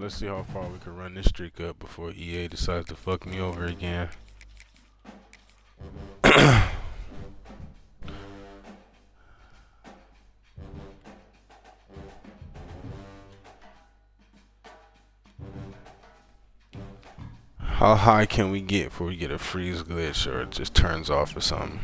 Let's see how far we can run this streak up before EA decides to fuck me over again. How high can we get before we get a freeze glitch or it just turns off or something?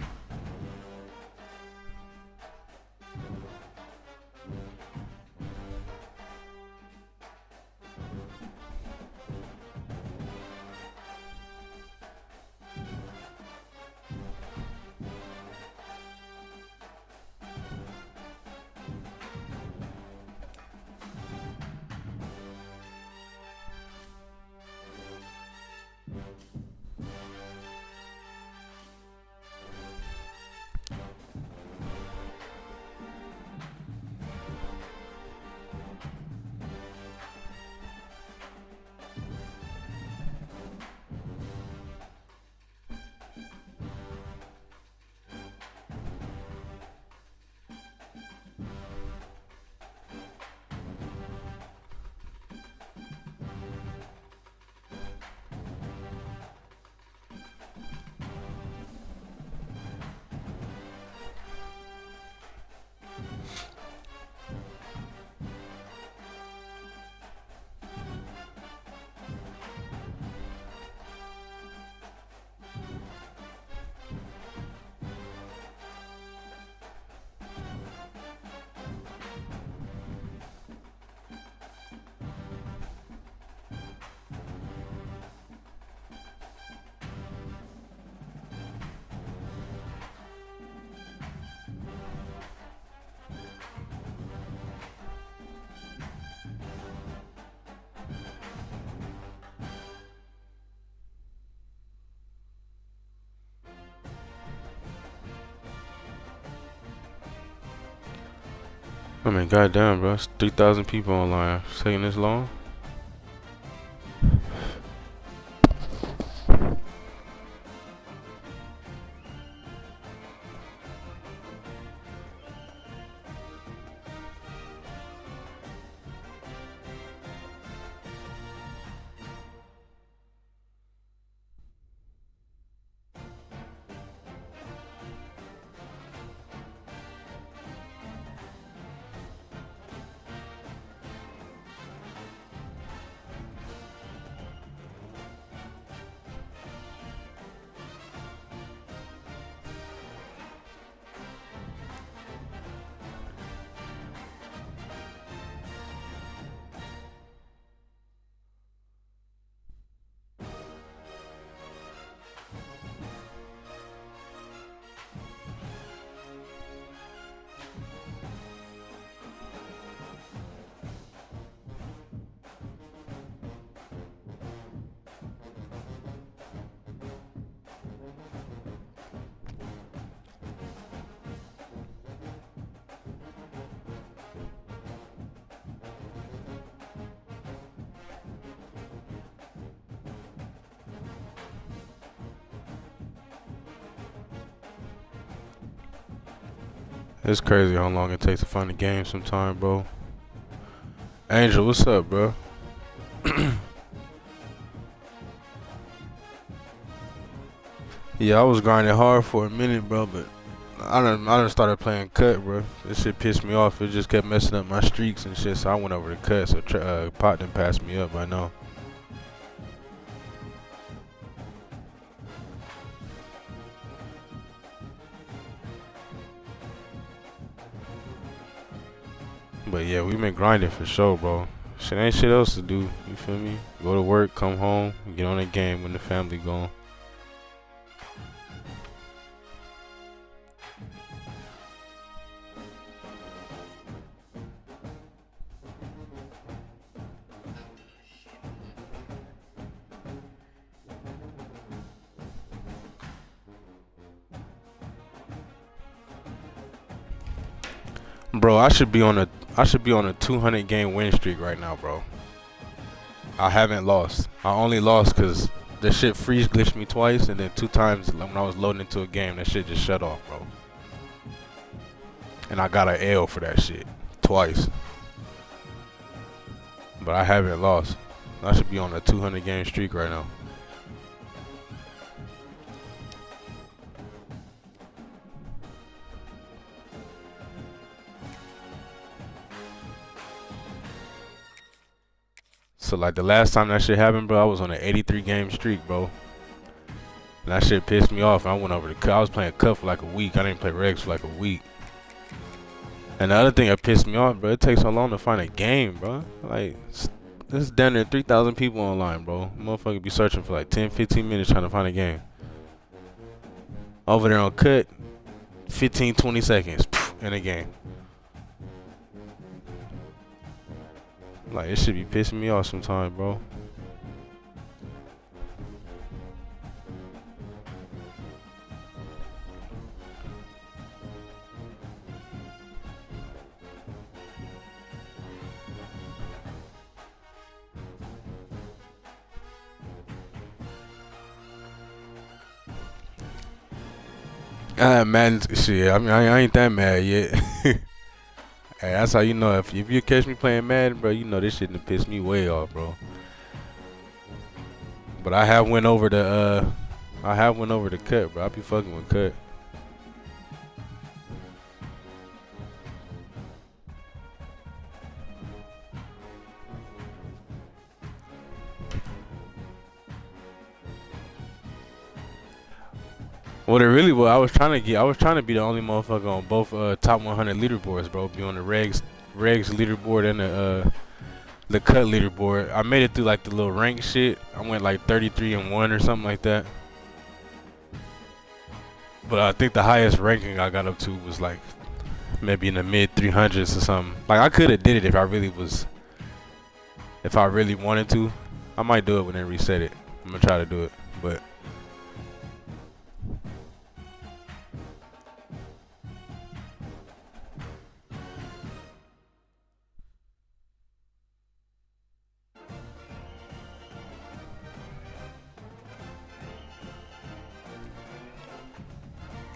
I mean, goddamn, bro, it's 3,000 people online. It's taking this long? It's crazy how long it takes to find a game sometime, bro. Angel, what's up, bro? Yeah, I was grinding hard for a minute, bro, but I done started playing cut, bro. This shit pissed me off. It just kept messing up my streaks and shit, so I went over to cut. So Pot done passed me up, I know. But yeah, we been grinding for sure, bro. Shit ain't shit else to do. You feel me? Go to work, come home, get on a game when the family gone. Bro, I should be on a 200 game win streak right now, bro. I haven't lost. I only lost because the shit freeze glitched me twice, and then 2 times when I was loading into a game, that shit just shut off, bro. And I got an L for that shit twice. But I haven't lost. I should be on a 200 game streak right now. So like the last time that shit happened, bro, I was on an 83 game streak, bro. And that shit pissed me off. I went over to cut. I was playing cut for like a week. I didn't play regs for like a week. And the other thing that pissed me off, bro, it takes so long to find a game, bro. Like, there's down there 3,000 people online, bro. Motherfucker be searching for like 10, 15 minutes trying to find a game. Over there on cut, 15, 20 seconds in a game. Like, it should be pissing me off sometimes, bro. Man, shit. I mean, I ain't that mad yet. Hey, that's how you know if you catch me playing Madden, bro. You know this shit done piss me way off, bro. But I have went over the cut, bro. I be fucking with cut. What it really was, I was trying to be the only motherfucker on both top 100 leaderboards, bro. Be on the regs leaderboard and the cut leaderboard. I made it through like the little rank shit. I went like 33-1 or something like that. But I think the highest ranking I got up to was like maybe in the mid 300s or something. Like I could have did it if I really wanted to. I might do it when they reset it. I'm gonna try to do it, but.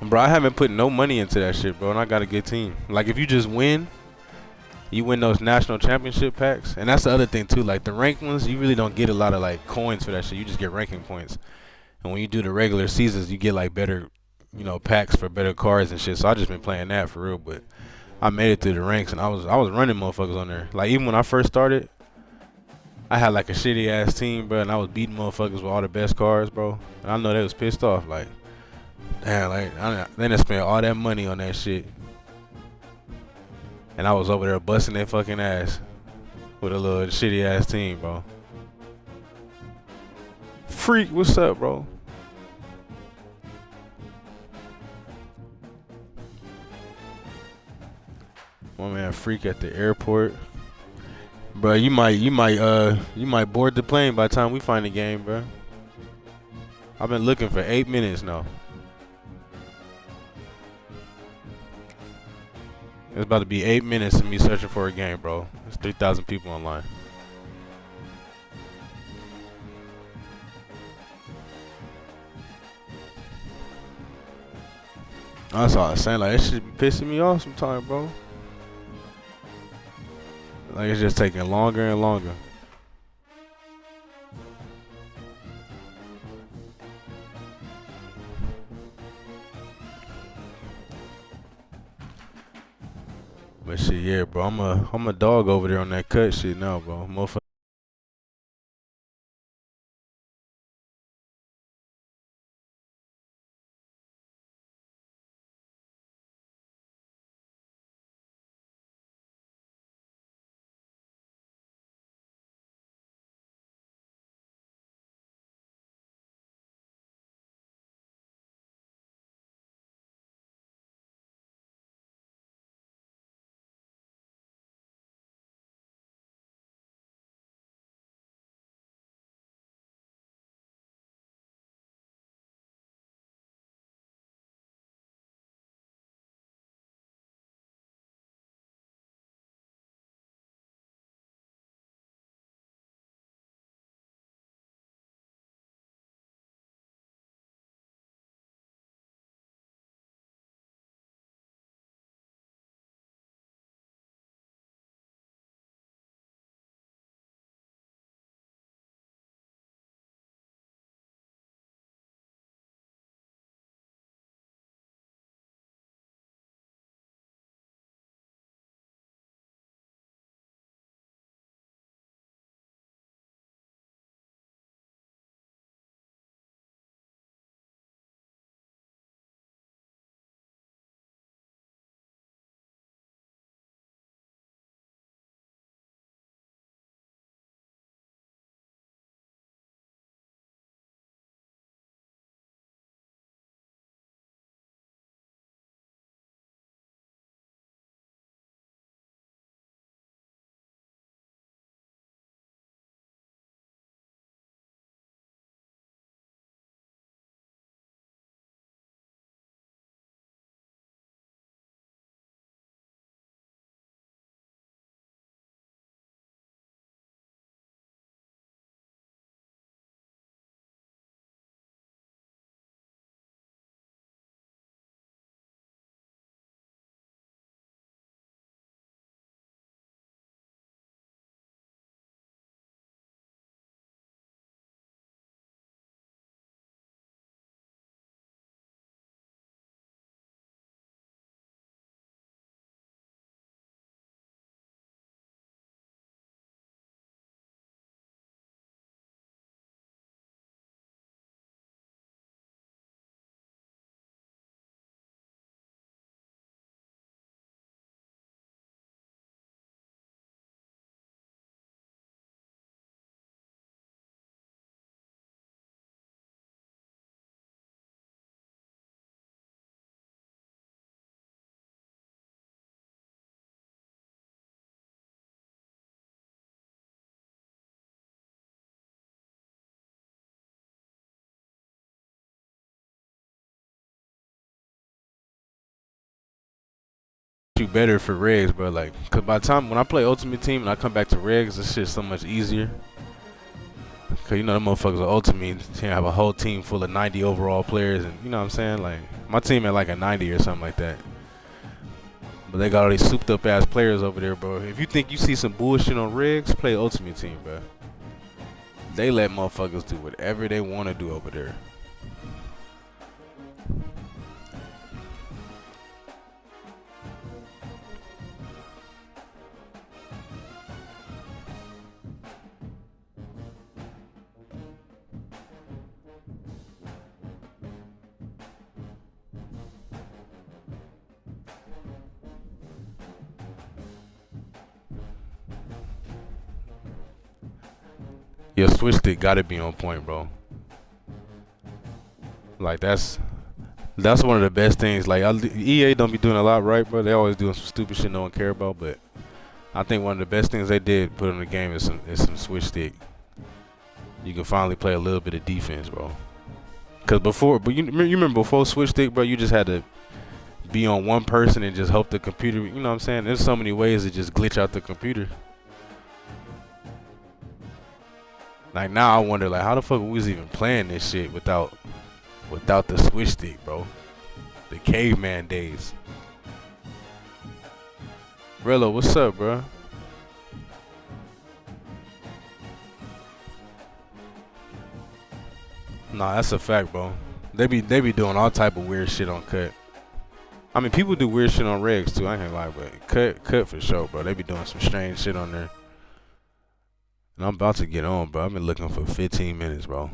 Bro, I haven't put no money into that shit, bro, and I got a good team. Like, if you just win, you win those national championship packs, and that's the other thing too. Like the ranked ones, you really don't get a lot of like coins for that shit. You just get ranking points. And when you do the regular seasons, you get like better, packs for better cards and shit. So I just been playing that for real. But I made it through the ranks, and I was running motherfuckers on there. Like even when I first started, I had like a shitty ass team, bro, and I was beating motherfuckers with all the best cards, bro. And I know they was pissed off. Like, damn, like they done spent all that money on that shit. And I was over there busting their fucking ass with a little shitty ass team, bro. Freak, what's up, bro? My man Freak at the airport. Bro, you might board the plane by the time we find the game, bro. I've been looking for 8 minutes now. It's about to be 8 minutes of me searching for a game, bro. There's 3,000 people online. That's all I'm saying. Like, this shit be pissing me off sometimes, bro. Like, it's just taking longer and longer. But shit, yeah, bro. I'm a dog over there on that cut shit now, bro. Motherfucker. you better for regs, bro. Like, cause by the time when I play Ultimate Team and I come back to regs, this shit's so much easier. Cause you know them motherfuckers are Ultimate Team have a whole team full of 90 overall players, and you know what I'm saying? Like, my team at like a 90 or something like that. But they got all these souped up ass players over there, bro. If you think you see some bullshit on regs, play Ultimate Team, bro. They let motherfuckers do whatever they want to do over there. Your switch stick gotta be on point, bro. Like that's one of the best things. Like EA don't be doing a lot right, bro. They always doing some stupid shit no one care about. But I think one of the best things they did put in the game is some switch stick. You can finally play a little bit of defense, bro. Cause before, but you remember before switch stick, bro, you just had to be on one person and just hope the computer. You know what I'm saying? There's so many ways to just glitch out the computer. Like now, I wonder like how the fuck we was even playing this shit without the switch stick, bro. The caveman days. Rello, what's up, bro? Nah, that's a fact, bro. They be doing all type of weird shit on cut. I mean, people do weird shit on regs too. I ain't gonna lie, but cut for sure, bro. They be doing some strange shit on there. And I'm about to get on, bro. I've been looking for 15 minutes, bro.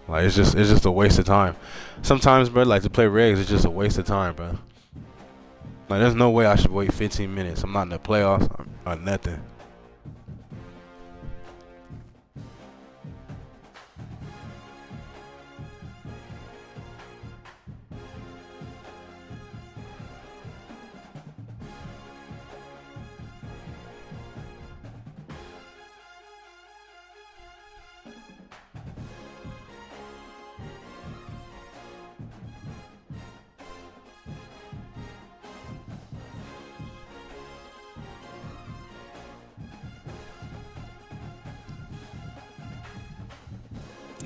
Like it's just a waste of time. Sometimes, bro, like to play regs, it's just a waste of time, bro. Like there's no way I should wait 15 minutes. I'm not in the playoffs or nothing.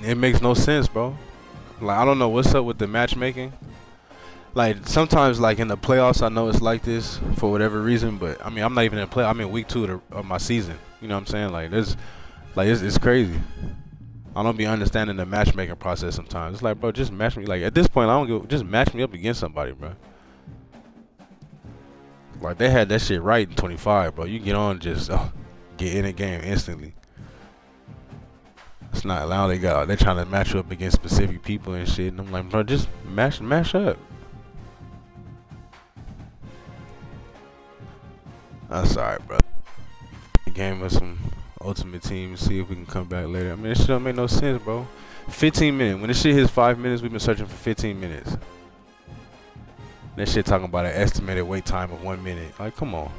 It makes no sense, bro. Like I don't know what's up with the matchmaking. Like sometimes, like in the playoffs, I know it's like this for whatever reason. But I mean, I'm not even in play. I'm in week 2 of my season. You know what I'm saying? Like it's crazy. I don't be understanding the matchmaking process sometimes. It's like, bro, just match me. Like at this point, I don't give. Just match me up against somebody, bro. Like they had that shit right in 25, bro. You get on, just get in a game instantly. It's not allowed. They're trying to match you up against specific people and shit. And I'm like, bro, just mash up. That's alright, bro. Game with some Ultimate Team. See if we can come back later. I mean, this shit don't make no sense, bro. 15 minutes. When this shit hits 5 minutes, we've been searching for 15 minutes. That shit talking about an estimated wait time of 1 minute. Like, come on.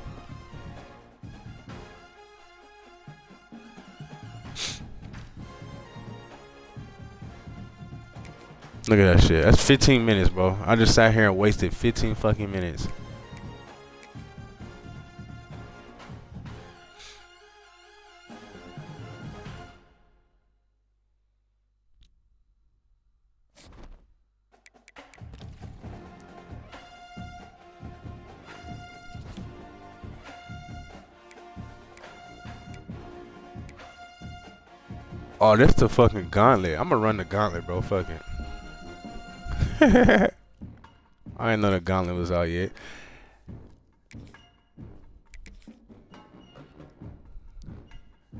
Look at that shit. That's 15 minutes, bro. I just sat here and wasted 15 fucking minutes. Oh, that's the fucking gauntlet. I'm gonna run the gauntlet, bro. Fuck it. I didn't know the gauntlet was out yet.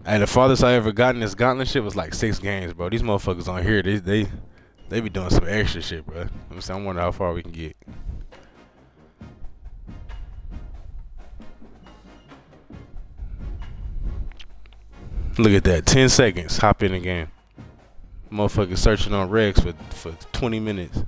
And the farthest I ever gotten this gauntlet shit was like 6 games, bro. These motherfuckers on here, they be doing some extra shit, bro. I'm saying, I wonder how far we can get. Look at that, 10 seconds, hop in the game. Motherfuckers searching on regs for 20 minutes.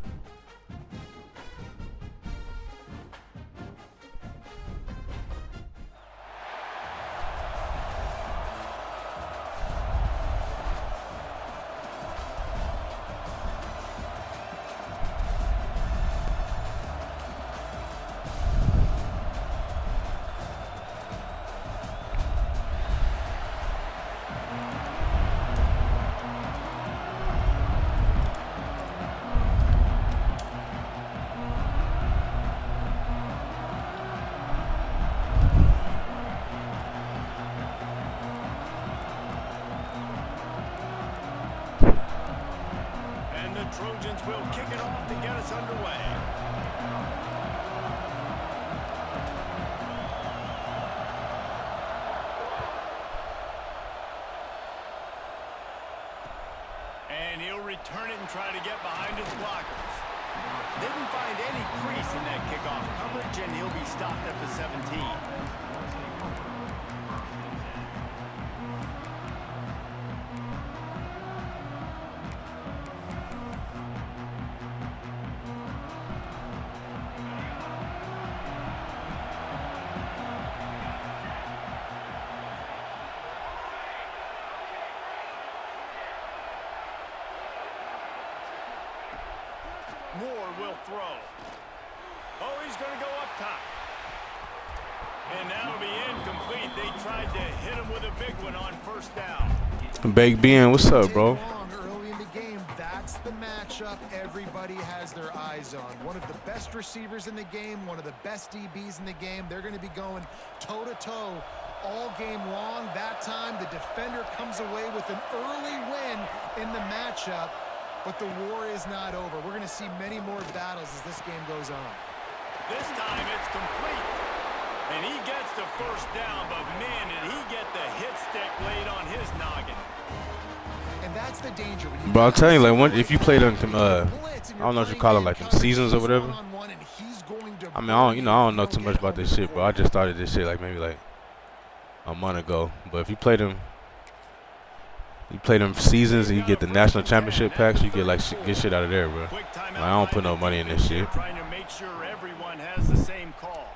Trojans will kick it off to get us underway. And he'll return it and try to get behind his blockers. Didn't find any crease in that kickoff coverage, and he'll be stopped at the 17. Moore will throw. Oh, he's going to go up top. And that'll be incomplete. They tried to hit him with a big one on first down. Baked Bean, what's up, bro? Early in the game, that's the matchup everybody has their eyes on. One of the best receivers in the game, one of the best DBs in the game. They're going to be going toe-to-toe all game long. That time, the defender comes away with an early win in the matchup. But the war is not over. We're going to see many more battles as this game goes on. This time it's complete. And he gets the first down, but man, did he get the hit stick laid on his noggin. And that's the danger. When Bro, I'll tell you, like, if you play them, I don't know what you call it, like them seasons or whatever. I mean, I don't know too much about this shit, bro. I just started this shit like maybe like a month ago. But if you play them seasons and you get the national championship packs, you get like get shit out of there, bro. Like, I don't put no money in this shit. Trying to make sure everyone has the same call.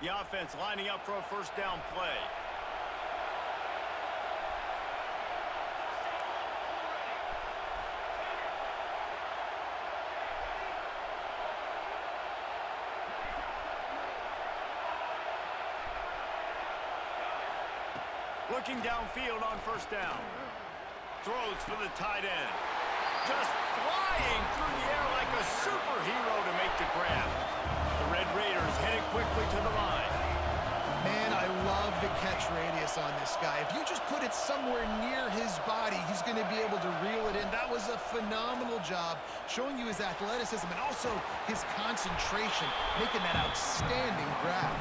The offense lining up for a first down play. Looking downfield on first down. Throws for the tight end. Just flying through the air like a superhero to make the grab. The Red Raiders headed quickly to the line. Man, I love the catch radius on this guy. If you just put it somewhere near his body, he's going to be able to reel it in. That was a phenomenal job, showing you his athleticism and also his concentration, making that outstanding grab.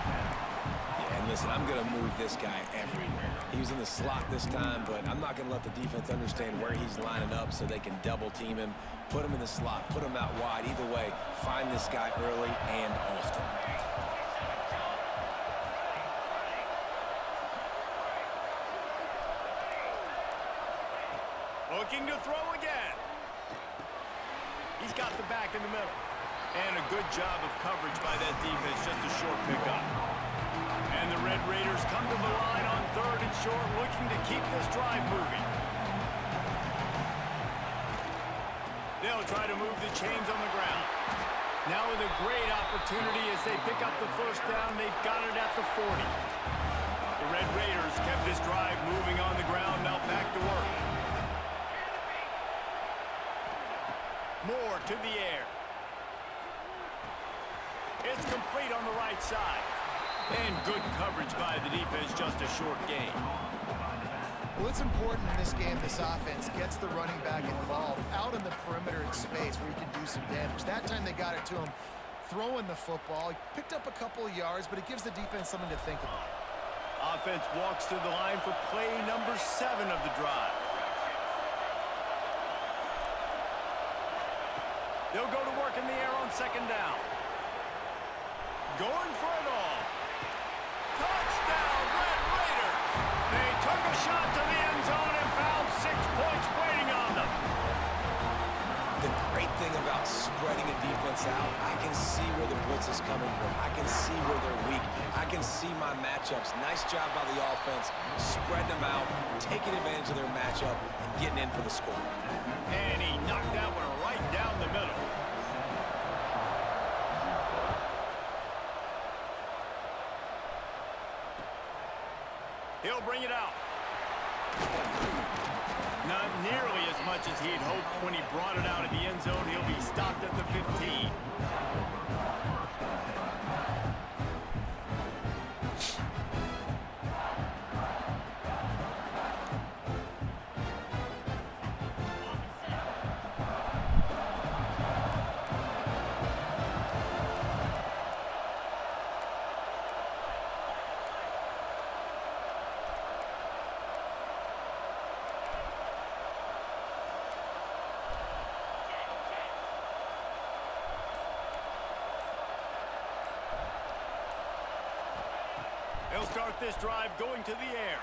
And listen, I'm going to move this guy everywhere. He was in the slot this time, but I'm not going to let the defense understand where he's lining up so they can double team him, put him in the slot, put him out wide. Either way, find this guy early and often. Looking to throw again. He's got the back in the middle. And a good job of coverage by that defense, just a short pickup. And the Red Raiders come to the line on third and short, looking to keep this drive moving. They'll try to move the chains on the ground. Now with a great opportunity as they pick up the first down, they've got it at the 40. The Red Raiders kept this drive moving on the ground, now back to work. Moore to the air. It's complete on the right side. And good coverage by the defense, just a short gain. Well, it's important in this game this offense gets the running back involved out in the perimeter in space where he can do some damage. That time they got it to him throwing the football. He picked up a couple of yards, but it gives the defense something to think about. Offense walks to the line for play number 7 of the drive. They'll go to work in the air on second down. Going for it all. Touchdown, Red Raiders! They took a shot to the end zone and found 6 points waiting on them. The great thing about spreading a defense out, I can see where the blitz is coming from. I can see where they're weak. I can see my matchups. Nice job by the offense. Spread them out, taking advantage of their matchup, and getting in for the score. And he knocked that one right down the middle. He'll bring it out. Not nearly as much as he had hoped when he brought it out of the end zone. He'll be stopped at the 15. He'll start this drive going to the air.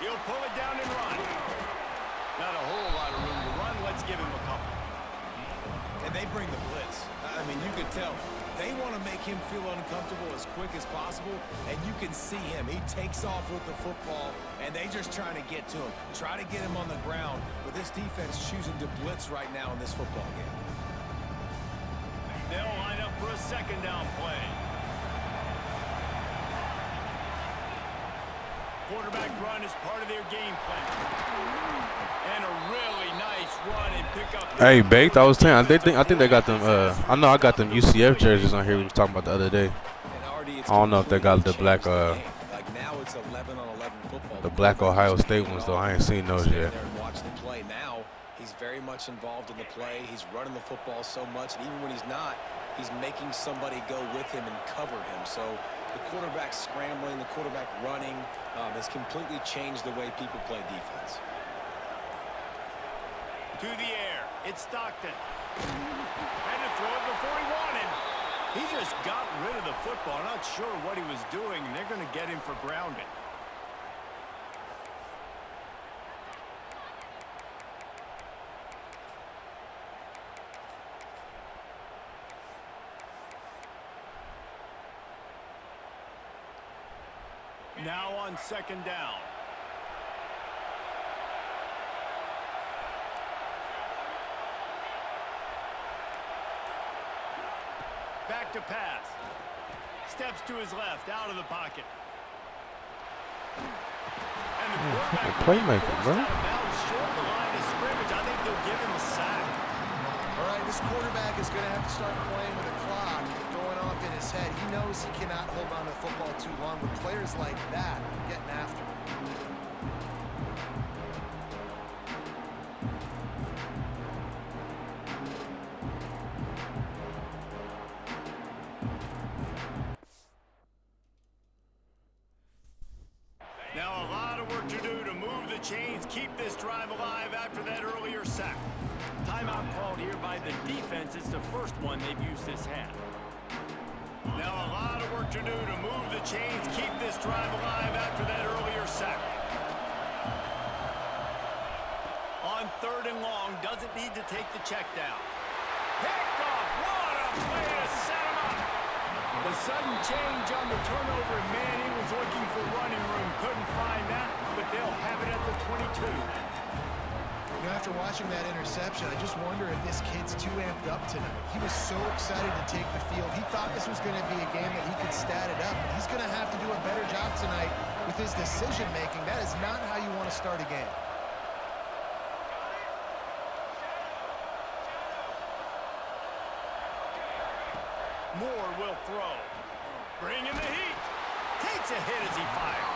He'll pull it down and run. Not a whole lot of room to run. Let's give him a couple. And they bring the blitz. I mean, you could tell. They want to make him feel uncomfortable as quick as possible, and you can see him. He takes off with the football, and they just trying to get to him, try to get him on the ground. But this defense choosing to blitz right now in this football game. They'll line up for a second down play. Quarterback run is part of their game plan. And a really nice run and pick up. Hey, Baked, I was saying, I think they got them. I know I got them UCF jerseys on here we were talking about the other day. I don't know if they got the black, the black Ohio State ones though. I ain't seen those yet. Watch the play now. He's very much involved in the play. He's running the football so much, and even when he's not, he's making somebody go with him and cover him. So the quarterback scrambling, the quarterback running has completely changed the way people play defense. To the air, it's Stockton. Had to throw it before he wanted. He just got rid of the football. Not sure what he was doing, and they're going to get him for grounding. Now on second down. Back to pass. Steps to his left, out of the pocket. And the quarterback playmaker, bro. Out of bounds short the line of scrimmage. I think they'll give him a sack. All right, this quarterback is going to have to start playing with a clock going off in his head. He knows he cannot hold on to the football too long. With players like that, getting after him. Now a lot of work to do to move the chains, keep this drive alive after that earlier sack. Timeout called here by the defense. It's the first one they've used this half. Now a lot of work to do to move the chains, keep this drive alive after that earlier sack. On third and long, doesn't need to take the check down. Picked off, what a play to set him up. The sudden change on the turnover, man, he was looking for running room. Couldn't find that, but they'll have it at the 22. You know, after watching that interception, I just wonder if this kid's too amped up tonight. He was so excited to take the field. He thought this was going to be a game that he could stat it up. He's going to have to do a better job tonight with his decision-making. That is not how you want to start a game. Moore will throw. Bringing the heat. Takes a hit as he fires.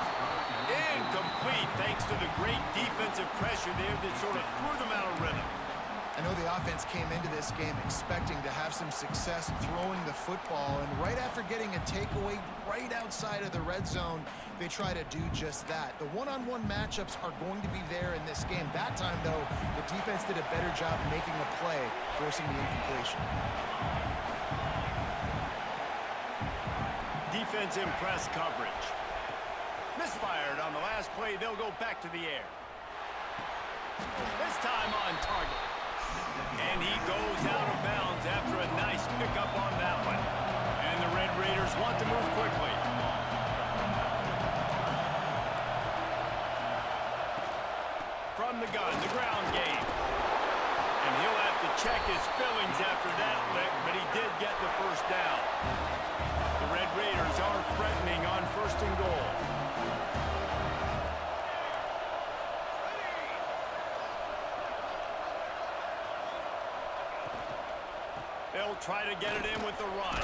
Incomplete thanks to the great defensive pressure there that sort of threw them out of rhythm. I know the offense came into this game expecting to have some success throwing the football, and right after getting a takeaway right outside of the red zone, they try to do just that. The one-on-one matchups are going to be there in this game. That time, though, the defense did a better job making a play, forcing the incompletion. Defense in press coverage. Misfired on the last play. They'll go back to the air. This time on target. And he goes out of bounds after a nice pickup on that one. And the Red Raiders want to move quickly. From the gun, the ground game. And he'll have to check his fillings after that lick, but he did get the first down. The Red Raiders are threatening on first and goal. They'll try to get it in with the run.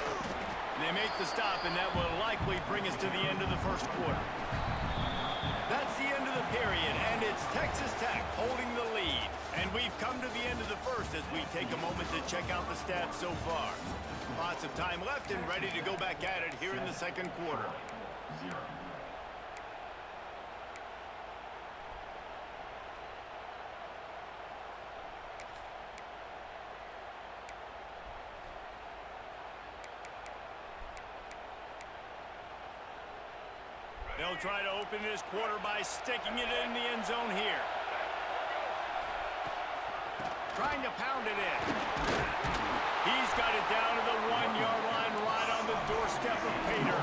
They make the stop, and that will likely bring us to the end of the first quarter. That's the end of the period, and it's Texas Tech holding the lead. And we've come to the end of the first as we take a moment to check out the stats so far. Lots of time left and ready to go back at it here in the second quarter. They'll try to open this quarter by sticking it in the end zone here. Trying to pound it in. He's got it down to the 1-yard line right on the doorstep of Pater.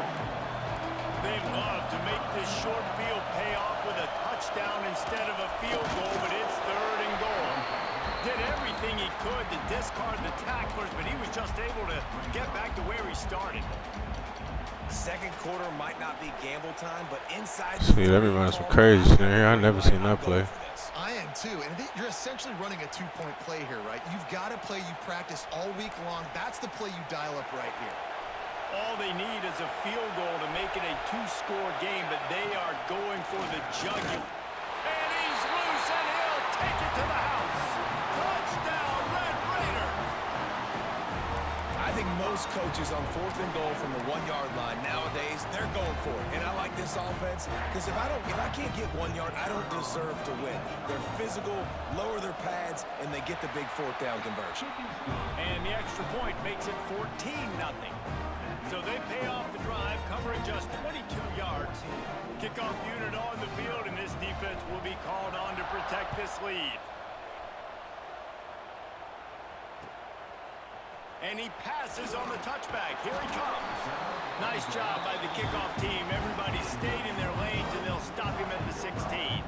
They'd love to make this short field pay off with a touchdown instead of a field goal, but it's 3rd and goal. Did everything he could to discard the tacklers, but he was just able to get back to where he started. Second quarter might not be gamble time, but inside. See, that reminds me crazy shit in here. I never seen that play. I am too, and you're essentially running a 2-point play here, right? You've got a play you practice all week long. That's the play you dial up right here. All they need is a field goal to make it a 2-score game, but they are going for the jugular. And he's loose, and he'll take it to the house. Touchdown, Red Raider. I think most coaches on 4th and goal from the 1-yard line nowadays, they're going for it. And I like this offense because if I can't get 1 yard, I don't deserve to win. They're physical, lower their pads, and they get the big 4th down conversion. And the extra point makes it 14-0. So they pay off the drive, covering just 22 yards. Kickoff unit on the field, and this defense will be called on to protect this lead. And he passes on the touchback. Here he comes. Nice job by the kickoff team. Everybody stayed in their lanes, and they'll stop him at the 16.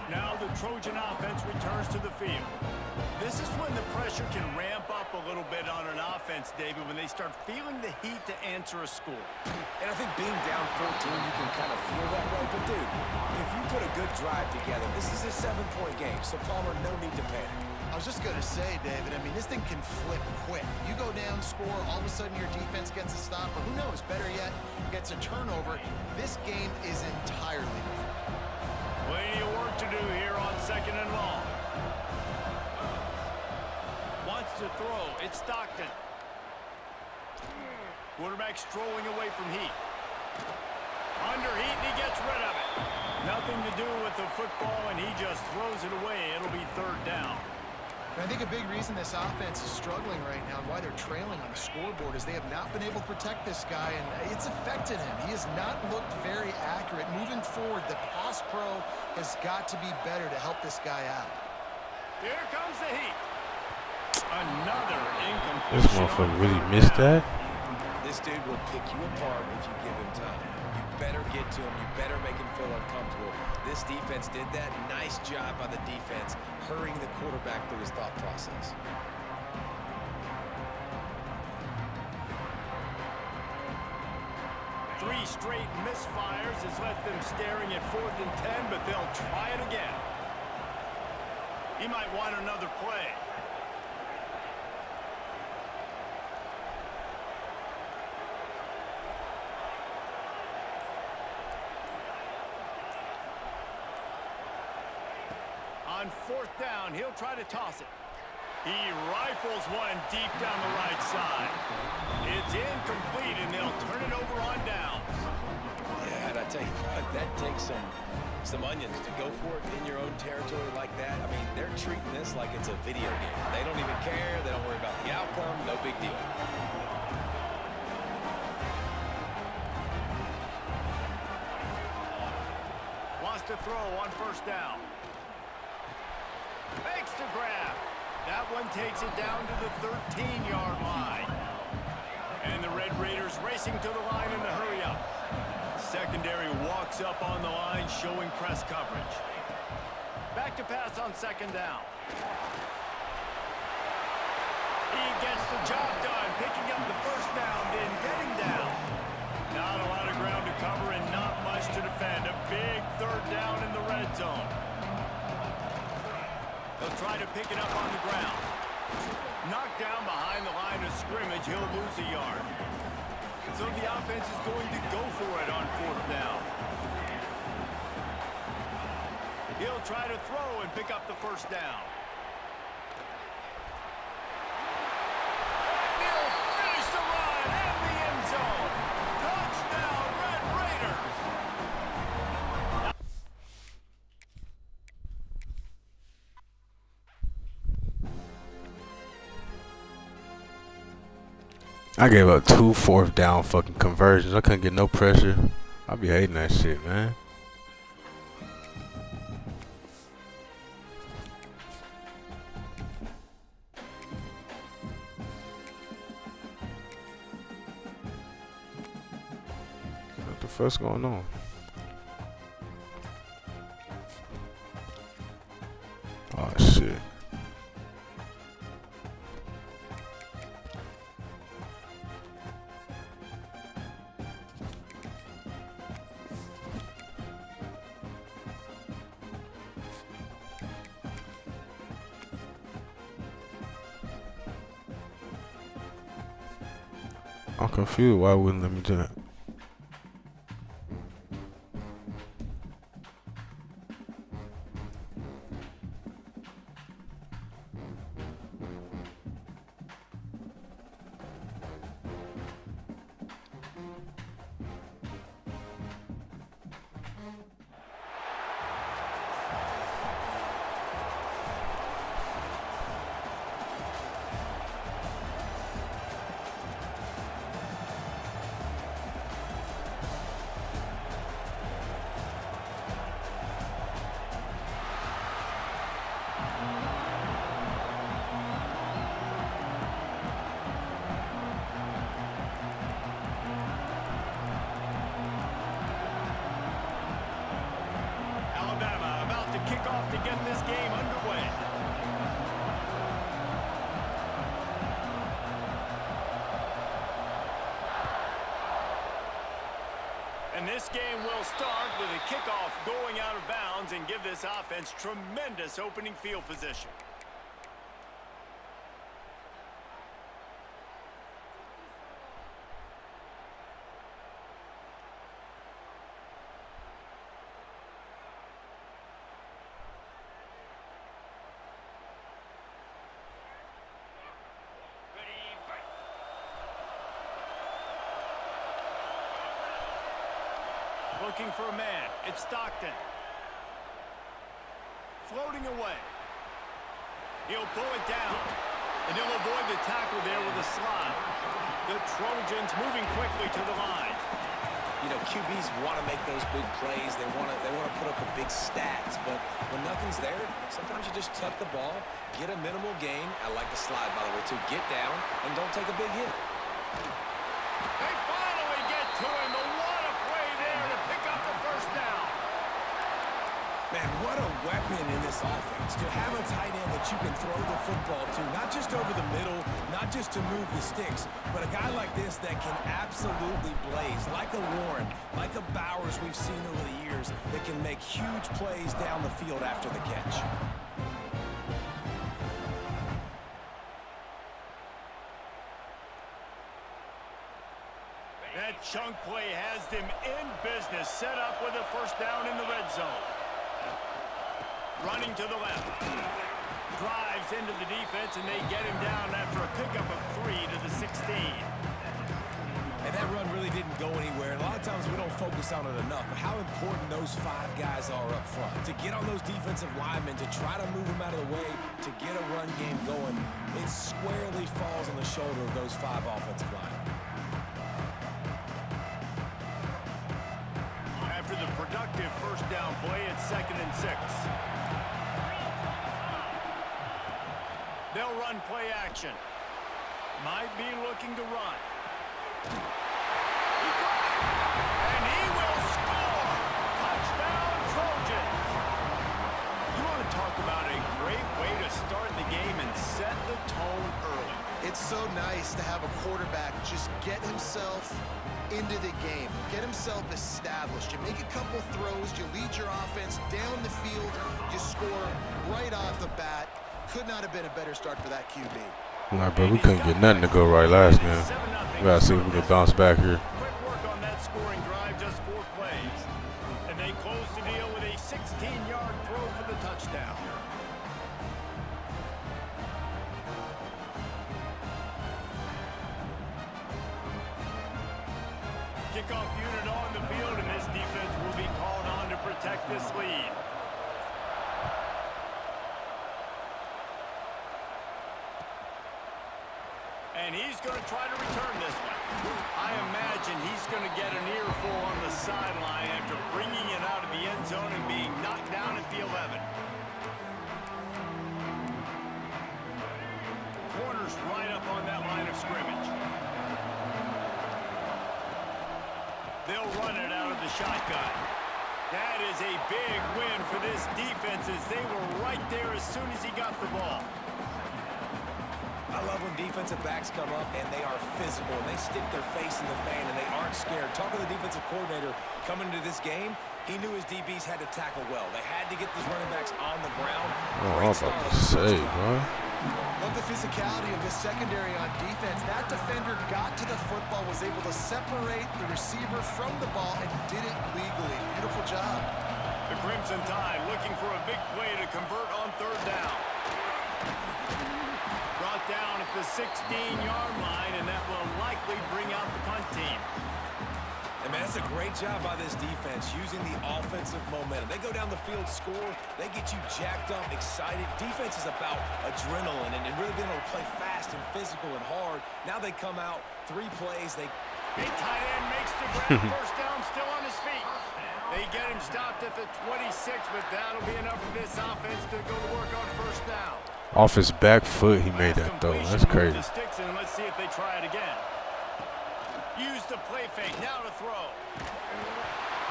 Now the Trojan offense returns to the field. This is when the pressure can ramp up a little bit on an offense, David, when they start feeling the heat to answer a score. And I think being down 14, you can kind of feel that way. But, dude, if you put a good drive together, this is a 7-point game. So, Palmer, no need to panic. I was just going to say, David, I mean, this thing can flip quick. You go down, score, all of a sudden your defense gets a stop, or who knows, better yet, gets a turnover. This game is entirely different. Plenty of work to do here on 2nd and long. Wants to throw. It's Stockton. Quarterback strolling away from heat. Under heat, and he gets rid of it. Nothing to do with the football, and he just throws it away. It'll be 3rd down. And I think a big reason this offense is struggling right now and why they're trailing on the scoreboard is they have not been able to protect this guy, and it's affected him. He has not looked very accurate. Moving forward, the pass pro has got to be better to help this guy out. Here comes the heat. Another incomplete. This motherfucker really missed that. This dude will pick you apart if you give him time. You better get to him. You better make him feel uncomfortable. This defense did that. Nice job by the defense, hurrying the quarterback through his thought process. Three straight misfires has left them staring at 4th and 10, but they'll try it again. He might want another play. On 4th down, he'll try to toss it. He rifles one deep down the right side. It's incomplete, and they'll turn it over on downs. Yeah, and I tell you what, that takes some onions to go for it in your own territory like that. I mean, they're treating this like it's a video game. They don't even care. They don't worry about the outcome. No big deal. Wants to throw on 1st down. Makes the grab. That one takes it down to the 13-yard line. And the Red Raiders racing to the line in the hurry up. Secondary walks up on the line, showing press coverage. Back to pass on 2nd down. He gets the job done, picking up the 1st down, then getting down. Not a lot of ground to cover and not much to defend. A big 3rd down in the red zone. They'll try to pick it up on the ground. Knocked down behind the line of scrimmage, he'll lose a yard. So the offense is going to go for it on 4th down. He'll try to throw and pick up the 1st down. And he'll finish the run and the end zone. Touchdown, Red Raiders. I gave up 2 fourth down fucking conversions. I couldn't get no pressure. I be hating that shit, man. What the fuck's going on? Oh shit. I'm confused why it wouldn't let me do that. Kick off to get this game underway. And this game will start with a kickoff going out of bounds and give this offense tremendous opening field position. Looking for a man. It's Stockton. Floating away. He'll pull it down. And he'll avoid the tackle there with a slide. The Trojans moving quickly to the line. You know, QBs want to make those big plays. They want to put up the big stats. But when nothing's there, sometimes you just tuck the ball, get a minimal gain. I like the slide, by the way, too. Get down and don't take a big hit. They finally get to him. Man, what a weapon in this offense to have a tight end that you can throw the football to, not just over the middle, not just to move the sticks, but a guy like this that can absolutely blaze, like a Warren, like a Bowers we've seen over the years, that can make huge plays down the field after the catch. That chunk play has them in business, set up with a first down in the red zone. Running to the left. Drives into the defense, and they get him down after a pickup of 3 to the 16. And that run really didn't go anywhere. And a lot of times we don't focus on it enough, but how important those 5 guys are up front. To get on those defensive linemen, to try to move them out of the way, to get a run game going, it squarely falls on the shoulder of those 5 offensive linemen. After the productive first down play, it's 2nd and 6. They'll run play action. Might be looking to run. And he will score! Touchdown, Trojans! You want to talk about a great way to start the game and set the tone early. It's so nice to have a quarterback just get himself into the game, get himself established. You make a couple throws, you lead your offense down the field, you score right off the bat. Could not have been a better start for that QB. Nah, bro, we couldn't get nothing to go right last game. We gotta see if we can bounce back here. Quick work on that scoring drive, just 4 plays. And they close the deal with a 16-yard throw for the touchdown. Kickoff unit on the field, and this defense will be called on to protect this lead. And he's going to try to return this one. I imagine he's going to get an earful on the sideline after bringing it out of the end zone and being knocked down at the 11. Corner's right up on that line of scrimmage. They'll run it out of the shotgun. That is a big win for this defense as they were right there as soon as he got the ball. I love when defensive backs come up and they are physical and they stick their face in the fan and they aren't scared. Talking to the defensive coordinator coming into this game, he knew his DBs had to tackle well. They had to get these running backs on the ground. Oh, I was about to say, huh? Love the physicality of this secondary on defense. That defender got to the football, was able to separate the receiver from the ball, and did it legally. Beautiful job. The Crimson Tide looking for a big play to convert on third down. Brought down at the 16-yard line, and that will likely bring out the punt team. And man, that's a great job by this defense, using the offensive momentum. They go down the field, score, they get you jacked up, excited. Defense is about adrenaline and really being able to play fast and physical and hard. Now they come out, 3 plays. Big tight end makes the grab. First down, still on his feet. They get him stopped at the 26, but that'll be enough for this offense to go to work on first down. Off his back foot, he made that throw. That's crazy. Let's see if they try it again. Use the play fake, now to throw.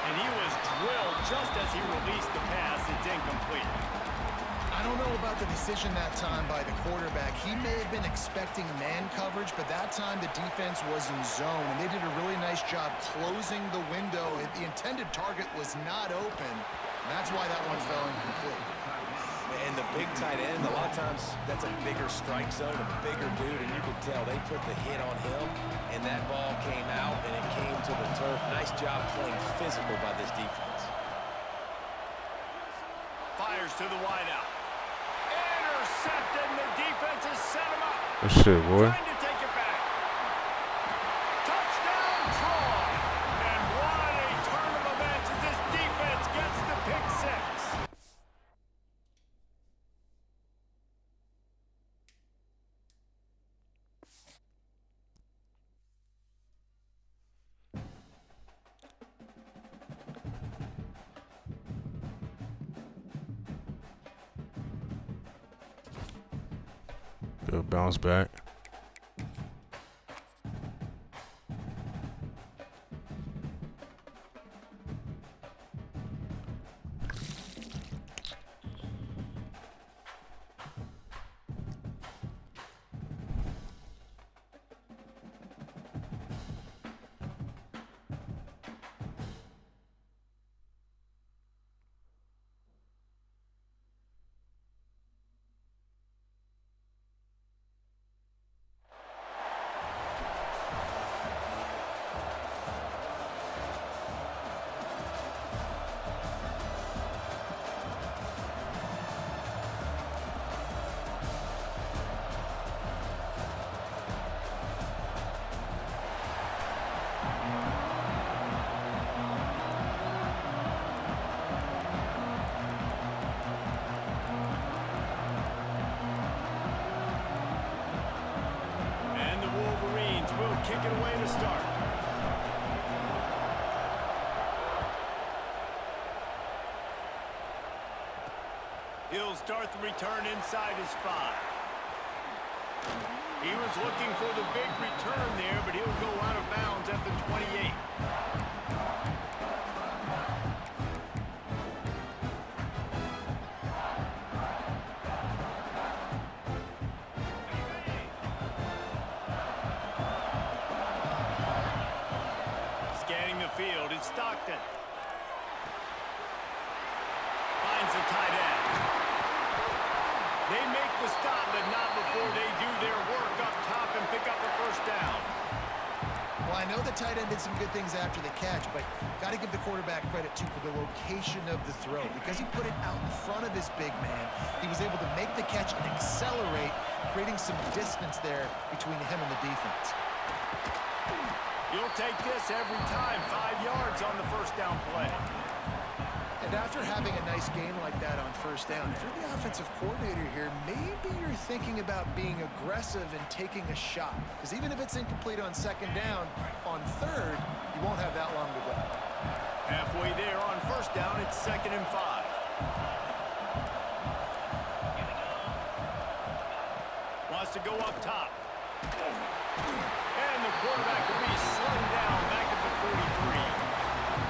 And he was drilled just as he released the pass. It's incomplete. I don't know about the decision that time by the quarterback. He may have been expecting man coverage, but that time the defense was in zone, and they did a really nice job closing the window. The intended target was not open. And that's why that one fell incomplete. And the big tight end, a lot of times that's a bigger strike zone, a bigger dude, and you could tell they put the hit on him, and that ball came out, and it came to the turf. Nice job playing physical by this defense. Fires to the wideout. Intercepted, and the defense has set him up. Good shit, boy. Trying to take it back. Touchdown, Troy. And what a turn of events as this defense gets the pick 6. Good bounce back. Kick it away to start. He'll start the return inside his 5. He was looking for the big return there, but he'll go out of bounds at the 28. Field is Stockton. Finds the tight end. They make the stop, but not before they do their work up top and pick up a first down. Well, I know the tight end did some good things after the catch, but got to give the quarterback credit, too, for the location of the throw. Because he put it out in front of his big man, he was able to make the catch and accelerate, creating some distance there between him and the defense. You'll take this every time. 5 yards on the first down play. And And after having a nice game like that on first down, if you're the offensive coordinator here, maybe you're thinking about being aggressive and taking a shot. Because even if it's incomplete on second down, on third, you won't have that long to go. Halfway there on first down, it's 2nd and 5. Wants to go up top. And the quarterback will be slung down back at the 43.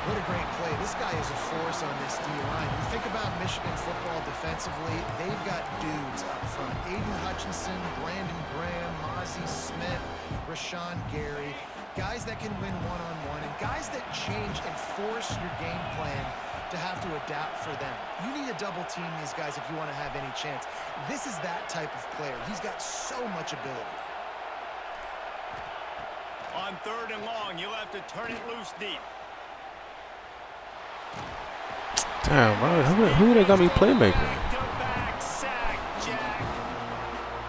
What a great play. This guy is a force on this D-line. You think about Michigan football defensively, they've got dudes up front. Aiden Hutchinson, Brandon Graham, Mozzie Smith, Rashawn Gary. Guys that can win one-on-one and guys that change and force your game plan to have to adapt for them. You need to double team these guys if you want to have any chance. This is that type of player. He's got so much ability. On 3rd and long, you'll have to turn it loose deep. Damn, bro. Who would have got me playmaker? Back-to-back sack, Jack.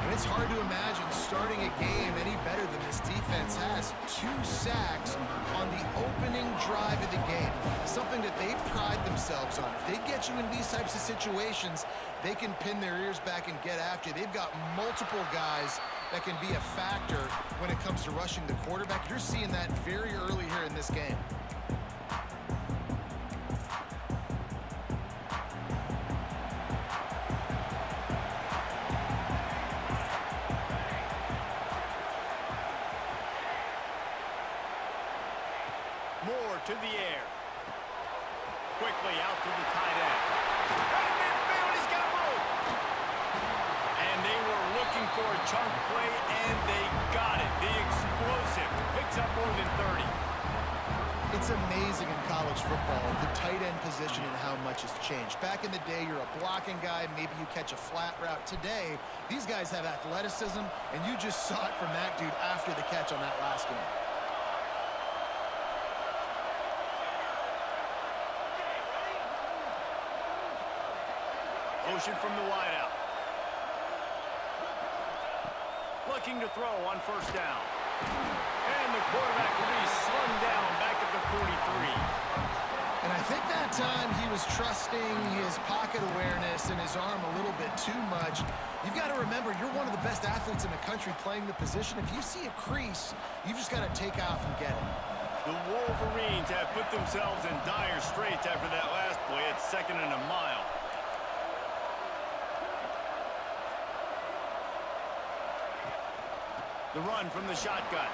And it's hard to imagine starting a game any better than this defense has. 2 sacks on the opening drive of the game. Something that they pride themselves on. If they get you in these types of situations, they can pin their ears back and get after you. They've got multiple guys that can be a factor when it comes to rushing the quarterback. You're seeing that very early here in this game. Moore to the air. Quickly out to the tight end. Right midfield, he's got room. And they were looking for a chunk play, and they got it. The explosive picks up more than 30. It's amazing in college football, the tight end position and how much has changed. Back in the day, you're a blocking guy, maybe you catch a flat route. Today, these guys have athleticism, and you just saw it from that dude after the catch on that last one. Motion from the wideout. Looking to throw on first down. And the quarterback will be slung down back at the 43. And I think that time he was trusting his pocket awareness and his arm a little bit too much. You've got to remember, you're one of the best athletes in the country playing the position. If you see a crease, you've just got to take off and get it. The Wolverines have put themselves in dire straits after that last play at 2nd and a mile. The run from the shotgun.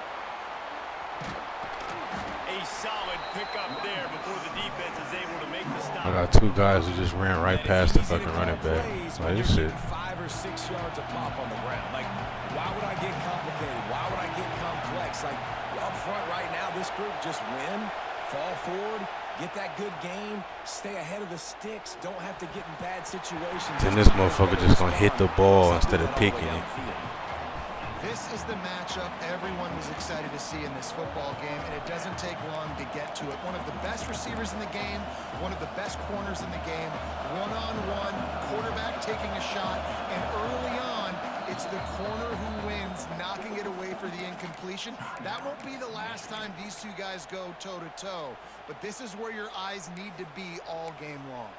A solid pickup there before the defense is able to make the stop. I got 2 guys who just ran right past the fucking running back. Like, this shit. 5 or 6 yards a pop on the ground. Like, why would I get complicated? Why would I get complex? Like, up front right now, this group just win, fall forward, get that good game, stay ahead of the sticks, don't have to get in bad situations. Then this motherfucker just gonna hit the ball instead of picking it. This is the matchup everyone was excited to see in this football game, and it doesn't take long to get to it. One of the best receivers in the game, one of the best corners in the game, one-on-one, quarterback taking a shot, and early on, it's the corner who wins, knocking it away for the incompletion. That won't be the last time these 2 guys go toe-to-toe, but this is where your eyes need to be all game long.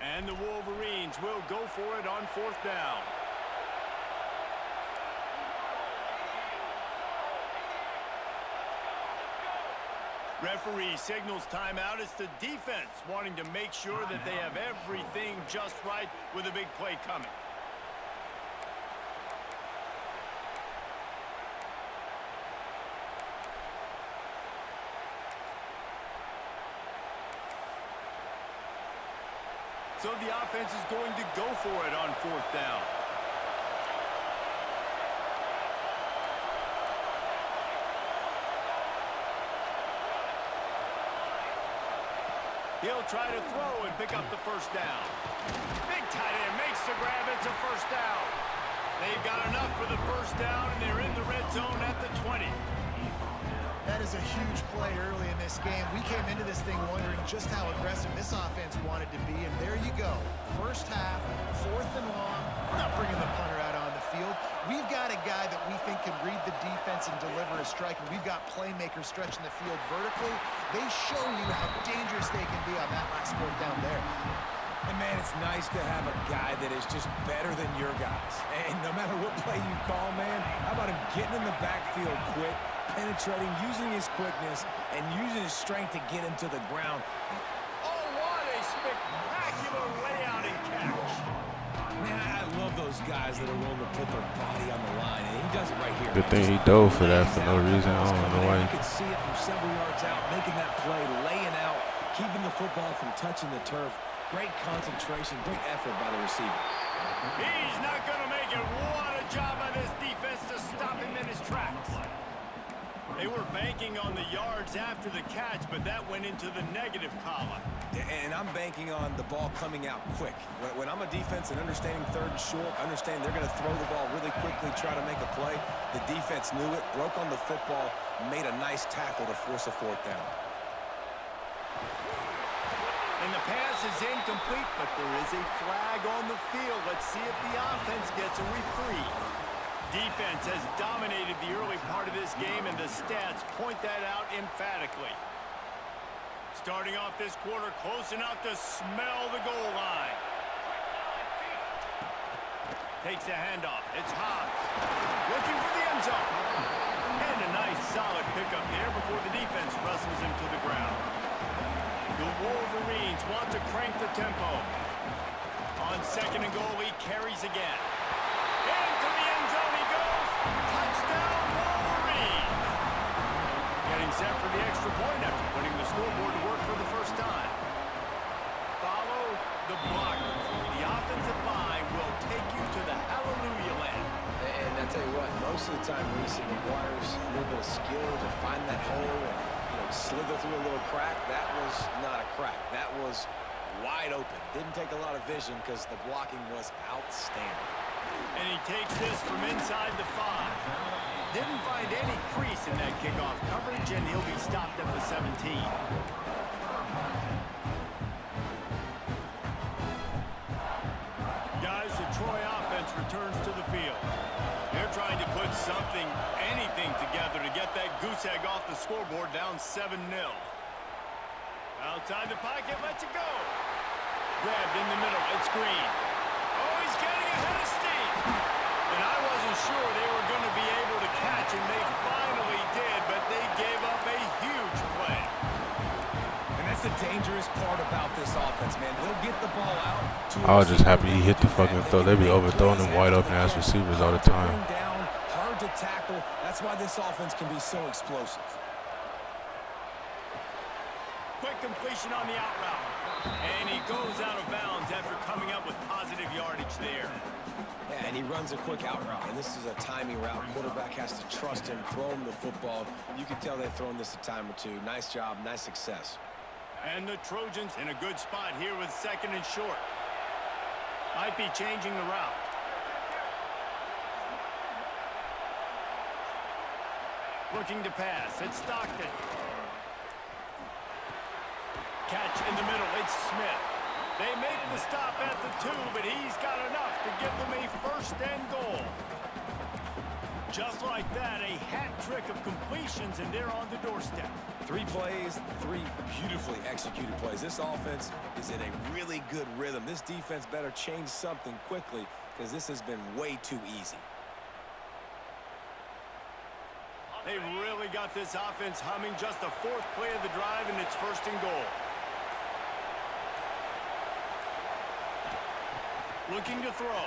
And the Wolverines will go for it on 4th down. Referee signals timeout. It's the defense wanting to make sure that they have everything just right with a big play coming. So the offense is going to go for it on 4th down. He'll try to throw and pick up the first down. Big tight end makes the grab. It's a first down. They've got enough for the first down, and they're in the red zone at the 20. That is a huge play early in this game. We came into this thing wondering just how aggressive this offense wanted to be, and there you go. First half, 4th and long. We're not bringing the punter out on the field. field. We've got a guy that we think can read the defense and deliver a strike, and we've got playmakers stretching the field vertically. They show you how dangerous they can be on that last fourth down there. And, man, it's nice to have a guy that is just better than your guys. And no matter what play you call, man, how about him getting in the backfield quick, penetrating, using his quickness, and using his strength to get him to the ground. Oh, what a spectacular layout and catch. Man, I love those guys that are willing to put their body on the line, and he does it right here. Good thing he dove for that for no reason. I don't know why. You can see it from several yards out, making that play, laying out, keeping the football from touching the turf. Great concentration, great effort by the receiver. He's not going to make it. What a job by this defense to stop him in his tracks. They were banking on the yards after the catch, but that went into the negative column. And I'm banking on the ball coming out quick. When I'm a defense and understanding third and short, understand they're going to throw the ball really quickly, try to make a play. The defense knew it, broke on the football, made a nice tackle to force a fourth down. And the pass is incomplete, but there is a flag on the field. Let's see if the offense gets a reprieve. Defense has dominated the early part of this game, and the stats point that out emphatically. Starting off this quarter, close enough to smell the goal line. Takes the handoff. It's Hobbs. Looking for the end zone. And a nice solid pickup there before the defense wrestles him to the ground. The Wolverines want to crank the tempo. On second and goal, he carries again. Into the end zone he goes. Touchdown, Wolverines. Getting set for the extra point after putting the scoreboard to work for the first time. Follow the blockers. The offensive line will take you to the hallelujah land. And I tell you what, most of the time, Reese, it requires a little bit of skill to find that hole and slither through a little crack. That was not a crack. That was wide open. Didn't take a lot of vision because the blocking was outstanding. And he takes this from inside the 5. Didn't find any crease in that kickoff coverage, and he'll be stopped at the 17. Guys, the Troy offense returns to the field. They're trying to put something, anything together to get that goose egg off the scoreboard, down 7-0. Outside the pocket, lets it go. Grabbed in the middle, it's Green. Oh, he's getting ahead of steam. And I wasn't sure they were going to be able to catch him. They finally did, but they gave up a huge play. And that's the dangerous part about this offense, man. They'll get the ball out. I was just happy he hit the fucking throw. They be overthrowing them wide open ass receivers all the time. Down, hard to tackle. That's why this offense can be so explosive. Quick completion on the out route. And he goes out of bounds after coming up with positive yardage there. Yeah, and he runs a quick out route. And this is a timing route. Quarterback has to trust him, throw him the football. You can tell they've thrown this a time or two. Nice job, nice success. And the Trojans in a good spot here with second and short. Might be changing the route. Looking to pass. It's Stockton. Catch in the middle. It's Smith. They make the stop at the 2, but he's got enough to give them a first and goal. Just like that, a hat trick of completions, and they're on the doorstep. 3 plays, 3 beautifully executed plays. This offense is in a really good rhythm. This defense better change something quickly because this has been way too easy. They've really got this offense humming. Just the 4th play of the drive, and it's first and goal. Looking to throw.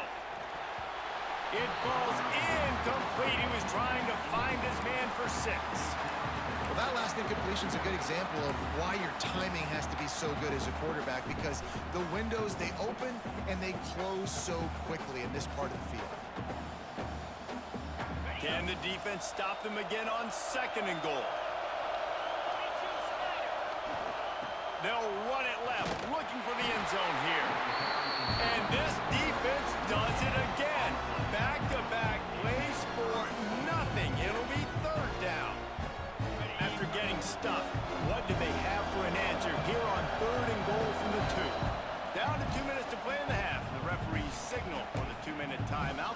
It falls incomplete. He was trying to find his man for 6. Well, that last incompletion is a good example of why your timing has to be so good as a quarterback, because the windows, they open and they close so quickly in this part of the field. Can the defense stop them again on second and goal? They'll run it left, looking for the end zone here. And this defense does it again. Back-to-back plays for nothing. It'll be third down. After getting stuffed, what do they have for an answer here on third and goal from the 2? Down to 2 minutes to play in the half. The referees signal for the 2-minute timeout.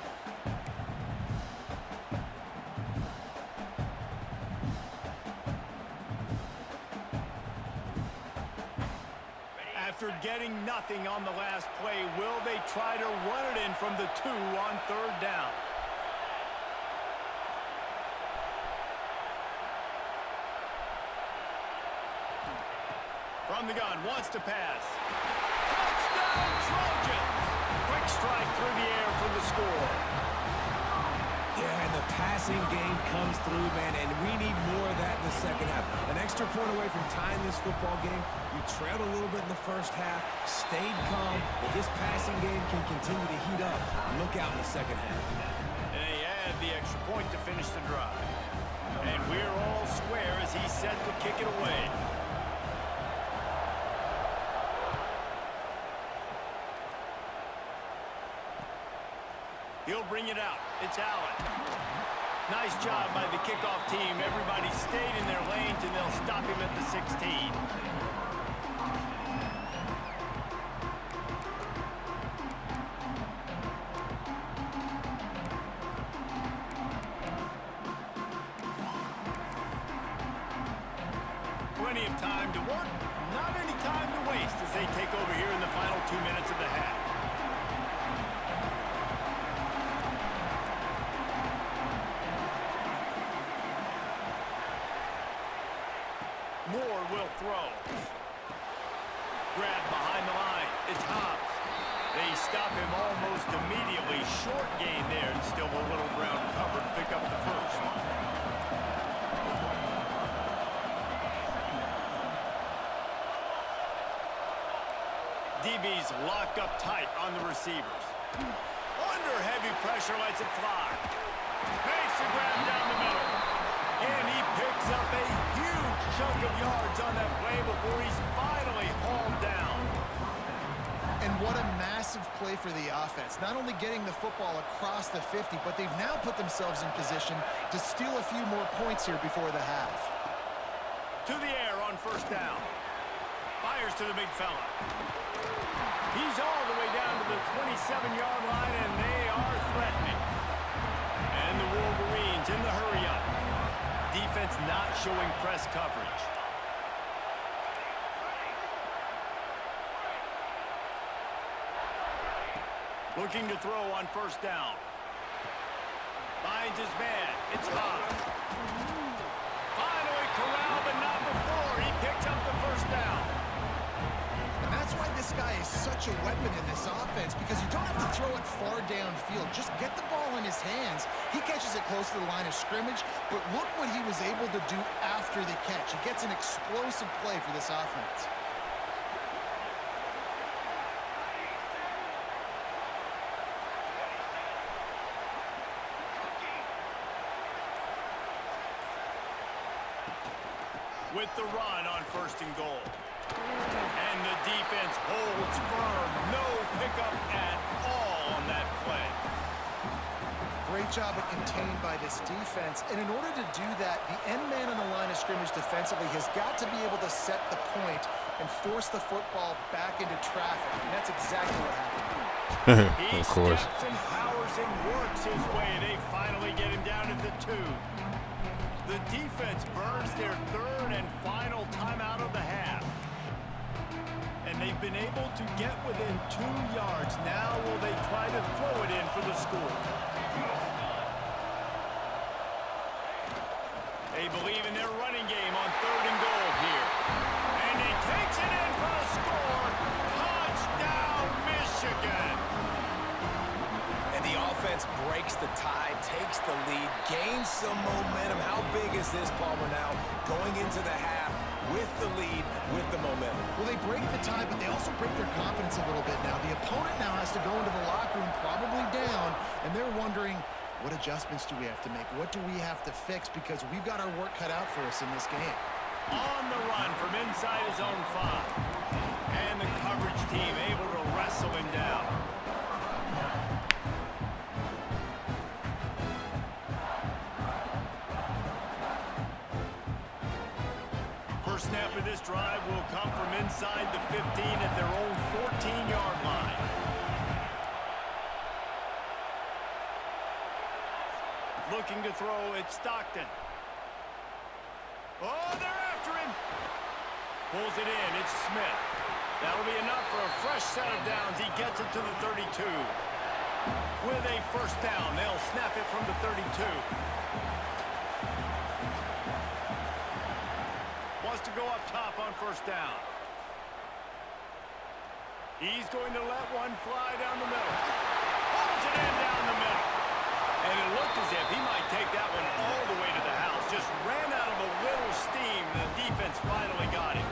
After getting nothing on the last play, will they try to run it in from the 2 on 3rd down? From the gun, wants to pass. Touchdown, Trojans! Quick strike through the air for the score. Yeah, and the passing game comes through, man, and we need more of that in the second half. An extra point away from tying this football game. You trailed a little bit in the first half, stayed calm, but this passing game can continue to heat up. Look out in the second half. And they add the extra point to finish the drive. And we're all square as he's set to kick it away. He'll bring it out. It's Allen. Nice job by the kickoff team. Everybody stayed in their lanes, and they'll stop him at the 16. Plenty of time to work. Not any time to waste as they take over here in the final 2 minutes of the half. Moore will throw. Grab behind the line. It's Hobbs. They stop him almost immediately. Short gain there, and still a little ground covered to pick up the first. DB's locked up tight on the receivers. Under heavy pressure, lets it fly. Makes the grab down the middle. And he picks up a huge chunk of yards on that play before he's finally hauled down. And what a massive play for the offense. Not only getting the football across the 50, but they've now put themselves in position to steal a few more points here before the half. To the air on 1st down. Fires to the big fella. He's all the way down to the 27-yard line, and they are threatening. And the Wolverines in the hurry-up. Defense not showing press coverage. Looking to throw on 1st down. Finds his man. It's Hobbs. Finally corralled, but not before. He picks up the 1st down. And that's why this guy is such a weapon in this offense, because you don't have to throw it far downfield. Just get the ball in his hands. He catches it close to the line of scrimmage, but look what he was able to do after the catch. He gets an explosive play for this offense. With the run on 1st and goal. And the defense holds firm. No pickup at all on that play. Great job of contained by this defense. And in order to do that, the end man on the line of scrimmage defensively has got to be able to set the point and force the football back into traffic. And that's exactly what happened. He Of course. steps and powers and works his way. They finally get him down at the 2. The defense burns their 3rd and final timeout of the half. And they've been able to get within 2 yards. Now will they try to throw it in for the score? They believe in their running game on 3rd and goal here. And he takes it in for a score. Touchdown, Michigan. And the offense breaks the tie, takes the lead, gains some momentum. How big is this, Palmer, now going into the half with the lead, with the momentum? Well, they break the tie, but they also break their confidence a little bit now. The opponent now has to go into the locker room probably down, and they're wondering, what adjustments do we have to make? What do we have to fix? Because we've got our work cut out for us in this game. On the run from inside his own 5. And the coverage team able to wrestle him down. First snap of this drive will come from inside the 15 at their own 14-yard line. Looking to throw, it's Stockton. Oh, they're after him. Pulls it in, it's Smith. That'll be enough for a fresh set of downs. He gets it to the 32. With a first down, they'll snap it from the 32. Wants to go up top on first down. He's going to let one fly down the middle. Pulls it in down the middle. And it looked as if he might take that one all the way to the house. Just ran out of a little steam. The defense finally got him.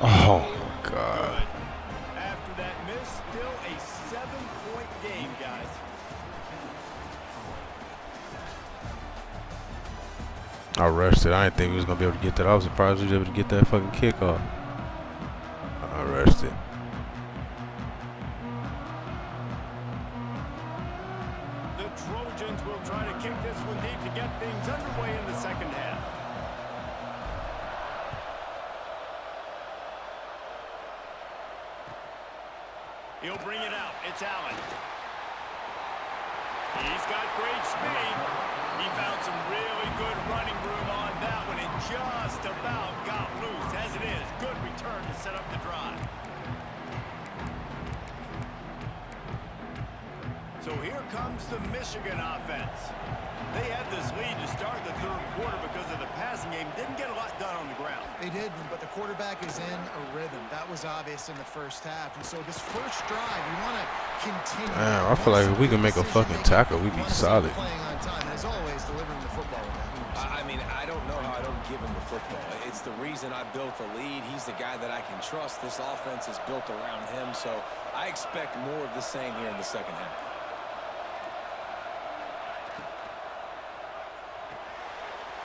Oh, God. After that miss, still a 7-point game, guys. I rushed it. I didn't think we was going to be able to get that. I was surprised we was able to get that fucking kickoff. I rushed it. The Trojans will try to kick this one deep to get things underway in the second half. He'll bring it out. It's Allen. He's got great speed. He found some really good running room on that one and just about got loose. As it is, good return to set up the drive. So here comes the Michigan offense. They had this lead to start the third quarter because of the passing game. Didn't get a lot done on the ground. They did, but the quarterback is in a rhythm. That was obvious in the first half. And so this first drive, you want to continue. Damn, I feel like if we can make a fucking tackle, we'd be solid. Playing on time, and as always, delivering the football. I mean, I don't know how I don't give him the football. It's the reason I built the lead. He's the guy that I can trust. This offense is built around him, so I expect more of the same here in the second half.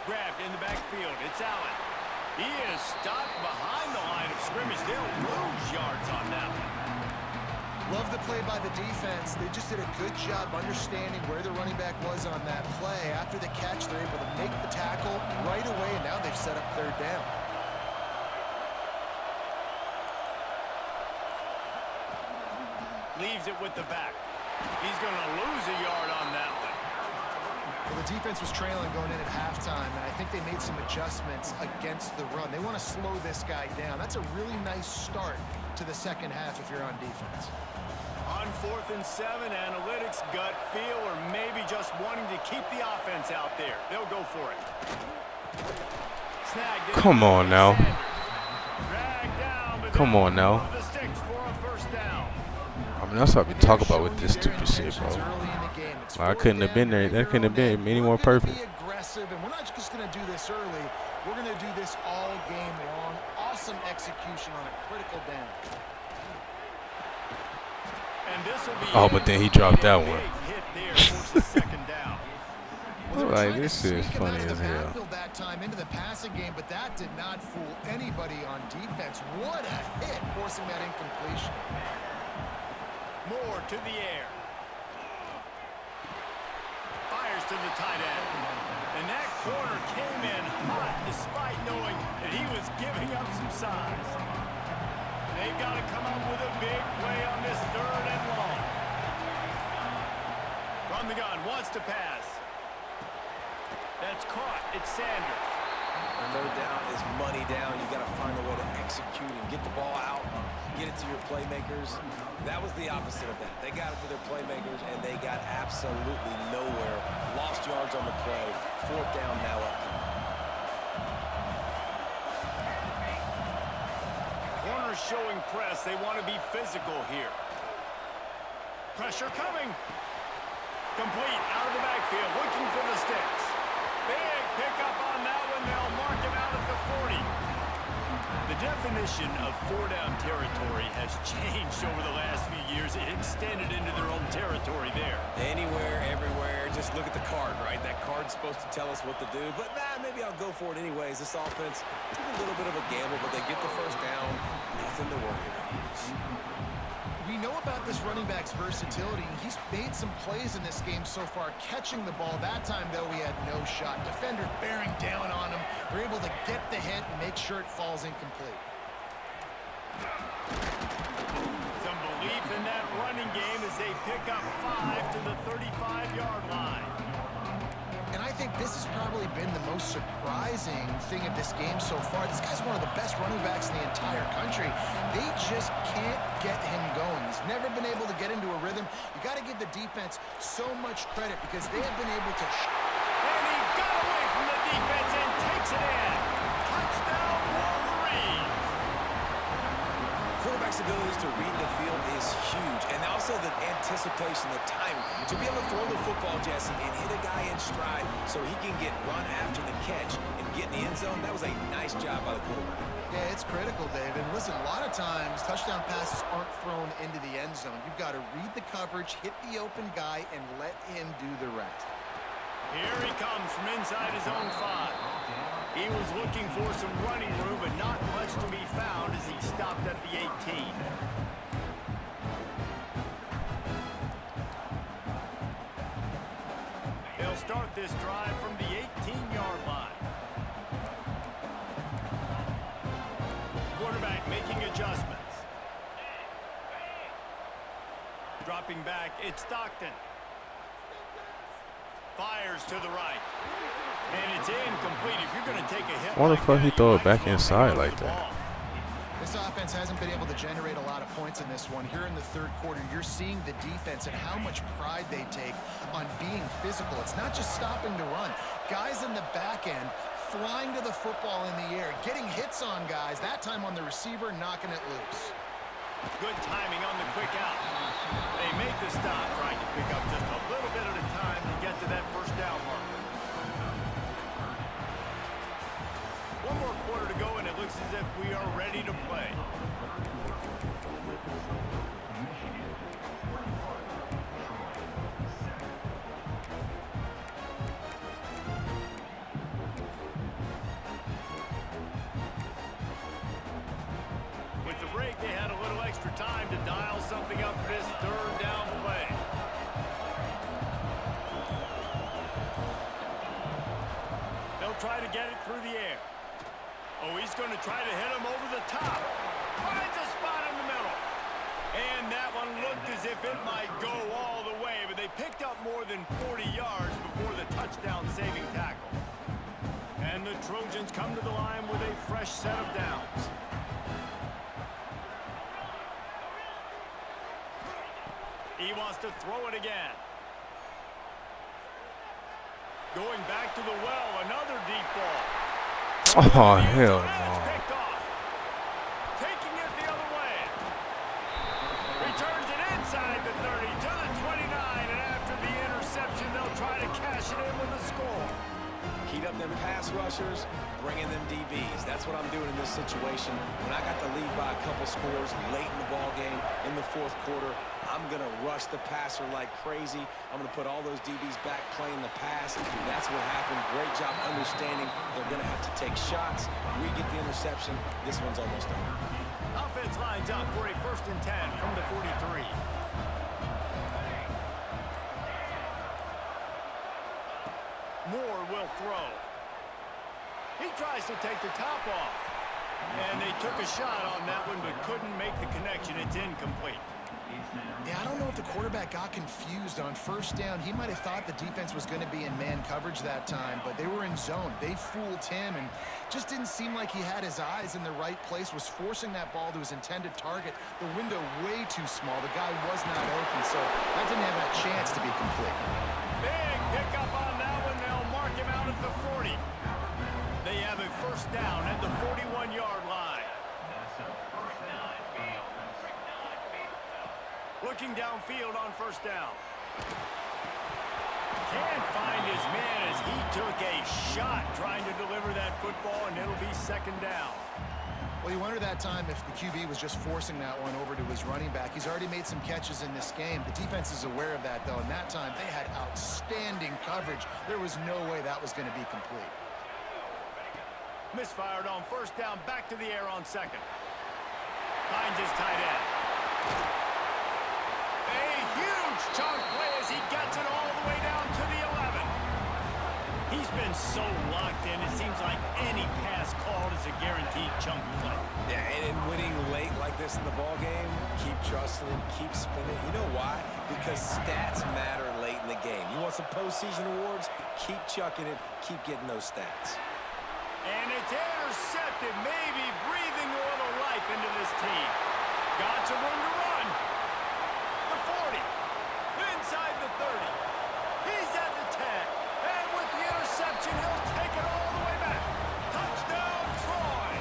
Grabbed in the backfield. It's Allen. He is stopped behind the line of scrimmage. They'll lose yards on that one. Love the play by the defense. They just did a good job understanding where the running back was on that play. After the catch, they're able to make the tackle right away, and now they've set up third down. Leaves it with the back. He's going to lose a yard on that one. Well, the defense was trailing going in at halftime, and I think they made some adjustments against the run. They want to slow this guy down. That's a really nice start to the second half if you're on defense. On 4th and 7, analytics, gut feel, or maybe just wanting to keep the offense out there. They'll go for it. Snagged it. Come on now. Dragged down, but Come on now. the sticks for a first down. I mean, that's what we talk about with this stupid shit, bro. I couldn't have been there. That couldn't have been any more perfect. Be aggressive, and we're not just going to do this early. We're going to do this all game long. Awesome execution on a critical down. And this will be Oh, but then he dropped that one. hit there for the second down. Like, this is funny as hell. That time into the passing game, but that did not fool anybody on defense. What a hit, forcing that incompletion. Moore to the air. Fires to the tight end. And that corner came in hot despite knowing that he was giving up some size. They've got to come up with a big play on this third and long. From the gun, wants to pass. That's caught. It's Sanders. Third down is money down. You got to find a way to execute and get the ball out, get it to your playmakers. That was the opposite of that. They got it to their playmakers, and they got absolutely nowhere. Lost yards on the play. Fourth down now up. Corners showing press. They want to be physical here. Pressure coming. Complete out of the backfield, looking for the sticks. Big pickup on that one. They'll mark him out at the 40. The definition of four-down territory has changed over the last few years. It extended into their own territory there. Anywhere, everywhere. Just look at the card, right? That card's supposed to tell us what to do. But, maybe I'll go for it anyways. This offense took a little bit of a gamble, but they get the first down. Nothing to worry about. We know about this running back's versatility. He's made some plays in this game so far, catching the ball. That time, though, he had no shot. Defender bearing down on him. They're able to get the hit and make sure it falls incomplete. Some belief in that running game as they pick up 5 to the 35-yard line. And I think this has probably been the most surprising thing of this game so far. This guy's one of the best running backs in the entire country. They just can't get him going. He's never been able to get into a rhythm. You got to give the defense so much credit because they have been able to... And he got away from the defense and takes it in. Touchdown, Wolverines. Quarterback's ability to read the field is huge, and also the anticipation, the timing. To be able to throw the football, Jesse, and hit a guy in stride so he can get run after the catch and get in the end zone, that was a nice job by the quarterback. Yeah, it's critical, Dave. And listen, a lot of times touchdown passes aren't thrown into the end zone. You've got to read the coverage, hit the open guy, and let him do the rest. Here he comes from inside his own 5. He was looking for some running room, but not much to be found as he stopped at the 18. They'll start this drive from the 18-yard line. Quarterback making adjustments. Dropping back, it's Stockton. Fires to the right. And it's incomplete. If you're going to take a hit, Why the fuck he throw it back inside like that? This offense hasn't been able to generate a lot of points in this one. Here in the third quarter, you're seeing the defense and how much pride they take on being physical. It's not just stopping to run. Guys in the back end flying to the football in the air, getting hits on guys, that time on the receiver, knocking it loose. Good timing on the quick out. They make the stop, trying to pick up just a little bit at a time to get to that first down mark. One more quarter to go, and it looks as if we are ready to play. With the break, they had a little extra time to dial something up for this third down play. They'll try to get it through the air. Oh, he's going to try to hit him over the top. Finds a spot in the middle. And that one looked as if it might go all the way, but they picked up more than 40 yards before the touchdown-saving tackle. And the Trojans come to the line with a fresh set of downs. He wants to throw it again. Going back to the well, another deep ball. Oh, hell no. Taking it the other way. Returns it inside the 30 to the 29, and after the interception, they'll try to cash it in with a score. Heat up them pass rushers, bring in them DBs. That's what I'm doing in this situation. When I got the lead by a couple scores late in the ball game, in the fourth quarter, I'm going to rush the passer like crazy. I'm going to put all those DBs back playing the pass. That's what happened. Great job understanding they're going to have to take shots. We get the interception. This one's almost over. Offense lines up for a 1st and 10 from the 43. Moore will throw. He tries to take the top off. And they took a shot on that one, but couldn't make the connection. It's incomplete. Yeah, I don't know if the quarterback got confused on first down. He might have thought the defense was going to be in man coverage that time, but they were in zone. They fooled him and just didn't seem like he had his eyes in the right place, was forcing that ball to his intended target. The window way too small. The guy was not open, so that didn't have that chance to be complete. Big pickup on that one. They'll mark him out at the 40. They have a first down at the 41-yard line. Looking downfield on first down. Can't find his man as he took a shot trying to deliver that football, and it'll be 2nd down. Well, you wonder that time if the QB was just forcing that one over to his running back. He's already made some catches in this game. The defense is aware of that, though, and that time they had outstanding coverage. There was no way that was going to be complete. Misfired on first down, back to the air on 2nd. Finds his tight end. A huge chunk play as he gets it all the way down to the 11. He's been so locked in, it seems like any pass called is a guaranteed chunk play. Yeah, and winning late like like this in the ball game, keep trusting him, keep spinning. You know why? Because stats matter late in the game. You want some postseason awards? Keep chucking it, keep getting those stats. And it's intercepted, maybe breathing a little life into this team. Got some room to run. The 40, inside the 30. He's at the 10, and with the interception, he'll take it all the way back. Touchdown, Troy.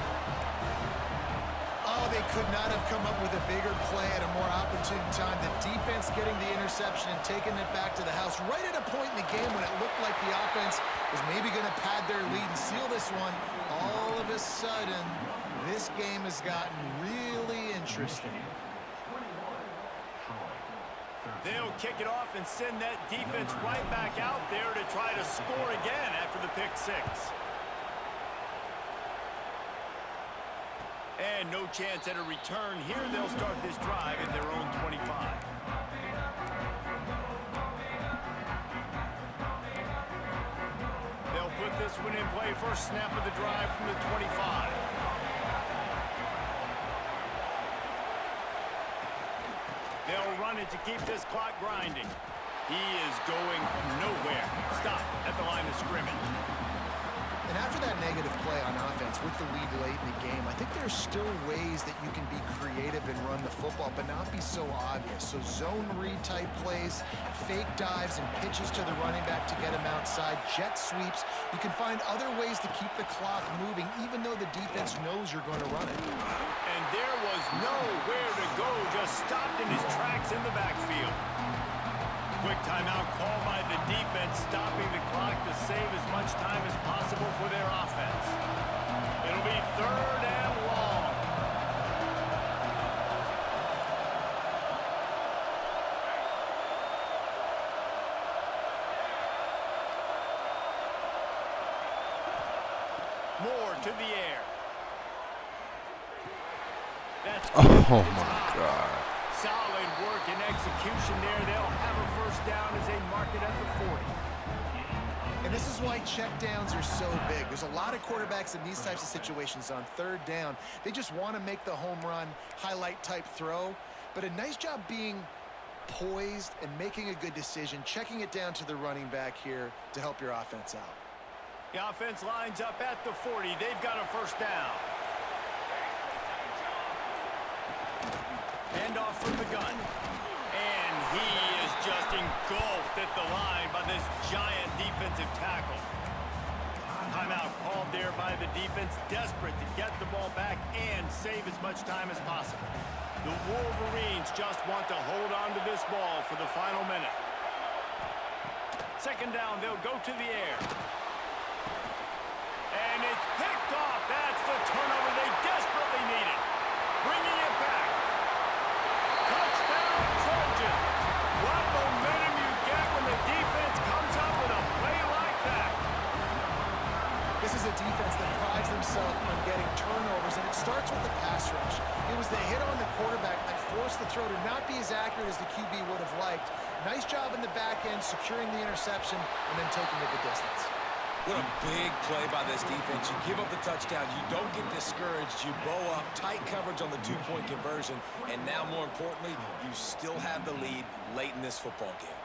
Oh, they could not have come up with a bigger play at a more opportune time. The defense getting the interception and taking it back to the house right at a point in the game when it looked like the offense was maybe going to pad their lead and seal this one. All of a sudden, this game has gotten really interesting. They'll kick it off and send that defense right back out there to try to score again after the pick six. And no chance at a return here. They'll start this drive at their own 25. They'll put this one in play. First snap of the drive from the 25. They'll run it to keep this clock grinding. He is going nowhere. Stop at the line of scrimmage. And after that negative play on offense with the lead late in the game, I think there's still ways that you can be creative and run the football, but not be so obvious. So zone read type plays, fake dives and pitches to the running back to get him outside, jet sweeps. You can find other ways to keep the clock moving, even though the defense knows you're going to run it. And there was nowhere to go, just stopped in his tracks in the backfield. Quick timeout call by the defense, stopping the clock to save as much time as possible for their offense. It'll be 3rd and long. Moore to the air. That's Oh, my God. solid work and execution there. They'll have a first down as they mark it at the 40. And this is why checkdowns are so big. There's a lot of quarterbacks in these types of situations on 3rd down. They just want to make the home run, highlight type throw. But a nice job being poised and making a good decision, checking it down to the running back here to help your offense out. The offense lines up at the 40. They've got a first down. Hand off from the gun. And he is just engulfed at the line by this giant defensive tackle. Timeout called there by the defense, desperate to get the ball back and save as much time as possible. The Wolverines just want to hold on to this ball for the final minute. 2nd down, they'll go to the air. And it's picked off. That's the turnover they desperately needed. Bringing it back. Touchdown, Trojans. What momentum you get when the defense comes up with a play like that. This is a defense that prides themselves on getting turnovers, and it starts with the pass rush. It was the hit on the quarterback that forced the throw to not be as accurate as the QB would have liked. Nice job in the back end, securing the interception, and then taking it the distance. What a big play by this defense. You give up the touchdown. You don't get discouraged. You bow up, tight coverage on the 2-point conversion. And now, more importantly, you still have the lead late in this football game.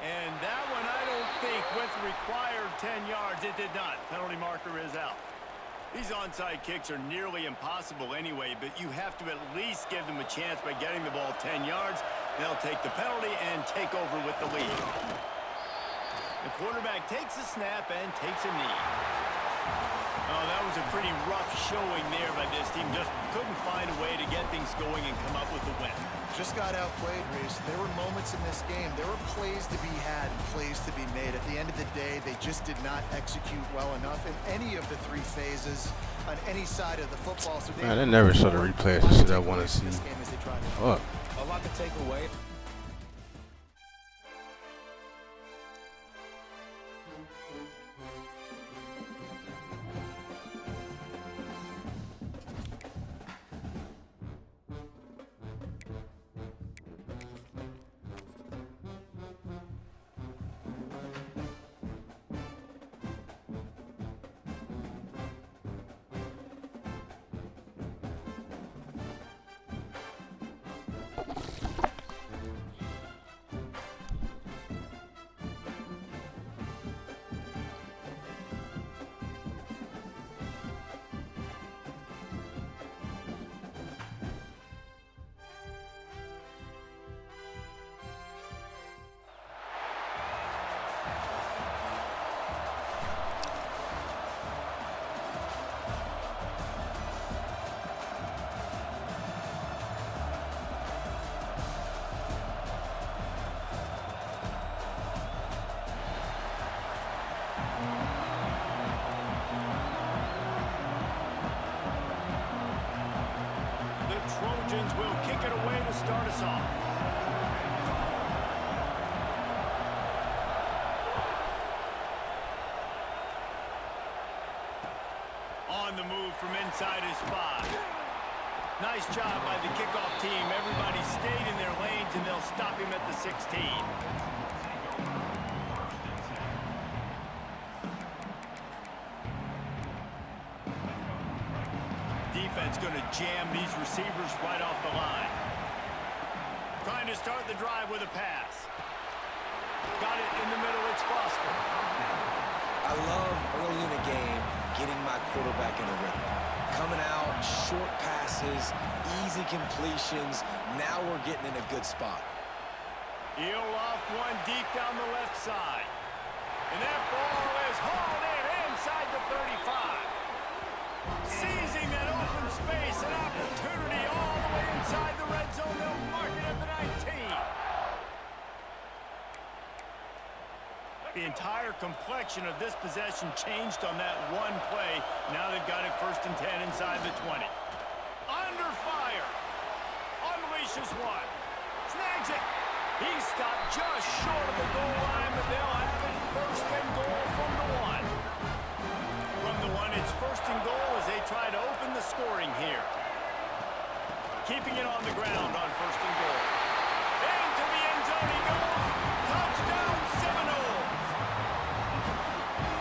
And that one, I don't think, with required 10 yards, it did not. Penalty marker is out. These onside kicks are nearly impossible anyway, but you have to at least give them a chance by getting the ball 10 yards. They'll take the penalty and take over with the lead. The quarterback takes a snap and takes a knee. Oh, that was a pretty rough showing there by this team. Just couldn't find a way to get things going and come up with the win. Just got outplayed, Reese. There were moments in this game. There were plays to be had and plays to be made. At the end of the day, they just did not execute well enough in any of the 3 phases on any side of the football. So Man, they never show the replays. This is what I want to see. Fuck. A lot to take away. will kick it away to start us off. On the move from inside his 5. Nice job by the kickoff team. Everybody stayed in their lanes, and they'll stop him at the 16. Defense going to jam these receivers right off the line. Trying to start the drive with a pass. Got it in the middle. It's Foster. I love early in a game getting my quarterback in a rhythm. Coming out, short passes, easy completions. Now we're getting in a good spot. He'll off one deep down the left side. And that ball is hauled in inside the 35. Seizing that open space, an opportunity all the way inside the red zone. They'll mark it at the 19. The entire complexion of this possession changed on that one play. Now they've got it 1st and 10 inside the 20. Under fire. Unleashes one. Snags it. He's stopped just short of the goal line, but they'll have it 1st and goal from the 1. From the 1, it's 1st and goal as they try to open the scoring here. Keeping it on the ground on 1st and goal. Into the end zone he goes. Touchdown Seminoles.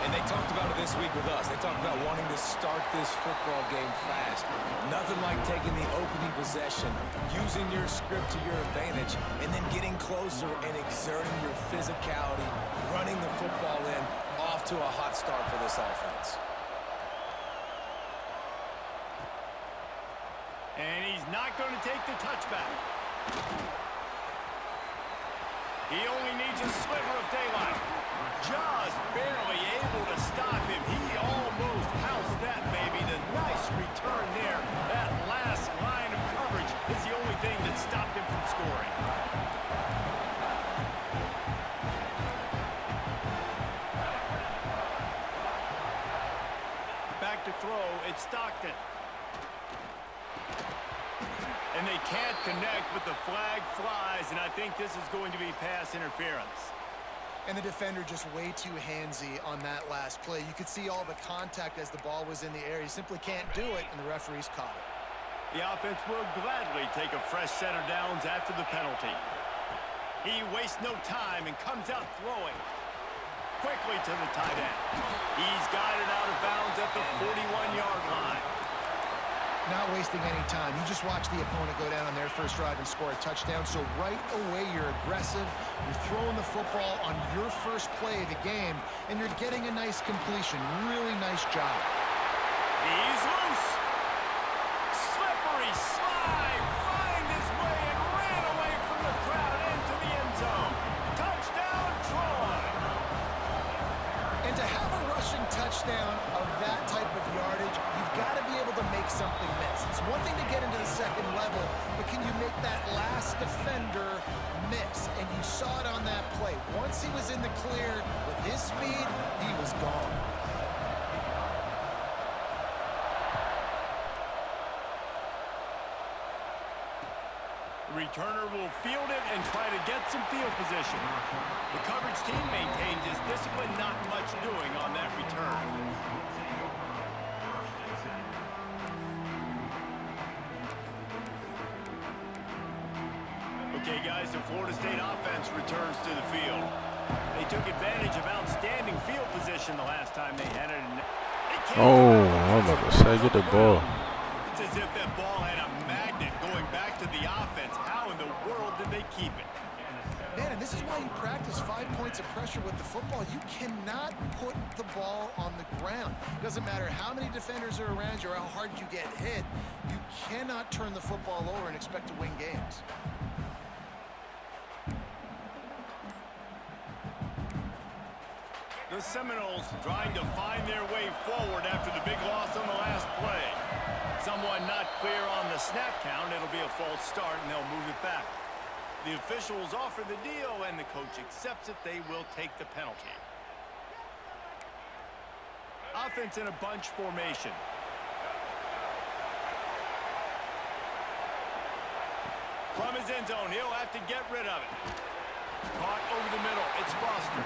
And they talked about it this week with us. They talked about wanting to start this football game fast. Nothing like taking the opening possession, using your script to your advantage, and then getting closer and exerting your physicality, running the football in, off to a hot start for this offense. And he's not going to take the touchback. He only needs a sliver of daylight. Just barely able to stop him. He almost housed that baby. The nice return there. That last line of coverage is the only thing that stopped him from scoring. Back to throw. It's Stockton. And they can't connect, but the flag flies, and I think this is going to be pass interference. And the defender just way too handsy on that last play. You could see all the contact as the ball was in the air. He simply can't do it, and the referee's caught it. The offense will gladly take a fresh set of downs after the penalty. He wastes no time and comes out throwing. Quickly to the tight end. He's got it out of bounds at the 41-yard line. Not wasting any time. You just watch the opponent go down on their first drive and score a touchdown. So right away, you're aggressive. You're throwing the football on your first play of the game, and you're getting a nice completion. Really nice job. He's loose. Slippery slide. Find his way and ran away from the crowd into the end zone. Touchdown, Troy. And to have a rushing touchdown of that type of yardage, you've got to be able to make something miss. It's one thing to get into the second level, but can you make that last defender miss? And you saw it on that play. Once he was in the clear with his speed, he was gone. The returner will field it and try to get some field position. The coverage team maintains his discipline, not much doing on that return. Okay, guys, the Florida State offense returns to the field. They took advantage of outstanding field position the last time they had it. Oh, I'm about to say, get the ball. It's as if that ball had a magnet going back to the offense. How in the world did they keep it? Man, and this is why you practice 5 points of pressure with the football. You cannot put the ball on the ground. Doesn't matter how many defenders are around you or how hard you get hit. You cannot turn the football over and expect to win games. The Seminoles trying to find their way forward after the big loss on the last play. Someone not clear on the snap count. It'll be a false start, and they'll move it back. The officials offer the deal, and the coach accepts it. They will take the penalty. Offense in a bunch formation. From his end zone, he'll have to get rid of it. Caught over the middle. It's Foster.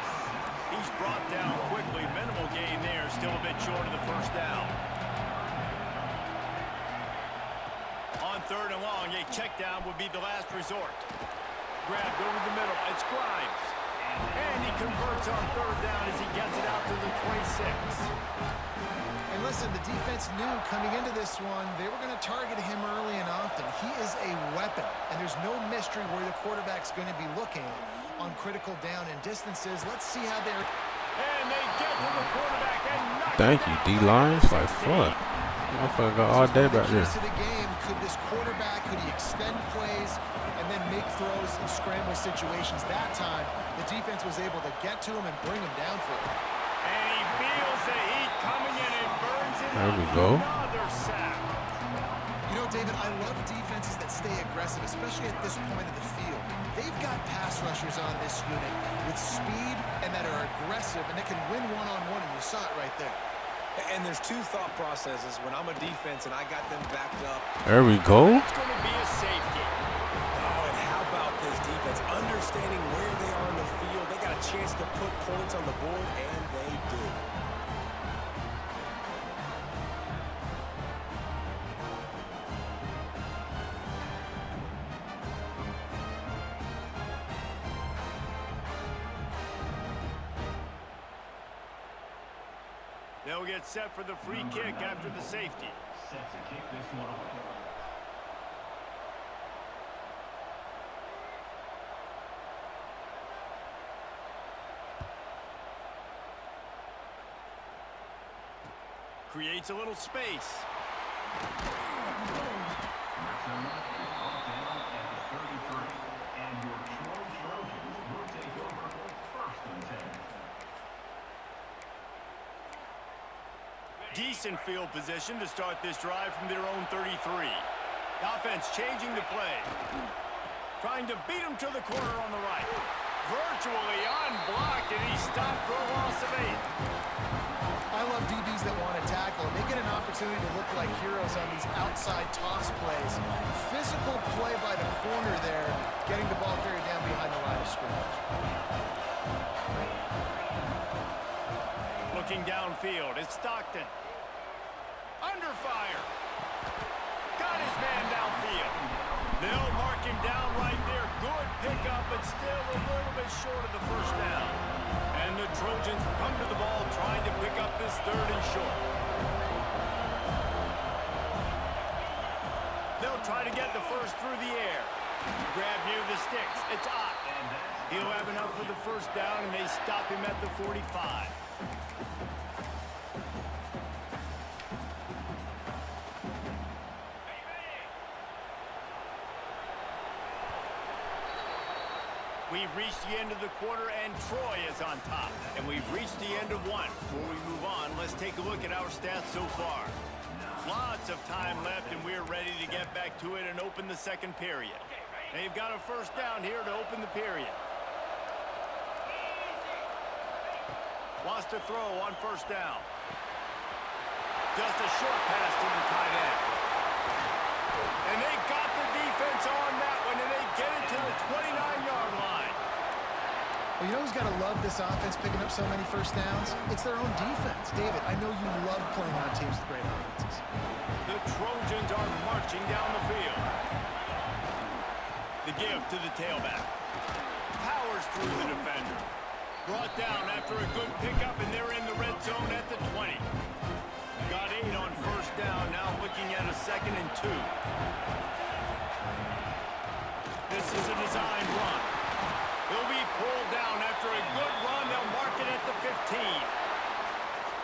He's brought down quickly. Minimal gain there. Still a bit short of the first down. On 3rd and long, a check down would be the last resort. Grabbed over the middle. It's Grimes. And he converts on 3rd down as he gets it out to the 26. And listen, the defense knew coming into this one, they were going to target him early and often. He is a weapon, and there's no mystery where the quarterback's going to be looking on critical down and distances. Let's see how they're... And they get to the quarterback and knock Thank you, D-line. It's like, fuck. Motherfucker got all day back there. To the game, could this quarterback, could he extend plays and then make throws in scramble situations? That time, the defense was able to get to him and bring him down for it. And he feels the heat coming in and burns it. There we go. Another sack. You know, David, I love defenses that stay aggressive, especially at this point of the field. They've got pass rushers on this unit with speed and that are aggressive and that can win one-on-one, and you saw it right there. And there's two thought processes. When I'm a defense and I got them backed up. There we go. It's going to be a safety. Oh, and how about this defense? Understanding where they are in the field. They got a chance to put points on the board, and they do. They'll get set for the free kick after the safety. Set to kick this one away. Creates a little space. Decent field position to start this drive from their own 33. The offense changing the play. Trying to beat him to the corner on the right. Virtually unblocked, and he stopped for a loss of 8. I love DBs that want to tackle, and they get an opportunity to look like heroes on these outside toss plays. Physical play by the corner there, getting the ball carried down behind the line of scrimmage. Looking downfield, it's Stockton. Under fire. Got his man downfield. They'll mark him down right there. Good pickup, but still a little bit short of the first down. And the Trojans come to the ball trying to pick up this 3rd and short. They'll try to get the first through the air. Grab near the sticks. It's Ott. He'll have enough for the first down, and they stop him at the 45. We've reached the end of the quarter, and Troy is on top. And we've reached the end of one. Before we move on, let's take a look at our stats so far. Lots of time left, and we're ready to get back to it and open the second period. They've got a first down here to open the period. Wants to throw on first down. Just a short pass to the tight end. And they got the defense on that one, and they get it to the 29-yard line. Well, you know who's got to love this offense picking up so many first downs? It's their own defense. David, I know you love playing on teams with great offenses. The Trojans are marching down the field. The give to the tailback. Powers through the defender. Brought down after a good pickup, and they're in the red zone at the 20. Got 8 on first down, now looking at a 2nd and 2. This is a design run. He'll be pulled down after a good run. They'll mark it at the 15.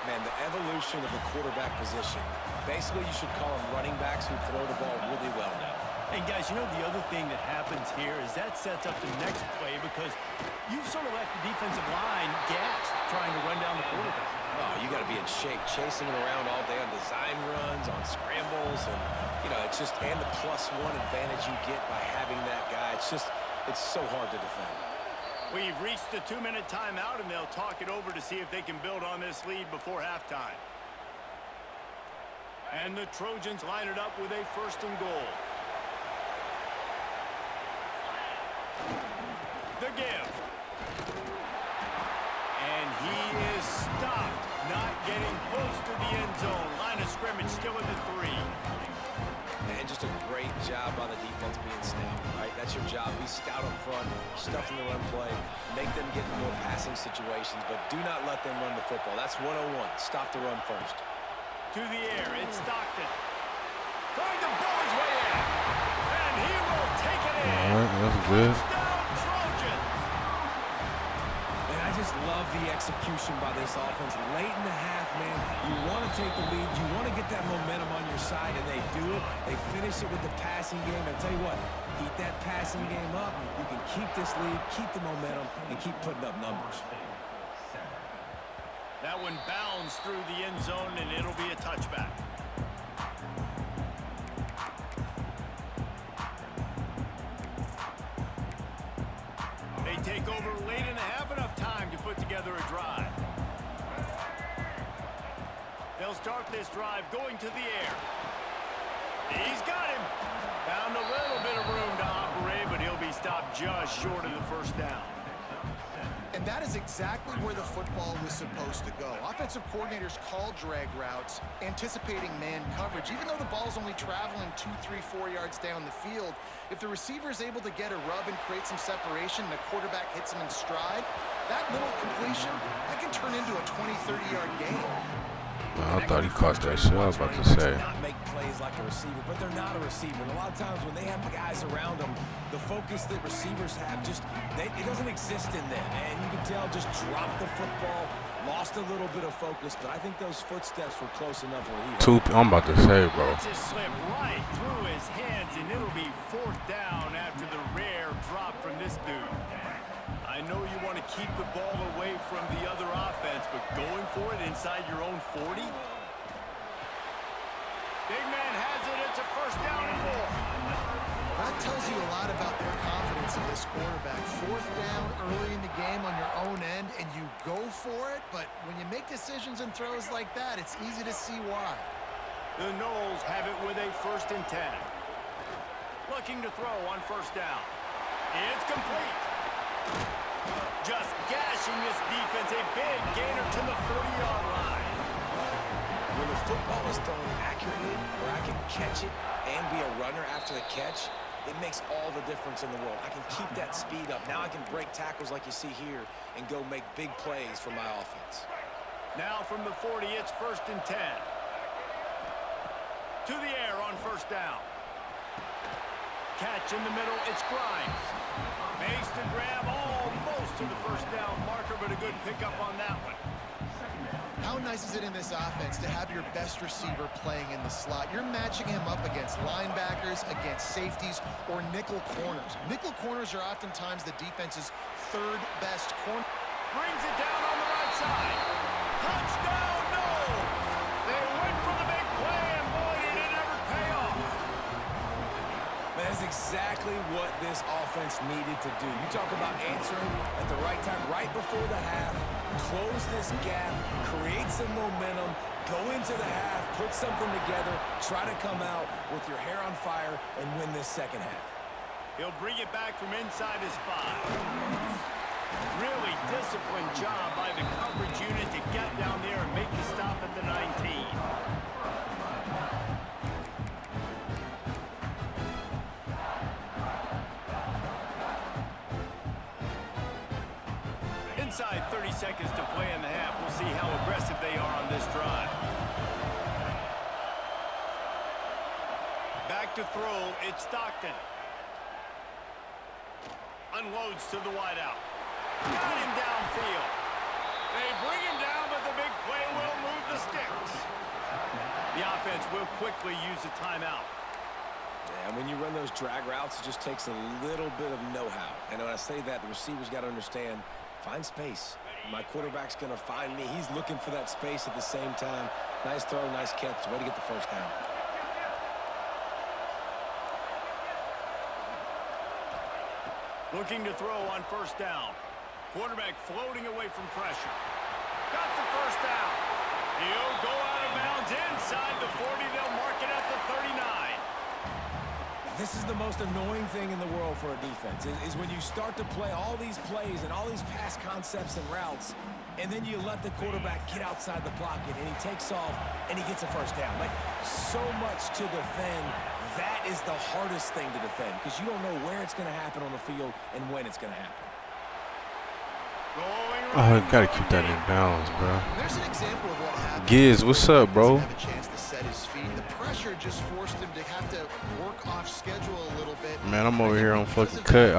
Man, the evolution of the quarterback position. Basically, you should call them running backs who throw the ball really well now. And guys, you know the other thing that happens here is that sets up the next play because you've sort of left the defensive line gassed trying to run down the quarterback. Oh, you got to be in shape, chasing him around all day on design runs, on scrambles, and, you know, it's just, and the +1 advantage you get by having that guy. It's just, it's so hard to defend. We've reached the 2-minute timeout, and they'll talk it over to see if they can build on this lead before halftime. And the Trojans line it up with a 1st and goal. The give. And he is stopped. Not getting close to the end zone. Line of scrimmage still in the 3. And just a great job by the defense being stout, right? That's your job. Be stout up front, stuff in the run play, make them get in more passing situations, but do not let them run the football. That's 101. Stop the run first. To the air, it's Stockton. Trying to blow his way in. And he will take it in. All right, that's good. Touchdown, Trojans. And I just love the execution by this offense. Late in the half, man, you want to take the lead. You want to get that momentum on your side, and they do it. They finish it with the passing game. And I'll tell you what, keep that passing game up. You can keep this lead, keep the momentum, and keep putting up numbers. That one bounds through the end zone, and it'll be a touchback. They take over late in the half, enough time to put together a drive. They'll start this drive going to the air. He's got him. Found a little bit of room to operate, but he'll be stopped just short of the first down. And that is exactly where the football was supposed to go. Offensive coordinators call drag routes, anticipating man coverage. Even though the ball's only traveling 2, 3, 4 yards down the field, if the receiver is able to get a rub and create some separation, and the quarterback hits him in stride, that little completion, that can turn into a 20, 30-yard game. I thought he caught that shit. I was about to say. Not make plays like a receiver, but they're not a receiver. And a lot of times when they have the guys around them, the focus that receivers have it doesn't exist in them. And you can tell just dropped the football, lost a little bit of focus. But I think those footsteps were close enough where he I'm about to say, bro. It's just slipped right through his hands, and it'll be 4th down after the rare drop from this dude. I know you want to keep the ball away from the other offense, but going for it inside your own 40? Big man has it. It's a 1st down and more. That tells you a lot about their confidence in this quarterback. 4th down early in the game on your own end, and you go for it, but when you make decisions and throws like that, it's easy to see why. The Knowles have it with a 1st and 10. Looking to throw on 1st down. It's complete. Just gashing this defense, a big gainer to the 40-yard line. When the football is thrown accurately, where I can catch it and be a runner after the catch, it makes all the difference in the world. I can keep that speed up. Now I can break tackles like you see here and go make big plays for my offense. Now from the 40, it's 1st and 10. To the air on 1st down. Catch in the middle, it's Grimes. Makes the grab almost to the 1st down marker, but a good pickup on that one. How nice is it in this offense to have your best receiver playing in the slot? You're matching him up against linebackers, against safeties, or nickel corners. Nickel corners are oftentimes the defense's 3rd best corner. Brings it down on the right side. Touchdown, no! They went for the big play, and boy, did it ever pay off. Man, that's exactly what this offense needed to do. You talk about answering at the right time, right before the half, close this gap, create some momentum, go into the half, put something together, try to come out with your hair on fire and win this 2nd half. He'll bring it back from inside his 5. Really disciplined job by the coverage unit to get down there and make the stop at the 19. Inside 30 seconds to play in the half. We'll see how aggressive they are on this drive. Back to throw, it's Stockton. Unloads to the wideout. Got him downfield. They bring him down, but the big play will move the sticks. The offense will quickly use a timeout. And when you run those drag routes, it just takes a little bit of know-how. And when I say that, the receiver's got to understand, find space. My quarterback's going to find me. He's looking for that space at the same time. Nice throw, nice catch. Way to get the 1st down. Looking to throw on 1st down. Quarterback floating away from pressure. Got the 1st down. He'll go out of bounds inside the 40. They'll mark it at the 39. This is the most annoying thing in the world for a defense, is when you start to play all these plays and all these pass concepts and routes, and then you let the quarterback get outside the pocket, and he takes off, and he gets a first down. Like, so much to defend. That is the hardest thing to defend, because you don't know where it's going to happen on the field and when it's going to happen. Oh, I gotta keep that in balance, bro. There's an example of what happened. Giz, what's up, bro? Have a chance to set his feet. The pressure just forced him to have to work off schedule a little bit. Man, I'm over here on fucking cut.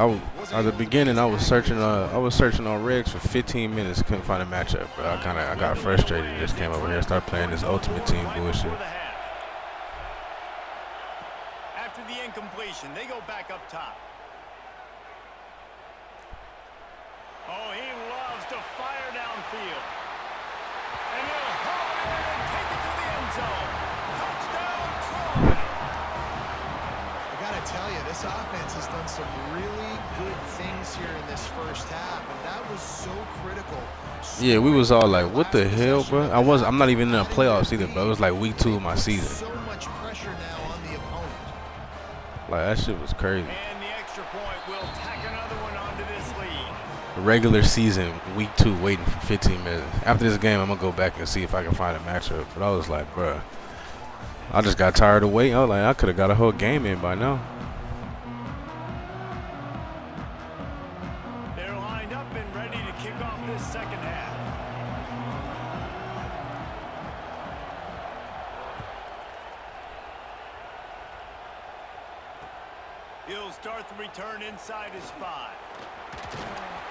At the beginning, I was searching on regs for 15 minutes. Couldn't find a matchup, bro. I got frustrated. Just came over here and started playing this Ultimate Team bullshit. After the incompletion, they go back up top. Oh, he loves to fire downfield. And he'll haul it in and take it to the end zone. Touchdown, Troy! I got to tell you, this offense has done some really good things here in this first half, and that was so critical. Yeah, we was all like, what the hell, bro? I'm not even in the playoffs either, bro. It was like week 2 of my season. So much pressure now on the opponent. Like, that shit was crazy. And the extra point will tack another one onto this lead. Regular season, week 2, waiting for 15 minutes. After this game, I'm going to go back and see if I can find a matchup. But I was like, bruh, I just got tired of waiting. I was like, I could have got a whole game in by now. They're lined up and ready to kick off this second half. He'll start the return inside his 5.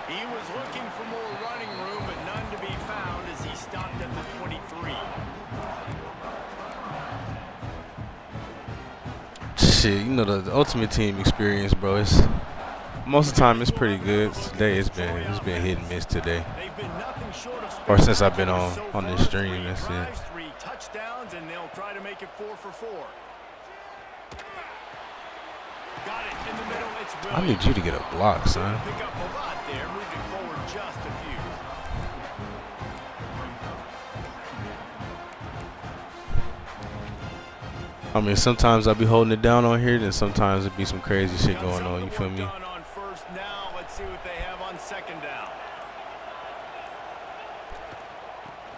He was looking for more running room, but none to be found as he stopped at the 23. Shit, you know, the Ultimate Team experience, bro. It's most of the time it's pretty good. Today it's been hit and miss today. They've been nothing short of Or since I've been spectacular on so this far. stream, that's it. 3 drives, 3 touchdowns, and they'll try to make it 4 for 4. Got it in the middle. It's I need you to get a block, son. pick up a lot there, moving forward just a few. I mean, sometimes I'll be holding it down on here, then sometimes it'll be some crazy shit going on, you feel me? Done on first now. Let's see what they have on second down.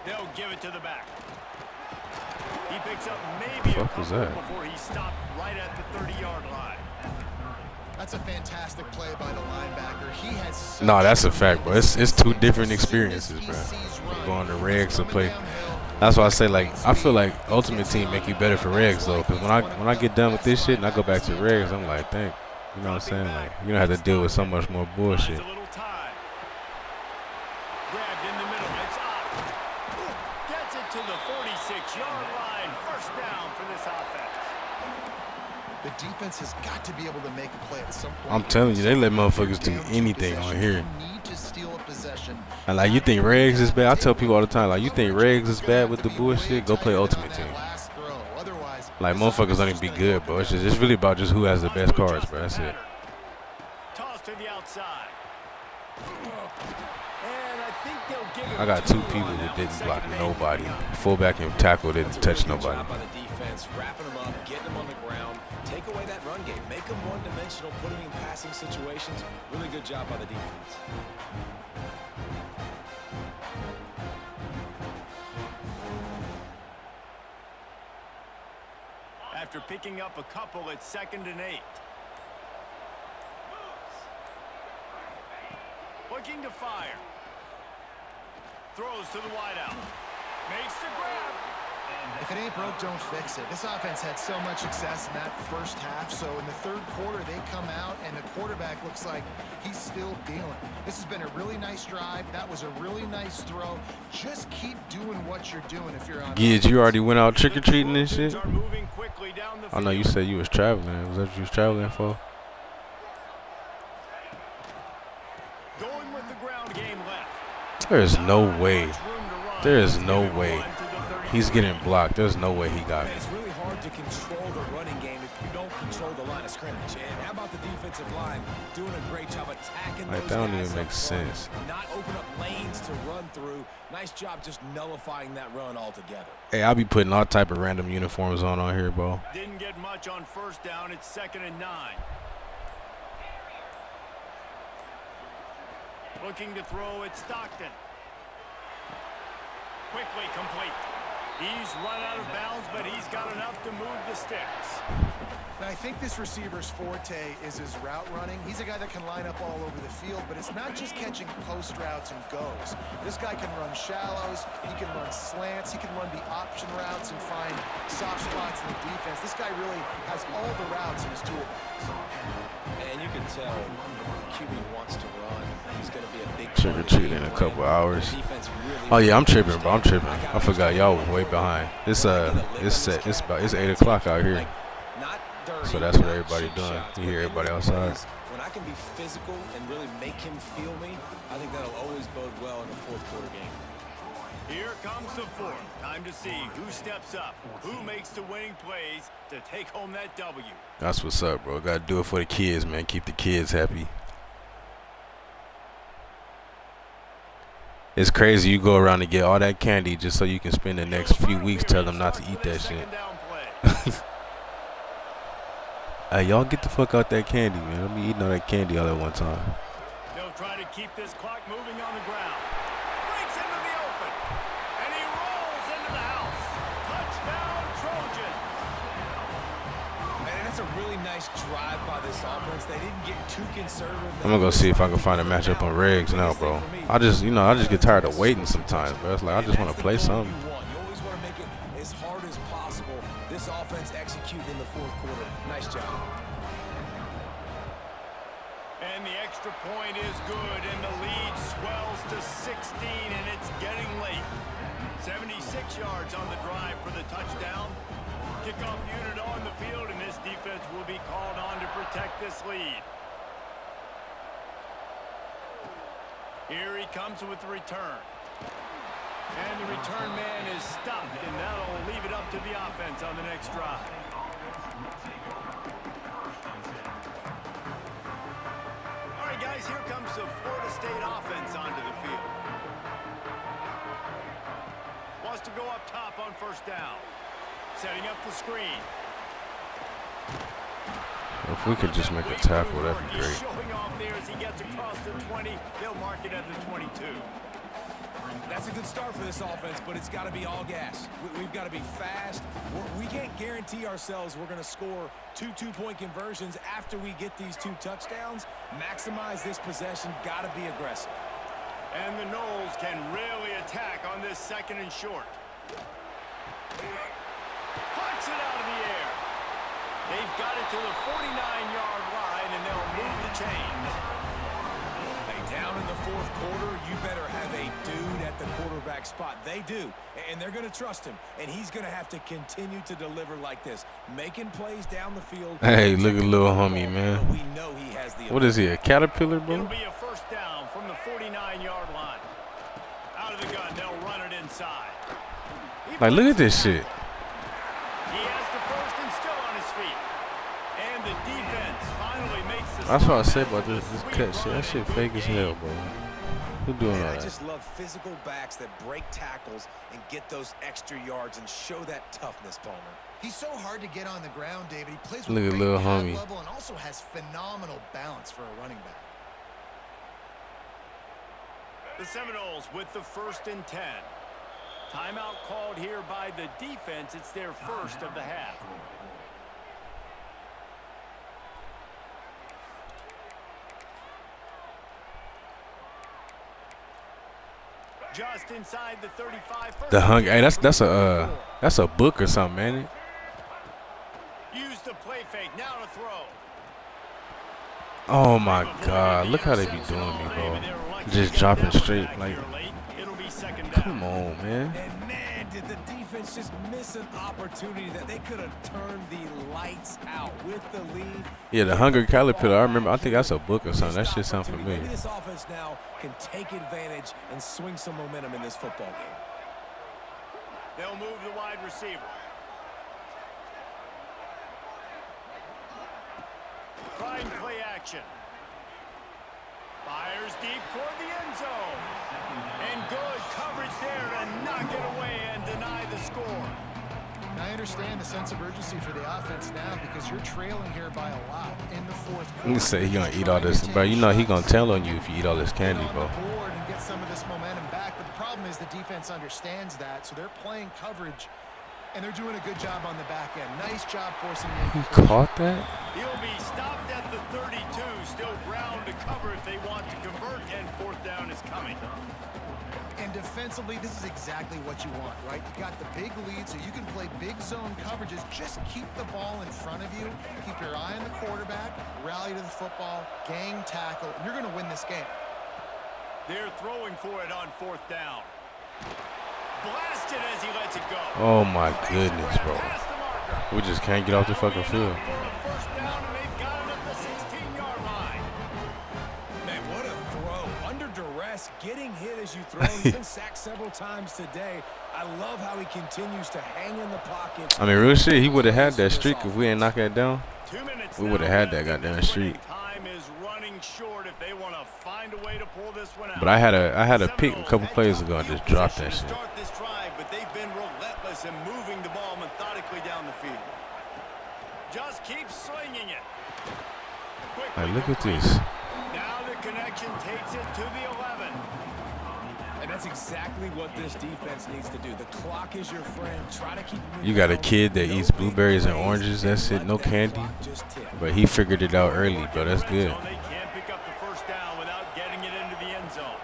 They'll give it to the back. He picks up maybe a Fuck was couple that? before he stopped right at the 30-yard line. That's a fantastic play by the linebacker. He has such No, that's a fact, bro. It's 2 different experiences, bro. Going to regs to play. That's why I say, like, I feel like Ultimate Team make you better for regs, though. Because when I get done with this shit and I go back to regs, I'm like, dang. You know what I'm saying? Like, you don't have to deal with so much more bullshit. A little time. Grabbed in the middle. It's up. Gets it to the 46-yard line. First down for this offense. The defense has got to be able to make a play at some point. I'm telling you, they let motherfuckers do anything on here. You need to steal a possession. And, like, you think regs is bad? I tell people all the time, like, you think regs is bad with the bullshit? Go play Ultimate Team. Like, motherfuckers don't even be good, bro. It's really about just who has the best cards, bro. That's it. Toss to the outside. And I think they'll give it I got 2 people that didn't block nobody. Fullback and tackle didn't touch nobody. Job by the defense, wrapping them up, getting them on the ground, take away that run game, make them one-dimensional, put them in passing situations. Really good job by the defense. After picking up a couple, it's 2nd and 8. Looking to fire. Throws to the wideout. Makes the grab. If it ain't broke, don't fix it. This offense had so much success in that first half, so in the third quarter they come out and the quarterback looks like he's still dealing. This has been a really nice drive. That was a really nice throw. Just keep doing what you're doing if you're on. Gids, you already went out trick-or-treating and shit? Are moving quickly down the I know you field. said you was traveling. Was that what you was traveling for? Going with the ground game left. There is no way. Room to run. There is no way. One to the 33. He's getting blocked. There's no way he got me. It's really hard to control the running game if you don't control the line line of scrimmage. And how about the defensive line doing a great job attacking Like, those that don't guys even make up front, sense. not open up lanes to run through. Nice job just nullifying that run altogether. Hey, I'll be putting all type of random uniforms on here, bro. Didn't get much on first down. It's 2nd and 9. Looking to throw at Stockton. Quickly complete. He's run out of bounds, but he's got enough to move the sticks. And I think this receiver's forte is his route running. He's a guy that can line up all over the field, but it's not just catching post routes and goes. This guy can run shallows, he can run slants, he can run the option routes and find soft spots in the defense. This guy really has all the routes in his toolbox. And you can tell the QB wants to run. He's going to be a big Trick or treat in a couple hours. Oh yeah, I'm tripping, bro. I'm tripping. I forgot y'all was way behind. It's 8 o'clock out here. So that's what everybody doing. You hear everybody outside. When I can be physical and really make him feel me, I think that'll always bode well in the fourth quarter game. Here comes the fourth. Time to see who steps up, who makes the winning plays to take home that W. That's what's up, bro. Got to do it for the kids, man. Keep the kids happy. It's crazy you go around and get all that candy just so you can spend the next few weeks telling them not to eat that shit. Hey, y'all get the fuck out that candy, man. I'll be eating all that candy all at one time. They'll try to keep this clock moving on the ground. Breaks into the open. And he rolls into the house. Touchdown, Trojans. Man, that's a really nice drive by this offense. They didn't get too conservative. I'm gonna go see if I can find a matchup on regs now, bro. I just get tired of waiting sometimes, bro. It's like I just want to play something. You always want to make it as hard as possible. This offense executed in the fourth quarter. Nice job. And the extra point is good, and the lead swells to 16, and it's getting late. 76 yards on the drive for the touchdown. Kickoff unit on the field, and this defense will be called on to protect this lead. Here he comes with the return. And the return man is stopped, and that'll leave it up to the offense on the next drive. All right, guys, here comes the Florida State offense onto the field. Wants to go up top on first down. Setting up the screen. If we could just make a tackle, that'd be great. He's showing off there as he gets across the 20. They'll mark it at the 22. That's a good start for this offense, but it's got to be all gas. We've got to be fast. We can't guarantee ourselves we're going to score two-point conversions after we get these 2 touchdowns. Maximize this possession. Got to be aggressive. And the Noles can really attack on this 2nd and short. Punts it out of the air. They've got it to the 49-yard line, and they'll move the chains. Down in the fourth quarter, you better have a dude at the quarterback spot. They do, and they're going to trust him, and he's going to have to continue to deliver like this, making plays down the field. Hey, look at little homie, man. We know he has the What is he, a caterpillar, bro? It'll be a first down from the 49-yard line. Out of the gun, they'll run it inside. Like, look at this shit. He has the first and still on his feet. And the defense finally makes the That's what I say about this cut shit. That shit fake as hell, bro. Who doing all I that? just love physical backs that break tackles and get those extra yards and show that toughness, Palmer. He's so hard to get on the ground, David. He plays Look with at great little pad homie. level and also has phenomenal balance for a running back. The Seminoles with the 1st and 10. Timeout called here by the defense. It's their first of the half. Just inside the 35. The hunger. Hey, that's a book or something, ain't it? Use the play fake. Now to throw. Oh my God! Look how they be doing me, bro. Just dropping straight. Like, come on, man. And man, did the defense just miss an opportunity that they could have turned the lights out with the lead. Yeah, the Hunger Caterpillar. I remember. I think that's a book or something. That shit sound familiar. Maybe this offense now can take advantage and swing some momentum in this football game. They'll move the wide receiver. trying play action. Fires deep toward the end zone. And good coverage there to knock it away and deny the score. I understand the sense of urgency for the offense now because you're trailing here by a lot in the fourth quarter. You say he gonna eat all this, bro. You know he gonna tell on you if you eat all this candy, bro. Board and get some of this momentum back, but the problem is the defense understands that, so they're playing coverage and they're doing a good job on the back end. Nice job forcing the He caught that? He'll be stopped at the 32. Still ground to cover if they want to convert, and fourth down is coming. And defensively, this is exactly what you want, right? You got the big lead, so you can play big zone coverages. Just keep the ball in front of you. Keep your eye on the quarterback. Rally to the football. Gang tackle. And you're going to win this game. They're throwing for it on fourth down. Blasted as he lets it go. Oh my goodness, bro. We just can't get off the fucking field. First down, and they've got it at the 16-yard line. Man, what a throw. Under duress, getting hit as you throw. He's been sacked several times today. I love how he continues to hang in the pocket. I mean, real shit, he would have had that streak if we ain't knock that down. 2 minutes We would have had that goddamn streak. Time is running short if they want to find a way to pull this one out. But I had a pick a couple plays ago and just dropped that shit. Start this drive, but they've been relentless in moving the ball methodically down the field. Just keep slinging it. Like, look at this. Now the connection takes it to the 11. And that's exactly what this defense needs to do. The clock is your friend. Try to keep You got a kid that eats blueberries and oranges. That's it, no candy. But he figured it out early, bro. That's good. They can't pick up the first down without getting it into the end zone.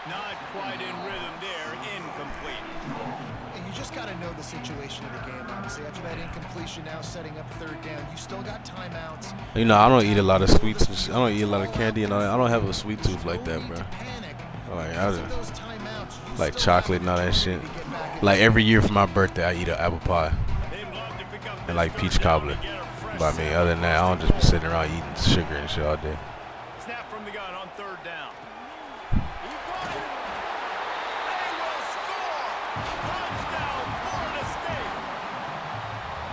Not quite in rhythm there. Incomplete. And you just got to know the situation of the game, obviously. After that incompletion, now setting up third down. You still got timeouts. You know, I don't eat a lot of sweets. And I don't eat a lot of candy, and I don't have a sweet tooth like that, bro. Like chocolate and all that shit. Like every year for my birthday, I eat an apple pie and like peach cobbler. But I mean, other than that, I don't just be sitting around eating sugar and shit all day. Snap from the gun on third down. He got it. They will score. Touchdown, Florida State.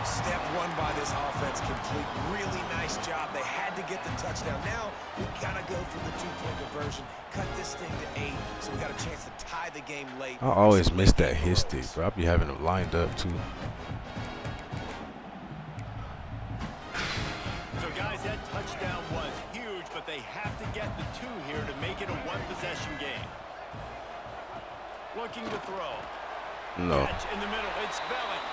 Step one by this offense complete. Really nice job. They had to get the touchdown. Now we gotta go for the two-point conversion. Cut this thing to 8, so we got a chance to tie the game late. I always miss that hit stick, bro. I be having them lined up too. So guys, that touchdown was huge, but they have to get the 2 here to make it a one-possession game. Looking to throw. No. Catch in the middle. It's Belling.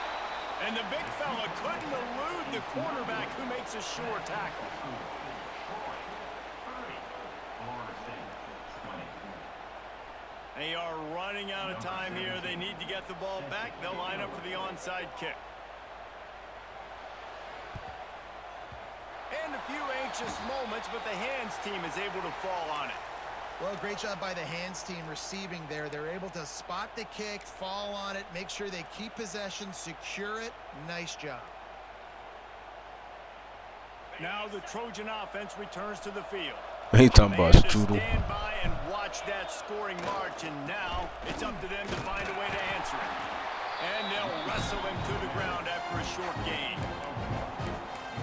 And the big fella couldn't elude the quarterback who makes a sure tackle. They are running out of time here. They need to get the ball back. They'll line up for the onside kick. And a few anxious moments, but the hands team is able to fall on it. Well, great job by the hands team receiving there. They're able to spot the kick, fall on it, make sure they keep possession, secure it. Nice job. Now the Trojan offense returns to the field. He talking about strudel. Stand by and watch that scoring march, and now it's up to them to find a way to answer it. And they'll wrestle him to the ground after a short gain.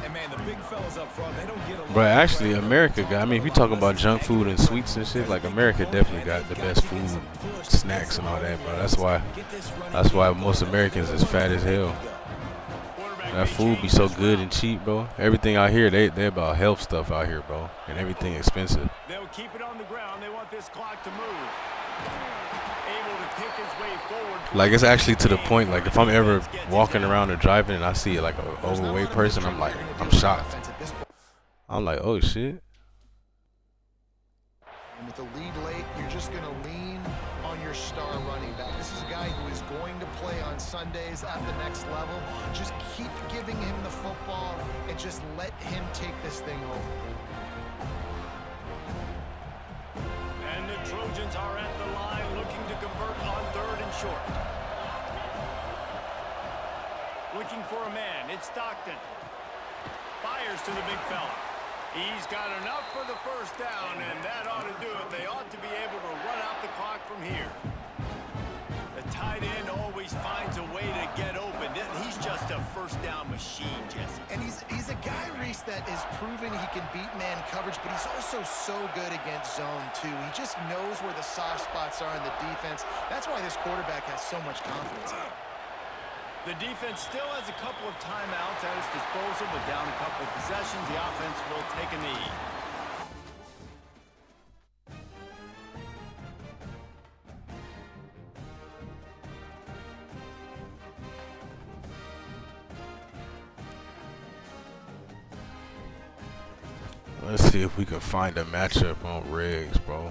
And man, the big fellas up front, they don't get a lot. Bro, actually, America got. I mean, if you talking about junk food and sweets and shit, like America definitely got the best food, snacks and all that, bro. That's why most Americans is fat as hell. That food be so good and cheap, bro. Everything out here, they about health stuff out here, bro, and everything expensive. They'll keep it on the ground. They want this clock to move. Able to pick his way forward. Like, it's actually to the point, like, if I'm ever walking around or driving and I see like an overweight person, I'm like, I'm shocked. I'm like, oh shit. And with the lead late, you're just going to lean on your star running back. This is a guy who is going to play on Sundays at the next level. Just keep giving him the football and just let him take this thing over. And the Trojans are at the line looking to convert on third and short. Looking for a man. It's Stockton. Fires to the big fella. He's got enough for the first down, and that ought to do it. They ought to be able to run out the clock from here. The tight end always finds a way to get open. He's just a first down machine, Jesse. And he's a guy, Reese, that is proven he can beat man coverage, but he's also so good against zone, too. He just knows where the soft spots are in the defense. That's why this quarterback has so much confidence in him. The defense still has a couple of timeouts at its disposal, but down a couple of possessions, the offense will take a knee. Let's see if we can find a matchup on Regs, bro.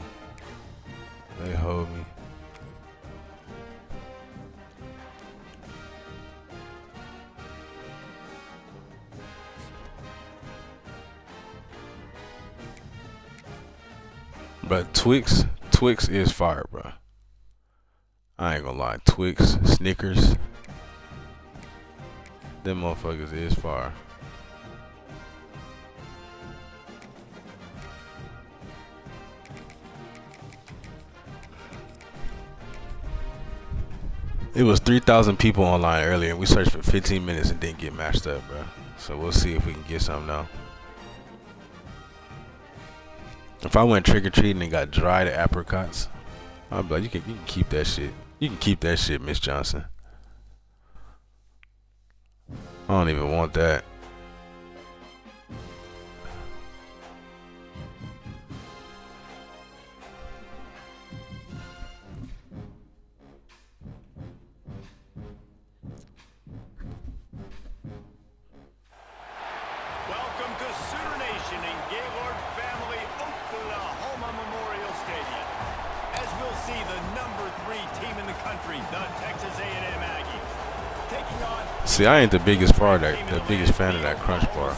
They hold me. But Twix is fire, bro. I ain't gonna lie. Twix, Snickers, them motherfuckers is fire. It was 3,000 people online earlier, and we searched for 15 minutes and didn't get matched up, bro. So we'll see if we can get something now. If I went trick-or-treating and got dried apricots, I'd be like, you can keep that shit. You can keep that shit, Miss Johnson. I don't even want that. Welcome to Sooner Nation in Gaylord Family Oklahoma Memorial Stadium. As we'll see, the number 3 team in the country, the Texas A&M Aggies, taking on. See, I ain't the biggest fan of that Crunch Bar.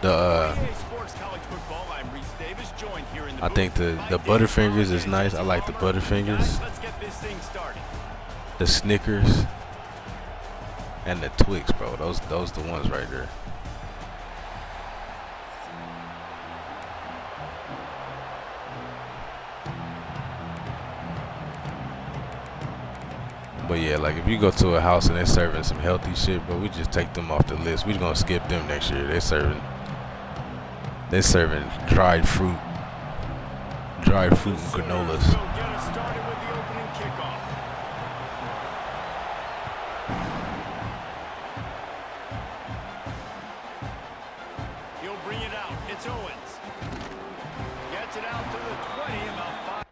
The easports college football. I'm Reese Davis, joined here in the I think the Butterfingers is nice. I like the Butterfingers. Let's get this thing started. The Snickers and the Twix, bro. Those the ones right there. But yeah, like if you go to a house and they're serving some healthy shit, but we just take them off the list. We're gonna skip them next year. They're serving dried fruit and granolas. Will get us started with the opening kickoff. He'll bring it out. It's Owens. Gets it out to the 20, about 5.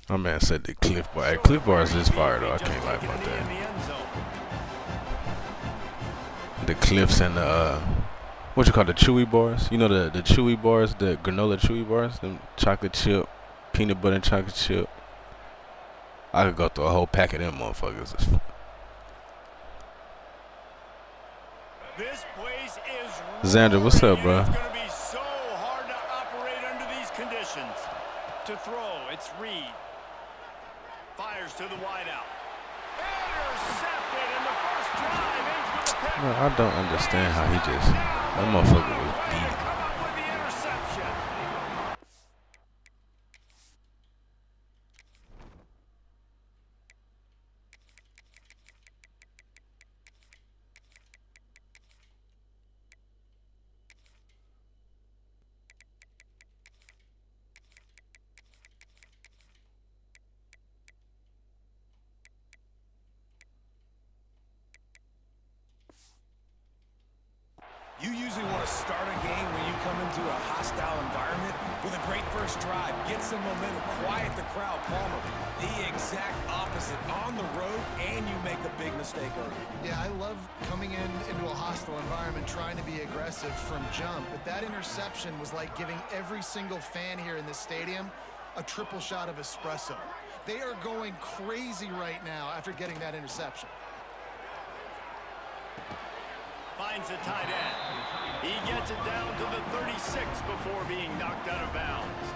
My man said the Cliff Bar. Hey, Cliff Bars is fire though. I can't lie about that. The Cliffs and the what you call the Chewy bars? You know the Chewy bars, the granola Chewy bars, them chocolate chip, peanut butter and chocolate chip. I could go through a whole pack of them motherfuckers. This place is Xander, what's up, bro? It's going to be so hard to operate under these conditions. To throw, it's Reed. Fires to the wideout. Intercepted in the first drive. Ends with a pick. Bro, I don't understand how he just that motherfucker was deep. Come up with the interception. You usually want to to start a game when you come into a hostile environment with a great first drive, get some momentum, quiet the crowd. Palmer, the exact opposite on the road, and you make a big mistake early. Yeah, I love coming into a hostile environment, trying to be aggressive from jump, but that interception was like giving every single fan here in this stadium a triple shot of espresso. They are going crazy right now after getting that interception. Finds the tight end. He gets it down to the 36 before being knocked out of bounds.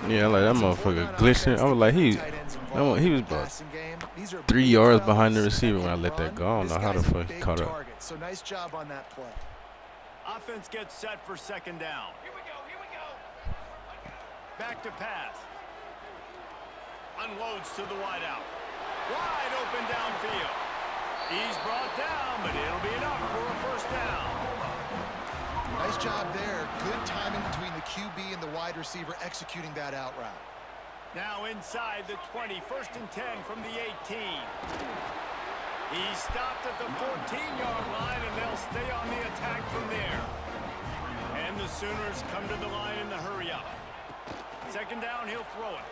Yeah, like that motherfucker glitching. I was like, he was about 3 yards behind the receiver when I let that go. I don't know how the fuck he caught up. So nice job on that play. Offense gets set for second down. Here we go. Back to pass. Unloads to the wideout. Wide open downfield. He's brought down, but it'll be enough for a first down. Nice job there. Good timing between the QB and the wide receiver executing that out route. Now inside the 20, 1st and 10 from the 18. He stopped at the 14-yard line, and they'll stay on the attack from there. And the Sooners come to the line in the hurry-up. Second down, he'll throw it.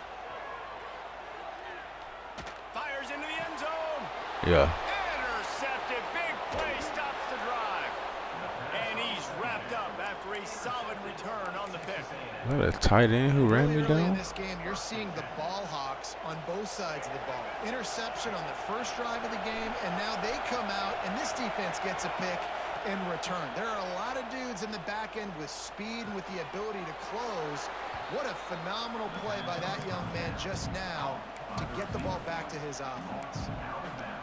Fires into the end zone. Yeah. Intercepted. Big play stops the drive. And he's wrapped up after a solid return on the pick. What a tight end who ran me Early in down. this game, you're seeing the ball hawks on both sides of the ball. Interception on the first drive of the game, and now they come out, and this defense gets a pick in return. There are a lot of dudes in the back end with speed and with the ability to close. What a phenomenal play by that young man just now to get the ball back to his offense.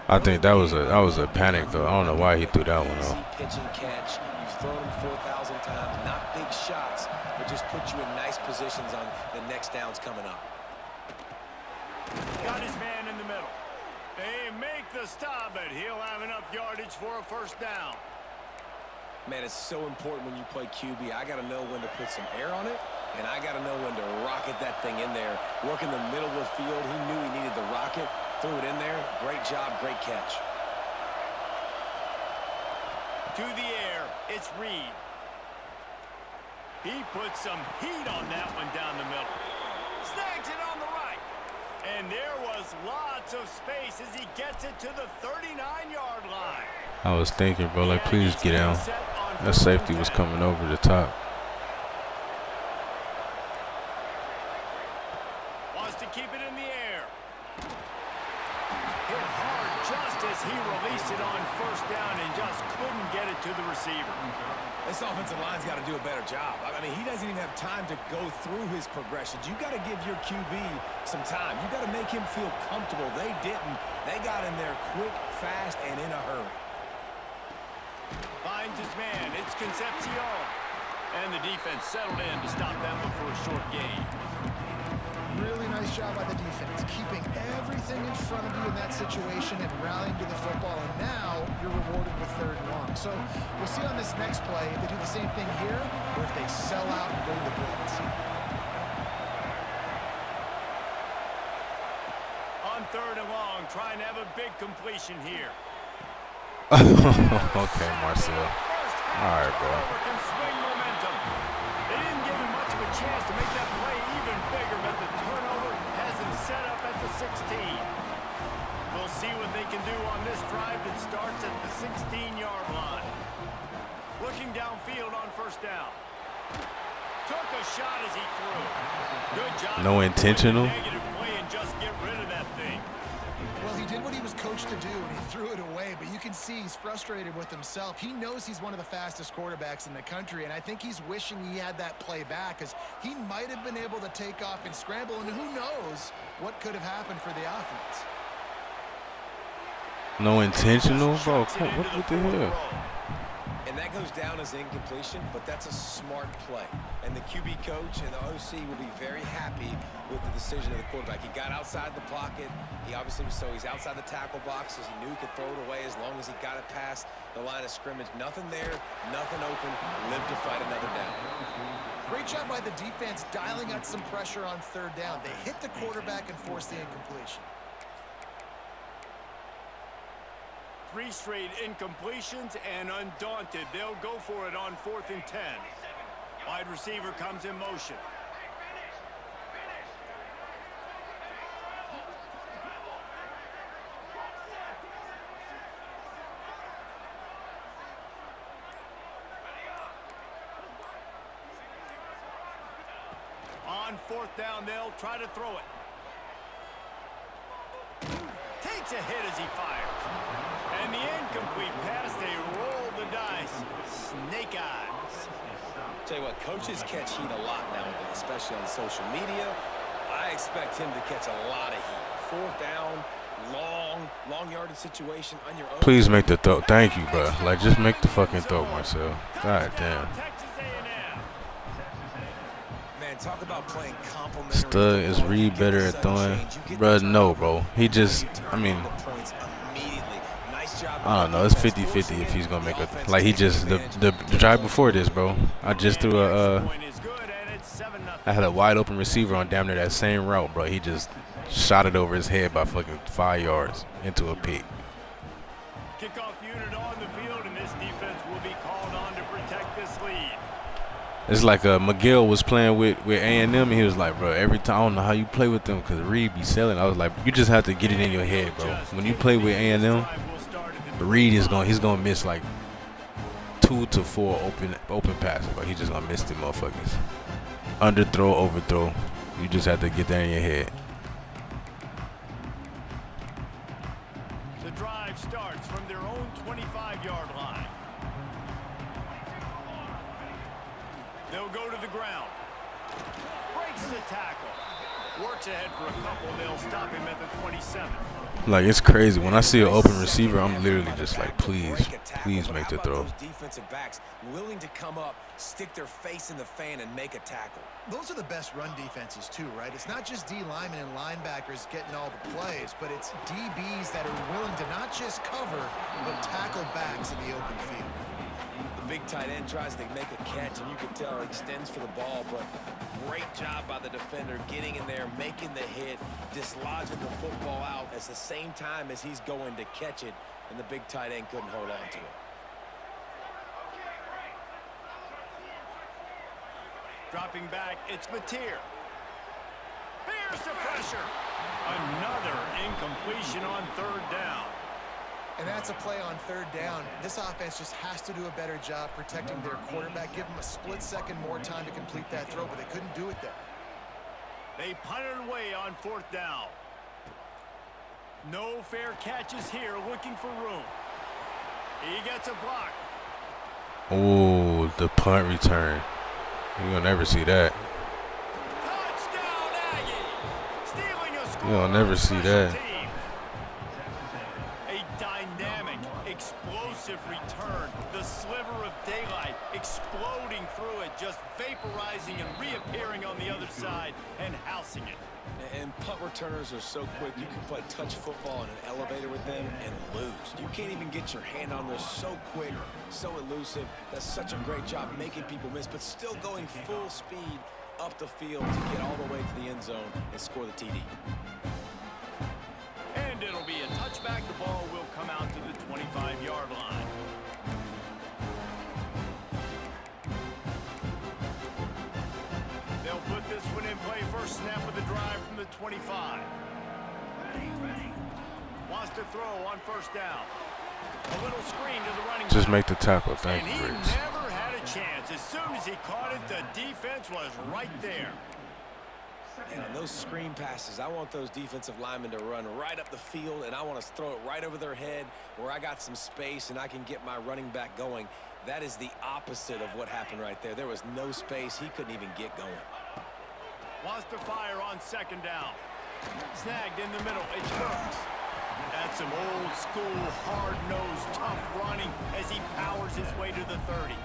I think that was a panic though. I don't know why he threw that one off. Pitch and catch. You've thrown them 4,000 times. Not big shots, but just put you in nice positions on the next downs coming up. Got his man in the middle. They make the stop, but he'll have enough yardage for a first down. Man, it's so important when you play QB. I got to know when to put some air on it, and I got to know when to rocket that thing in there. Work in the middle of the field. He knew he needed the rocket. Threw it in there. Great job, great catch. To the air, it's Reed. He puts some heat on that one down the middle. Snags it on the right. And there was lots of space as he gets it to the 39-yard line. I was thinking, bro, like, please get down. That safety was coming over the top. Wants to keep it in the air. Hit hard just as he released it on first down and just couldn't get it to the receiver. This offensive line's got to do a better job. I mean, he doesn't even have time to go through his progressions. You got to give your QB some time. You got to make him feel comfortable. They didn't. They got in there quick, fast, and in a hurry. Finds his man. It's Concepcion. And the defense settled in to stop that one for a short gain. Really nice job by the defense, keeping everything in front of you in that situation and rallying to the football. And now you're rewarded with 3rd and long. So we'll see on this next play if they do the same thing here or if they sell out and go to the blitz. On 3rd and long, trying to have a big completion here. Okay, Marcel. All right, bro. Can swing momentum. They didn't give him much of a chance to make that play even bigger, but the turnover has him set up at the 16. We'll see what they can do on this drive that starts at the 16-yard line. Looking downfield on first down. Took a shot as he threw. Good job. No intentional. Negative play and just get rid of that thing. Well, he did what he was coached to do, and he threw it away, but you can see he's frustrated with himself. He knows he's one of the fastest quarterbacks in the country, and I think he's wishing he had that play back because he might have been able to take off and scramble, and who knows what could have happened for the offense. No intentional, bro. What the hell? And that goes down as incompletion, but that's a smart play. And the QB coach and the OC will be very happy with the decision of the quarterback. He got outside the pocket. He obviously was, so he's outside the tackle box, as he knew he could throw it away as long as he got it past the line of scrimmage. Nothing there, nothing open. Live to fight another down. Great job by the defense dialing out some pressure on 3rd down. They hit the quarterback and forced the incompletion. 3 straight incompletions, and undaunted, they'll go for it on 4th and 10. Wide receiver comes in motion. On 4th down, they'll try to throw it. Takes a hit as he fires. And the incomplete pass, they roll the dice. Snake eyes. Tell you what, coaches catch heat a lot nowadays, especially on social media. I expect him to catch a lot of heat. 4th down, long yardage situation on your own. Please make the throw. Thank you, bro. Like, just make the fucking throw, Marcel. God damn. Talk about playing complementary. Stud is Reed better at throwing? Bruh, no, bro. He just, I mean, I don't know. It's 50-50 if he's gonna make a. Like, he just the drive before this, bro. I just threw I had a wide open receiver on damn near that same route, bro. He just shot it over his head by fucking 5 yards into a pick. Kickoff unit on the field, and this defense will be called on to protect this lead. It's like McGill was playing with A&M, and he was like, bro, every time, I don't know how you play with them because Reed be selling. I was like, you just have to get it in your head, bro. When you play with A&M, Reed he's gonna miss like 2 to 4 open passes, but he's just gonna miss them motherfuckers. Underthrow, overthrow. You just have to get that in your head. The drive starts from their own 25-yard line. They'll go to the ground. Breaks the tackle. Works ahead for a couple. They'll stop him at the 27. Like, it's crazy. When I see an open receiver, I'm literally just like, please make the throw. Those defensive backs willing to come up, stick their face in the fan, and make a tackle. Those are the best run defenses too, right? It's not just D linemen and linebackers getting all the plays, but it's DBs that are willing to not just cover, but tackle backs in the open field. The big tight end tries to make a catch, and you can tell he extends for the ball, but great job by the defender getting in there, making the hit, dislodging the football out at the same time as he's going to catch it, and the big tight end couldn't hold on to it. Dropping back, it's Mateer. Bears the pressure. Another incompletion on 3rd down. And that's a play on 3rd down. This offense just has to do a better job protecting their quarterback. Give them a split second more time to complete that throw, but they couldn't do it there. They punted away on 4th down. No fair catches here, looking for room. He gets a block. Oh, the punt return. You're gonna never see that. Touchdown, Aggie. Stealing a score. You're gonna never see that. A dynamic, explosive return. The sliver of daylight exploding through it, just vaporizing and reappearing on the other side and housing it. And punt returners are so quick, you can play touch football in an elevator with them and lose. You can't even get your hand on them. So quick, so elusive. That's such a great job making people miss, but still going full speed up the field to get all the way to the end zone and score the TD. And it'll be a touchback. The ball will come out to the 25-yard line. They'll put this one in play. First snap of the drive from the 25. Wants to throw on 1st down. A little screen to the running back. Just make the tackle. Thank And you, he Riggs. never had a chance. As soon as he caught it, the defense was right there. And on those screen passes, I want those defensive linemen to run right up the field, and I want to throw it right over their head where I got some space and I can get my running back going. That is the opposite of what happened right there. There was no space. He couldn't even get going. Wants to fire on 2nd down. Snagged in the middle. It's Burks. That's some old school, hard-nosed, tough running as he powers his way to the 30.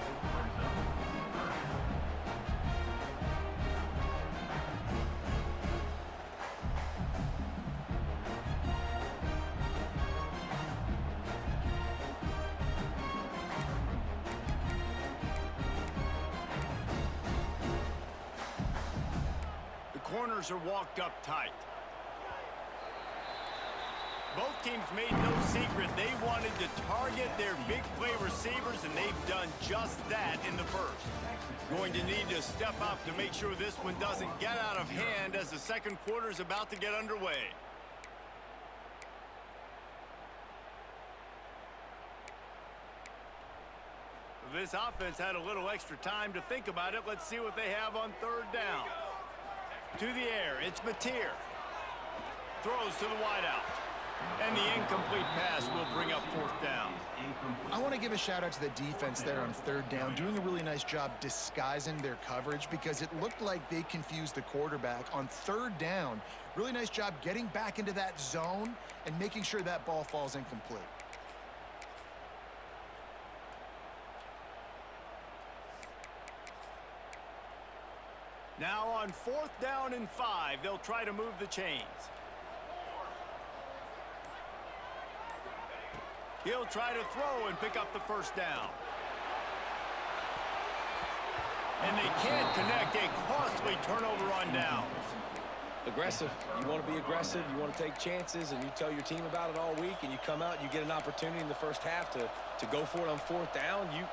The corners are walked up tight. Both teams made no secret they wanted to target their big play receivers, and they've done just that in the first. Going to need to step up to make sure this one doesn't get out of hand as the second quarter is about to get underway. This offense had a little extra time to think about it. Let's see what they have on third down. To the air, it's Mateer. Throws to the wideout. And the incomplete pass will bring up fourth down. I want to give a shout out to the defense there on third down, doing a really nice job disguising their coverage because it looked like they confused the quarterback on third down. Really nice job getting back into that zone and making sure that ball falls incomplete. Now on fourth down and 5, they'll try to move the chains. He'll try to throw and pick up the first down. And they can't connect. A costly turnover on downs. Aggressive. You want to be aggressive. You want to take chances, and you tell your team about it all week, and you come out and you get an opportunity in the first half to go for it on fourth down. You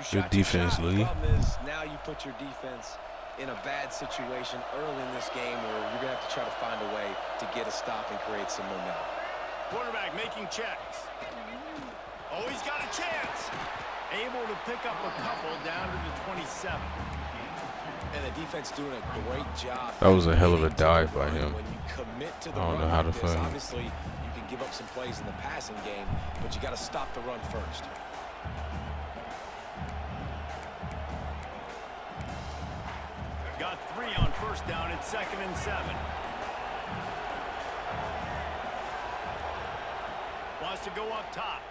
shot your defense, shot. Lee. The problem is now you put your defense in a bad situation early in this game where you're going to have to try to find a way to get a stop and create some momentum. Quarterback making checks. Oh, he's got a chance. Able to pick up a couple down to the 27. And the defense doing a great job. That was a hell of a dive by him. When you commit to the I don't run know how to like this, find it. obviously you can give up some plays in the passing game, but you got to stop the run first. Got 3 on first down. It's 2nd and 7. Wants to go up top.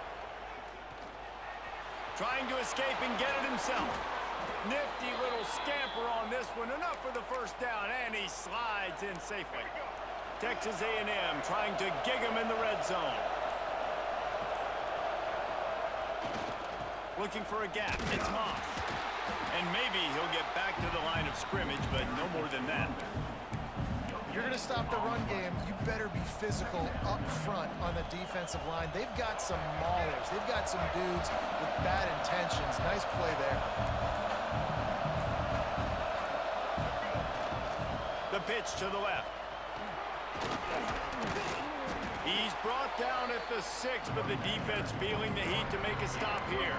Trying to escape and get it himself. Nifty little scamper on this one. Enough for the first down, and he slides in safely. Texas A&M trying to gig him in the red zone. Looking for a gap. It's Moss. And maybe he'll get back to the line of scrimmage, but no more than that. You're going to stop the run game, you better be physical up front on the defensive line. They've got some maulers. They've got some dudes with bad intentions. Nice play there. The pitch to the left. He's brought down at the 6, but the defense feeling the heat to make a stop here.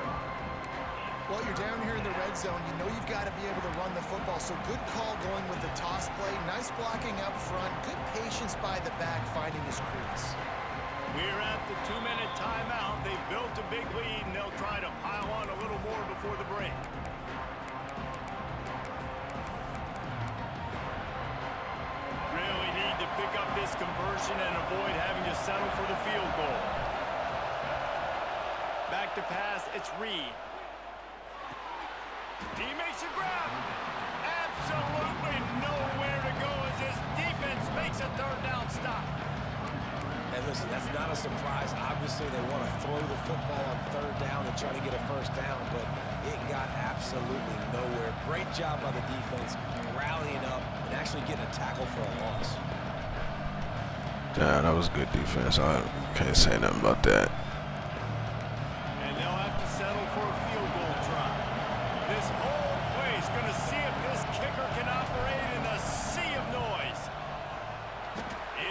Well, you're down here in the red zone. You know you've got to be able to run the football. So good call going with the toss play. Nice blocking up front. Good patience by the back finding his crease. We're at the 2-minute timeout. They've built a big lead, and they'll try to pile on a little more before the break. Really need to pick up this conversion and avoid having to settle for the field goal. Back to pass. It's Reed. He makes a grab. Absolutely nowhere to go as his defense makes a third down stop. And listen, that's not a surprise. Obviously, they want to throw the football on third down and try to get a first down, but it got absolutely nowhere. Great job by the defense, rallying up and actually getting a tackle for a loss. Yeah, that was good defense. I can't say nothing about that. And they'll have to settle for a field goal try. This whole place going to see if this kicker can operate in a sea of noise.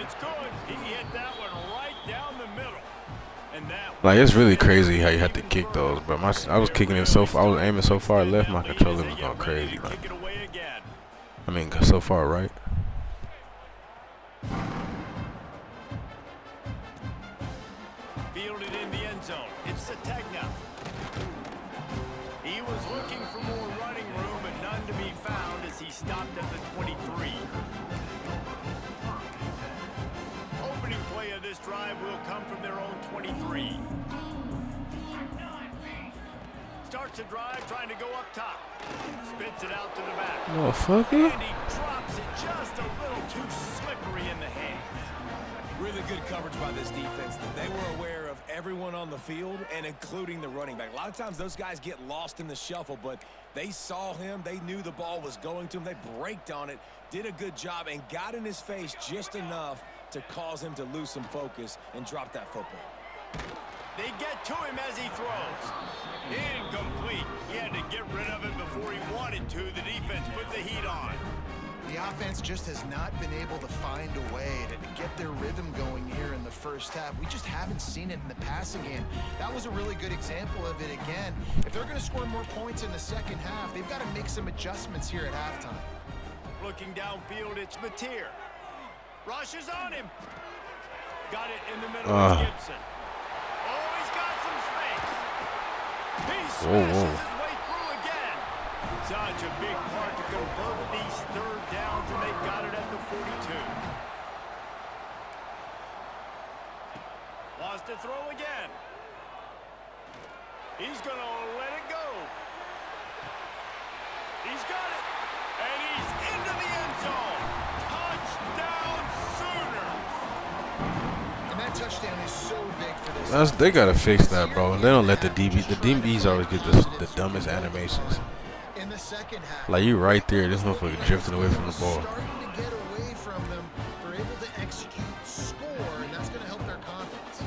It's good. He hit that one right down the middle. And that Like, it's really crazy how you have to kick those, bro. I was kicking it so far, I was aiming so far left, my controller was going crazy. Like, kick it away again. I mean, so far right. Fielded in the end zone. It's Sategna. He was looking for more running room, but none to be found as he stopped at the 23. Opening play of this drive will come from their own 23. Starts a drive trying to go up top. Spits it out to the back. Motherfucker. And he drops it just a little too slippery in the hands. Really good coverage by this defense. They were aware of everyone on the field and including the running back. A lot of times those guys get lost in the shuffle, but they saw him. They knew the ball was going to him. They braked on it, did a good job, and got in his face just enough to cause him to lose some focus and drop that football. They get to him as he throws. Incomplete. He had to get rid of it before he wanted to. The defense put the heat on. The offense just has not been able to find a way to get their rhythm going here in the first half. We just haven't seen it in the passing game. That was a really good example of it again. If they're going to score more points in the second half, they've got to make some adjustments here at halftime. Looking downfield, it's Mateer. Rushes on him. Got it in the middle of Gibson. Oh, he's got some space. He smashes his way through again. Such a big part to convert these third downs, and they've got it at the 42. Wants to throw again. He's going to let it go. He's got it. And he's into the end zone. Touchdown Sooners. And that touchdown is so big for this. They gotta fix that, bro. They don't let the DBs always get the dumbest animations. In the second half, Like, you right there, this motherfucker drifting away from the ball. starting to get away from them. They're able to execute, score, and that's going to help their confidence.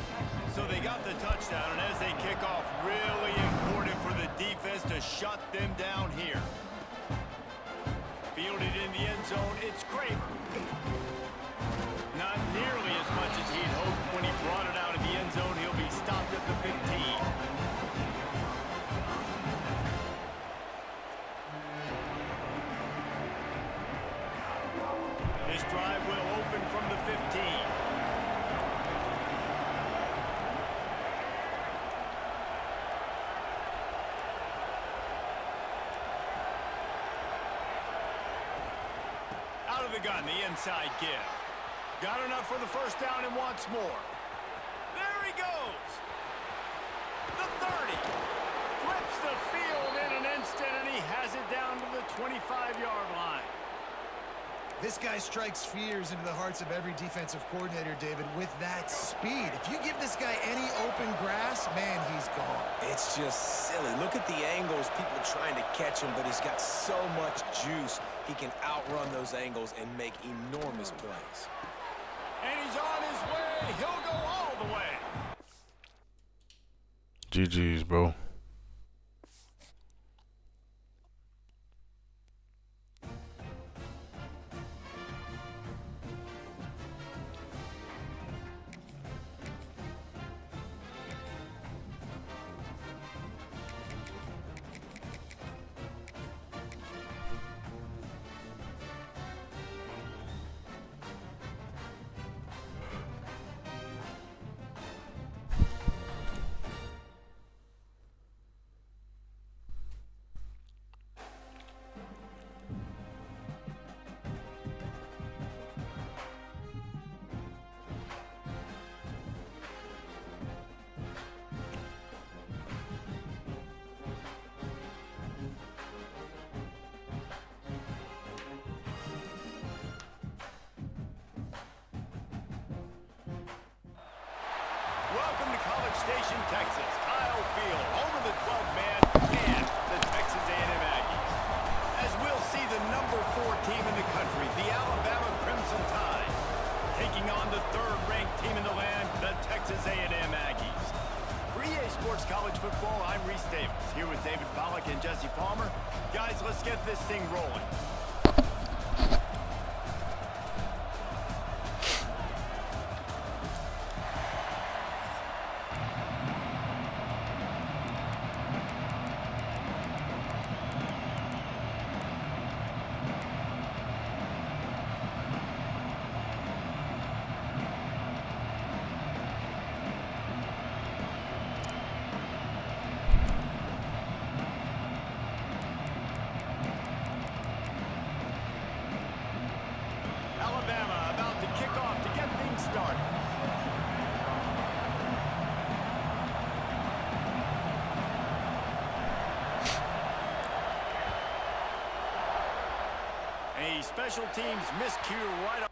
So they got the touchdown, and as they kick off, really important for the defense to shut them down here. Fielded in the end zone, it's Craver. Not nearly as much as he'd hoped when he brought it out of the end zone. He'll be stopped at the 15. This drive will open from the 15. Out of the gun, the inside give. Got enough for the first down and wants more. There he goes. The 30. Flips the field in an instant, and he has it down to the 25-yard line. This guy strikes fears into the hearts of every defensive coordinator, David, with that speed. If you give this guy any open grass, man, he's gone. It's just silly. Look at the angles, people trying to catch him, but he's got so much juice. He can outrun those angles and make enormous plays. And he's on his way. He'll go all the way. GG's, bro. Welcome to College Station, Texas. Kyle Field, home of the 12th man and the Texas A&M Aggies. As we'll see the number 4 team in the country, the Alabama Crimson Tide, taking on the 3rd-ranked team in the land, the Texas A&M Aggies. For EA Sports College Football, I'm Reese Davis, here with David Pollack and Jesse Palmer. Guys, let's get this thing rolling. Alabama about to kick off to get things started. A special teams miscue right off.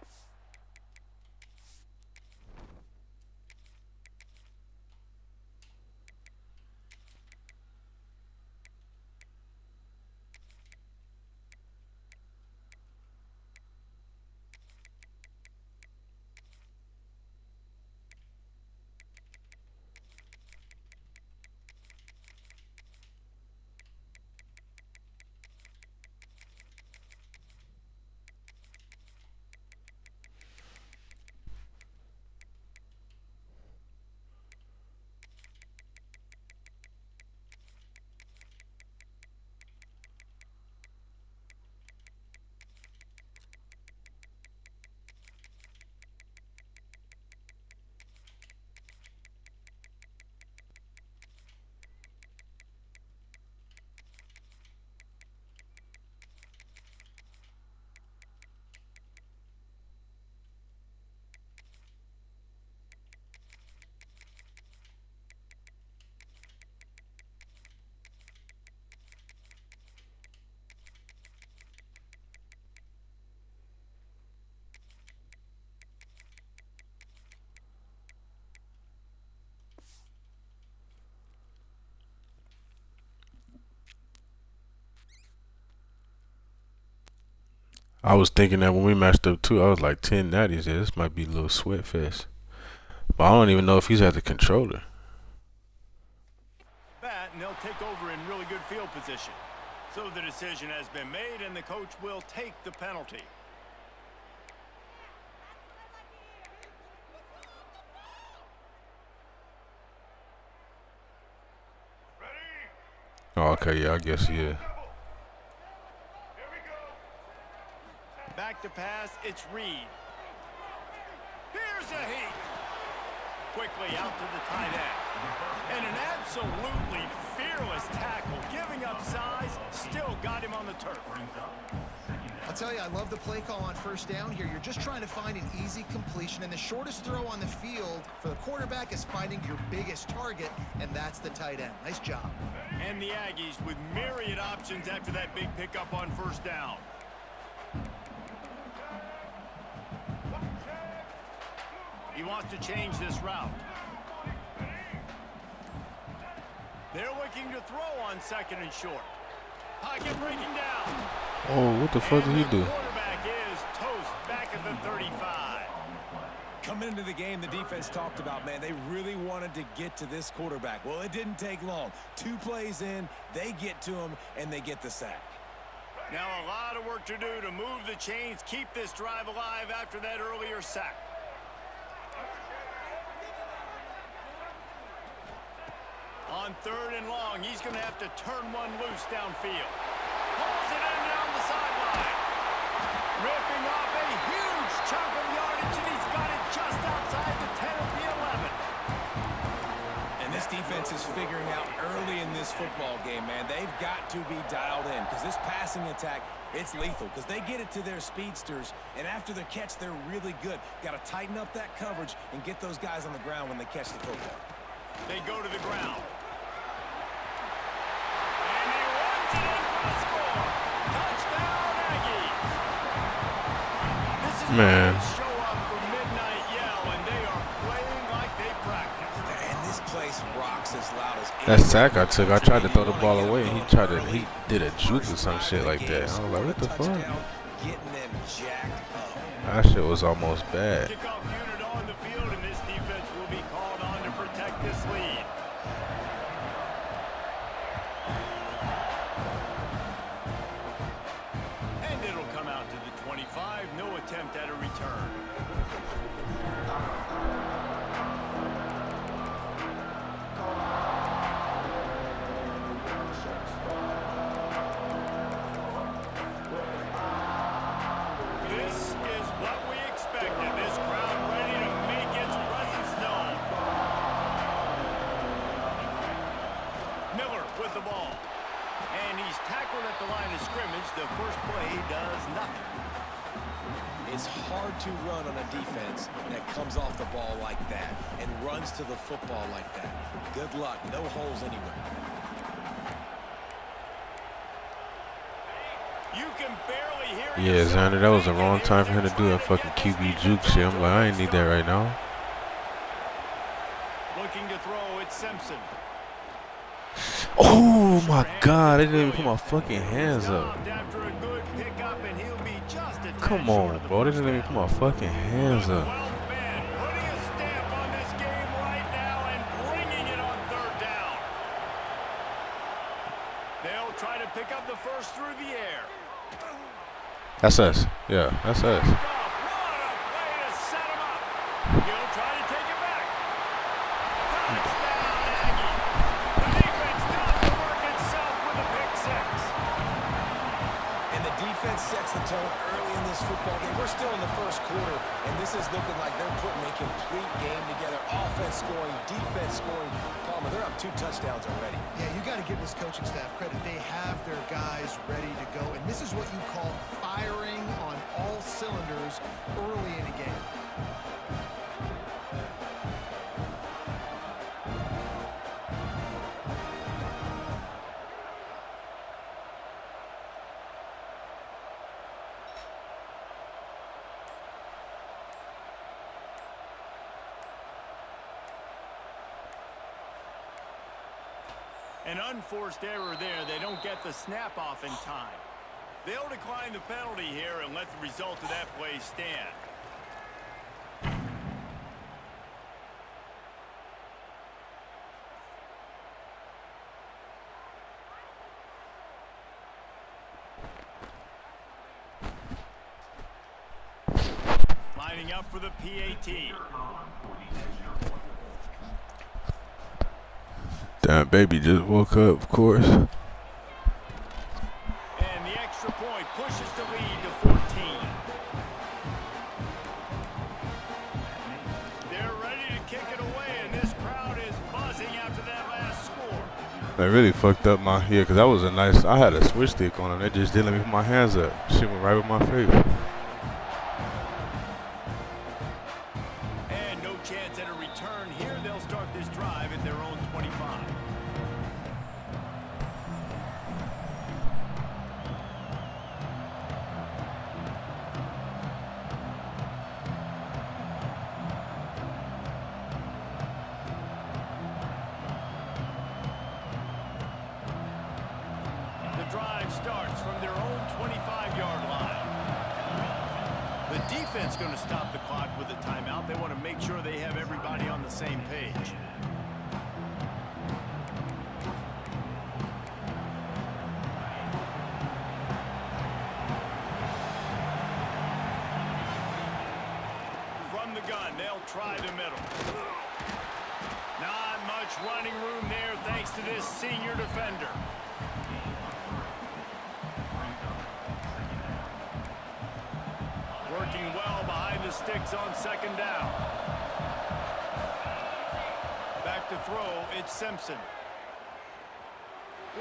I was thinking that when we matched up too, I was like 10 natties. Yeah, this might be a little sweat fest. But I don't even know if he's at the controller. Bat, and they'll take over in really good field position. So the decision has been made, and the coach will take the penalty. Oh, okay, yeah, I guess, yeah. Back to pass, it's Reed. Here's a heat. Quickly out to the tight end. And an absolutely fearless tackle, giving up size, still got him on the turf. I'll tell you, I love the play call on first down here. You're just trying to find an easy completion, and the shortest throw on the field for the quarterback is finding your biggest target, and that's the tight end. Nice job. And the Aggies with myriad options after that big pickup on first down. He wants to change this route. They're looking to throw on second and short. Pocket breaking down. Oh, what the fuck did he do? The quarterback is toast back at the 35. Coming into the game, the defense talked about, man, they really wanted to get to this quarterback. Well, it didn't take long. 2 plays in, they get to him, and they get the sack. Now a lot of work to do to move the chains, keep this drive alive after that earlier sack. On third and long, he's going to have to turn one loose downfield. Pulls it in down the sideline. Ripping off a huge chunk of yardage, and he's got it just outside the 10 of the 11. And this defense is figuring out early in this football game, man. They've got to be dialed in because this passing attack, it's lethal because they get it to their speedsters, and after the catch, they're really good. Got to tighten up that coverage and get those guys on the ground when they catch the football. They go to the ground. And he runs it in for the score. Touchdown, Aggies. This is Man. where they show up for midnight yell, and they are playing like they practiced. And this place rocks as loud as That sack I took, I tried to throw the ball away, and he did a juke or some shit like that. I was like, what the fuck? Getting them jacked up. That shit was almost bad. Kickoff unit on the field, and this defense will be called on to protect this lead. And it'll come out to the 25. No attempt at a return. This is what we expected. This crowd ready to make its presence known. Miller with the ball. And he's tackled at the line of scrimmage. The first play does nothing. It's hard to run on a defense that comes off the ball like that and runs to the football like that. Good luck. No holes anywhere. You can barely hear Yeah, yourself Xander, that was the thinking wrong he time was for him to do that trying fucking get this QB lead juke back shit. to I'm like, I ain't need that right now. Looking to throw, it's Simpson. Oh my god, they didn't even put my fucking hands up. Stopped after a good pickup, and he'll be just a tad Come short on, of the bro. They first didn't even down. put my fucking hands up. 12th man putting a stamp on this game right now and bringing it on third down. They'll try to pick up the first through the air. That's us. Yeah, that's us. What a play to set him up. He'll try to take it back. Touchdown, Aggie. The defense does the work itself with a pick six. And the defense sets the tone early in this football game. We're still in the first quarter, and this is looking like they're putting a complete game together. Offense scoring, defense scoring. Palmer, they're up 2 touchdowns already. Yeah, you got to give this coaching staff credit. They have their guys ready to go, and this is what you call firing on all cylinders early in a game. An unforced error there. They don't get the snap off in time. They'll decline the penalty here and let the result of that play stand. Lining up for the PAT. Damn, baby just woke up, of course. And the extra point pushes the lead to 14. They're ready to kick it away, and this crowd is buzzing after that last score. They really fucked up my, yeah, because that was a nice, I had a switch stick on them. They just didn't let me put my hands up. Shit went right with my face. And no chance at a return here. They'll start this drive at their own 25. The drive starts from their own 25-yard line. The defense going to stop the clock with a timeout. They want to make sure they have everybody on the same page. From the gun, they'll try the middle. Not much running room there thanks to this senior defender. Working well behind the sticks on second down. Back to throw, it's Simpson.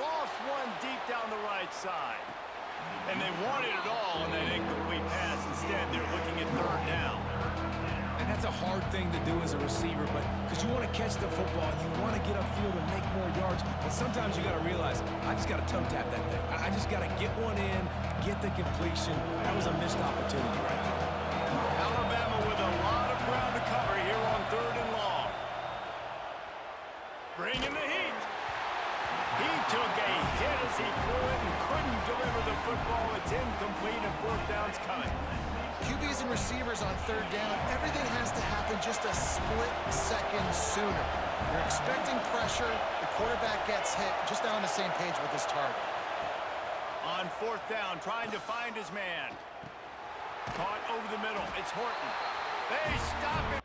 Lost one deep down the right side. And they wanted it all on that incomplete pass. Instead, they're looking at third down. And that's a hard thing to do as a receiver, but because you want to catch the football, you want to get upfield and make more yards. But sometimes you got to realize, I just got to toe tap that thing. I just got to get one in, get the completion. That was a missed opportunity right there. Alabama with a lot of ground to cover here on third and long. Bringing the heat. He took a hit as he threw it and couldn't deliver the football. It's incomplete and fourth down's coming. QBs and receivers on third down, everything has to happen just a split second sooner. You're expecting pressure, the quarterback gets hit, just not on the same page with his target. On fourth down, trying to find his man. Caught over the middle, it's Horton. They stop it.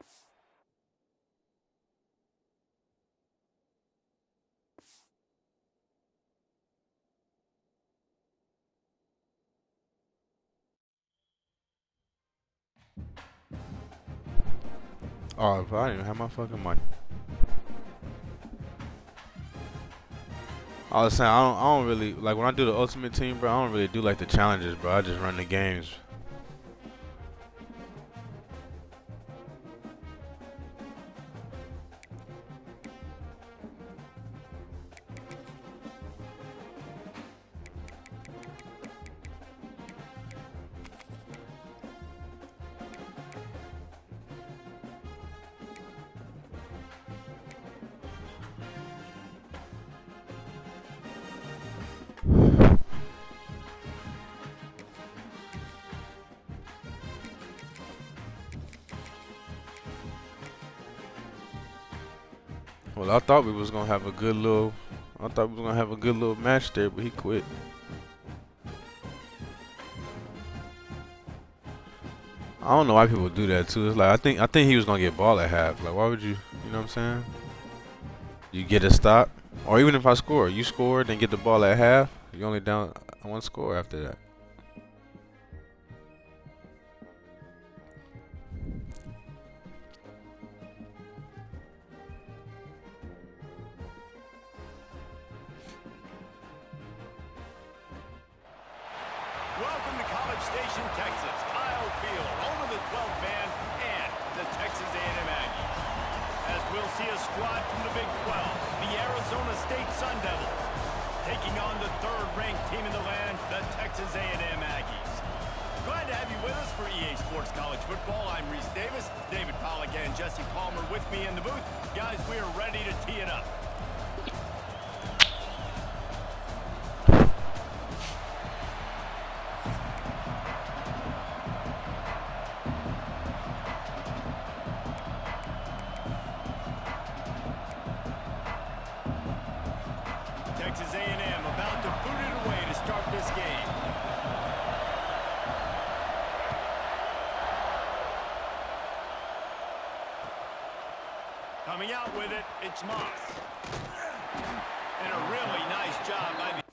Oh, I didn't even have my fucking mic. I was saying, I don't really, like when I do the Ultimate Team, bro, I don't really do like the challenges, bro. I just run the games. Well, I thought we was gonna have a good little, match there, but he quit. I don't know why people do that too. It's like I think he was gonna get ball at half. Like, why would you? You know what I'm saying? You get a stop, or even if I score, you score, then get the ball at half. You only down one score after that. Welcome to College Station, Texas. Kyle Field, home of the 12th man and the Texas A&M Aggies. As we'll see a squad from the Big 12, the Arizona State Sun Devils, taking on the third-ranked team in the land, the Texas A&M Aggies. Glad to have you with us for EA Sports College Football. I'm Reese Davis, David Pollack and Jesse Palmer with me in the booth. Guys, we are ready to tee it up. Texas A&M about to boot it away to start this game. Coming out with it, it's Moss. And a really nice job by the...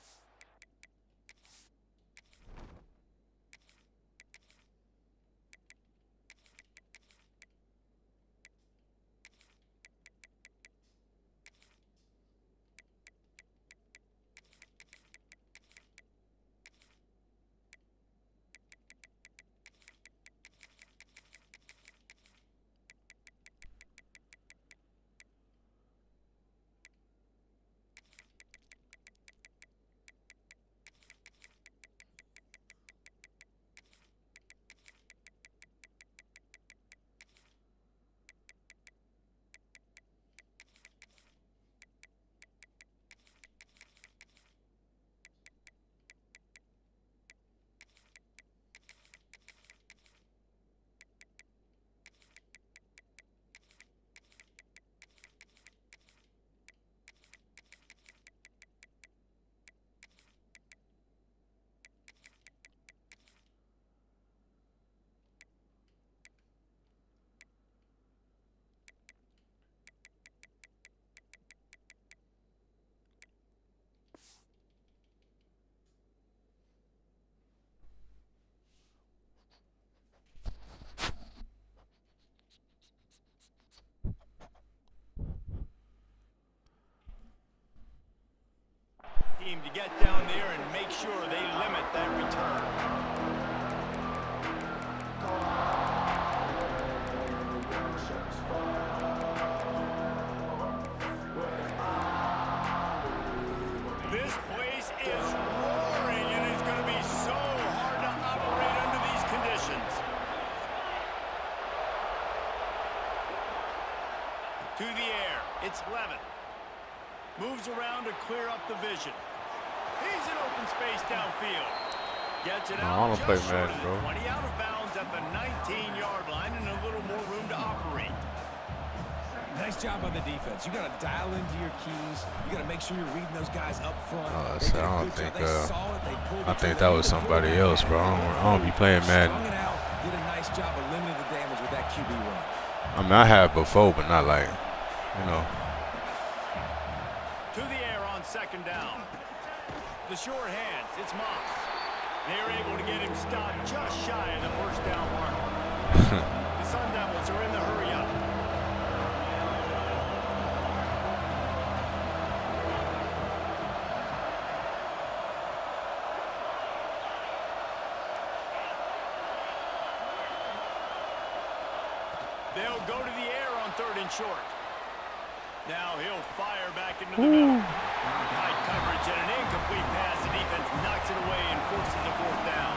team to get down there and make sure they limit that return. This place is roaring, and it's going to be so hard to operate under these conditions. To the air, it's Levin. Moves around to clear up the vision. He's in open space downfield. Gets it out. I want to play just short Madden, of bro. the 20, out of bounds at the 19-yard line, and a little more room to operate. Nice job on the defense. You got to dial into your keys. You got to make sure you're reading those guys up front. Oh, They did a I don't good job. think, They saw it. They pulled I it think to that them. was somebody else, bro. I don't be playing Madden. Strung it out. Did a nice job of limiting the damage with that QB run. I mean, I have before, but not like, you know. To the air on second down. The short hands, it's Moss. They're able to get him stopped just shy of the first down mark. The Sun Devils are in the hurry up. They'll go to the air on third and short. Now he'll fire back into the middle. Tight coverage and an incomplete pass. The defense knocks it away and forces a fourth down.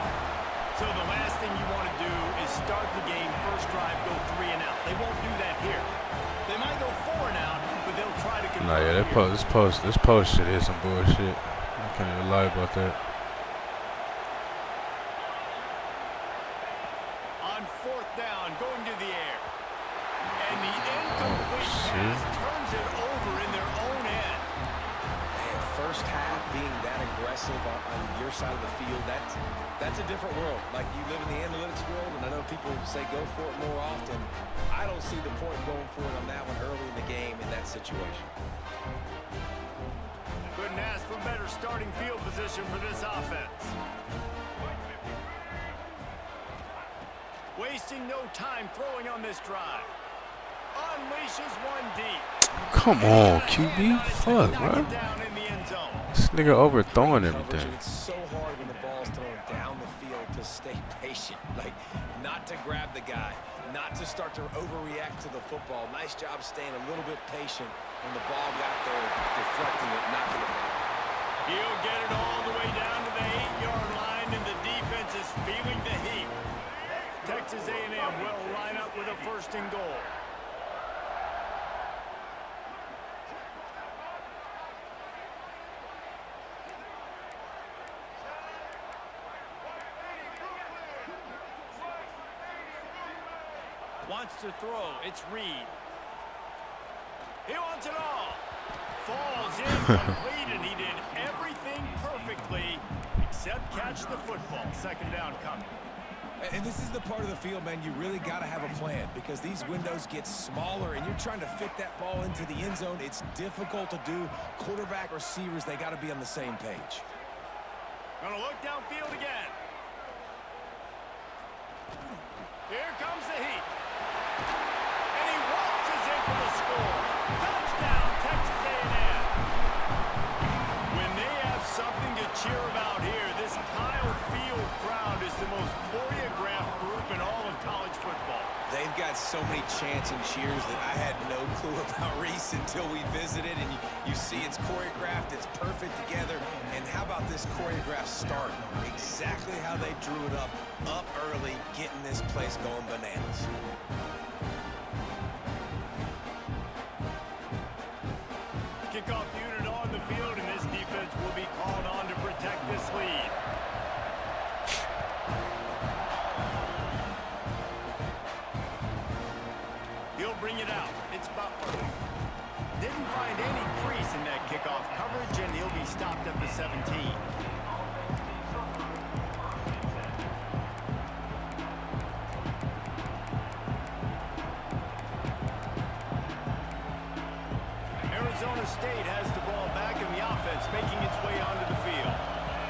So the last thing you want to do is start the game, first drive, go 3 and out. They won't do that here. They might go 4 and out, but they'll try to convert. Nah, yeah, this post shit is some bullshit. I can't even lie about that. On fourth down, going to the air. And the incomplete pass turns it over in their own end. Man, first half being that aggressive on your side of the field, that's a different world. Like, you live in the analytics world, and I know people say go for it more often. I don't see the point going for it on that one early in the game in that situation. Couldn't ask for better starting field position for this offense. Wasting no time throwing on this drive. Unleashes one deep. Come on, QB. Fuck, bro. Down in the end zone. This nigga overthrowing Coverage, everything. and it's so hard when the ball's thrown down the field to stay patient. Like, not to grab the guy, not to start to overreact to the football. Nice job staying a little bit patient when the ball got there, deflecting it, knocking it down. He'll get it all the way down to the 8-yard line, and the defense is feeling the heat. Texas A&M will line up with a first and goal. Wants to throw. It's Reed. He wants it all. Falls incomplete, and he did everything perfectly except catch the football. Second down coming. And this is the part of the field, man, you really got to have a plan because these windows get smaller and you're trying to fit that ball into the end zone. It's difficult to do. Quarterback, receivers, they got to be on the same page. Gonna look downfield again. Here comes the heat. And he waltzes in for the score. Touchdown, Texas A&M. When they have something to cheer about here, this Kyle Field crowd is the most choreographed group in all of college football. They've got so many chants and cheers that I had no clue about Reese until we visited. And you see it's choreographed, it's perfect together. And how about this choreographed start? Exactly how they drew it up early, getting this place going bananas. Kickoff unit on the field, and this defense will be called on to protect this lead. He'll bring it out. It's Butler. Didn't find any crease in that kickoff coverage, and he'll be stopped at the 17. Arizona State has the ball back in the offense, making its way onto the field.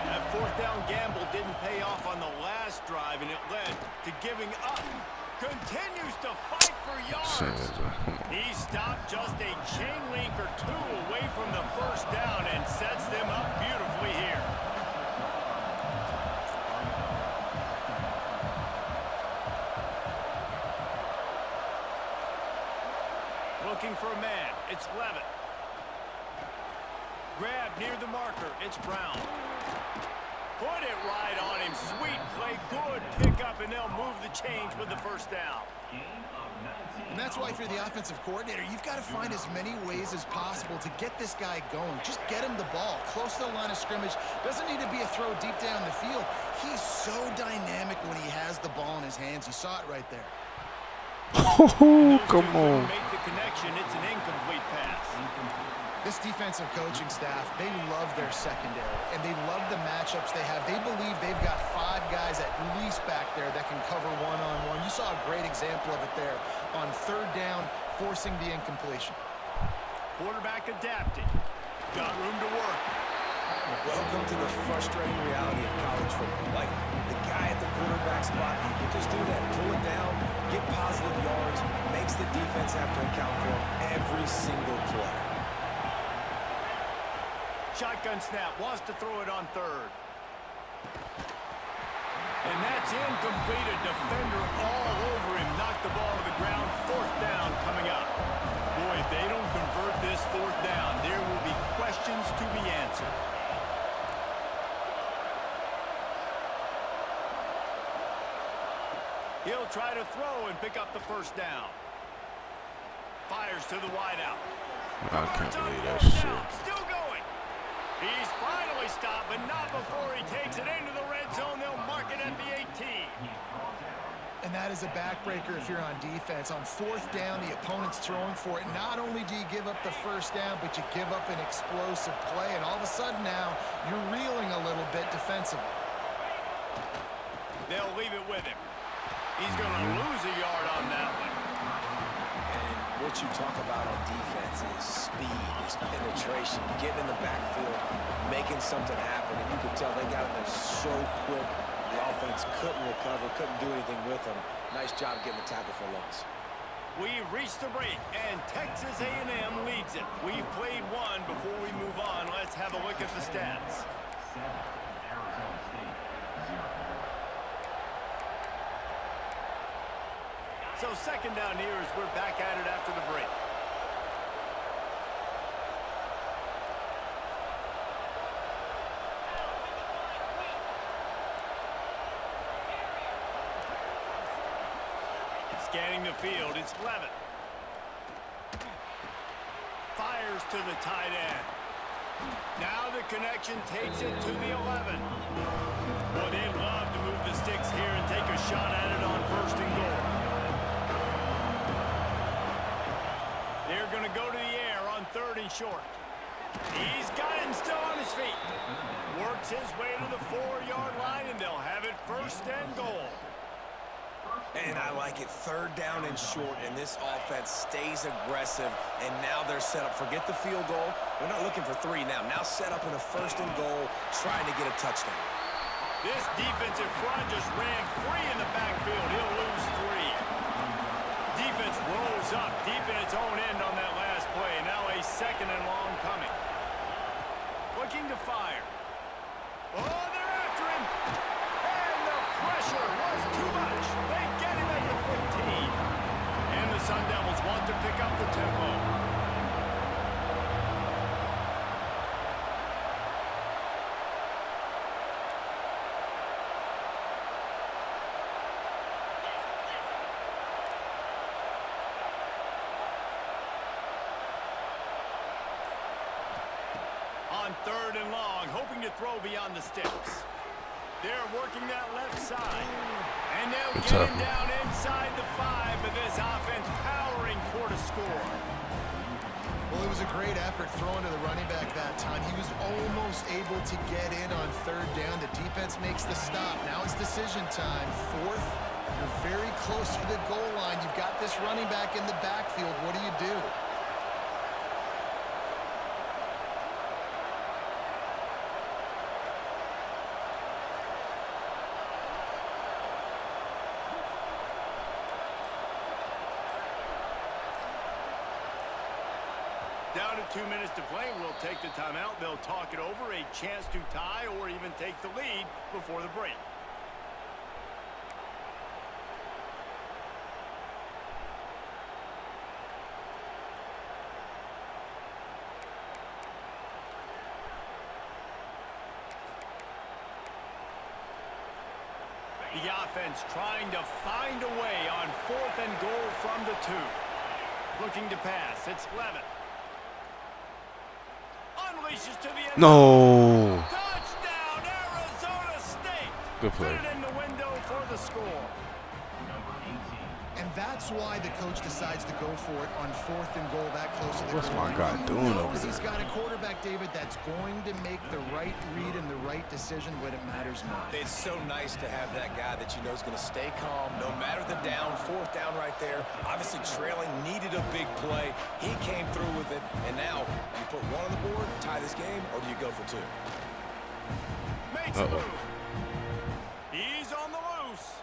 That fourth down gamble didn't pay off on the last drive, and it led to giving up. Continues to fight for yards. He stopped just a chain link or two away from the first down and sets them up beautifully here. Looking for a man. It's Levitt. Grab near the marker. It's Brown. Put it right on him. Sweet play. Good pickup, and they'll move the chains with the first down. And that's why if you're the offensive coordinator, you've got to find as many ways as possible to get this guy going. Just get him the ball close to the line of scrimmage. Doesn't need to be a throw deep down the field. He's so dynamic when he has the ball in his hands. You saw it right there. Oh, come on. Make the connection. It's an incomplete pass. This defensive coaching staff, they love their secondary, and they love the matchups they have. They believe they've got 5 guys at least back there that can cover one-on-one. You saw a great example of it there on third down, forcing the incompletion. Quarterback adapting. Got room to work. Welcome to the frustrating reality of college football. Like, the guy at the quarterback spot, he can just do that. Pull it down, get positive yards, makes the defense have to account for him every single play. Shotgun snap. Wants to throw it on third. And that's incomplete. A defender all over him. Knocked the ball to the ground. Fourth down coming up. Boy, if they don't convert this fourth down, there will be questions to be answered. He'll try to throw and pick up the first down. Fires to the wideout. I can't believe that shit. Still going. He's finally stopped, but not before he takes it into the red zone. They'll mark it at the 18. And that is a backbreaker if you're on defense. On fourth down, the opponent's throwing for it. Not only do you give up the first down, but you give up an explosive play. And all of a sudden now, you're reeling a little bit defensively. They'll leave it with him. He's going to lose a yard on that one. And what you talk about on defense is speed, is penetration, getting in the backfield, making something happen. And you can tell they got in there so quick. The offense couldn't recover, couldn't do anything with them. Nice job getting the tackle for loss. We've reached the break, and Texas A&M leads it. We've played one. Before we move on, let's have a look at the stats. 7, Arizona State, 0. So second down here as we're back at it after the break. Scanning the field, it's Levitt. Fires to the tight end. Now the connection takes it to the 11. Well, they'd love to move the sticks here and take a shot at it on first and goal. short. He's got it and still on his feet. Works his way to the 4-yard line, and they'll have it 1st and goal. And I like it. 3rd down and short, and this offense stays aggressive. And now they're set up. Forget the field goal. They're not looking for 3 now. Now set up in a 1st and goal, trying to get a touchdown. This defensive front just ran free in the backfield. He'll lose 3. Defense rolls up deep in its own end on that last play. Now a 2nd and long coming. Looking to fire. Oh, they're after him. And the pressure was too much. They get him at the 15. And the Sun Devils want to pick up the tempo. On 3rd and long, hoping to throw beyond the sticks. They're working that left side. And they'll get him down inside the 5, but this offense powering toward a score. Well, it was a great effort throwing to the running back that time. He was almost able to get in on 3rd down. The defense makes the stop. Now it's decision time. 4th, you're very close to the goal line. You've got this running back in the backfield. What do you do? Down to 2 minutes to play. We'll take the timeout. They'll talk it over. A chance to tie or even take the lead before the break. The offense trying to find a way on 4th and goal from the 2. Looking to pass. It's Levin. Unleashes to the end. No. Touchdown, Arizona State. Good play. Put it in the window for the score. And that's why the coach decides to go for it on 4th and goal that close to the What's goal my line. guy doing over He's there? got a quarterback, David, that's going to make the right read and the right decision when it matters most. It's so nice to have that guy that you know is going to stay calm no matter the down. 4th down right there. Obviously trailing, needed a big play. He came through with it. And now you put 1 on the board, tie this game, or do you go for 2? Makes a move. He's on the loose.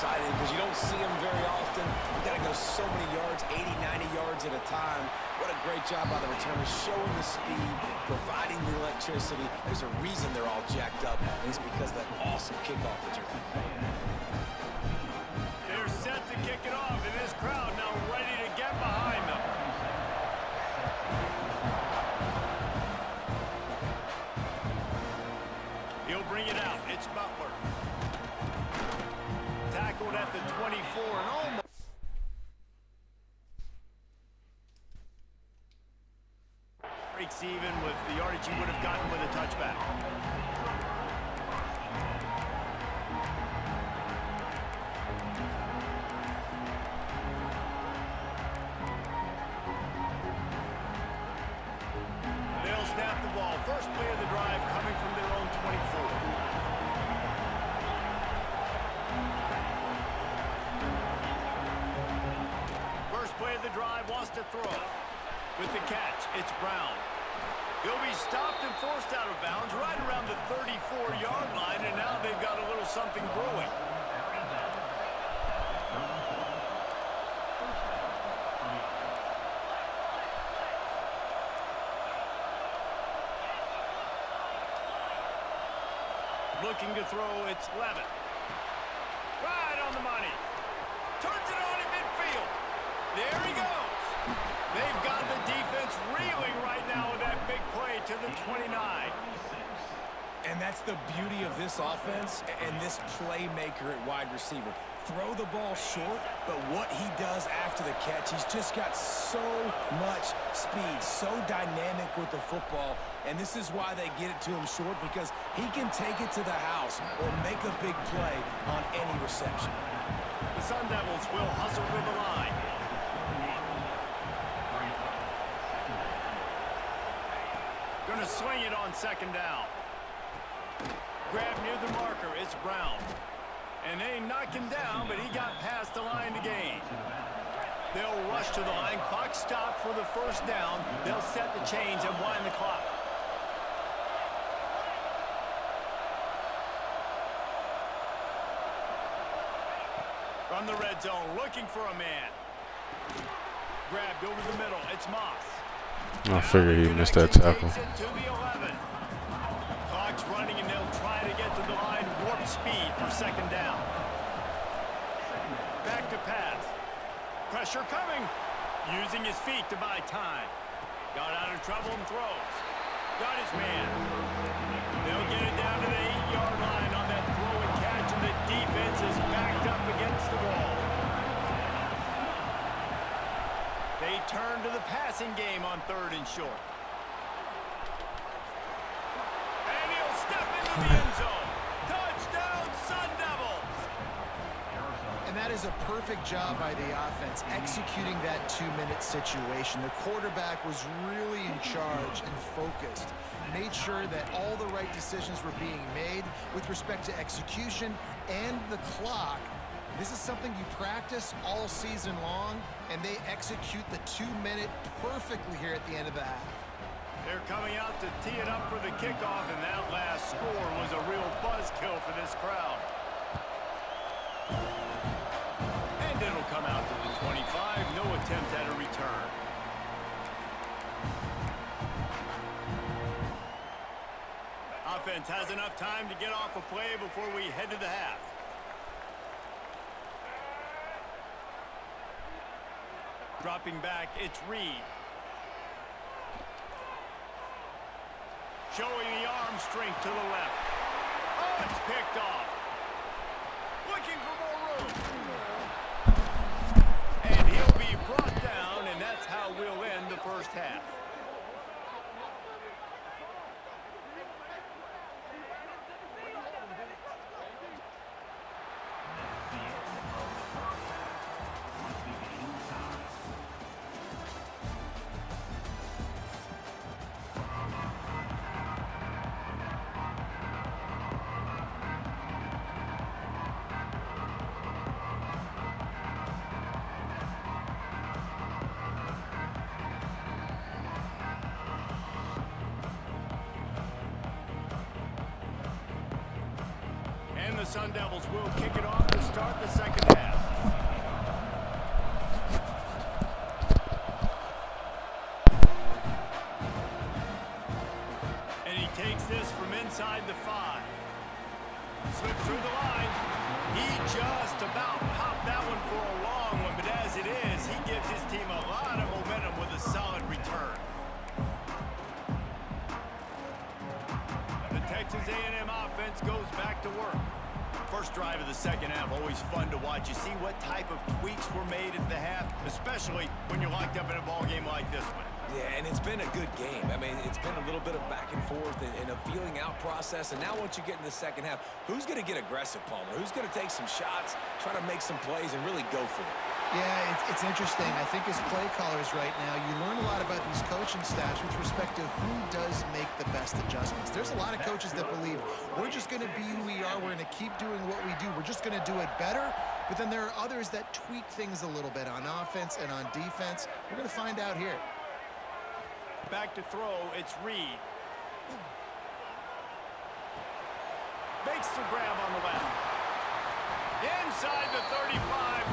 Because you don't see them very often. You got to go so many yards, 80, 90 yards at a time. What a great job by the returners, showing the speed, providing the electricity. There's a reason they're all jacked up, and it's because of that awesome kickoff return. They're set to kick it off, and this crowd now ready to get behind them. He'll bring it out. It's Butler. Tackled at the 24 and almost. Breaks even with the yardage he would have gotten with a touchback. They'll snap the ball. First play of the drive coming from their own 24. Play of the drive, wants to throw. With the catch, it's Brown. He'll be stopped and forced out of bounds right around the 34-yard line, and now they've got a little something brewing. Looking to throw, it's Levin. Right on the money. Turns it on in midfield. There he goes. They've got the defense reeling right now with that big play to the 29. And that's the beauty of this offense and this playmaker at wide receiver. throw the ball short, but what he does after the catch, he's just got so much speed, so dynamic with the football, and this is why they get it to him short, because he can take it to the house or make a big play on any reception. The Sun Devils will hustle to the line. Gonna swing it on second down. Grab near the marker, it's Brown. And they knock him down, but he got past the line to gain. They'll rush to the line. Clock stopped for the first down. They'll set the chains and wind the clock. From the red zone, looking for a man. Grabbed over the middle. It's Moss. I figured he missed that tackle. To the 11. Clock's running, and they'll try to get to the line. Warp speed for second down. Back to pass. Pressure coming. Using his feet to buy time. Got out of trouble and throws. Got his man. They'll get it down to the 8-yard line on that throw and catch, and the defense is backed up against the wall. They turn to the passing game on 3rd and short. And he'll step into the end zone. Touchdown, Sun Devils! And that is a perfect job by the offense, executing that 2-minute situation. The quarterback was really in charge and focused. Made sure that all the right decisions were being made with respect to execution and the clock. This is something you practice all season long, and they execute the 2-minute perfectly here at the end of the half. They're coming out to tee it up for the kickoff, and that last score was a real buzzkill for this crowd. And it'll come out to the 25. No attempt at a return. Offense has enough time to get off a play before we head to the half. Dropping back, it's Reed. Showing the arm strength to the left. Oh, it's picked off. Looking for more room. And he'll be brought down, and that's how we'll end the first half. And the Sun Devils will kick it off to start the second half. And he takes this from inside the 5. Slips through the line. He just about popped that one for a long one, but as it is, he gives his team a lot of momentum with a solid return. The Texas A&M offense goes back to work. First drive of the second half, always fun to watch. You see what type of tweaks were made at the half, especially when you're locked up in a ball game like this one. Yeah, and it's been a good game. I mean, it's been a little bit of back and forth and a feeling out process. And now once you get in the second half, who's going to get aggressive, Palmer? Who's going to take some shots, try to make some plays, and really go for it? Yeah, it's interesting. I think as play callers right now, you learn a lot about these coaching staffs with respect to who does make the best adjustments. There's a lot of coaches that believe we're just going to be who we are. We're going to keep doing what we do. We're just going to do it better. But then there are others that tweak things a little bit on offense and on defense. We're going to find out here. Back to throw, it's Reed. Makes the grab on the left. Inside the 35,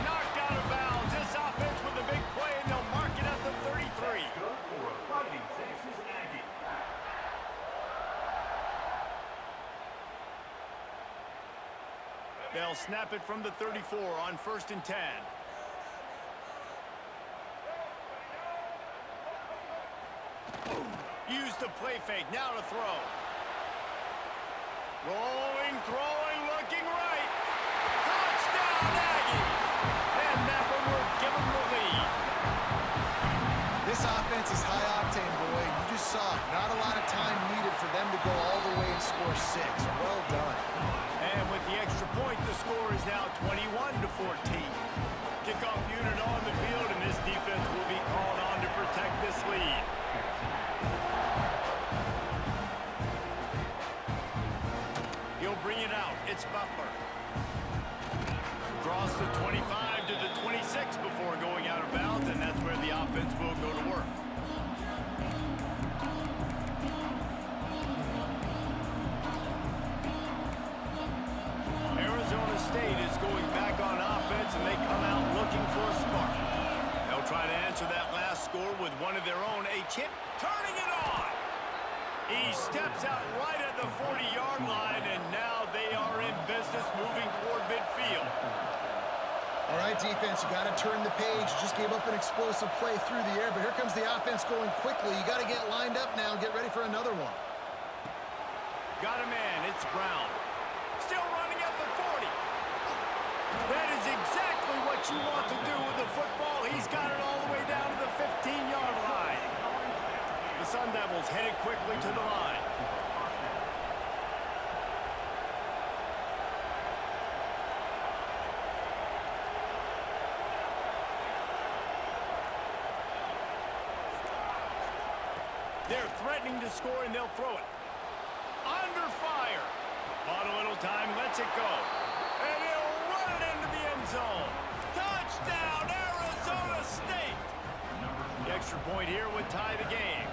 knocked out of bounds. This offense with a big play, and they'll mark it at the 33. They'll snap it from the 34 on 1st and 10. Use the play fake, now to throw. Rolling, throwing, looking right. Touchdown, Aggies! This offense is high octane, boy. You just saw it. Not a lot of time needed for them to go all the way and score 6. Well done. And with the extra point, the score is now 21-14. Kickoff unit on the field, and this defense will be called on to protect this lead. He'll bring it out. It's Butler. Across the 25 to the 26 before going out of bounds, and that's where the offense will go to work. Arizona State is going back on offense, and they come out looking for a spark. They'll try to answer that last score with one of their own. A chip turning it on. He steps out right at the 40-yard line, and now they are in business moving toward midfield. All right, defense, you got to turn the page. Just gave up an explosive play through the air, but here comes the offense going quickly. You got to get lined up now and get ready for another one. Got a man. It's Brown. Still running at the 40. That is exactly what you want to do with the football. He's got it all the way down to the 15-yard line. The Sun Devils headed quickly to the line. They're threatening to score, and they'll throw it. Under fire. On a little time, lets it go. And he'll run it into the end zone. Touchdown, Arizona State. The extra point here would tie the game.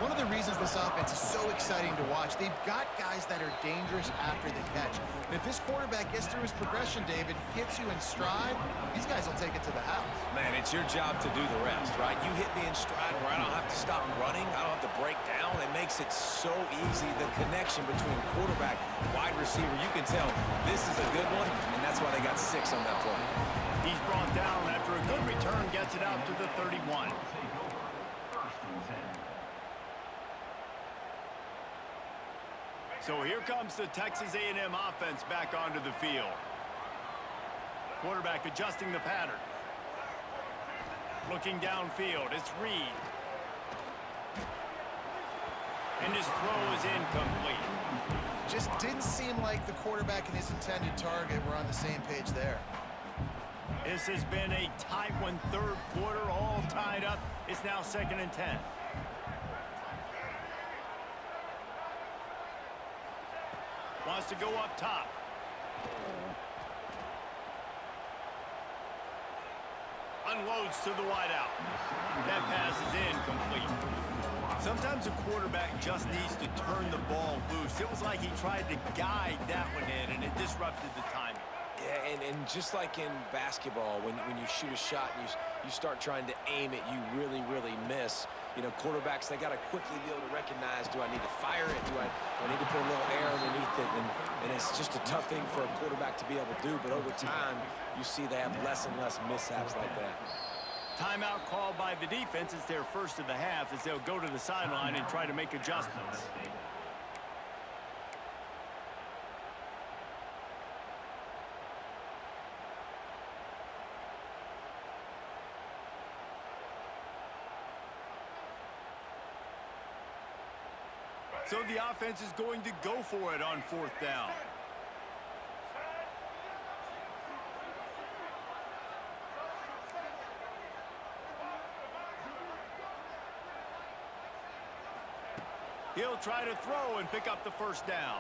One of the reasons this offense is so exciting to watch, they've got guys that are dangerous after the catch. And if this quarterback gets through his progression, David, hits you in stride, these guys will take it to the house. Man, it's your job to do the rest, right? You hit me in stride where I don't have to stop running. I don't have to break down. It makes it so easy. The connection between quarterback, wide receiver, you can tell this is a good one, and that's why they got 6 on that play. He's brought down after a good return, gets it out to the 31. So here comes the Texas A&M offense back onto the field. Quarterback adjusting the pattern. Looking downfield, it's Reed. And his throw is incomplete. Just didn't seem like the quarterback and his intended target were on the same page there. This has been a tight one, third quarter, all tied up. It's now 2nd and 10. Wants to go up top. Unloads to the wideout. That pass is incomplete. Sometimes a quarterback just needs to turn the ball loose. It was like he tried to guide that one in, and it disrupted the timing. Yeah, and just like in basketball, when you shoot a shot and you start trying to aim it, you really, really miss. You know, quarterbacks, they got to quickly be able to recognize, do I need to fire it? Do I need to put a little air underneath it? And it's just a tough thing for a quarterback to be able to do. But over time, you see they have less and less mishaps like that. Timeout called by the defense. It's their first of the half as they'll go to the sideline and try to make adjustments. So the offense is going to go for it on 4th down. He'll try to throw and pick up the first down.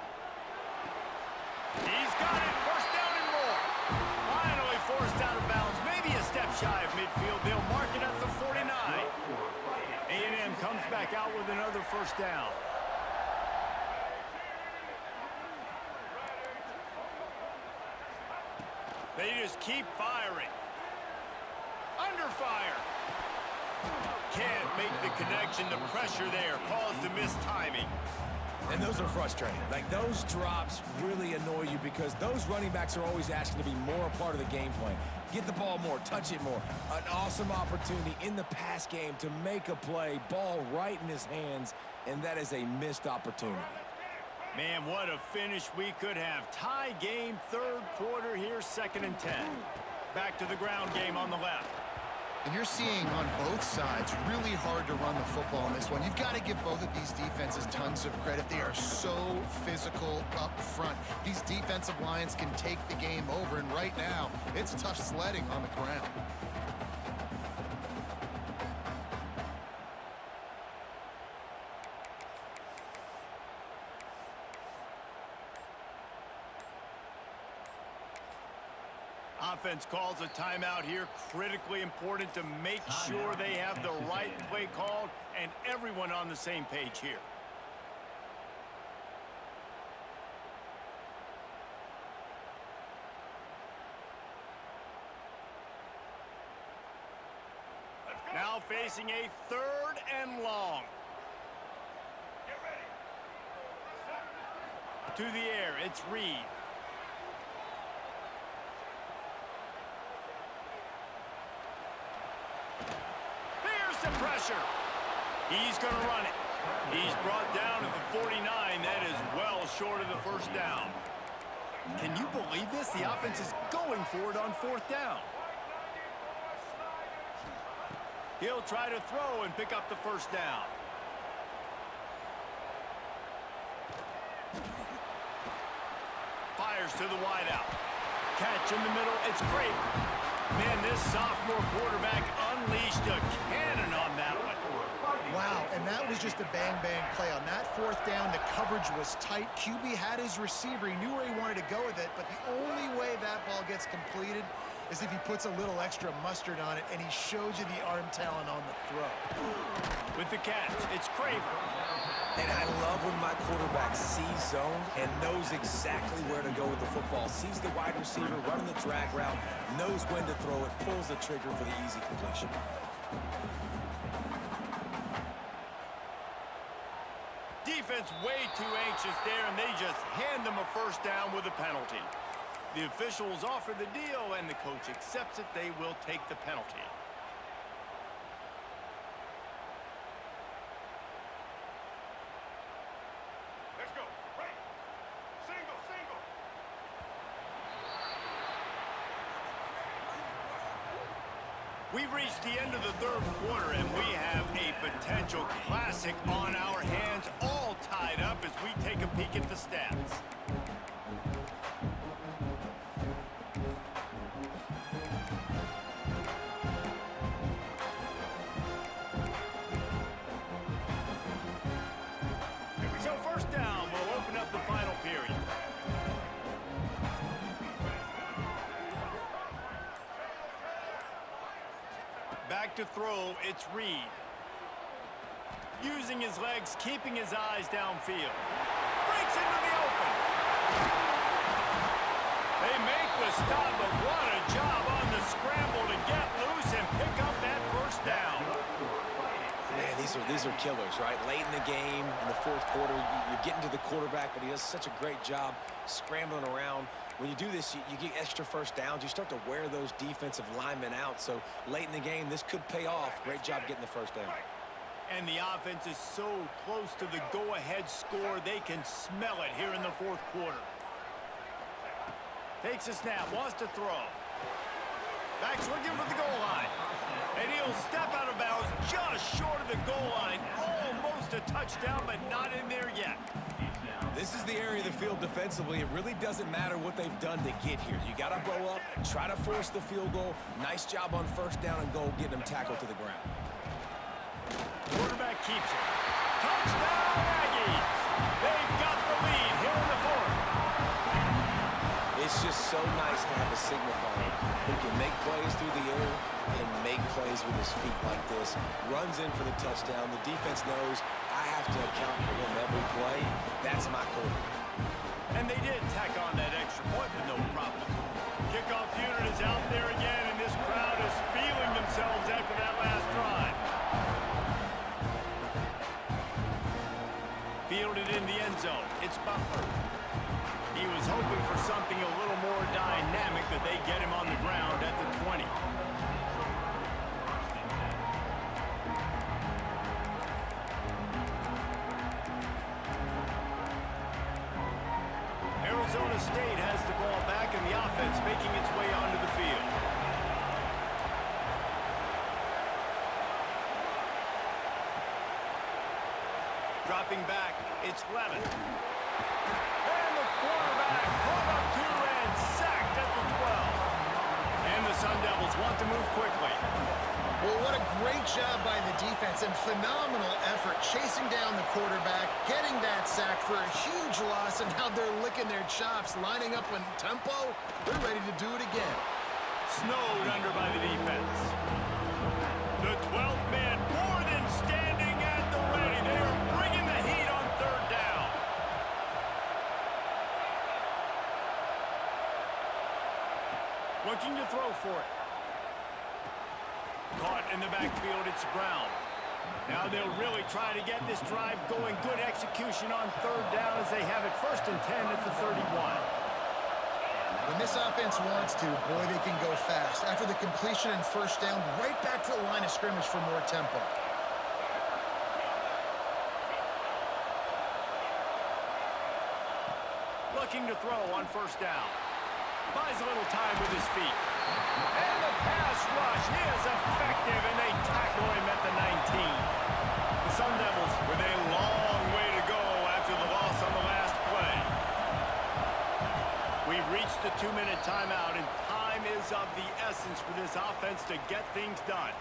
He's got it. First down and more. Finally forced out of bounds. Maybe a step shy of midfield. They'll mark it at the 49. A&M comes back out with another first down. They just keep firing. Under fire. Can't make the connection. The pressure there caused the missed timing. And those are frustrating. Like, those drops really annoy you because those running backs are always asking to be more a part of the game plan. Get the ball more, touch it more. An awesome opportunity in the pass game to make a play, ball right in his hands, and that is a missed opportunity. Man, what a finish we could have. Tie game, third quarter here, 2nd and 10. Back to the ground game on the left. And you're seeing on both sides really hard to run the football in this one. You've got to give both of these defenses tons of credit. They are so physical up front. These defensive lines can take the game over, and right now, it's tough sledding on the ground. Offense calls a timeout here. Critically important to make sure they have the right play called and everyone on the same page here. Now facing a 3rd and long. To the air, it's Reed. Pressure. He's going to run it. He's brought down to the 49. That is well short of the first down. Can you believe this? The offense is going for it on 4th down. He'll try to throw and pick up the first down. Fires to the wideout. Catch in the middle. It's great. Man, this sophomore quarterback unleashed a cannon on that one. Wow, and that was just a bang-bang play. On that 4th down, the coverage was tight. QB had his receiver. He knew where he wanted to go with it, but the only way that ball gets completed is if he puts a little extra mustard on it, and he shows you the arm talent on the throw. With the catch, it's Craver. And I love when my quarterback sees zone and knows exactly where to go with the football. Sees the wide receiver running the drag route, knows when to throw it, pulls the trigger for the easy completion. Defense way too anxious there, and they just hand them a first down with a penalty. The officials offer the deal, and the coach accepts it. They will take the penalty. We've reached the end of the 3rd quarter, and we have a potential classic on our hands, all tied up as we take a peek at the stats. So 1st down will open up the final period. Back to throw, it's Reed. Using his legs, keeping his eyes downfield. Breaks into the open. They make the stop, but what a job on the scramble to get loose and pick up that first down. Man, these are killers, right? Late in the game, in the 4th quarter, you're getting to the quarterback, but he does such a great job scrambling around. When you do this, you get extra first downs. You start to wear those defensive linemen out. So late in the game, this could pay off. Great job getting the first down. And the offense is so close to the go-ahead score, they can smell it here in the 4th quarter. Takes a snap, wants to throw. Back's looking for the goal line. And he'll step out of bounds just short of the goal line. Almost a touchdown, but not in there yet. This is the area of the field defensively. It really doesn't matter what they've done to get here. You got to blow up, try to force the field goal. Nice job on 1st down and goal, getting them tackled to the ground. Quarterback keeps it. Touchdown, Aggies! They've got the lead here in the 4th. It's just so nice to have a signal caller who can make plays through the air and make plays with his feet like this. Runs in for the touchdown. The defense knows I have to account for him every play. That's my quarterback. And they did tack on that extra point with no problem. Kickoff unit is out there again, and this crowd is feeling themselves after that last drive. Fielded in the end zone. It's Butler. He was hoping for something a little more dynamic, but they get him on the ground at the 20. Arizona State has the ball back, and the offense making its way onto the field. dropping back. It's Levin. And the quarterback brought up 2 and sacked at the 12. And the Sun Devils want to move quickly. Well, what a great job by the defense and phenomenal effort chasing down the quarterback, getting that sack for a huge loss, and now they're licking their chops, lining up in tempo. They're ready to do it again. Snowed under by the defense. The 12th man more than standing at the ready. They are bringing the heat on 3rd down. Looking to throw for it. Caught in the backfield, it's Brown. Now they'll really try to get this drive going. Good execution on 3rd down as they have it 1st and 10 at the 31. When this offense wants to, boy, they can go fast. After the completion and 1st down, right back to the line of scrimmage for more tempo. Looking to throw on 1st down. Buys a little time with his feet. And the pass rush is effective, and they tackle him at the 19. The Sun Devils with a long way to go after the loss on the last play. We've reached the 2-minute timeout, and time is of the essence for this offense to get things done.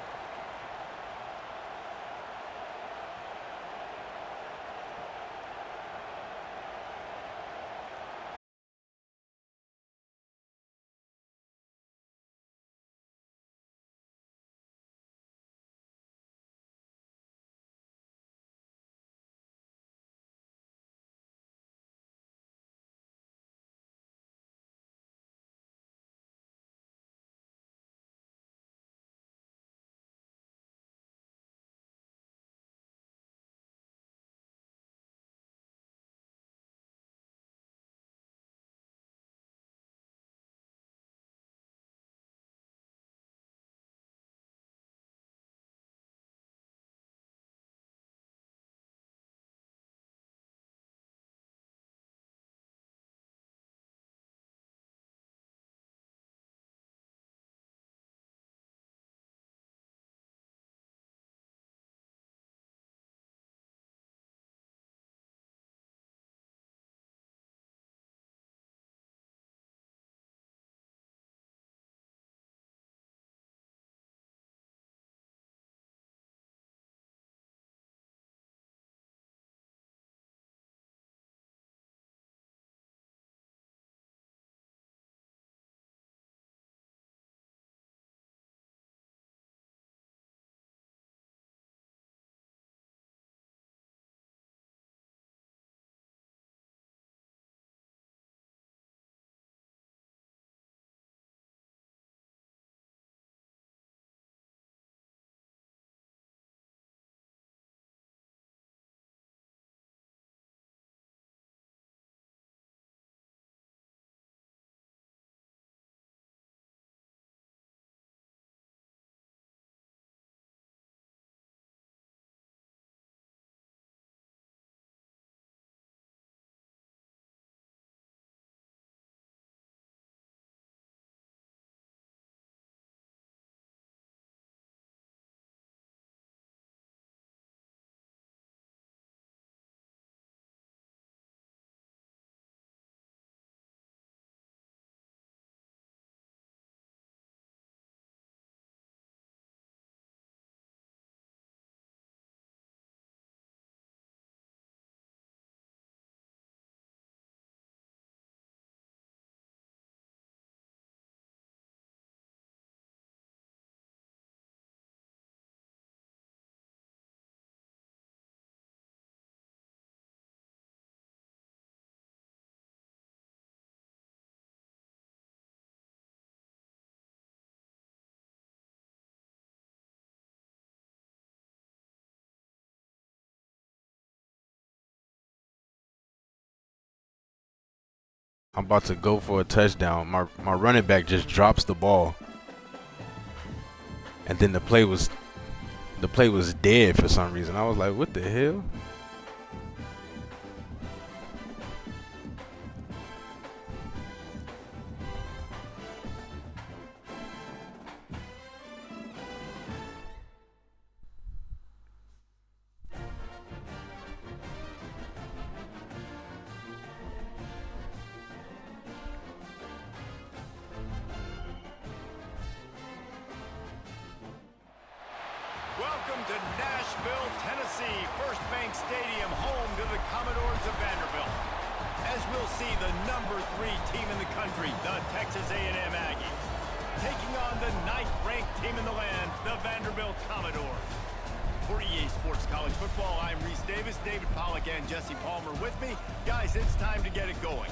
I'm about to go for a touchdown. My running back just drops the ball, and then the play was dead for some reason. I was like, what the hell? Nashville, Tennessee, First Bank Stadium, home to the Commodores of Vanderbilt. As we'll see, the #3 team in the country, the Texas A&M Aggies, taking on the 9th-ranked team in the land, the Vanderbilt Commodores. For EA Sports College Football, I'm Reese Davis, David Pollack, and Jesse Palmer with me. Guys, it's time to get it going.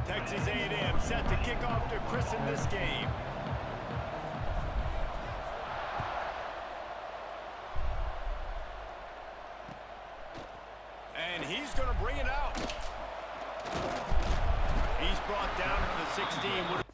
Texas A&M set to kick off to christen this game. And he's going to bring it out. He's brought down to the 16.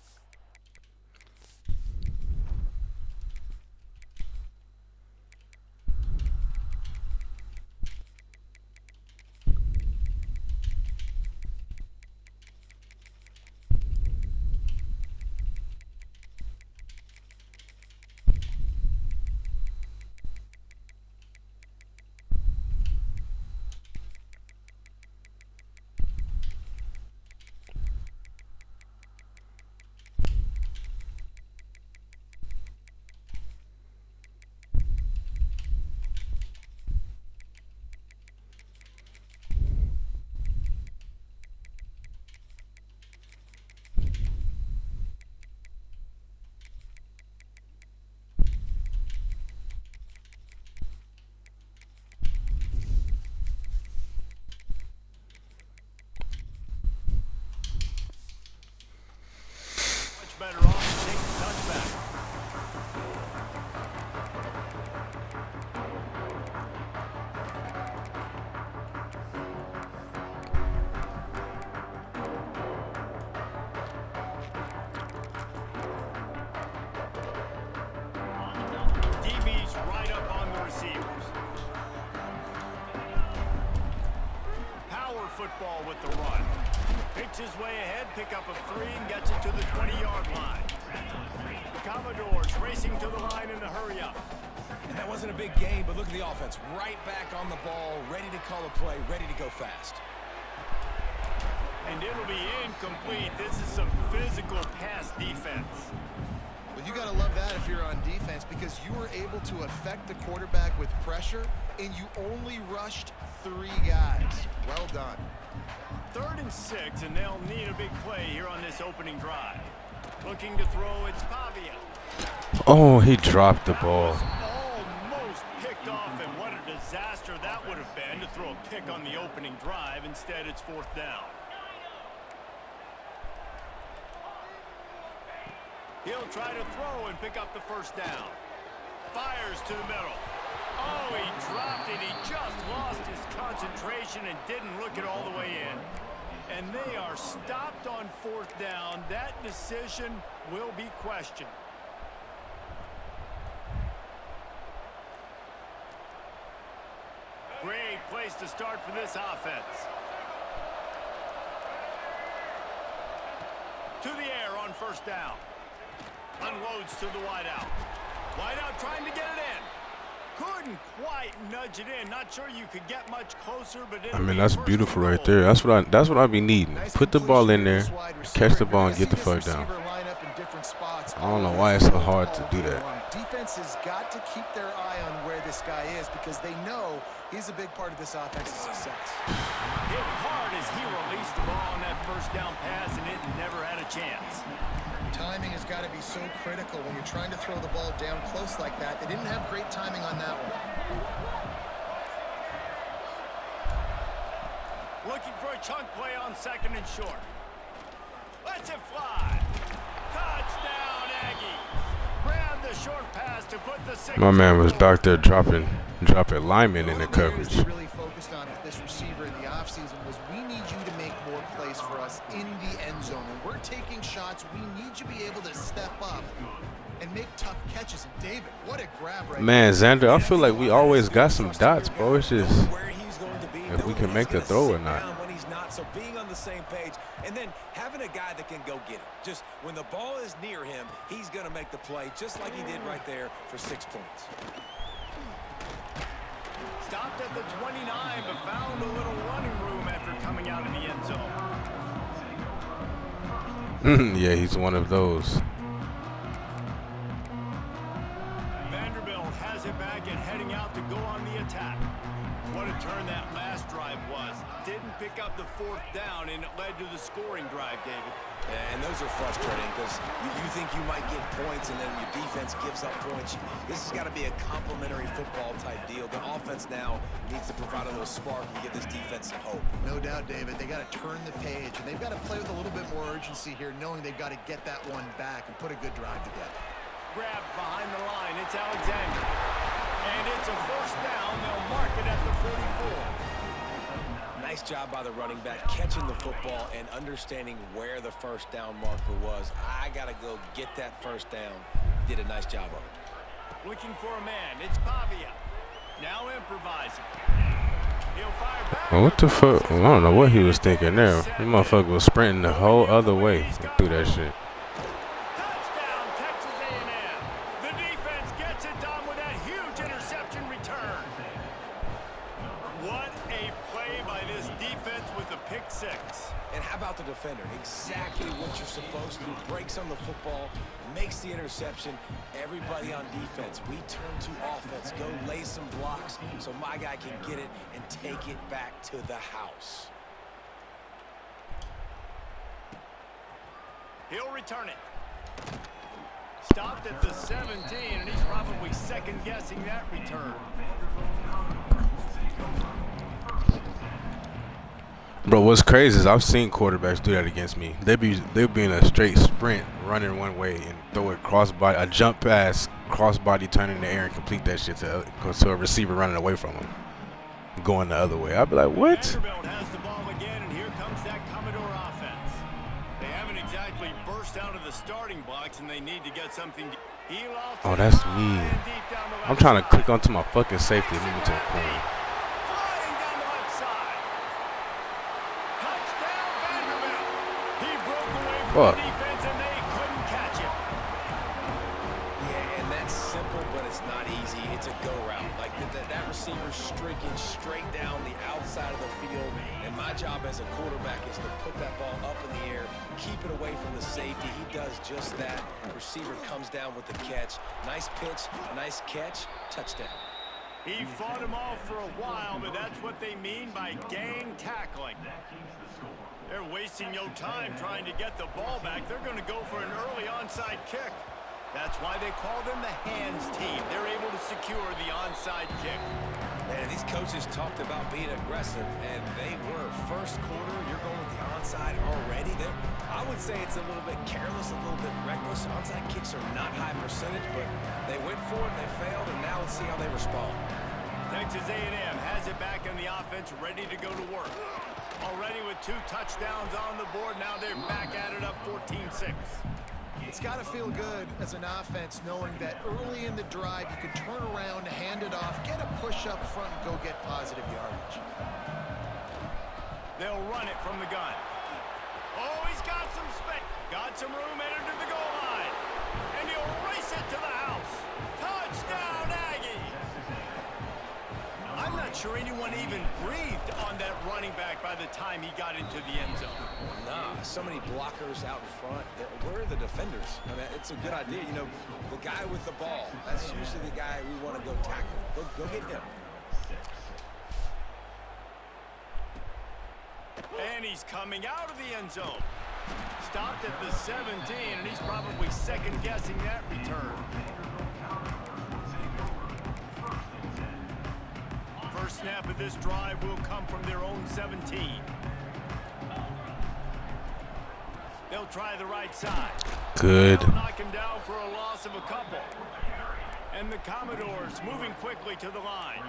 Better off to take the touchback. DB's right up on the receivers. Power football with the run. Picks his way ahead, pick up a 3, and gets it to the 20-yard line. The Commodores racing to the line in a hurry-up. And that wasn't a big gain, but look at the offense. Right back on the ball, ready to call a play, ready to go fast. And it'll be incomplete. This is some physical pass defense. Well, you got to love that if you're on defense, because you were able to affect the quarterback with pressure, and you only rushed 3 guys. Well done. 3rd and 6, and they'll need a big play here on this opening drive. Looking to throw, it's Pavia. Oh, he dropped the ball. Almost picked off, and what a disaster that would have been to throw a pick on the opening drive. Instead, it's 4th down. He'll try to throw and pick up the 1st down. Fires to the middle. Oh, he dropped it. He just lost his concentration and didn't look it all the way in. And they are stopped on 4th down. That decision will be questioned. Great place to start for this offense. To the air on 1st down. Unloads to the wideout. Wideout trying to get it in. Couldn't quite nudge it in. Not sure you could get much closer, but I mean, that's beautiful right there. That's what I be needing. Put the ball in there, catch the ball, and get the fuck down. I don't know why it's so hard to do that. Defense has got to keep their eye on where this guy is, because they know he's a big part of this offense's success. Hit hard as he released the ball on that 1st down pass, and it never had a chance. Timing has got to be so critical when you're trying to throw the ball down close like that. They didn't have great timing on that one. Looking for a chunk play on 2nd and short. Lets it fly. Touchdown, Aggies. Grab the short pass to put the 6. My man was back there dropping linemen in the coverage. What we really focused on with this receiver in the offseason was, we need you to make more plays for us in the end zone. When we're taking shots, we need you to be able to step up and make tough catches. And David, what a grab right Man, Xander, I feel like we always got some dots, bro. It's just if we can make the throw or not. When he's not So being on the same page and then having a guy that can go get it. Just when the ball is near him, he's going to make the play just like he did right there for 6 points. Stopped at the 29, but found a little running room after coming out of the end zone. Yeah, he's one of those. Vanderbilt has it back and heading out to go on the attack. What a turn that last drive was. Didn't pick up the 4th down, and it led to the scoring drive, David. And those are frustrating because you think you might get points and then your defense gives up points. This has got to be a complementary football type deal. The offense now needs to provide a little spark and give this defense some hope. No doubt, David. They got to turn the page, and they've got to play with a little bit more urgency here, knowing they've got to get that one back and put a good drive together. Grab behind the line. It's Alexander. And it's a 1st down. They'll mark it at the 44. Nice job by the running back catching the football and understanding where the 1st down marker was. I got to go get that 1st down. Did a nice job of it. Looking for a man. It's Pavia. Now improvising. He'll fire back. Well, what the fuck? I don't know what he was thinking there. That motherfucker was sprinting the whole other way through that shit. Touchdown, Texas A&M. The defense gets it done with that huge interception return. What a play by this defense with the pick 6. And how about the defender? Exactly what you're supposed to do. Breaks on the football, makes the interception. Everybody on defense, we turn to offense. Go lay some blocks so my guy can get it and take it back to the house. He'll return it. Stopped at the 17, and he's probably second-guessing that return. Bro, what's crazy is I've seen quarterbacks do that against me. They'll be in a straight sprint, running one way, and throw it crossbody, a jump pass, crossbody, turn in the air, and complete that shit to a receiver running away from him, going the other way. I'd be like, what? Vanderbilt has the ball again, and here comes that Commodore offense. They haven't exactly burst out of the starting blocks, and they need to get something. Oh, that's me. I'm trying to click onto my fucking safety and move it to the corner. Flying down the left side. Touchdown, Vanderbilt. He broke away from the defense, and they couldn't catch him. Yeah, and that's simple, but it's not easy. It's a go route. Like that receiver's streaking straight down the outside of the field, and my job as a quarterback is to put that ball up in the air, keep it away from the safety. He does just that. The receiver comes down with the catch. Nice pitch, nice catch, touchdown. He fought him off for a while, but that's what they mean by gang tackling. They're wasting no time trying to get the ball back. They're going to go for an early onside kick. That's why they call them the hands team. They're able to secure the onside kick. And these coaches talked about being aggressive, and they were. First quarter, you're going with the onside already. I would say it's a little bit careless, a little bit reckless. Onside kicks are not high percentage, but they went for it, they failed, and now let's see how they respond. Texas A&M has it back in the offense, ready to go to work. Already with 2 touchdowns on the board, now they're back at it up 14-6. It's got to feel good as an offense knowing that early in the drive you can turn around, hand it off, get a push up front, and go get positive yardage. They'll run it from the gun. Oh, he's got some space. Got some room headed to the goal line. And he'll race it to the house. Touchdown, Aggie. I'm not sure anyone even breathed on that running back by the time he got into the end zone. Nah, so many blockers out in front. Where are the defenders? I mean, it's a good idea. You know, the guy with the ball, that's usually the guy we want to go tackle. Go get him. And he's coming out of the end zone. Stopped at the 17, and he's probably second-guessing that return. First snap of this drive will come from their own 17. They'll try the right side. Good. They'll knock him down for a loss of a couple. And the Commodores moving quickly to the line.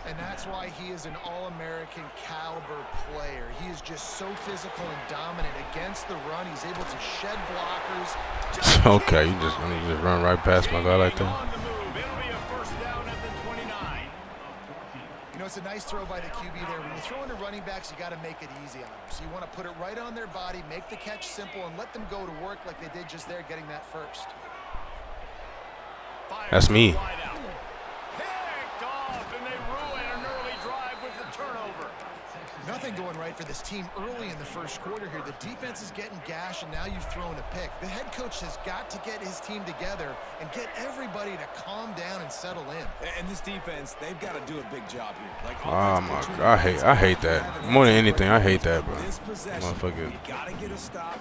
And that's why he is an All-American caliber player. He is just so physical and dominant against the run. He's able to shed blockers. Okay, you just run right past my guy like that. On the move. It'll be a first down at the 29. know, it's a nice throw by the QB there. When you're throwing to running backs, you got to make it easy on them. So you want to put it right on their body, make the catch simple, and let them go to work like they did just there, getting that first. That's me. Picked off, and they ruin an early drive with the turnover. Nothing going right for this team early in the first quarter here. The defense is getting gashed, and now you've thrown a pick. The head coach has got to get his team together and get everybody to calm down and settle in. And this defense, they've got to do a big job here. Like, Oh my God, I hate that. More than anything, I hate that, bro. Motherfucker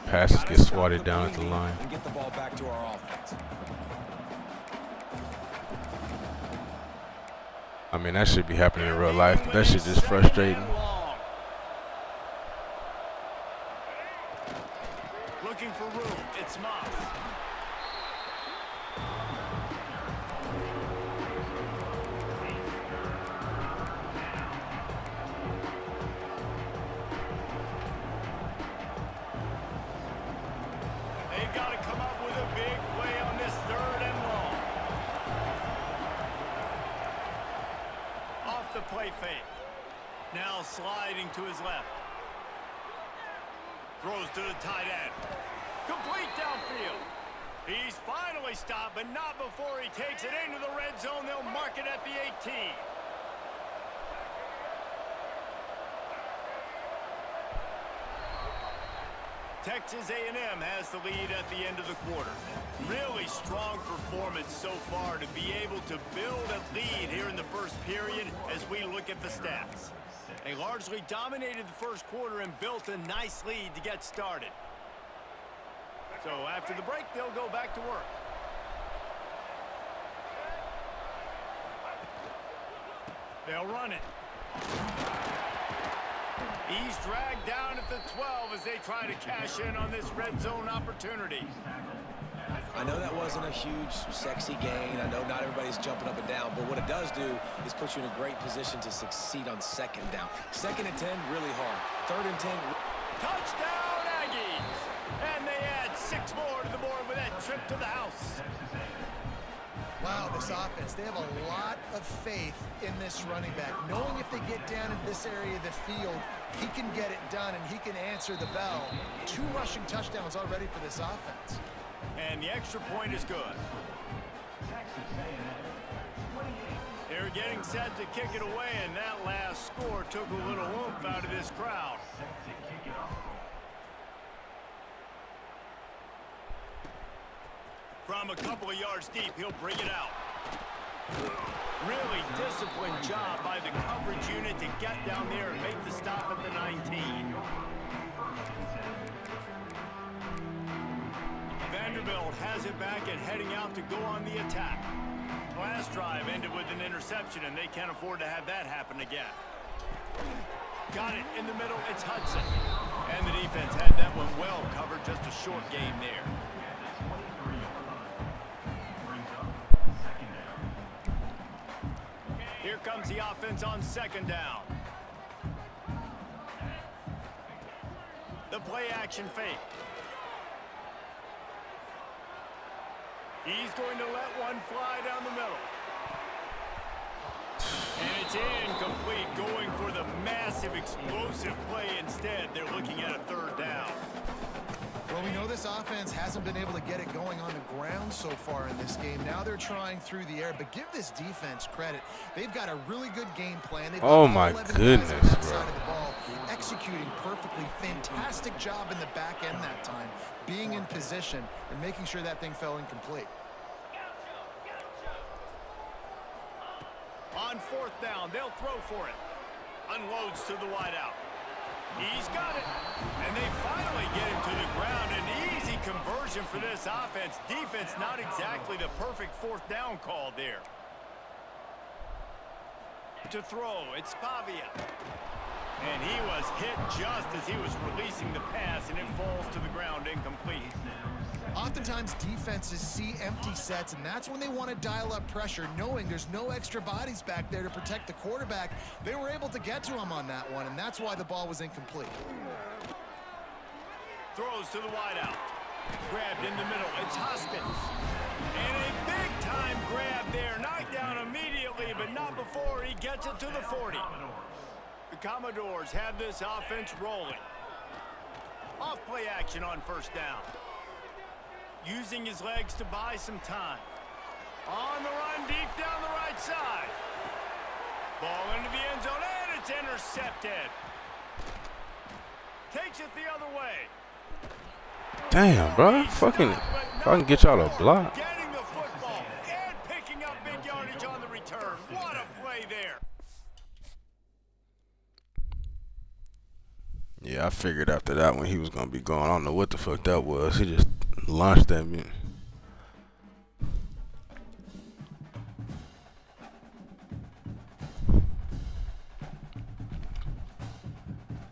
passes get swatted down at the line. And get the ball back to our offense. I mean, that should be happening in real life, but that shit just frustrating. Looking for room. It's Moss. They've got to come up with a big play on this 3rd and long. Off the play fake. Now sliding to his left. Throws to the tight end. Complete downfield. He's finally stopped, but not before he takes it into the red zone. They'll mark it at the 18. Texas A&M has the lead at the end of the quarter. Really strong performance so far to be able to build a lead here in the first period as we look at the stats. They largely dominated the first quarter and built a nice lead to get started. So after the break, they'll go back to work. They'll run it. He's dragged down at the 12 as they try to cash in on this red zone opportunity. I know that wasn't a huge, sexy gain. I know not everybody's jumping up and down, but what it does do is put you in a great position to succeed on 2nd down. 2nd and 10, really hard. 3rd and 10. Touchdown, Aggies! And they add 6 more to the board with that trip to the house. Wow, this offense, they have a lot of faith in this running back. Knowing if they get down in this area of the field, he can get it done and he can answer the bell. 2 rushing touchdowns already for this offense. And the extra point is good. They're getting set to kick it away, and that last score took a little oomph out of this crowd. From a couple of yards deep, he'll bring it out. Really disciplined job by the coverage unit to get down there and make the stop at the 19. Vanderbilt has it back and heading out to go on the attack. Last drive ended with an interception, and they can't afford to have that happen again. Got it in the middle. It's Hudson. And the defense had that one well covered. Just a short game there. Here comes the offense on 2nd down. The play action fake. He's going to let one fly down the middle. And it's incomplete, going for the massive explosive play instead. They're looking at a 3rd down. Well, we know this offense hasn't been able to get it going on the ground so far in this game. Now they're trying through the air, but give this defense credit. They've got a really good game plan. They've Oh my goodness, bro. side of the ball, executing perfectly. Fantastic job in the back end that time, being in position and making sure that thing fell incomplete. On 4th down, they'll throw for it. Unloads to the wideout. He's got it. And they finally get him to the ground. An easy conversion for this offense. Defense not exactly the perfect 4th down call there. To throw, it's Pavia. And he was hit just as he was releasing the pass, and it falls to the ground incomplete. Oftentimes defenses see empty sets, and that's when they want to dial up pressure, knowing there's no extra bodies back there to protect the quarterback. They were able to get to him on that one, and that's why the ball was incomplete. Throws to the wideout. Grabbed in the middle. It's Hoskins. And a big-time grab there. Knocked down immediately, but not before he gets it to the 40. The Commodores have this offense rolling. Off play action on first down. Using his legs to buy some time. On the run deep down the right side. Ball into the end zone, and it's intercepted. Takes it the other way. Damn, bro. Fucking, if I can get y'all to block. Getting the football and picking up big yardage on the return. What a play there. Yeah, I figured after that one he was gonna be going. I don't know what the fuck that was. He just launched at me.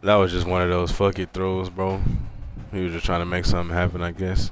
That was just one of those fuck it throws, bro. He was just trying to make something happen, I guess.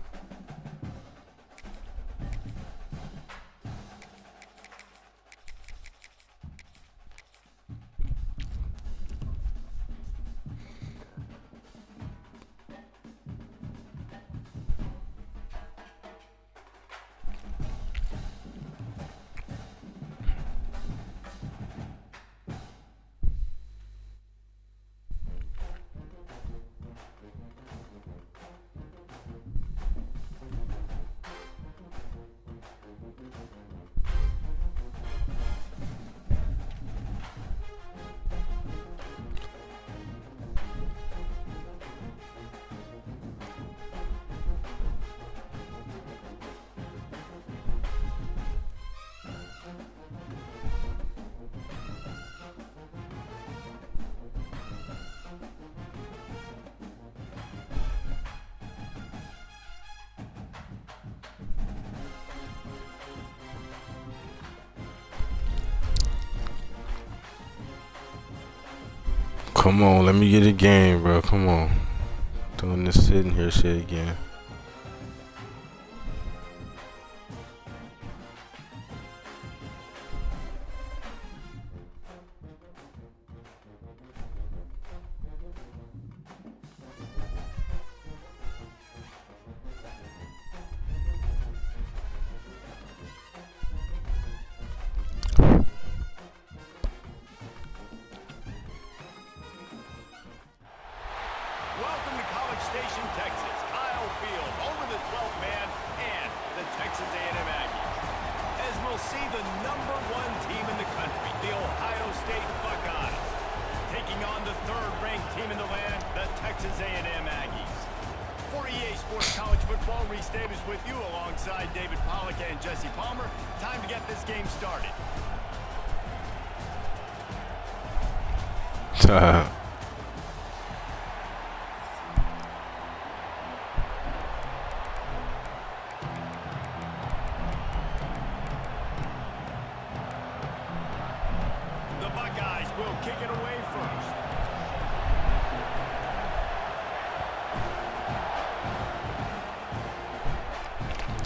Come on, let me get a game, bro. Come on. Doing this sitting here shit again. Welcome to College Station, Texas. Kyle Field over the 12th man and the Texas A&M Aggies. As we'll see the #1 team in the country, the Ohio State Buckeyes, taking on the 3rd-ranked team in the land, the Texas A&M Aggies. For EA Sports College Football, Reese Davis with you alongside David Pollack and Jesse Palmer. Time to get this game started. The Buckeyes will kick it away first.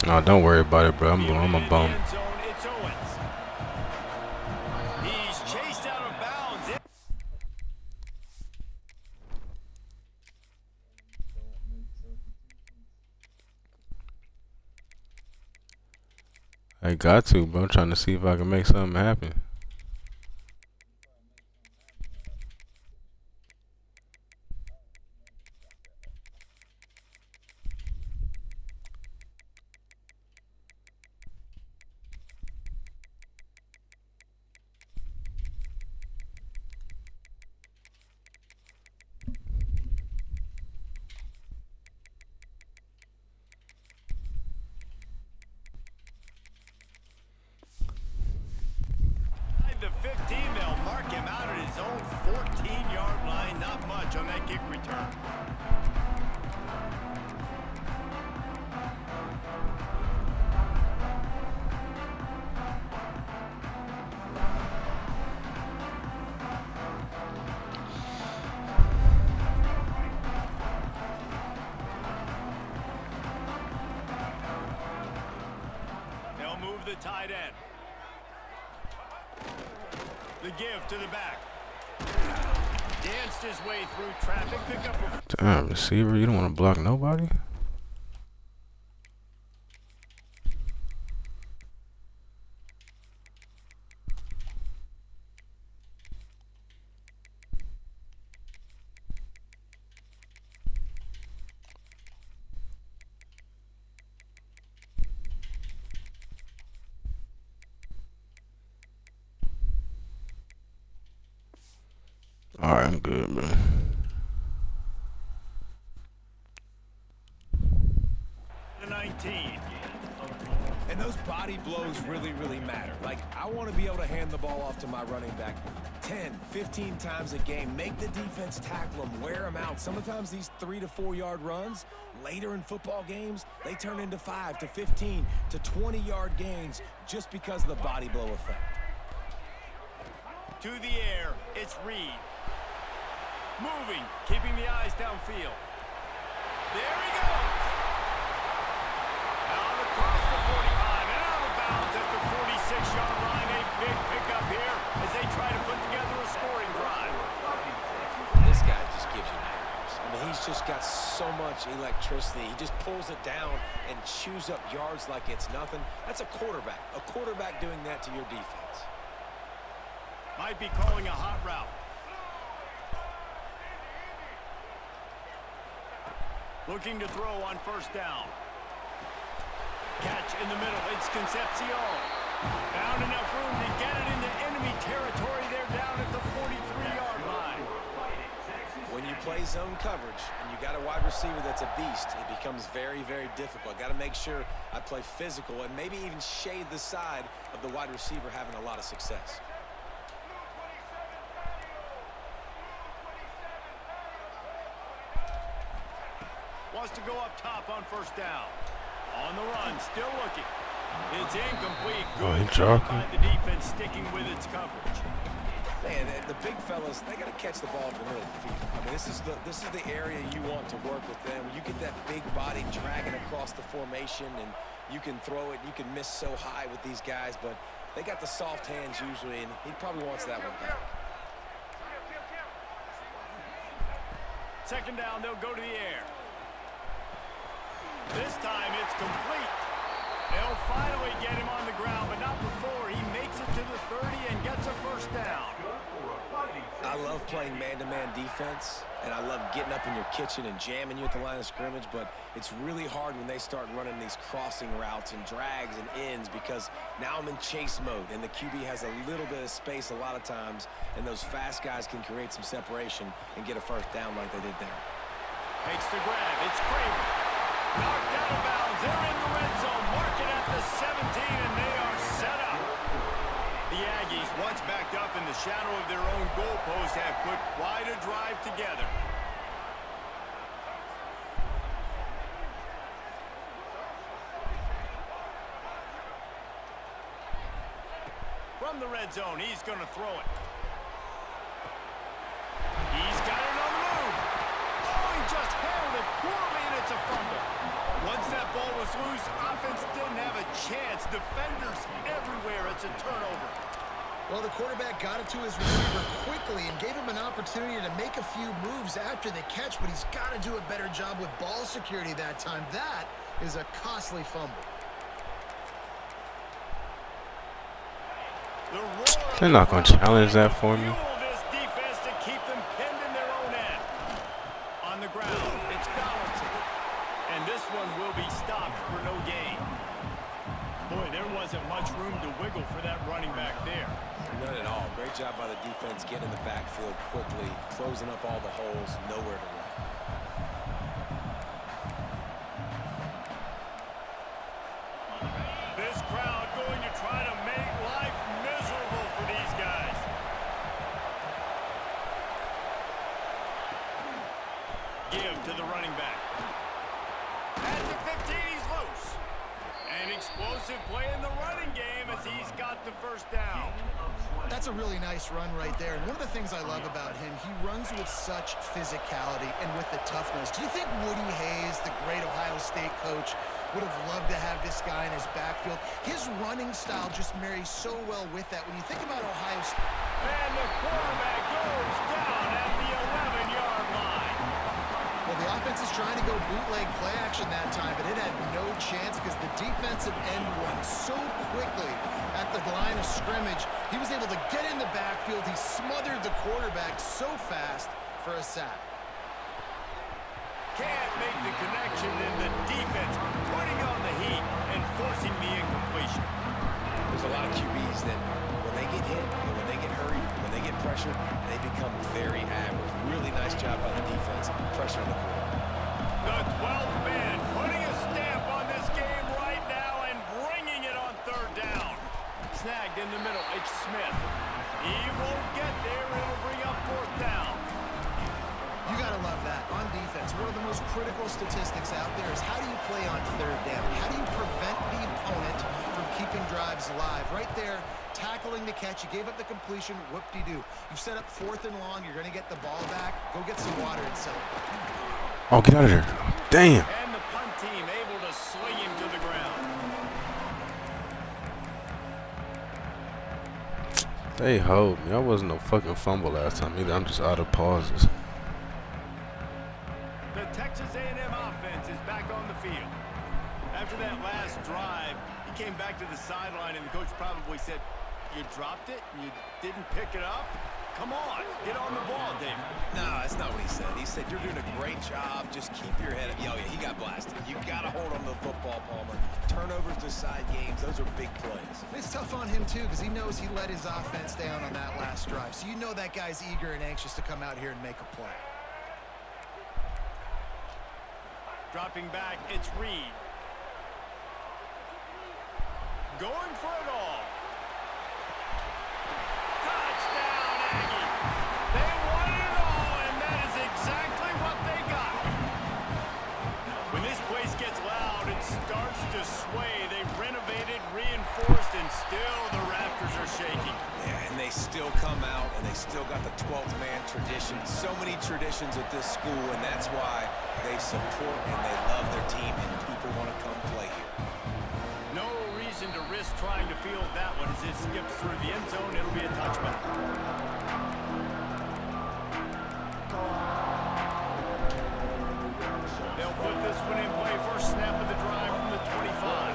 No, don't worry about it, bro. I'm a bum. It's Owens. He's chased out of bounds. I got to, bro. I'm trying to see if I can make something happen. The 15, they'll mark him out at his own 14-yard line. Not much on that kick return. They'll move the tight end. The give to the back. Danced his way through traffic. Pick up a... Damn, receiver, you don't want to block nobody? Alright, I'm good, man. The 19. And those body blows really, really matter. Like, I want to be able to hand the ball off to my running back 10, 15 times a game. Make the defense tackle them, wear them out. Sometimes these 3 to 4 yard runs, later in football games, they turn into 5 to 15 to 20 yard gains just because of the body blow effect. To the air, it's Reed. Moving, keeping the eyes downfield. There he goes. Out across the 45 and out of bounds at the 46-yard line. A big pickup here as they try to put together a scoring drive. This guy just gives you nightmares. I mean, he's just got so much electricity. He just pulls it down and chews up yards like it's nothing. That's a quarterback. A quarterback doing that to your defense. Might be calling a hot route. Looking to throw on first down. Catch in the middle. It's Concepcion. Found enough room to get it into enemy territory. They're down at the 43-yard line. When you play zone coverage and you got a wide receiver that's a beast, it becomes very, very difficult. Got to make sure I play physical and maybe even shade the side of the wide receiver having a lot of success. Wants to go up top on first down. On the run, still looking. It's incomplete. Good by the defense sticking with its coverage. Man, the big fellas, they got to catch the ball in the middle of the field. I mean, this is the area you want to work with them. You get that big body dragging across the formation, and you can throw it. You can miss so high with these guys, but they got the soft hands usually, and he probably wants that one back. Second down, they'll go to the air. This time it's complete. They'll finally get him on the ground, but not before he makes it to the 30 and gets a first down. I love playing man-to-man defense, and I love getting up in your kitchen and jamming you at the line of scrimmage, but it's really hard when they start running these crossing routes and drags and ends because now I'm in chase mode, and the QB has a little bit of space a lot of times, and those fast guys can create some separation and get a first down like they did there. Makes the grab. It's Craven. Knocked out of bounds. They're in the red zone. Mark it at the 17, and they are set up. The Aggies, once backed up in the shadow of their own goalpost, have put quite a drive together. From the red zone, he's going to throw it. He's got it on the move. Oh, he just handled it poorly, and it's a fumble. Once that ball was loose, offense didn't have a chance. Defenders everywhere. It's a turnover. Well, the quarterback got it to his receiver quickly and gave him an opportunity to make a few moves after the catch, but he's got to do a better job with ball security that time. That is a costly fumble. They're not going to challenge that for me. This defense to keep them pinned in their own end. On the ground, it's balancing. And this one will be stopped for no gain. Boy, there wasn't much room to wiggle for that running back there. None at all. Great job by the defense getting in the backfield quickly, closing up all the holes, nowhere to run. This crowd going to try to make life miserable for these guys. Give to the running back. At the 15, he's loose. An explosive play in the running game as he's got the first down. That's a really nice run right there. And one of the things I love about him, he runs with such physicality and with the toughness. Do you think Woody Hayes, the great Ohio State coach, would have loved to have this guy in his backfield? His running style just marries so well with that. When you think about Ohio State. And the quarterback goes down at the 11-yard line. Well, the offense is trying to go bootleg play action that time, but it had no chance because the defensive end won so quickly at the line of scrimmage. He was able to get in the backfield. He smothered the quarterback so fast for a sack. Can't make the connection, and the defense putting on the heat and forcing the incompletion. There's a lot of QBs that when they get hit and when they get hurried, when When they get pressured, they become very average. Really nice job by the defense, pressuring the quarterback. The 12th man putting a stamp on this game right now and bringing it on third down. Snagged in the middle, it's Smith. He won't get there, it'll bring up fourth down. You got to love that. On defense, one of the most critical statistics out there is how do you play on third down? How do you prevent the opponent from keeping drives alive? Right there, tackling the catch. You gave up the completion. Whoop-de-doo. You've set up fourth and long. You're going to get the ball back. Go get some water and celebrate. Oh, get out of there. Damn. And the punt team able to swing him to the ground. They hold me. That wasn't no fucking fumble last time either. I'm just out of pauses. The Texas A&M offense is back on the field. After that last drive, he came back to the sideline, and the coach probably said, "You dropped it? You didn't pick it up? Come on, get on the ball, David." No, that's not what he said. He said, "You're doing a great job. Just keep your head up." Oh, yeah, he got blasted. You got to hold on to the football, Palmer. Turnovers decide games. Those are big plays. It's tough on him, too, because he knows he let his offense down on that last drive. So you know that guy's eager and anxious to come out here and make a play. Dropping back, it's Reed. Going for it all. Touchdown, Aggie. They won it all, and that is exactly what they got. When this place gets loud, it starts to sway. They renovated, reinforced, and still the rafters are shaking. Yeah, and they still come out, and they still got the 12th man tradition. So many traditions at this school, and that's why they support and they love their team, and people want to come play here. No reason to risk trying to field that one as it skips through the end zone. It'll be a touchback. They'll put this one in play. First snap of the drive from the 25.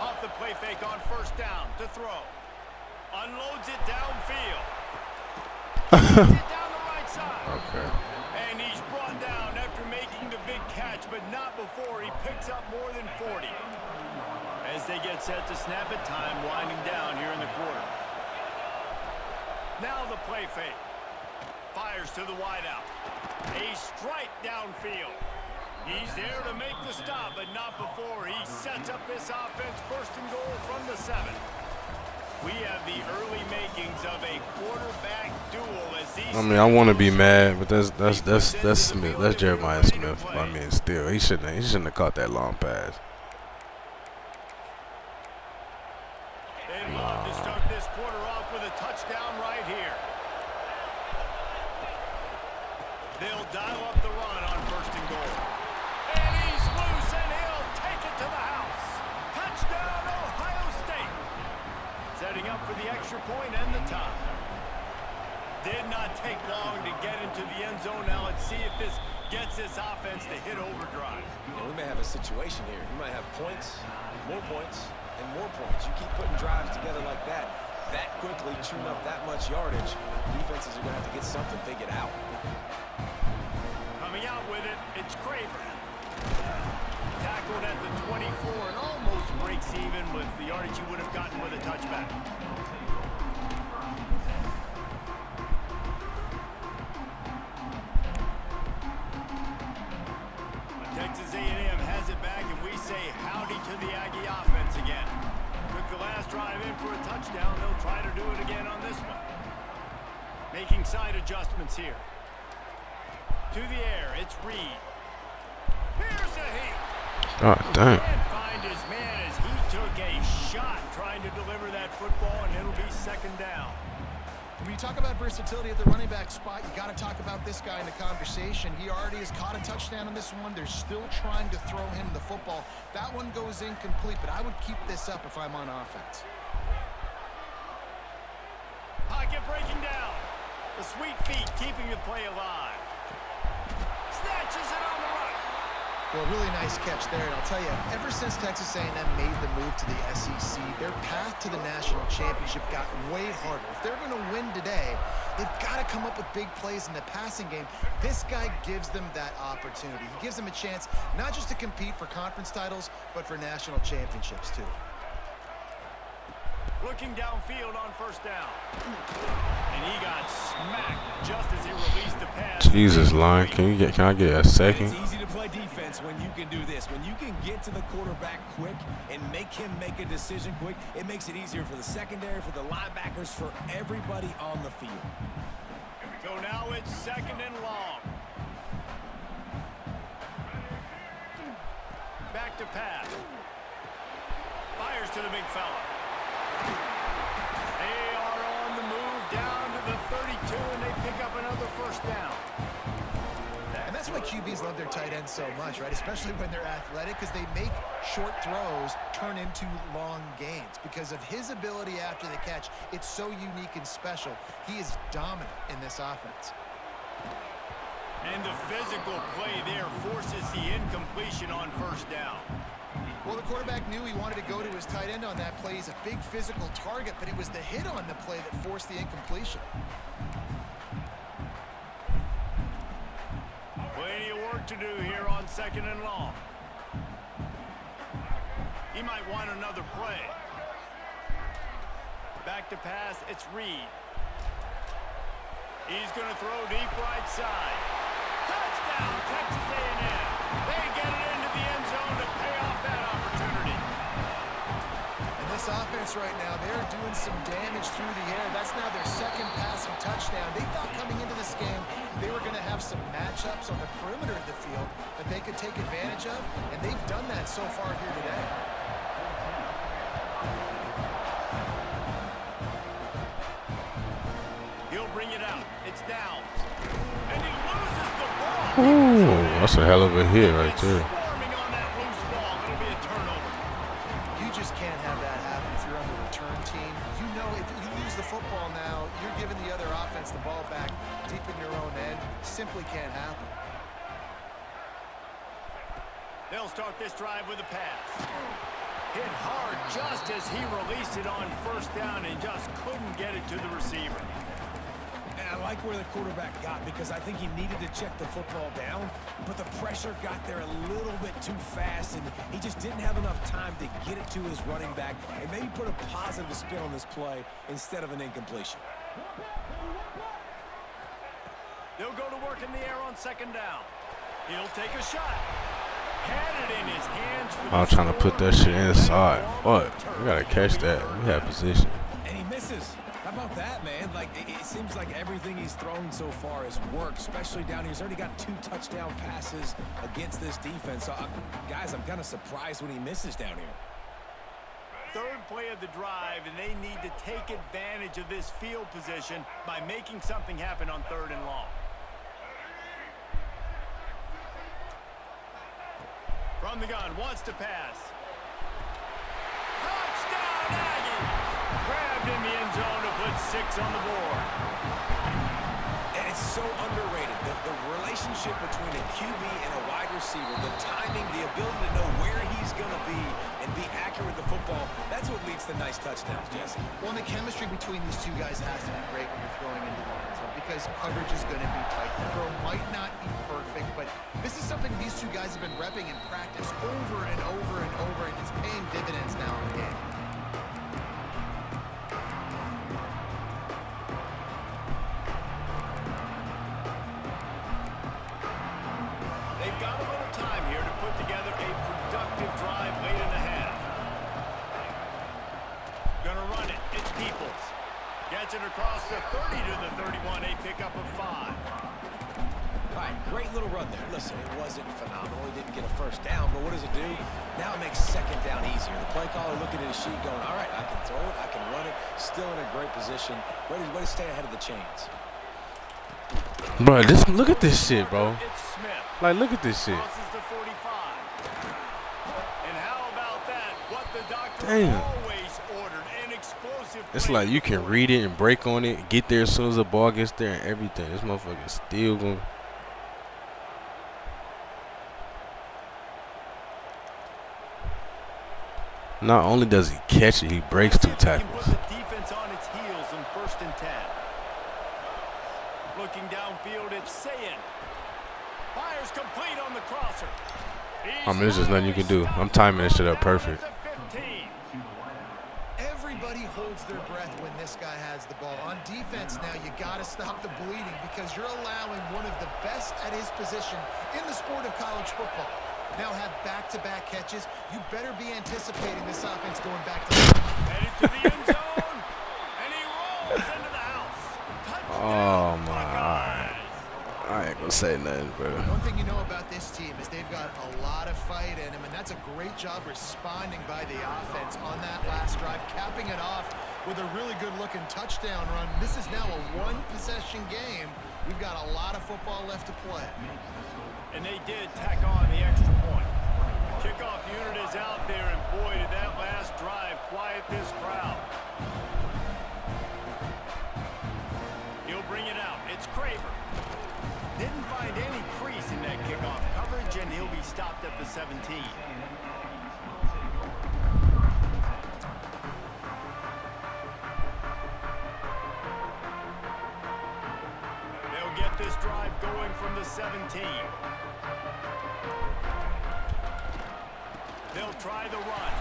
Off the play fake on first down to throw. Unloads it downfield. It down the right side. Okay. And he's brought down after making the big catch, but not before he picks up more than 40. As they get set to snap it, time winding down here in the quarter. Now the play fake. Fires to the wideout. A strike downfield. He's there to make the stop, but not before he sets up this offense. First and goal from the 7. We have the early makings of a quarterback duel as these. I mean, I want to be mad, but that's Smith. That's Jeremiah Smith. I mean, still, he shouldn't have caught that long pass. They'd love to start this quarter off with a touchdown right here. They'll dial up the run on first and goal. And he's loose, and he'll take it to the house. Touchdown, Ohio State. Setting up for the extra point and the tie. Did not take long to get into the end zone. Now let's see if this gets this offense to hit overdrive. And we may have a situation here. You might have points, and more points. You keep putting drives together like that quickly, chewing up that much yardage, defenses are going to have to get something figured out. Coming out with it, it's Craver. Tackled at the 24 and almost breaks even with the yardage he would have gotten with a touchback. Texas A&M has it back, and we say howdy to the Aggie offense again. Took the last drive in for a touchdown. They'll try to do it again on this one. Making side adjustments here. To the air, it's Reed. Here's a hit. God damn. Can't find his man as he took a shot trying to deliver that football, and it'll be second down. When you talk about versatility at the running back spot, you got to talk about this guy in the conversation. He already has caught a touchdown on this one. They're still trying to throw him the football. That one goes incomplete, but I would keep this up if I'm on offense. Pocket breaking down. The sweet feet keeping the play alive. Snatches it on the run. Well, really nice catch there, and I'll tell you, ever since Texas A&M made the move to the SEC, their path to the national championship got way harder. If they're going to win today, they've got to come up with big plays in the passing game. This guy gives them that opportunity. He gives them a chance not just to compete for conference titles, but for national championships, too. Looking downfield on first down. And he got smacked just as he released the pass. Jesus, line. Can I get a second? It's easy to play defense when you can do this. When you can get to the quarterback quick and make him make a decision quick, it makes it easier for the secondary, for the linebackers, for everybody on the field. So now it's 2nd and long. Back to pass. Fires to the big fella. They are on the move down to the 32, and they pick up another first down. And that's why QBs love their tight ends so much, right? Especially when they're athletic, because they make short throws turn into long gains. Because of his ability after the catch, it's so unique and special. He is dominant in this offense. And the physical play there forces the incompletion on first down. Well, the quarterback knew he wanted to go to his tight end on that play. He's a big physical target, but it was the hit on the play that forced the incompletion. Plenty of work to do here on 2nd and long. He might want another play. Back to pass, it's Reed. He's going to throw deep right side. Touchdown, Texas A&M. They get it into the end zone to pay off that opportunity. And this offense right now, they're doing some damage through the air. That's now their 2nd passing touchdown. They thought coming into this game they were going to have some matchups on the perimeter of the field that they could take advantage of, and they've done that so far here today. He'll bring it out. It's down. And he loses the ball. Ooh, that's a hell of a hit right there. Swarming on that loose ball. It'll be a turnover. You just can't have that happen if you're on the return team. You know if you lose the football now, you're giving the other offense the ball back deep in your own end. Simply can't happen. They'll start this drive with a pass. Hit hard just as he released it on first down and just couldn't get it to the receiver. And I like where the quarterback got because I think he needed to check the football down, but the pressure got there a little bit too fast, and he just didn't have enough time to get it to his running back and maybe put a positive spin on this play instead of an incompletion. They'll go to work in the air on 2nd down. He'll take a shot. Had it in his hands. I'm trying to put that shit inside. Fuck. We gotta catch that. We have position. And he misses. How about that, man? Like, it seems like everything he's thrown so far has worked, especially down here. He's already got 2 touchdown passes against this defense. So, guys, I'm kind of surprised when he misses down here. 3rd play of the drive, and they need to take advantage of this field position by making something happen on 3rd and long. From the gun, wants to pass. Touchdown, Aggie! Grabbed in the end zone to put 6 on the board. And it's so underrated. The relationship between a QB and a wide receiver, the timing, the ability to know where he's going to be and be accurate with the football, that's what leads to nice touchdowns, Jesse. Well, and the chemistry between these two guys has to be great when you're throwing into the end zone because coverage is going to be tight. The throw might not be perfect, but this is something these two guys have been repping in practice over and over and over, and it's paying dividends now in the game. They've got a little time here to put together a productive drive late in the half. Gonna run it. It's Peoples. Gets it across the 30 to the 31. A pickup of 5. All right, great little run there. Listen, it wasn't phenomenal. He didn't get a first down, but what does it do? Now it makes 2nd down easier. The play caller looking at his sheet going, all right, I can throw it, I can run it, still in a great position, ready to stay ahead of the chains. Bro, look at this shit, bro. It's Smith. Like, look at this shit. Crosses the 45. And how about that? What the doctor Damn. always ordered, an explosive It's play. like you can read it and break on it, get there as soon as the ball gets there and everything. This motherfucker is still going. Not only does he catch it, he breaks 2 He can tackles. put the defense on its heels in 1st and 10. Looking downfield, it's Sayin. Fires complete on the crosser. I mean, there's just nothing you can do. I'm timing this shit up perfect. Everybody holds their breath when this guy has the ball. On defense now, you got to stop the bleeding because you're allowing one of the best at his position in the sport of college football. Now have back-to-back catches. You better be anticipating this offense going back to the Headed to the end zone, and he rolls into the house. Touchdown, Oh my! Buckeyes. I ain't gonna say nothing, bro. One thing you know about this team is they've got a lot of fight in them, and that's a great job responding by the offense on that last drive, capping it off with a really good-looking touchdown run. This is now a one-possession game. We've got a lot of football left to play. And they did tack on the extra point. The kickoff unit is out there, and boy, did that last drive quiet this crowd. He'll bring it out. It's Craver. Didn't find any crease in that kickoff coverage, and he'll be stopped at the 17. They'll get this drive going from the 17. They'll try the run.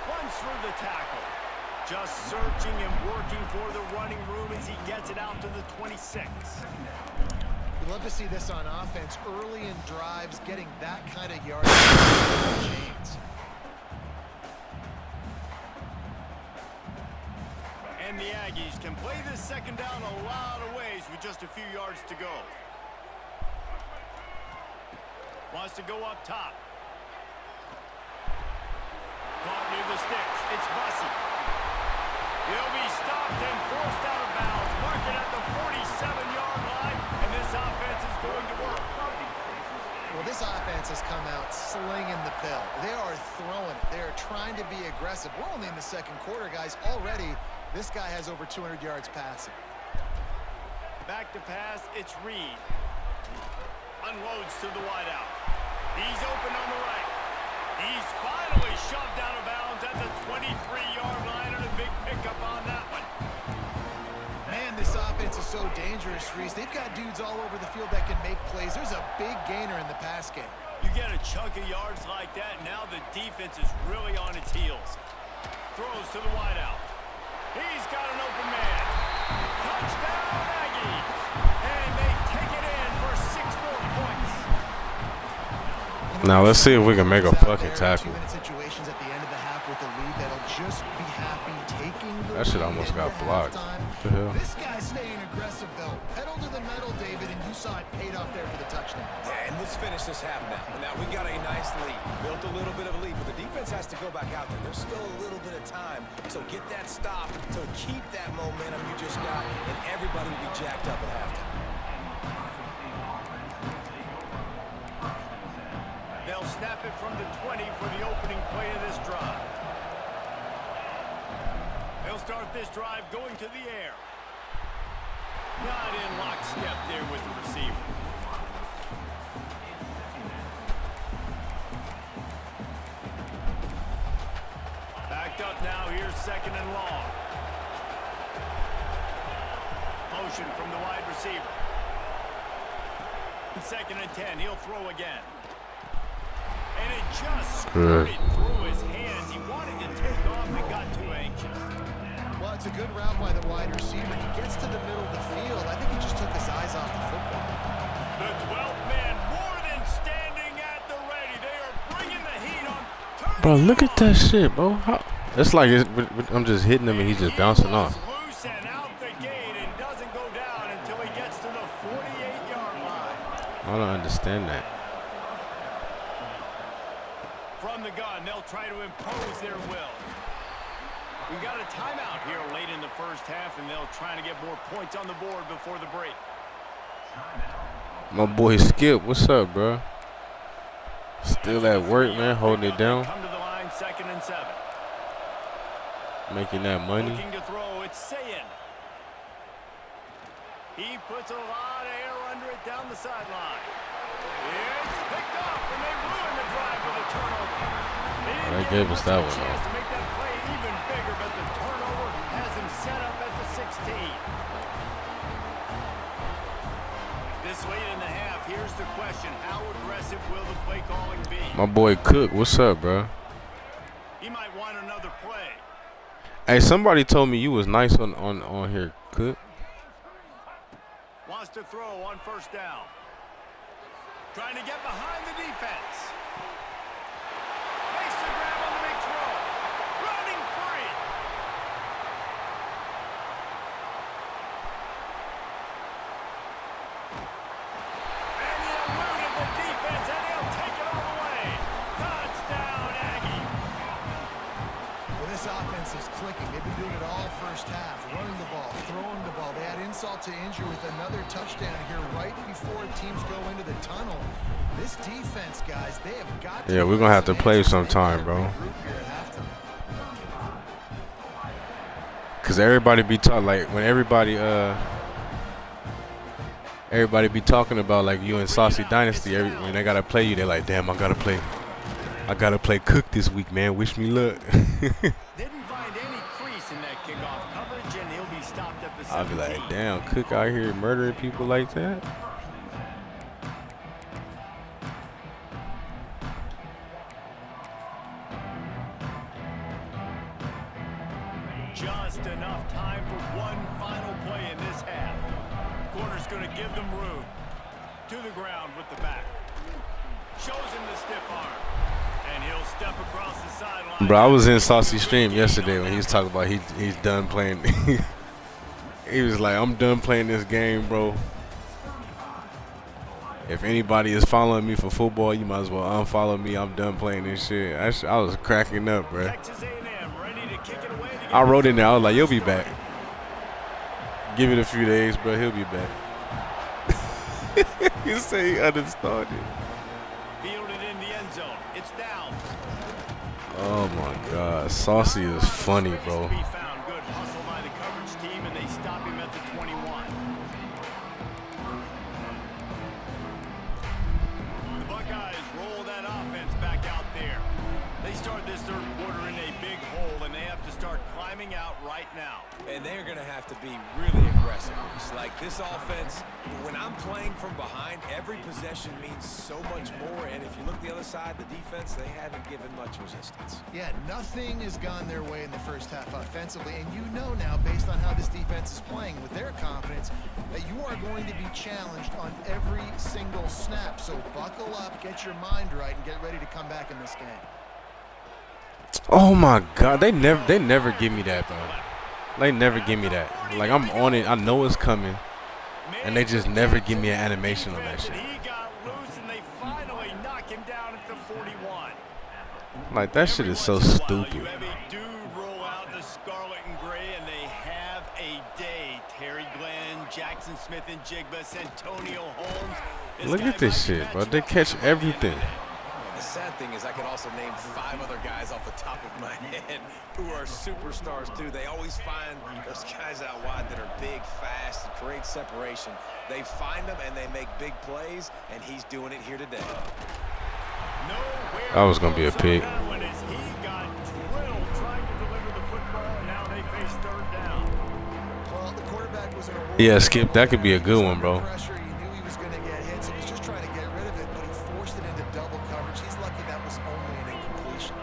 Runs through the tackle. Just searching and working for the running room as he gets it out to the 26. We'd love to see this on offense early in drives, getting that kind of yardage. Chains. And the Aggies can play this second down a lot of ways with just a few yards to go. Wants to go up top. Caught near the sticks. It's Bussey. He'll be stopped and forced out of bounds. Mark it at the 47-yard line, and this offense is going to work. Well, this offense has come out slinging the pill. They are throwing it. They are trying to be aggressive. We're only in the second quarter, guys. Already, this guy has over 200 yards passing. Back to pass, it's Reed. Unloads to the wideout. He's open on the right. He's finally shoved out of bounds at the 23-yard line, and a big pickup on that one. Man, this offense is so dangerous, Reese. They've got dudes all over the field that can make plays. There's a big gainer in the pass game. You get a chunk of yards like that, now the defense is really on its heels. Throws to the wideout. He's got an open man. Touchdown, Aggies! And they take it in for 6 more points. Now let's see if we can make a fucking tackle. 2-minute situations at the end of the half with the lead that'll just be happy taking the That shit lead almost into got blocked. halftime. What the hell? This guy's staying aggressive though. Pedal to the metal, David, and you saw it paid off there for the touchdown. Yeah, and let's finish this half now. Now we got a nice lead. Built a little bit of a lead, but the defense has to go back out there. There's still a little bit of time. So get that stop to keep that momentum you just got, and everybody will be jacked up at halftime. They'll snap it from the 20 for the opening play of this drive. They'll start this drive going to the air. Not in lockstep there with the receiver. Backed up now, here's second and long. Motion from the wide receiver. Second and 10, he'll throw again. And it just skirted through his hands. He wanted to take off and got too anxious. Well, it's a good route by the wide receiver. He gets to the middle of the field. I think he just took his eyes off the football. The 12th man more than standing at the ready. They are bringing the heat on. Bro, look at that shit, bro. It's like I'm just hitting him and he's just bouncing off. Loose and out the gate and doesn't go down until he gets to the 48-yard line. I don't understand that. From the gun, they'll try to impose their will. We got a timeout here late in the first half, and they'll try to get more points on the board before the break. My boy Skip, what's up, bro? Still at work, man, holding it down. Come to the line, second and 7. Making that money. Looking to throw, it's Sayin. He puts a lot of air under it down the sideline. It's picked up, and they ruin the drive with a turnover. They gave us that one, chance though. to make that play even bigger, but the turnover has him set up at the 16. This late in the half, here's the question. How aggressive will the play calling be? My boy Cook, what's up, bro? He might want another play. Hey, somebody told me you was nice on here, Cook. Wants to throw on first down. Trying to get behind the defense. Makes the grab on the big throw. Running free. And he eluded the defense, and he'll take it all the way. Touchdown, Aggie. Well, this offense is clicking. They've been doing it all first half. Running the ball, throwing the ball. They add insult to injury with another touchdown here right before teams go into the tunnel. This defense, guys, they have got to. Yeah, we're gonna have to play sometime, bro. Cause everybody be talking like when everybody be talking about like you in Saucy Dynasty. When they gotta play you, they're like, damn, I gotta play Cook this week, man. Wish me luck. Didn't find any crease in that kickoff coverage, and he'll be stopped at the 17. I'll be like, damn, Cook out here murdering people like that. Just enough time for one final play in this half. Corner's going to give them room. To the ground with the back. Shows him the stiff arm. And he'll step across the sideline. Bro, I was in Saucy Stream yesterday when he was talking about he's done playing. He was like, I'm done playing this game, bro. If anybody is following me for football, you might as well unfollow me. I'm done playing this shit. I was cracking up, bro. Texas A&M ready to kick it away. I wrote in there. I was like, you'll be back. Give it a few days, bro. He'll be back. You say he understood it. Fielded in the end zone. It's down. Oh, my God. Saucy is funny, bro. Good hustle by the coverage team, and they stop him at the 21. The Buckeyes roll that offense back out there. They start this third quarter in a big hole, and they have to start climbing out right now. And they're going to have to be really aggressive. It's like this offense, when I'm playing from behind, every possession means so much more. And if you look the other side, the defense, they haven't given much resistance. Yeah, nothing has gone their way in the first half offensively. And you know now, based on how this defense is playing with their confidence, that you are going to be challenged on every single snap. So buckle up, get your mind right, and get ready to come back in this game. Oh, my God. They never give me that, bro. They never give me that. Like, I'm on it. I know it's coming. And they just never give me an animation on that shit. He got loose, and they finally knock him down at the 41. Like, that shit is so stupid. You have a dude roll out the scarlet and gray, and they have a day. Terry Glenn, Jackson Smith and Jigba, Santonio Holmes. Look at this shit, bro. They catch everything. The sad thing is I could also name 5 other guys off the top of my head who are superstars too. They always find those guys out wide that are big, fast, and create separation. They find them and they make big plays, and he's doing it here today. That was going to be a pick. He got drilled trying to deliver the football, and now they face third down. Well, the quarterback was in a Yeah, Skip, that could be a good one, bro. pressure. He knew he was going to get hit, so he's just trying to get rid of it, but he forced it into double coverage. He's lucky that was only an incompletion.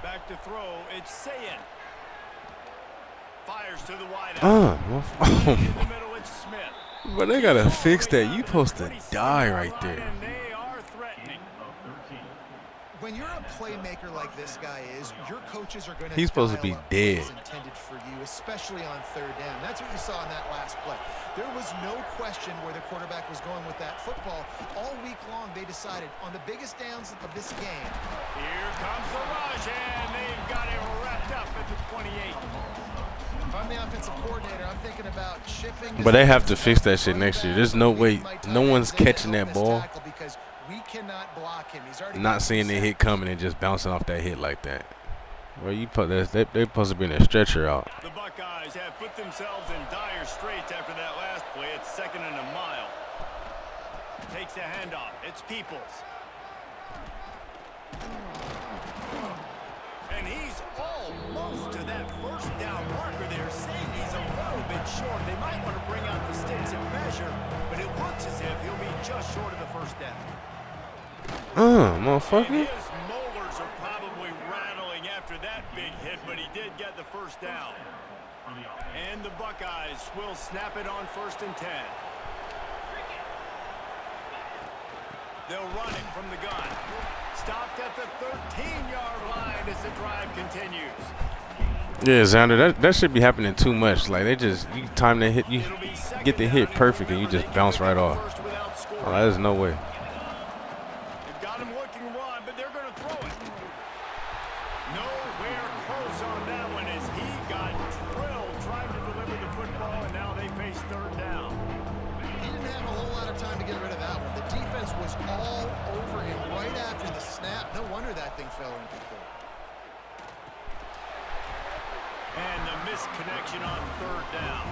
Back to throw, it's Sayin. Fires to the wide Oh, in the middle, it's Smith. but they got to fix that. You supposed to die right there. And they are threatening. When you're a playmaker like this guy is, your coaches are going to He's supposed to be dead. intended for you, especially on third down. That's what you saw in that last play. There was no question where the quarterback was going with that football. All week long, they decided on the biggest downs of this game. Here comes the rush, and they've got it wrapped up at the 28. If I'm the offensive coordinator, I'm thinking about shipping. But they have to fix that shit next year. There's no way. No one's catching that ball. Because we cannot block him. He's already Not seeing the hit coming and just bouncing off that hit like that. Well, you put that. They're supposed to be in a stretcher out. The Buckeyes have put themselves in dire straits after that last play. It's 2nd and a mile. Takes the handoff. It's Peoples. And he's almost to that first down marker there. Safety's a little bit short. They might want to bring out the sticks and measure, but it looks as if he'll be just short of the first down. Motherfucker. And his molars are probably rattling but he did get the first down. And the Buckeyes will snap it on 1st and 10. They'll run it from the gun. Stopped at the 13-yard line as the drive continues. Yeah, Xander, that should be happening too much. Like, they just, you time the hit, you get the hit perfect, and you just bounce right off. Oh, there's no way. They've got him looking run, but they're going to throw it. Nowhere close on that one as he got drilled trying to deliver the football, and now they face 3rd down. He didn't have a whole lot of time to get rid of that one. The defense was all over him right after the snap. No wonder that thing fell incomplete. And the missed connection on 3rd down.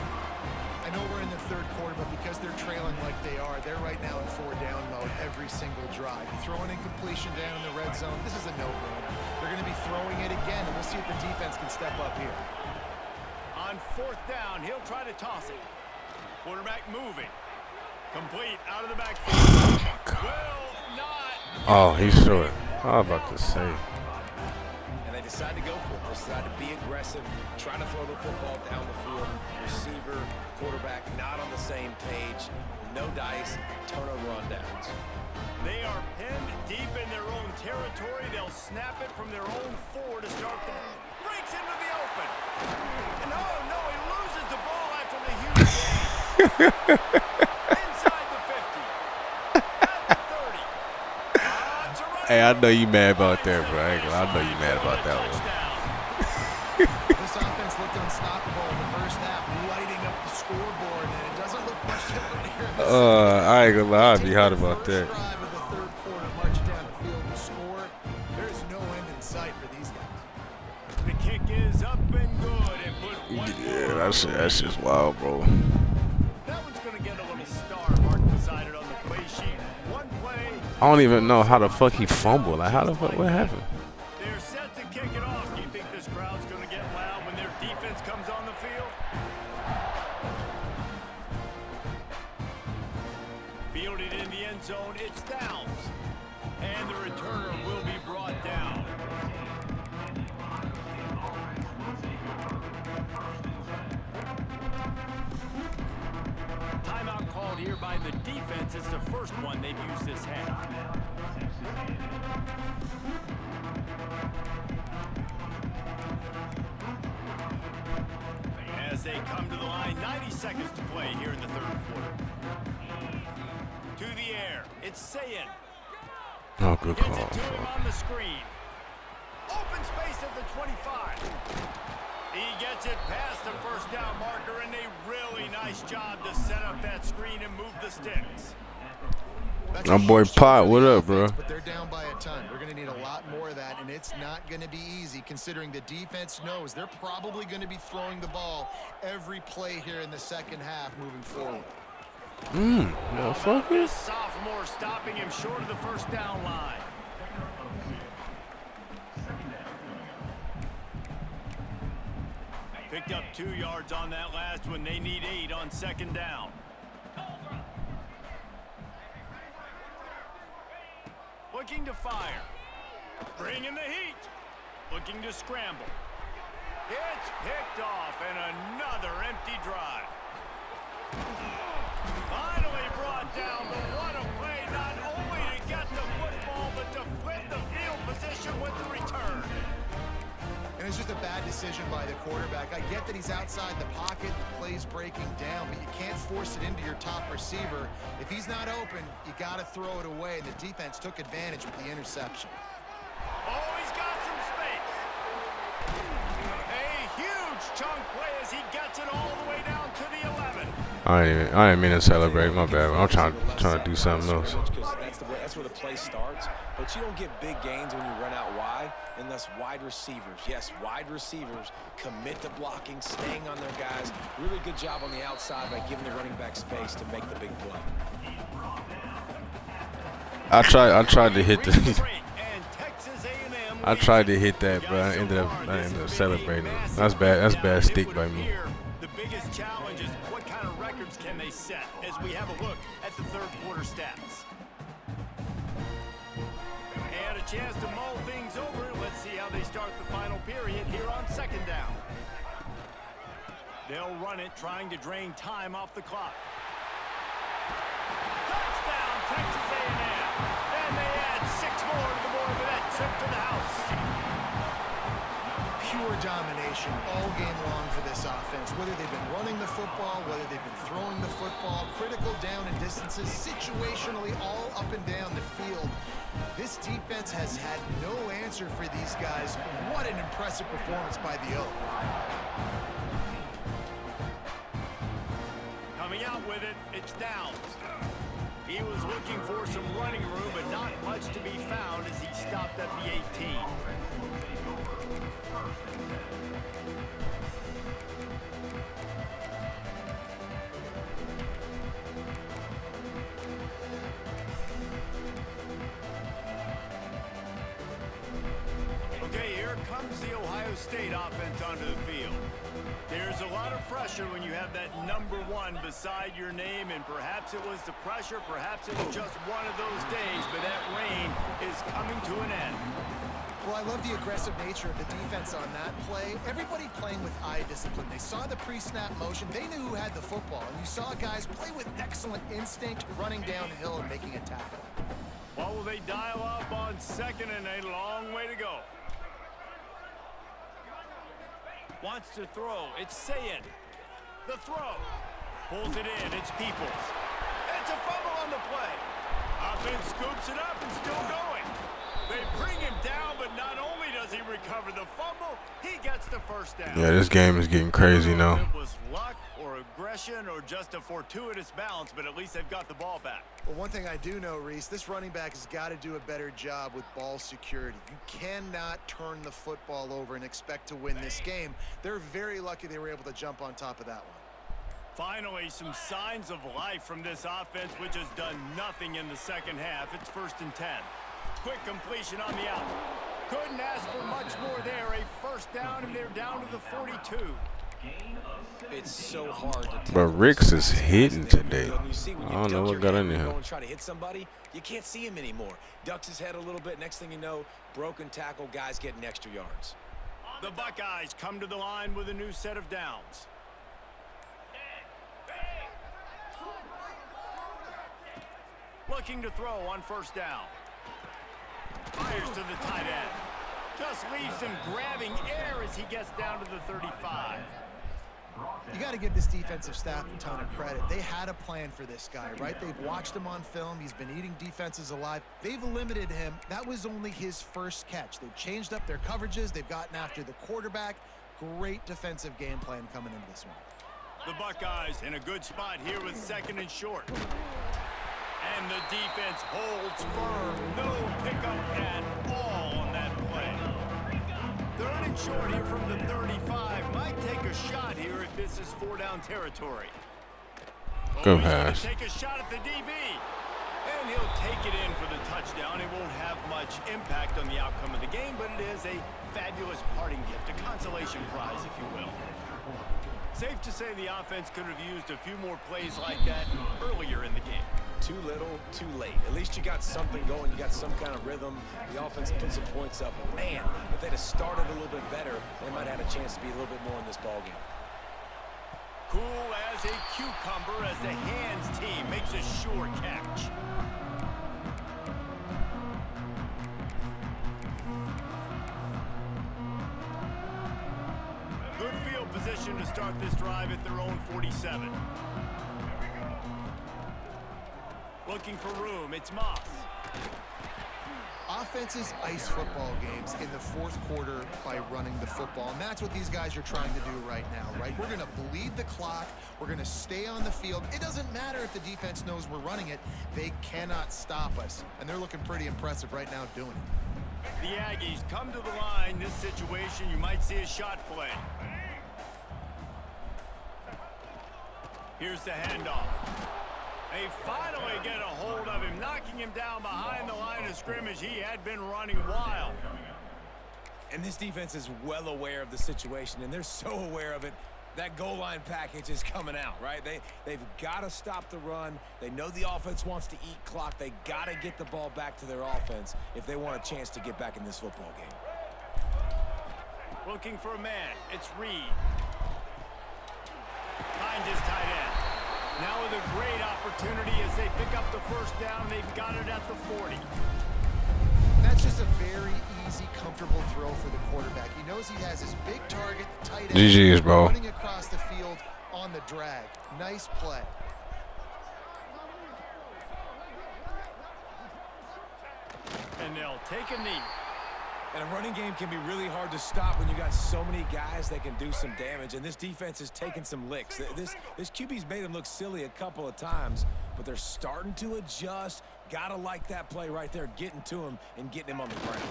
I know we're in the 3rd quarter, but because they're trailing like they are, they're right now in 4-down mode every single drive. You throw an incompletion down in the red zone, this is a no-brainer. They're going to be throwing it again, and we'll see if the defense can step up here. On 4th down, he'll try to toss it. Quarterback moving. Complete out of the backfield. Will not. Oh, he's short. I was about to say. And they decide to go for it. They decide to be aggressive, try to throw the football down the field. Receiver, quarterback not on the same page. No dice, turnover on downs. They are pinned deep in their own territory. They'll snap it from their own 4 to start the breaks into the open. And oh no, he loses the ball after the huge gain. Inside the 50. At the 30. Hey, I know you mad about that, bro. I know you mad about that one. This offense looked unstoppable in the first half, lighting up the scoreboard, and it doesn't look much different here in the second. I ain't gonna lie, I'd be hot about that. Drive of the 3rd quarter, march down the field and score. There's no end in sight for these guys. The kick is up and good and put one Yeah, that's just wild, bro. That one's gonna get a little star mark beside it on the play sheet. One play. I don't even know how the fuck he fumbled. Like, how the fuck, what happened? They're set to kick it off. Do you think this crowd's gonna get loud when their defense comes on the field? Fielded in the end zone, it's downs. And the returner will be brought down. Timeout called here by the defense. It's the first one they've used this half. As they come to the line, 90 seconds to play here in the 3rd quarter. To the air, it's Sayin. Oh, good Gets call. it to him on the screen. Open space at the 25. He gets it past the 1st down marker, and a really nice job to set up that screen and move the sticks. That's My a boy huge start Pot, for what the up, bro? offense, but they're down by a ton. We're going to need a lot more of that, and it's not going to be easy considering the defense knows they're probably going to be throwing the ball every play here in the second half moving forward. Motherfucker. This sophomore stopping him short of the 1st down line. Picked up 2 yards on that last one. They need 8 on 2nd down. Looking to fire. Bringing the heat. Looking to scramble. It's picked off, and another empty drive. Finally brought down, but what a play, not only to get the football, but to flip the field position with the return. And it's just a bad decision by the quarterback. I get that he's outside the pocket, the play's breaking down, but you can't force it into your top receiver. If he's not open, you got to throw it away, and the defense took advantage with the interception. Oh, he's got some space. A huge chunk play as he gets it all the way down to the 11. I didn't mean to celebrate. My bad. I'm trying to do something else. That's where the play starts. But you don't get big gains when you run out wide unless wide receivers, yes, wide receivers commit to blocking, staying on their guys. Really good job on the outside by giving the running back space to make the big play. I tried to hit the. I tried to hit that, but I ended up celebrating. That's bad. That's bad stick by me. The biggest challenge is what kind of records can they set as we have a look at the 3rd quarter stats. And a chance to mull things over. Let's see how they start the final period. carry it here on second down. They'll run it, trying to drain time off the clock. Touchdown, Texas A&M. And they add 6 more to the board with that trip to the house. Pure domination all game long for this offense. Whether they've been running the football, whether they've been throwing the football, critical down and distances, situationally all up and down the field. This defense has had no answer for these guys. What an impressive performance by the Oak. Coming out with it, it's Downs. He was looking for some running room, but not much to be found as he stopped at the 18. Okay, here comes the Ohio State offense onto the field. There's a lot of pressure when you have that number 1 beside your name, and perhaps it was the pressure, perhaps it was just one of those days, but that reign is coming to an end. Well, I love the aggressive nature of the defense on that play. Everybody playing with eye discipline. They saw the pre-snap motion. They knew who had the football, and you saw guys play with excellent instinct, running downhill and making a tackle. What will they dial up on second and a long way to go? Wants to throw. It's Sayin. The throw. Pulls it in. It's Peoples. It's a fumble on the play. Offense scoops it up and still going. They bring him down, but not only does he recover the fumble, he gets the first down. Yeah, this game is getting crazy now. It was luck or aggression or just a fortuitous bounce, but at least they've got the ball back. Well, one thing I do know, Reese, this running back has got to do a better job with ball security. You cannot turn the football over and expect to win this game. They're very lucky they were able to jump on top of that one. Finally, some signs of life from this offense, which has done nothing in the second half. It's 1st and 10. Quick completion on the out. Couldn't ask for much more there. A first down, and they're down to the 42. It's so hard to But Ricks is hitting today. I don't know what got into him. And try to hit somebody, you can't see him anymore. Ducks his head a little bit. Next thing you know, broken tackle, guys getting extra yards. The Buckeyes come to the line with a new set of downs. Looking to throw on 1st down. Fires to the tight end. Just leaves him grabbing air as he gets down to the 35. You got to give this defensive staff a ton of credit. They had a plan for this guy, right? They've watched him on film. He's been eating defenses alive. They've limited him. That was only his first catch. They've changed up their coverages. They've gotten after the quarterback. Great defensive game plan coming into this one. The Buckeyes in a good spot here with 2nd and short. And the defense holds firm. No pickup at all on that play. 3rd and short here from the 35. Might take a shot here if this is 4-down territory. Go he's gonna Hash. take a shot at the DB. And he'll take it in for the touchdown. It won't have much impact on the outcome of the game, but it is a fabulous parting gift, a consolation prize, if you will. Safe to say the offense could have used a few more plays like that earlier in the game. Too little, too late. At least you got something going. You got some kind of rhythm. The offense put some points up. But man, if they'd have started a little bit better, they might have had a chance to be a little bit more in this ballgame. Cool as a cucumber as the hands team makes a sure catch. Good field position to start this drive at their own 47. Looking for room, it's Moss. Offenses ice football games in the 4th quarter by running the football, and that's what these guys are trying to do right now, right? We're going to bleed the clock. We're going to stay on the field. It doesn't matter if the defense knows we're running it. They cannot stop us, and they're looking pretty impressive right now doing it. The Aggies come to the line. This situation, you might see a shot play. Here's the handoff. They finally get a hold of him, knocking him down behind the line of scrimmage. He had been running wild. And this defense is well aware of the situation, and they're so aware of it. That goal line package is coming out, right? They've got to stop the run. They know the offense wants to eat clock. They got to get the ball back to their offense if they want a chance to get back in this football game. Looking for a man. It's Reed. Finds his tight end. Now with a great opportunity as they pick up the first down. They've got it at the 40. That's just a very easy, comfortable throw for the quarterback. He knows he has his big target, the tight end, GG's, bro. running across the field on the drag. Nice play. And they'll take a knee. And a running game can be really hard to stop when you got so many guys that can do some damage. And this defense is taking some licks. This QB's made them look silly a couple of times, but they're starting to adjust. Gotta like that play right there, getting to him and getting him on the ground.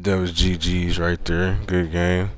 That was GG's right there. Good game.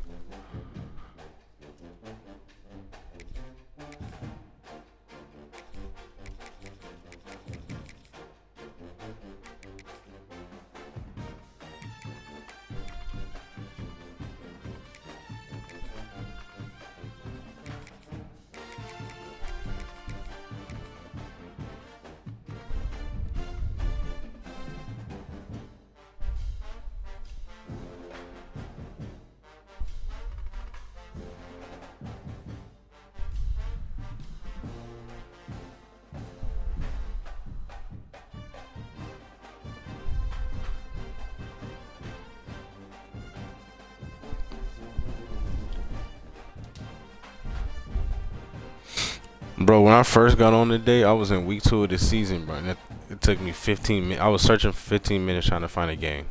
Bro, when I first got on today, I was in week 2 of the season, bro. And it took me 15 minutes. I was searching for 15 minutes trying to find a game.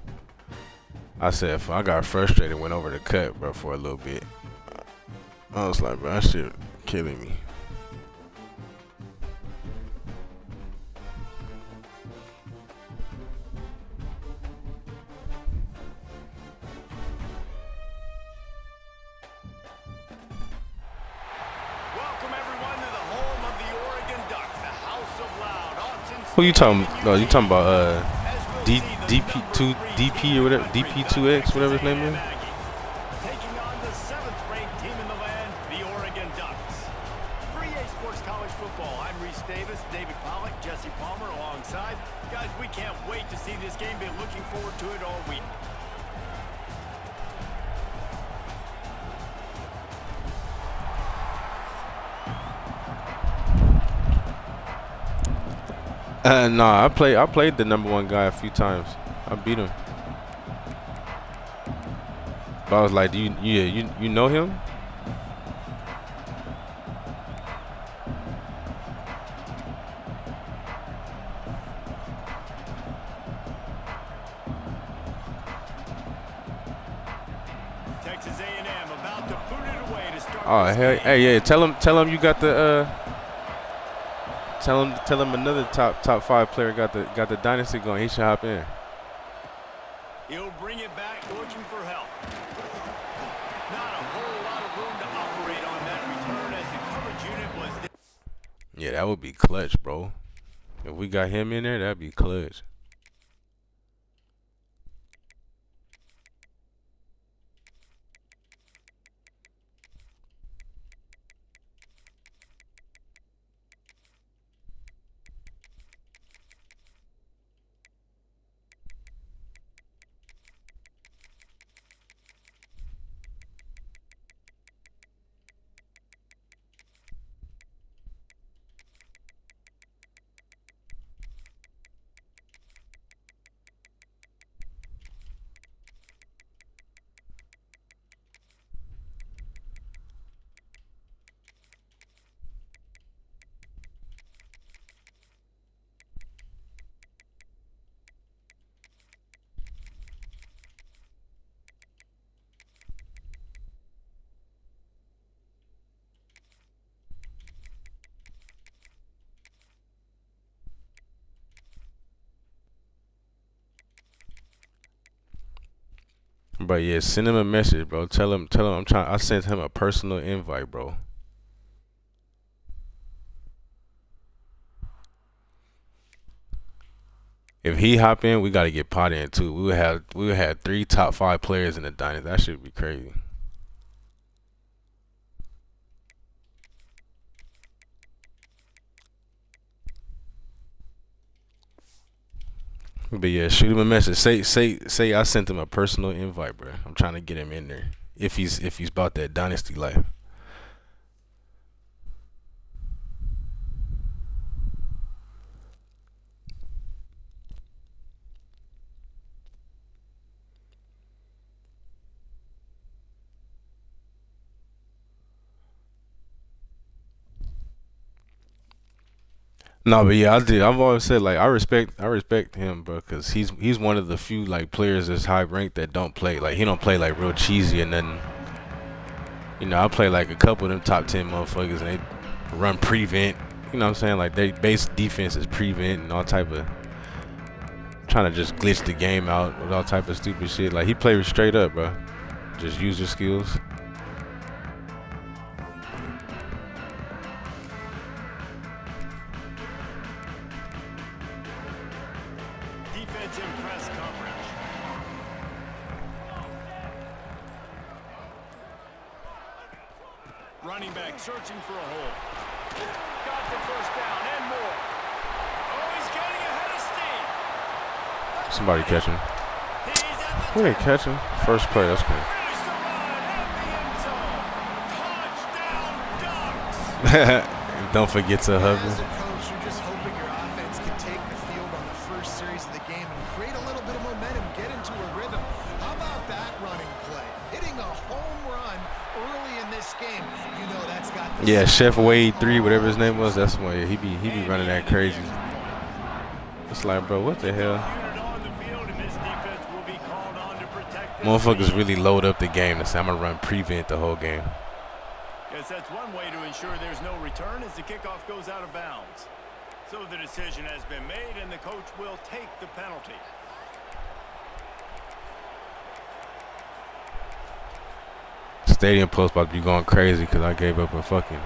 I said, I got frustrated, went over the cut, bro, for a little bit. I was like, bro, that shit killing me. Who you talking? No, you talking about DP2 or whatever, DP2X, whatever his name is. Taking on the 7th-ranked team in the land, the Oregon Ducks. For EA Sports College Football, I'm Reese Davis, David Pollack, Jesse Palmer alongside. Guys, we can't wait to see this game. Been looking forward to it all week. Nah, I played the #1 guy a few times. I beat him. But I was like, you know him? Texas A&M about to put it away to start. Oh hell, hey yeah, tell him you got the Tell him another top 5 player got the dynasty going. He should hop in. He'll bring it back, looking for help. Not a whole lot of room to operate on that return as the coverage unit was. Yeah, that would be clutch, bro. If we got him in there, that'd be clutch. But yeah, send him a message, bro. Tell him I sent him a personal invite, bro. If he hop in, we gotta get Potter in too. We would have 3 top 5 players in the dynasty. That should be crazy. But yeah, shoot him a message. Say I sent him a personal invite, bro. I'm trying to get him in there. If he's about that dynasty life. No, but yeah, I did. I've always said like I respect him, bro, because he's one of the few like players that's high ranked that don't play like he don't play like real cheesy and then you know I play like a couple of them top 10 motherfuckers and they run prevent. You know what I'm saying? Like they base defense is prevent and all type of trying to just glitch the game out with all type of stupid shit. Like he plays straight up, bro. Just user skills. Defense in press coverage. Running back searching for a hole. Got the first down and more. Oh, he's getting ahead of steam. Somebody catch him. He's at the Who didn't catch him? First play. That's cool. finish the run at the end zone. Touchdown, Ducks. Don't forget to hug As a him. coach, you're just hoping your offense can take the field on the first series of the game and create a little bit of momentum, get into a rhythm. How about that running play? Hitting a home run early in this game. You know that's got the Yeah, Chef Wade 3, whatever his name was. That's why he be running that crazy. It's like, bro, what the hell? Unit on the field, and this defense will be called on to protect this Motherfuckers lead. really load up the game and say I'm gonna run prevent the whole game. Guess that's one way to ensure there's no return as the kickoff goes out of bounds. So the decision has been made, and the coach will take the penalty. Stadium post about to be going crazy because I gave up a fucking.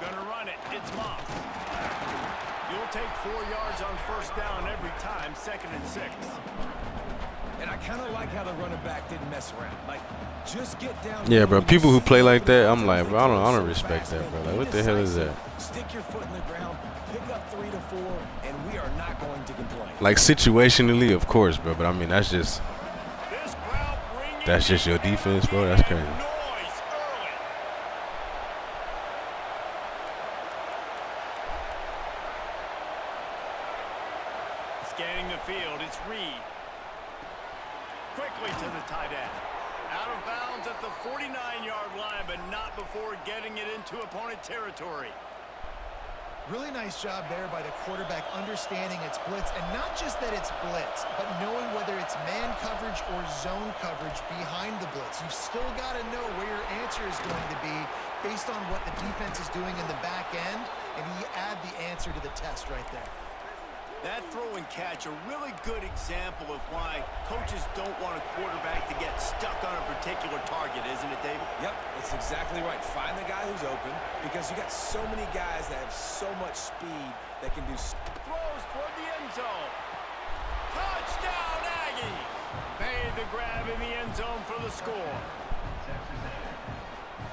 Gonna run it. It's Moss. You'll take 4 yards on first down every time, 2nd and 6. And I kind of like how the running back didn't mess around. Like, just get down. Yeah, bro. People who play like that, I'm like, bro, I don't respect that, bro. Like, what the hell is that? Stick your foot in the ground, pick up 3 to 4, and we are not going to complain. Like situationally, of course, bro. But I mean, that's just This crowd bringing your defense, bro. That's crazy. noise early. Scanning the field, it's Reed. Quickly to the tight end. Out of bounds at the 49-yard line, but not before getting it into opponent territory. Really nice job there by the quarterback understanding it's blitz, and not just that it's blitz, but knowing whether it's man coverage or zone coverage behind the blitz. You've still got to know where your answer is going to be based on what the defense is doing in the back end, and he add the answer to the test right there. That throw and catch, a really good example of why coaches don't want a quarterback to get stuck on a particular target, isn't it, David? Yep, it's exactly right. Find the guy who's open because you got so many guys that have so much speed that can do. Throws toward the end zone. Touchdown, Aggie! Made the grab in the end zone for the score.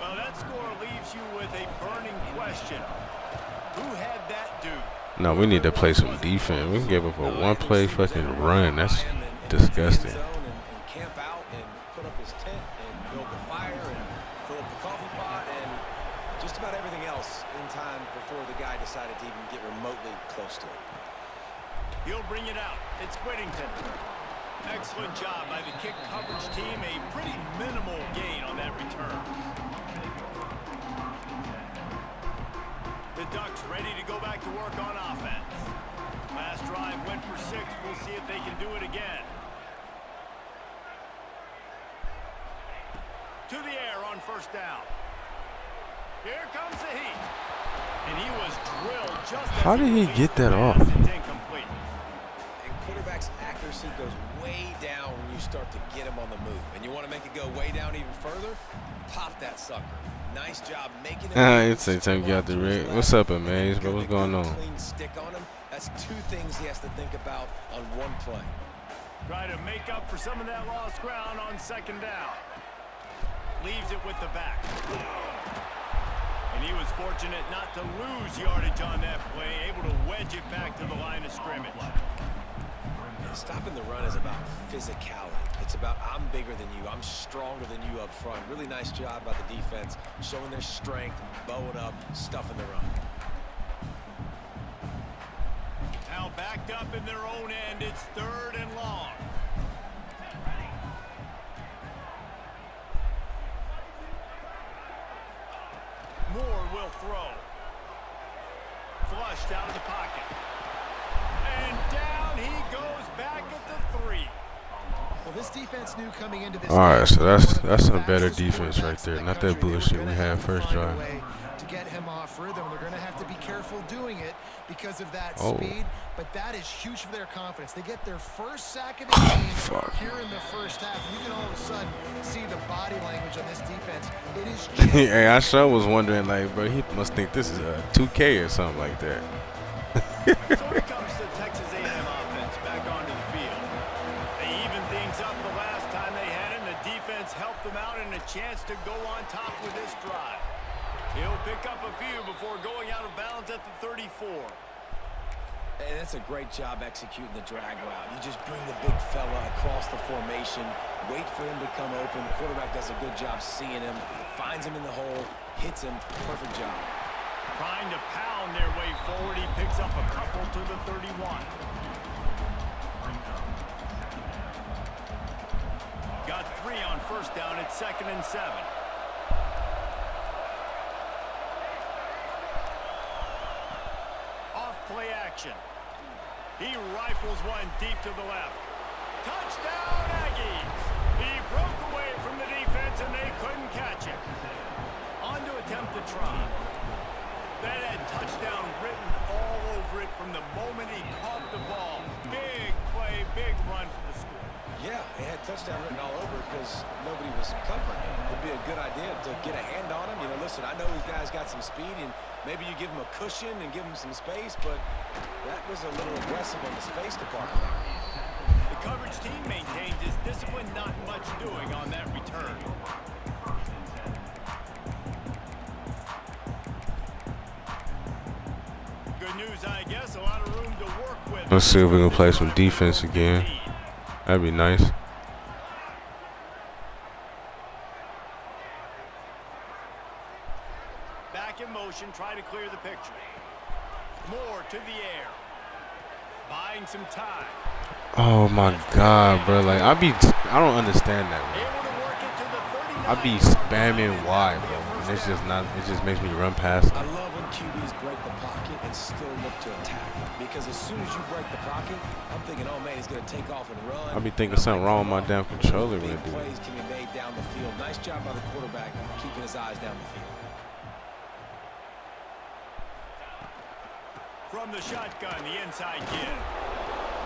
Well, that score leaves you with a burning question. Who had that dude? No, we need to play some defense. We can give up a one-play fucking run. That's disgusting. And camp out and put up his tent and build the fire and fill up the coffee pot and just about everything else in time before the guy decided to even get remotely close to it. He'll bring it out. It's Whittington. Excellent job by the kick coverage team. A pretty minimal gain on that return. The Ducks ready to go back to work on offense. Last drive went for 6. We'll see if they can do it again. To the air on first down. Here comes the heat. And he was drilled just as How did he get that off? It's incomplete. And quarterback's accuracy goes way down when you start to get him on the move. And you want to make it go way down even further? Pop that sucker. Nice job making it. It's a time you got the rig. What's up, man? Bro, what's going on? Clean stick on him. That's 2 things he has to think about on one play. Try to make up for some of that lost ground on second down. Leaves it with the back. And he was fortunate not to lose yardage on that play, able to wedge it back to the line of scrimmage. Stopping the run is about physicality. It's about I'm bigger than you, I'm stronger than you up front. Really nice job by the defense, showing their strength, bowing up, stuffing the run. Now backed up in their own end, it's 3rd and long. Moore will throw. Flushed out of the pocket. And down he goes back at the 3. Well, this defense knew coming into this. All right, so that's one of the some better fastest defense right quarterbacks there. in Not the that country. bullshit They were we gonna had have to first find a drive. way to get him off rhythm. They're going to have to be careful doing it because of that Oh. speed. But that is huge for their confidence. They get their first sack of the game Fuck. here in the first half. You can all of a sudden see the body language on this defense. It is. Hey, I sure was wondering, like, bro, he must think this is a 2K or something like that. So here comes the Texas A&M offense back onto the field. They evened things up the last time they had it, and the defense helped them out and a chance to go on top with this drive. He'll pick up a few before going out of bounds at the 34. And that's a great job executing the drag route. You just bring the big fella across the formation, wait for him to come open. The quarterback does a good job seeing him, finds him in the hole, hits him. Perfect job. Trying to pound their way forward, he picks up a couple to the 31. Got 3 on first down at 2nd and 7. Off play action. He rifles one deep to the left. Touchdown Aggies! He broke away from the defense and they couldn't catch him. On to attempt to try. That had touchdown written all over it from the moment he caught the ball. Big play, big run for the school. Yeah, it had touchdown written all over because nobody was covering him. It'd be a good idea to get a hand on him. You know, listen, I know these guys got some speed, and maybe you give him a cushion and give him some space, but that was a little aggressive on the space department there. The coverage team maintains his discipline, not much doing on that return. Good news, I guess, a lot of room to work with. Let's see if we can play some defense again. That'd be nice. Back in motion, try to clear the picture. Moore to the air. Buying some time. Oh my God, bro! Like I don't understand that, bro. Able to work it to the 39. I be spamming wide, bro, and it's just not. It just makes me run past I them. love when QBs break the pocket and still look to attack. Because as soon as you break the pocket, I'm thinking, oh man, he's going to take off and run. I be thinking something wrong with my damn controller when Big it do plays it. can be made down the field. Nice job by the quarterback keeping his eyes down the field. From the shotgun, the inside give.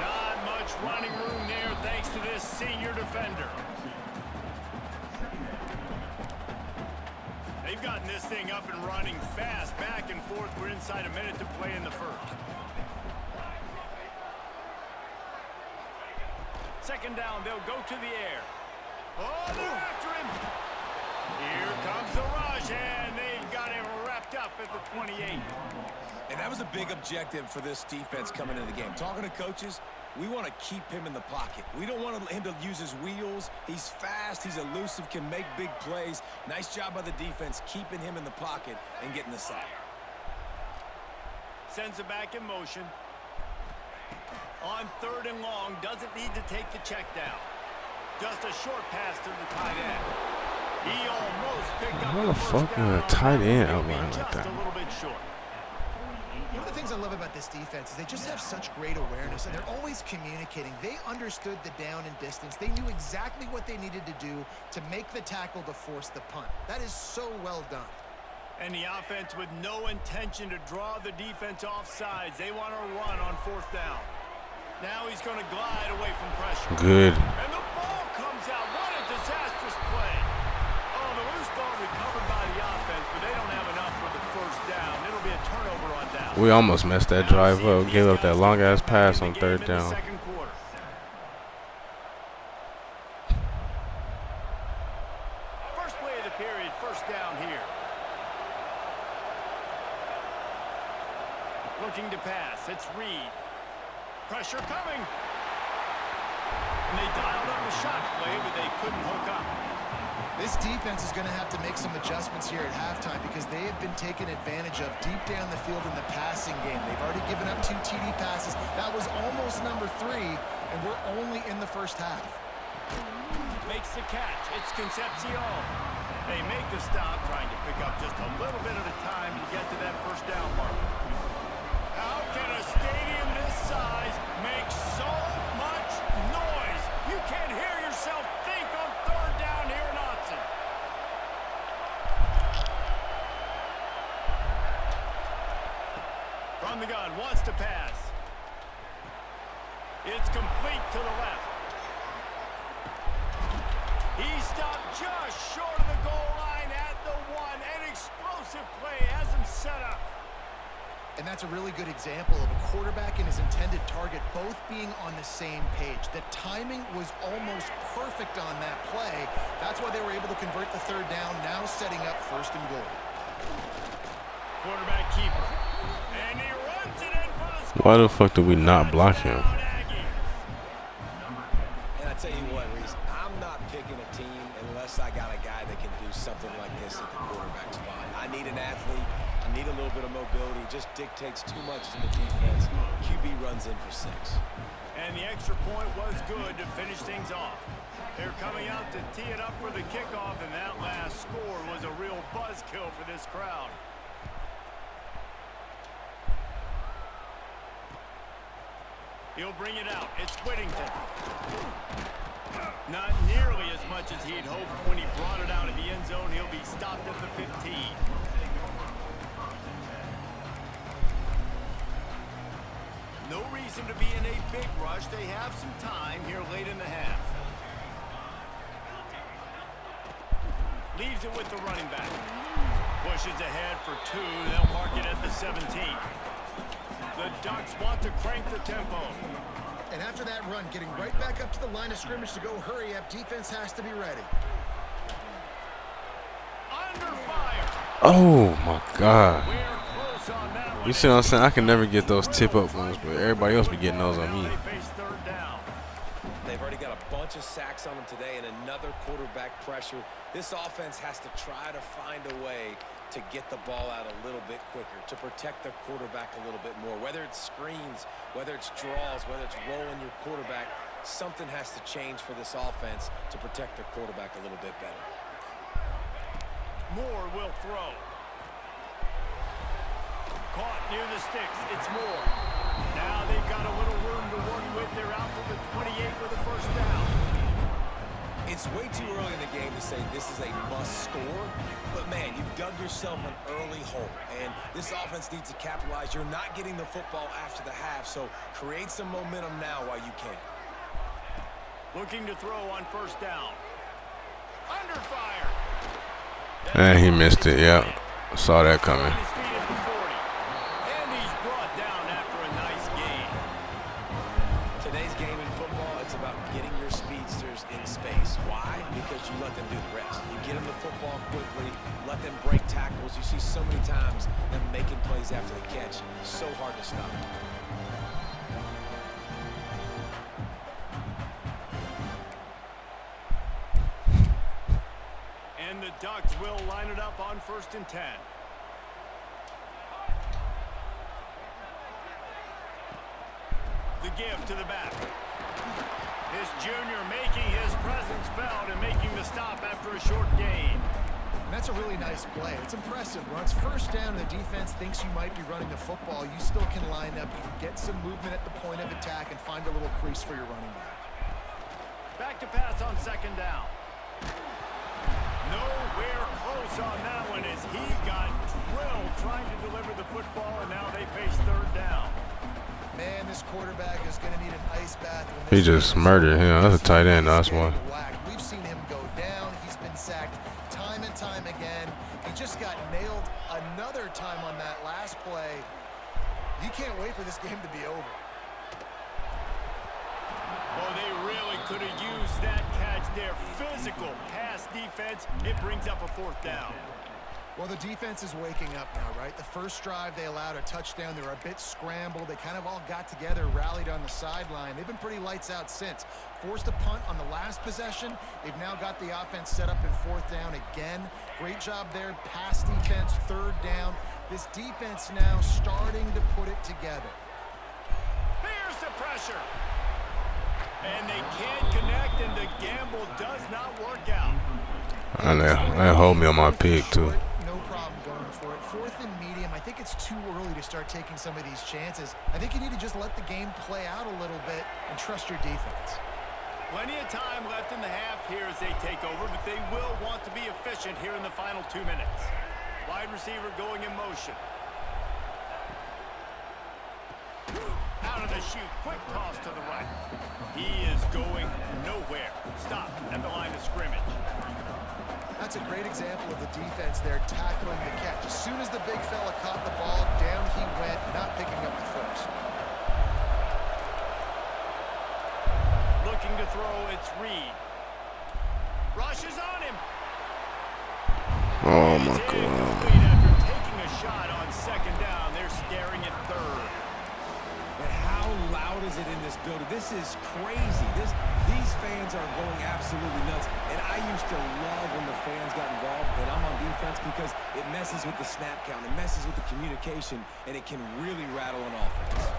Not much running room there thanks to this senior defender. They've gotten this thing up and running fast, back and forth. We're inside a minute to play in the first. Second down, they'll go to the air. Oh, they're after him. Here comes the rush, and they've got him wrapped up at the 28. And that was a big objective for this defense coming into the game. Talking to coaches, we want to keep him in the pocket. We don't want him to use his wheels. He's fast, he's elusive, can make big plays. Nice job by the defense keeping him in the pocket and getting the sack. Sends it back in motion. On 3rd and long, doesn't need to take the check down. Just a short pass to the tight end. He almost picked up How the the fuck first down would a on tight that. end He'll be outline like just that? a little bit short. One of the things I love about this defense is they just have such great awareness, and they're always communicating. They understood the down and distance. They knew exactly what they needed to do to make the tackle to force the punt. That is so well done. And the offense with no intention to draw the defense off sides. They want to run on 4th down. Now he's going to glide away from pressure. Good. And the ball comes out. What a disastrous play. Oh, the loose ball recovered by the offense, but they don't have enough for the first down. It'll be a turnover on down. We almost messed that drive up. Gave up that long ass pass on 3rd down. Second quarter. First play of the period, first down here. Pressure coming. And they dialed up the shot play, but they couldn't hook up. This defense is going to have to make some adjustments here at halftime because they have been taken advantage of deep down the field in the passing game. They've already given up 2 TD passes. That was almost number 3, and we're only in the first half. Makes the catch. It's Concepcion. They make the stop, trying to pick up just a little bit at a time to get to that first down marker. How can a stadium this size make so much noise? You can't hear yourself think on third down here in Autzen. From the gun, wants to pass. It's complete to the left. He stopped just short of the goal line at the 1. An explosive play has him set up. And that's a really good example of a quarterback and his intended target both being on the same page. The timing was almost perfect on that play. That's why they were able to convert the third down, now setting up first and goal. Quarterback keeper. And he runs it in for the score. Why the fuck did we not block him? And I tell you what, Reese, I'm not picking a team unless I got a guy that can do something like this at the quarterback spot. I need an athlete. I need a little bit of mobility. It just dictates too much to the defense. QB runs in for 6. And the extra point was good to finish things off. They're coming out to tee it up for the kickoff, and that last score was a real buzzkill for this crowd. He'll bring it out. It's Whittington. Not nearly as much as he'd hoped when he brought it out of the end zone. He'll be stopped at the 15. No reason to be in a big rush. They have some time here late in the half. Leaves it with the running back. Pushes ahead for 2. They'll mark it at the 17. The Ducks want to crank the tempo. And after that run, getting right back up to the line of scrimmage to go hurry up, defense has to be ready. Under fire. Oh my God. We're close on that one. You see what I'm saying? I can never get those tip-up ones, but everybody else be getting those on me. They face third down. They've already got a bunch of sacks on them today and another quarterback pressure. This offense has to try to find a way to get the ball out a little bit quicker, to protect the quarterback a little bit more. Whether it's screens, whether it's draws, whether it's rolling your quarterback, something has to change for this offense to protect the quarterback a little bit better. Moore will throw. Caught near the sticks. It's Moore. Now they've got a little room to work with. They're out to the 28 with a first down. It's way too early in the game to say this is a must score, but man, you've dug yourself an early hole, and this offense needs to capitalize. You're not getting the football after the half, so create some momentum now while you can. Looking to throw on first down. Under fire. And he missed it, yeah. Saw that coming. On his feet at the 40. And he's brought down after a nice gain. Today's game in football, it's about getting your speedsters in space. Why? Because you let them do the rest. You get them the football quickly, let them break tackles. You see so many times them making plays after the catch. So hard to stop. And the Ducks will line it up on 1st and 10. The give to the back. This junior making his presence felt and making the stop after a short gain. And that's a really nice play. It's impressive. When it's first down and the defense thinks you might be running the football, you still can line up. You can get some movement at the point of attack and find a little crease for your running back. Back to pass on 2nd down. Nowhere close on that one as he got drilled trying to deliver the football, and now they face 3rd down. Man, this quarterback is going to need an ice bath. He just murdered him. That's a tight end, that's one. We've seen him go down. He's been sacked time and time again. He just got nailed another time on that last play. You can't wait for this game to be over. Oh, they really could have used that catch there. Physical pass defense. It brings up a 4th down. Well, the defense is waking up now, right? The first drive, they allowed a touchdown. They were a bit scrambled. They kind of all got together, rallied on the sideline. They've been pretty lights out since. Forced a punt on the last possession. They've now got the offense set up in fourth down again. Great job there. Pass defense, third down. This defense now starting to put it together. Here's the pressure. And they can't connect, and the gamble does not work out. And they hold me on my pick, too. No problem going for it. Fourth and medium. I think it's too early to start taking some of these chances. I think you need to just let the game play out a little bit and trust your defense. Plenty of time left in the half here as they take over, but they will want to be efficient here in the final 2 minutes. Wide receiver going in motion. Out of the chute, quick toss to the right. He is going nowhere. Stop at the line of scrimmage. That's a great example of the defense there tackling the catch. As soon as the big fella caught the ball, down he went, not picking up the first. Looking to throw, it's Reed. Rushes on him. Oh, my It's God. incomplete after taking a shot on second down. They're staring at third. And how loud is it in this building? This is crazy. These fans are going absolutely nuts. And I used to love when the fans got involved, and I'm on defense, because it messes with the snap count. It messes with the communication, and it can really rattle an offense.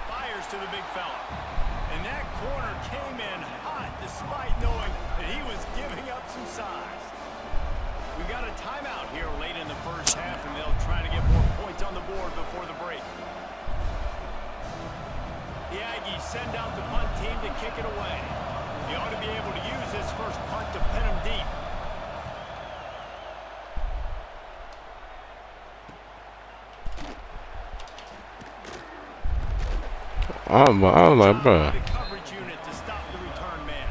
Fires to the big fella. And that corner came in hot despite knowing that he was giving up some size. We got a timeout here late in the first half, and they'll try to get more points on the board before the break. The Aggies send out the punt team to kick it away. He ought to be able to use this first punt to pin him deep. I was like, bro. The coverage unit to stop the return man.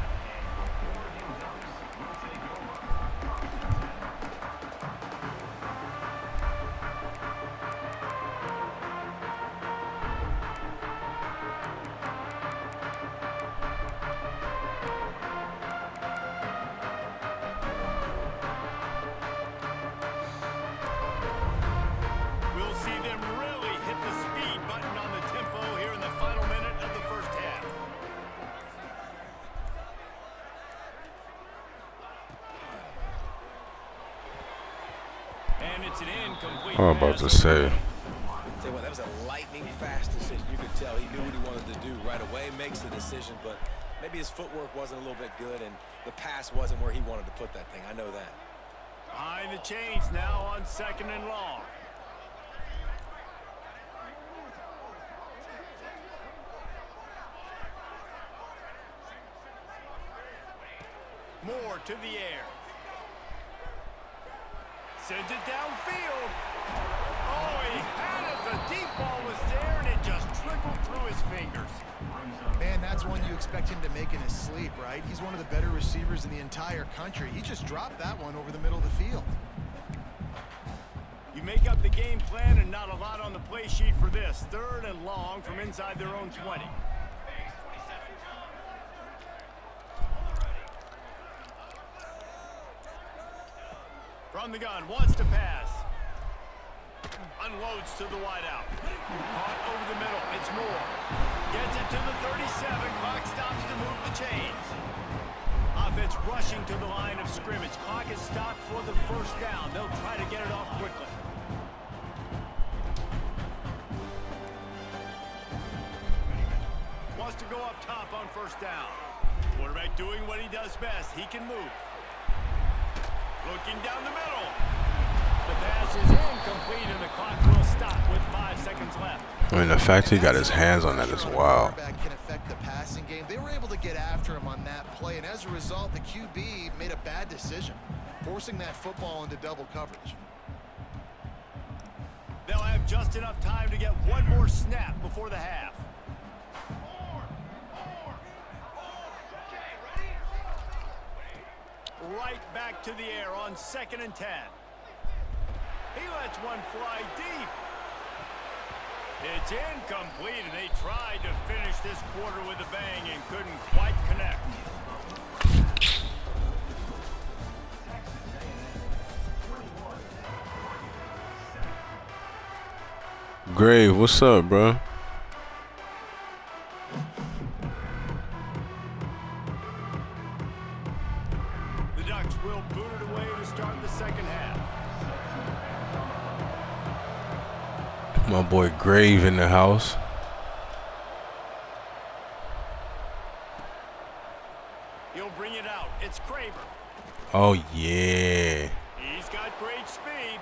We'll see them really hit the speed button on the tempo here in the final minute of the first half. And it's an incomplete I'm about to pass. say. Tell you what, that was a lightning fast decision. You could tell he knew what he wanted to do right away. Makes the decision, but maybe his footwork wasn't a little bit good, and the pass wasn't where he wanted to put that thing. I know that. Behind the chains now on second and long. Moore to the air. Sends it downfield. Oh, he had it. The deep ball was there, and it just trickled through his fingers. Man, that's one you expect him to make in his sleep, right? He's one of the better receivers in the entire country. He just dropped that one over the middle of the field. You make up the game plan and not a lot on the play sheet for this. Third and long from inside their own 20. From the gun, wants to pass. Unloads to the wideout. Caught over the middle. It's Moore. Gets it to the 37. Clock stops to move the chains. Offense rushing to the line of scrimmage. Clock is stopped for the first down. They'll try to get it off quickly. Wants to go up top on first down. Quarterback doing what he does best. He can move. Looking down the middle. The pass is incomplete, and the clock will stop with 5 seconds left. I mean, the fact he got his hands on that is wild. Quarterback can affect the passing game. They were able to get after him on that play, and as a result, the QB made a bad decision, forcing that football into double coverage. They'll have just enough time to get one more snap before the half. Right back to the air on 2nd and 10. He lets one fly deep. It's incomplete, and they tried to finish this quarter with a bang and couldn't quite connect. Grave, what's up, bro? The Ducks will boot it away to start the second half. My boy Grave in the house. He'll bring it out. It's Craver. Oh, yeah. He's got great speed.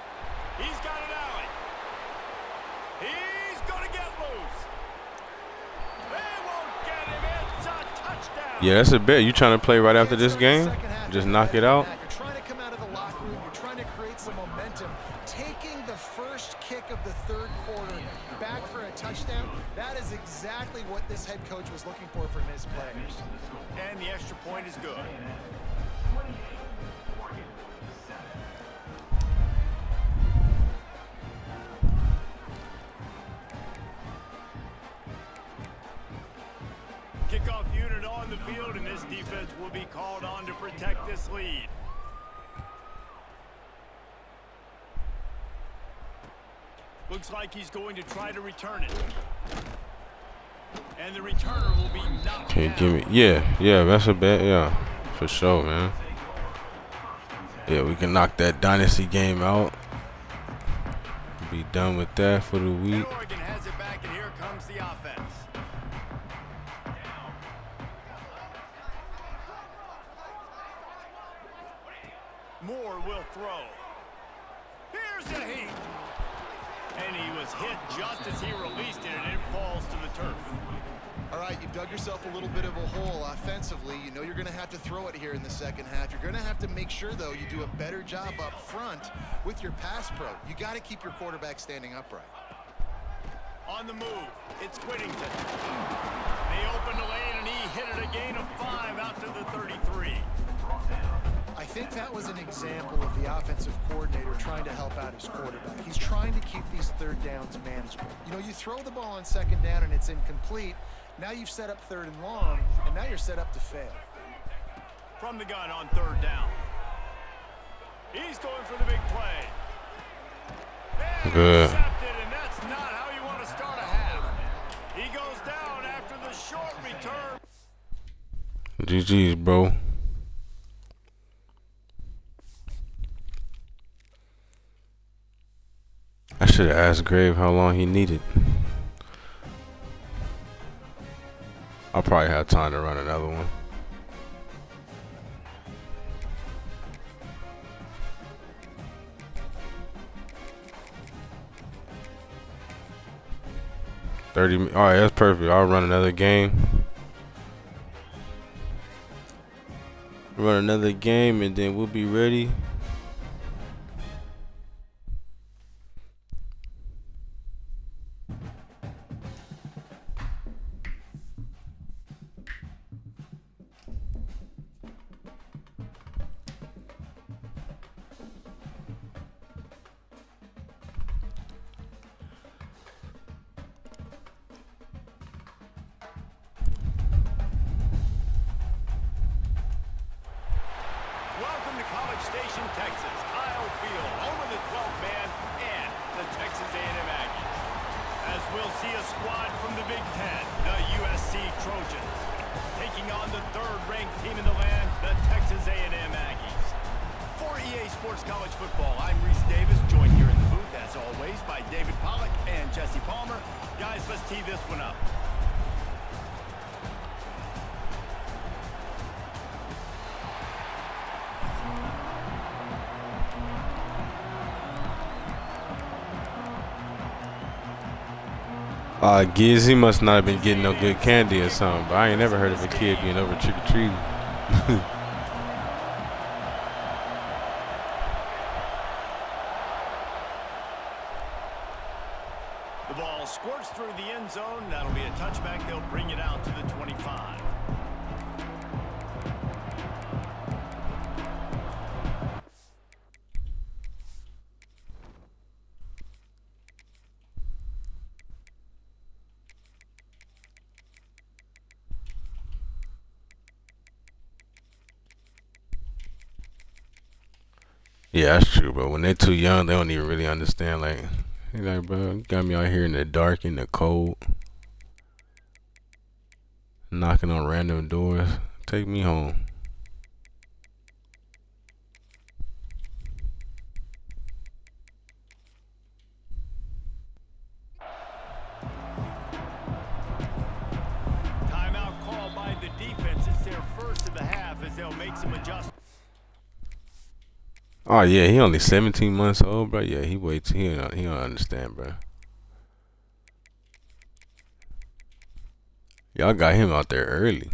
He's got an alley. He's going to get loose. They won't get him. It's a touchdown. Yeah, that's a bet. You trying to play right after this game? Just knock it out? You're trying to come out of the locker room. You're trying to create some momentum. Taking the first kick of the third quarter back for a touchdown, that is exactly what this head coach was looking for from his players. And the extra point is good. Kickoff unit on the field, and this defense will be called on to protect this lead. Looks like he's going to try to return it. And the returner will be knocked Okay, down. give me. Yeah, that's a bet. Yeah, for sure, man. Yeah, we can knock that dynasty game out. Be done with that for the And week. Oregon has it back, and here comes the offense. Moore will throw. Here's a heat. And he was hit just as he released it, and it falls to the turf. All right, you've dug yourself a little bit of a hole offensively. You know you're going to have to throw it here in the second half. You're going to have to make sure, though, you do a better job up front with your pass pro. You got to keep your quarterback standing upright. On the move, it's Whittington. They open the lane, and he hit it a gain of 5 out to the 33. I think that was an example of the offensive coordinator trying to help out his quarterback. He's trying to keep these third downs manageable. You know, you throw the ball on second down and it's incomplete. Now you've set up third and long, and now you're set up to fail. From the gun on third down. He's going for the big play. And Good. intercepted, and that's not how you want to start a half. He goes down after the short return. GG's, bro. I should have asked Grave how long he needed. I'll probably have time to run another one. All right, that's perfect. I'll run another game. Run another game, and then we'll be ready. Welcome to College Station, Texas. Kyle Field, home of the 12th man and the Texas A&M Aggies. As we'll see a squad from the Big Ten, the USC Trojans, taking on the third-ranked team in the land, the Texas A&M Aggies. For EA Sports College Football, I'm Reese Davis, joined here in the booth, as always, by David Pollack and Jesse Palmer. Guys, let's tee this one up. Gizzy must not have been getting no good candy or something, but I ain't never heard of a kid being over trick-or-treating. The ball squirts through the end zone. That'll be a touchback. They'll bring it out to the 25. Yeah, that's true, bro. When they're too young, they don't even really understand. Like, He like, bro, you got me out here in the dark, in the cold, knocking on random doors. Take me home. Timeout call by the defense. It's their first of the half as they'll make some adjustments. Oh yeah, he only 17 months old, bro. Yeah, he waits. He don't understand, bro. Y'all got him out there early.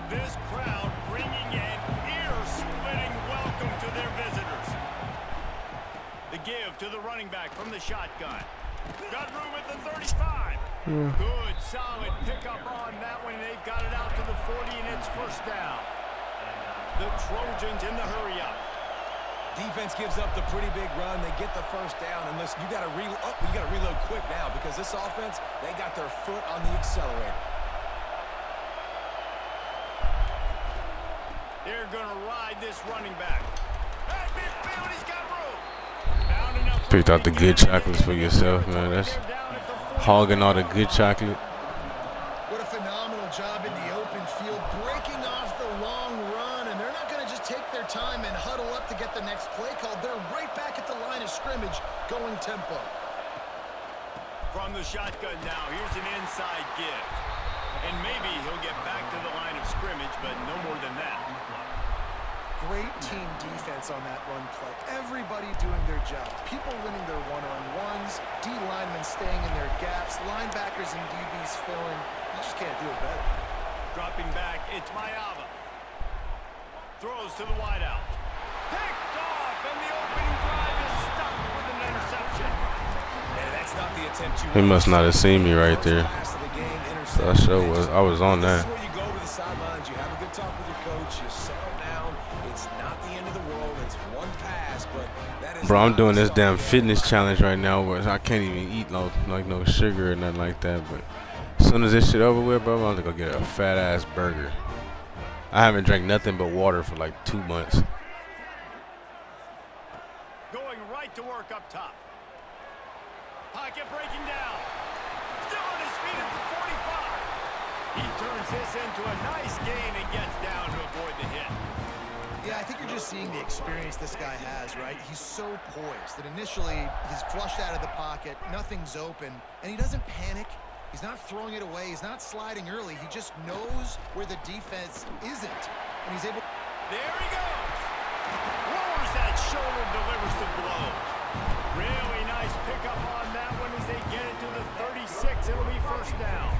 This crowd bringing an ear-splitting welcome to their visitors. The give to the running back from the shotgun. Got room at the 35. Good, solid pickup on that one. They've got it out to the 40, and it's first down. The Trojans in the hurry-up. Defense gives up the pretty big run. They get the first down. And listen, you got to reload quick now because this offense, they got their foot on the accelerator. They're going to ride this running back. Hey, midfield, he's got room. Found enough Picked out the room good to get chocolates for yourself, man. That's hogging all the good chocolate. What a phenomenal job in the open field, breaking off the long run, and they're not going to just take their time and huddle up to get the next play called. They're right back at the line of scrimmage, going tempo. From the shotgun now, here's an inside give. And maybe he'll get back to the line of scrimmage, but no more than that. Great team defense on that run play. Everybody doing their job. People winning their one-on-ones, D linemen staying in their gaps, linebackers and DBs filling. You just can't do it better. Dropping back, it's Mayava. Throws to the wideout. Picked off, and the opening drive is stopped with an interception. And that's not the attempt you He must not have seen me right there. Pass of the game, So I sure was. I was on This is that. where you go to the sidelines, you have a good talk with your coach, you settle down. It's not the end of the world. It's one pass, but that is Bro, I'm not doing the this start damn of the fitness end. challenge right now where I can't even eat no sugar or nothing like that. But as soon as this shit over with, bro, I'm gonna go get a fat ass burger. I haven't drank nothing but water for like 2 months. Going right to work up top. Pocket breaking down. Still on his feet at the 45. He turns this into a nice gain and gets down to avoid the hit. Yeah, I think you're just seeing the experience this guy has, right? He's so poised that initially he's flushed out of the pocket, nothing's open, and he doesn't panic. He's not throwing it away. He's not sliding early. He just knows where the defense isn't, and he's able. There he goes. Lowers that shoulder, delivers the blow. Really nice pickup on that one as they get it to the 36. It'll be first down.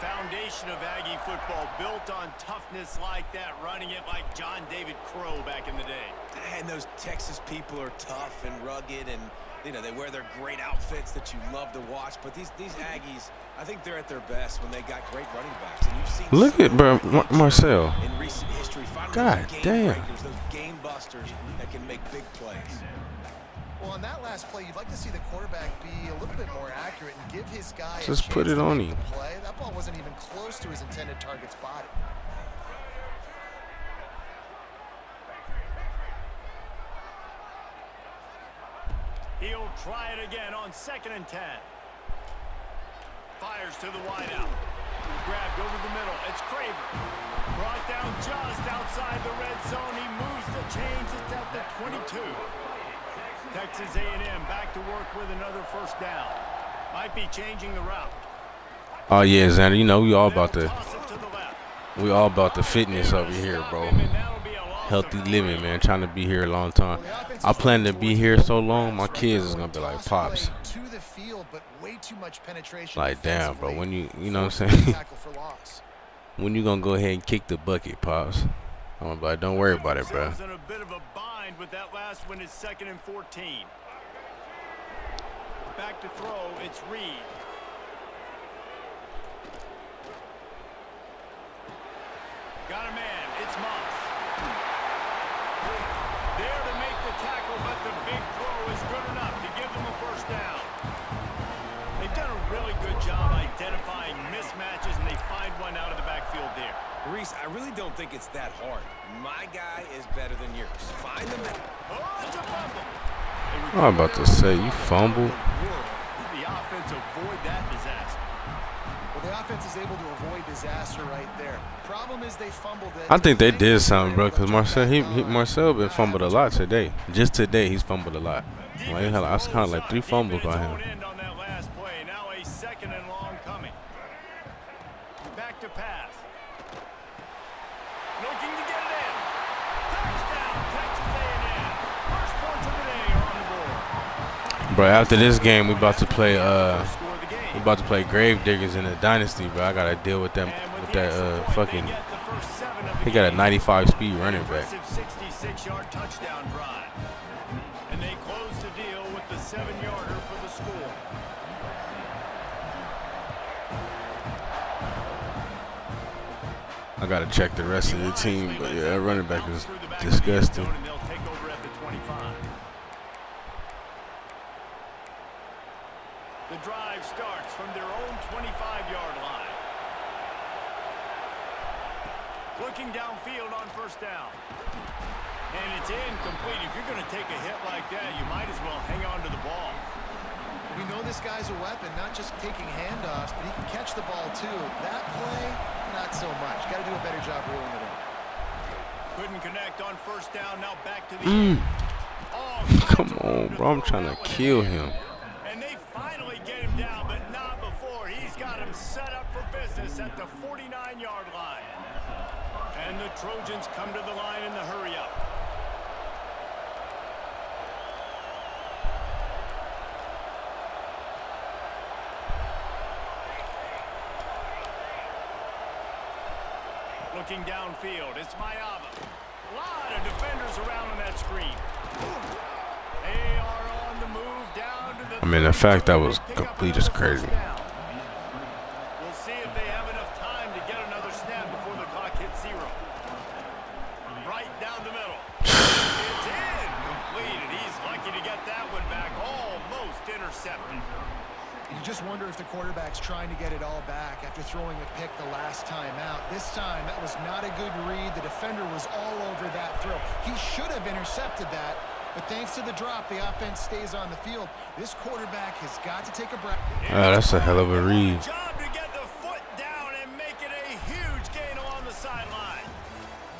Foundation of Aggie football built on toughness like that, running it like John David Crow back in the day. And those Texas people are tough and rugged, and you know they wear their great outfits that you love to watch. But these Aggies, I think they're at their best when they got great running backs. And you've seen Look at bro, Marcel. in recent history, finally God those game damn. breakers, those game busters that can make big plays. Well, on that last play, you'd like to see the quarterback be a little bit more accurate and give his guy a Just put chance it to on make him. the play. That ball wasn't even close to his intended target's body. He'll try it again on 2nd and 10. Fires to the wideout. Grabbed over the middle. It's Craver. Brought down just outside the red zone. He moves the chains. It's at the 22. Texas A&M back to work with another first down. Might be changing the route. Oh yeah, Xander, you know we all about They'll the toss it to the left. fitness over here, bro. Healthy living, man. Trying to be here a long time. I plan to be here so long, my kids is gonna be like, Pops. To the field, but way too much penetration. Like, damn, bro. When you know what I'm forcing saying? the tackle for loss. When you gonna go ahead and kick the bucket, Pops? I'm gonna be like, don't worry about it, bro. In a bit of a bind behind with that last one is 2nd and 14. Back to throw, it's Reed. Got a man, it's Moss. There to make the tackle, but the big throw is good enough to give them a first down. They've done a really good job identifying mismatches, and they find one out of the backfield there. Reese, I really don't think it's that hard. My guy is better than yours. Find them. Oh, it's a fumble. I'm about to say, you fumbled. The offense avoid that disaster. Well, the offense is able to avoid disaster right there. Problem is they fumbled it. I think they did something, bro, because Marcel been fumbled a lot today. Just today, he's fumbled a lot. Like, I was kind of like 3 fumbles by him. On that last play. Now a 2nd and long coming. Back to pass. Looking to get it in. Touchdown, Texas A&M. First points of the day are on the board. Bro, after this game, we about to play Grave Diggers in the Dynasty, bro. I gotta deal with them with that fucking. He got a 95 speed running back. 66-yard touchdown drive. And they close the deal with the 7-yarder for the score. I gotta check the rest of the team, but yeah, that running back is disgusting. They'll take over at the 25. The drive starts from their own 25-yard line. Looking downfield on first down. And it's incomplete. If you're going to take a hit like that, you might as well hang on to the ball. We know this guy's a weapon, not just taking handoffs, but he can catch the ball too. That play, not so much. Got to do a better job reeling it in. Couldn't connect on first down. Now back to the end. Come on, bro. I'm trying to kill him. And they finally get him down, but not before. He's got him set up for business at the 49-yard line. And the Trojans come to the line in the hurry-up. Looking downfield, it's Mayava. A lot of defenders around on that screen. They are on the move down to the... I mean, the fact that was complete is crazy. We'll see if they have enough time to get another snap before the clock hits 0. Right down the middle. It's incomplete, and he's lucky to get that one back. Almost intercepted. You just wonder if the quarterback's trying to get it all back after throwing a pick the last time out. This time, that was not a good read. The defender was all over that throw. He should have intercepted that, but thanks to the drop, the offense stays on the field. This quarterback has got to take a breath. That's a hell of a read. Job to get the foot down and make it a huge gain along the sideline.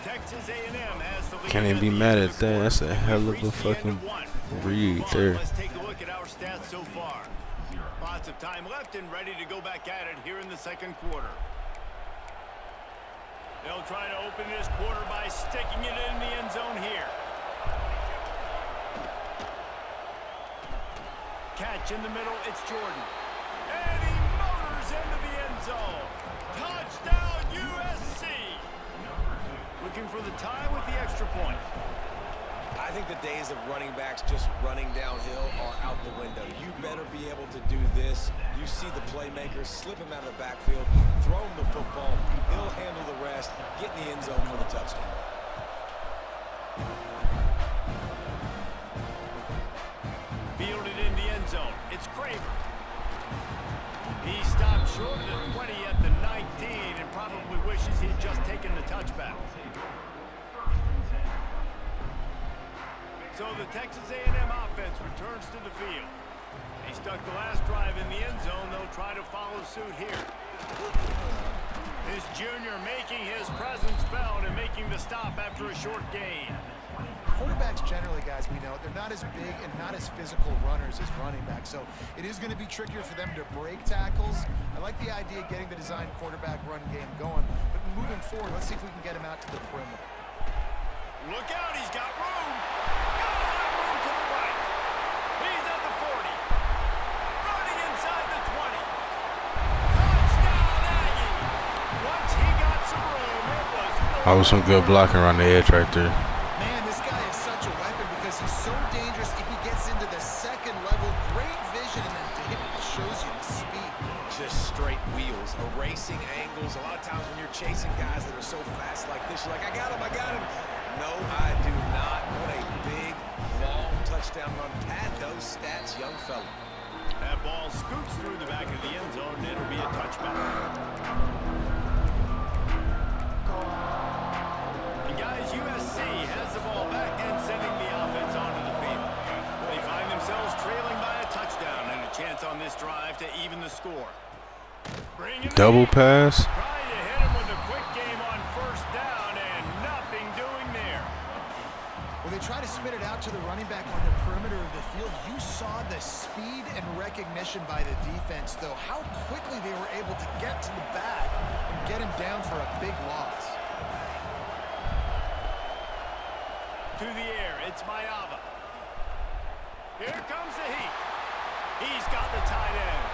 Texas A&M has the lead. Can't even be mad at that. That's a hell of a fucking read there. Let's take a look at our stats so far. Lots of time left and ready to go back at it here in the second quarter. They'll try to open this quarter by sticking it in the end zone here. Catch in the middle, it's Jordan. And he motors into the end zone. Touchdown, USC. Looking for the tie with the extra point. I think the days of running backs just running downhill are out the window. You better be able to do this. You see the playmakers, slip him out of the backfield, throw him the football, he'll handle the rest, get in the end zone for the touchdown. Fielded in the end zone. It's Craver. He stopped short of the 20 at the 19 and probably wishes he'd just taken the touchback. So the Texas A&M offense returns to the field. They stuck the last drive in the end zone. They'll try to follow suit here. This junior making his presence felt and making the stop after a short gain. Quarterbacks generally, guys, we know, they're not as big and not as physical runners as running backs, so it is going to be trickier for them to break tackles. I like the idea of getting the design quarterback run game going, but moving forward, let's see if we can get him out to the perimeter. Look out, he's got room. Got room to the right. He's at the 40. Running inside the 20. Touchdown, Aggie. Once he got some room, it was... That was some good blocking around the edge right there. Man, this guy is such a weapon just straight wheels, erasing angles. A lot of times when you're chasing guys that are so fast like this, you're like, I got him, I got him. No, I do not. What a big, long touchdown run. Pad those stats, young fella. That ball scoots through the back of the end zone, and it'll be a touchback. And guys, USC has the ball back and sending the offense onto the field. They find themselves trailing by a touchdown and a chance on this drive to even the score. Double pass. Trying to hit him with a quick game on first down and nothing doing there. Well, they try to spit it out to the running back on the perimeter of the field. You saw the speed and recognition by the defense, though. How quickly they were able to get to the back and get him down for a big loss. To the air, it's Mayava. Here comes the heat. He's got the tight end.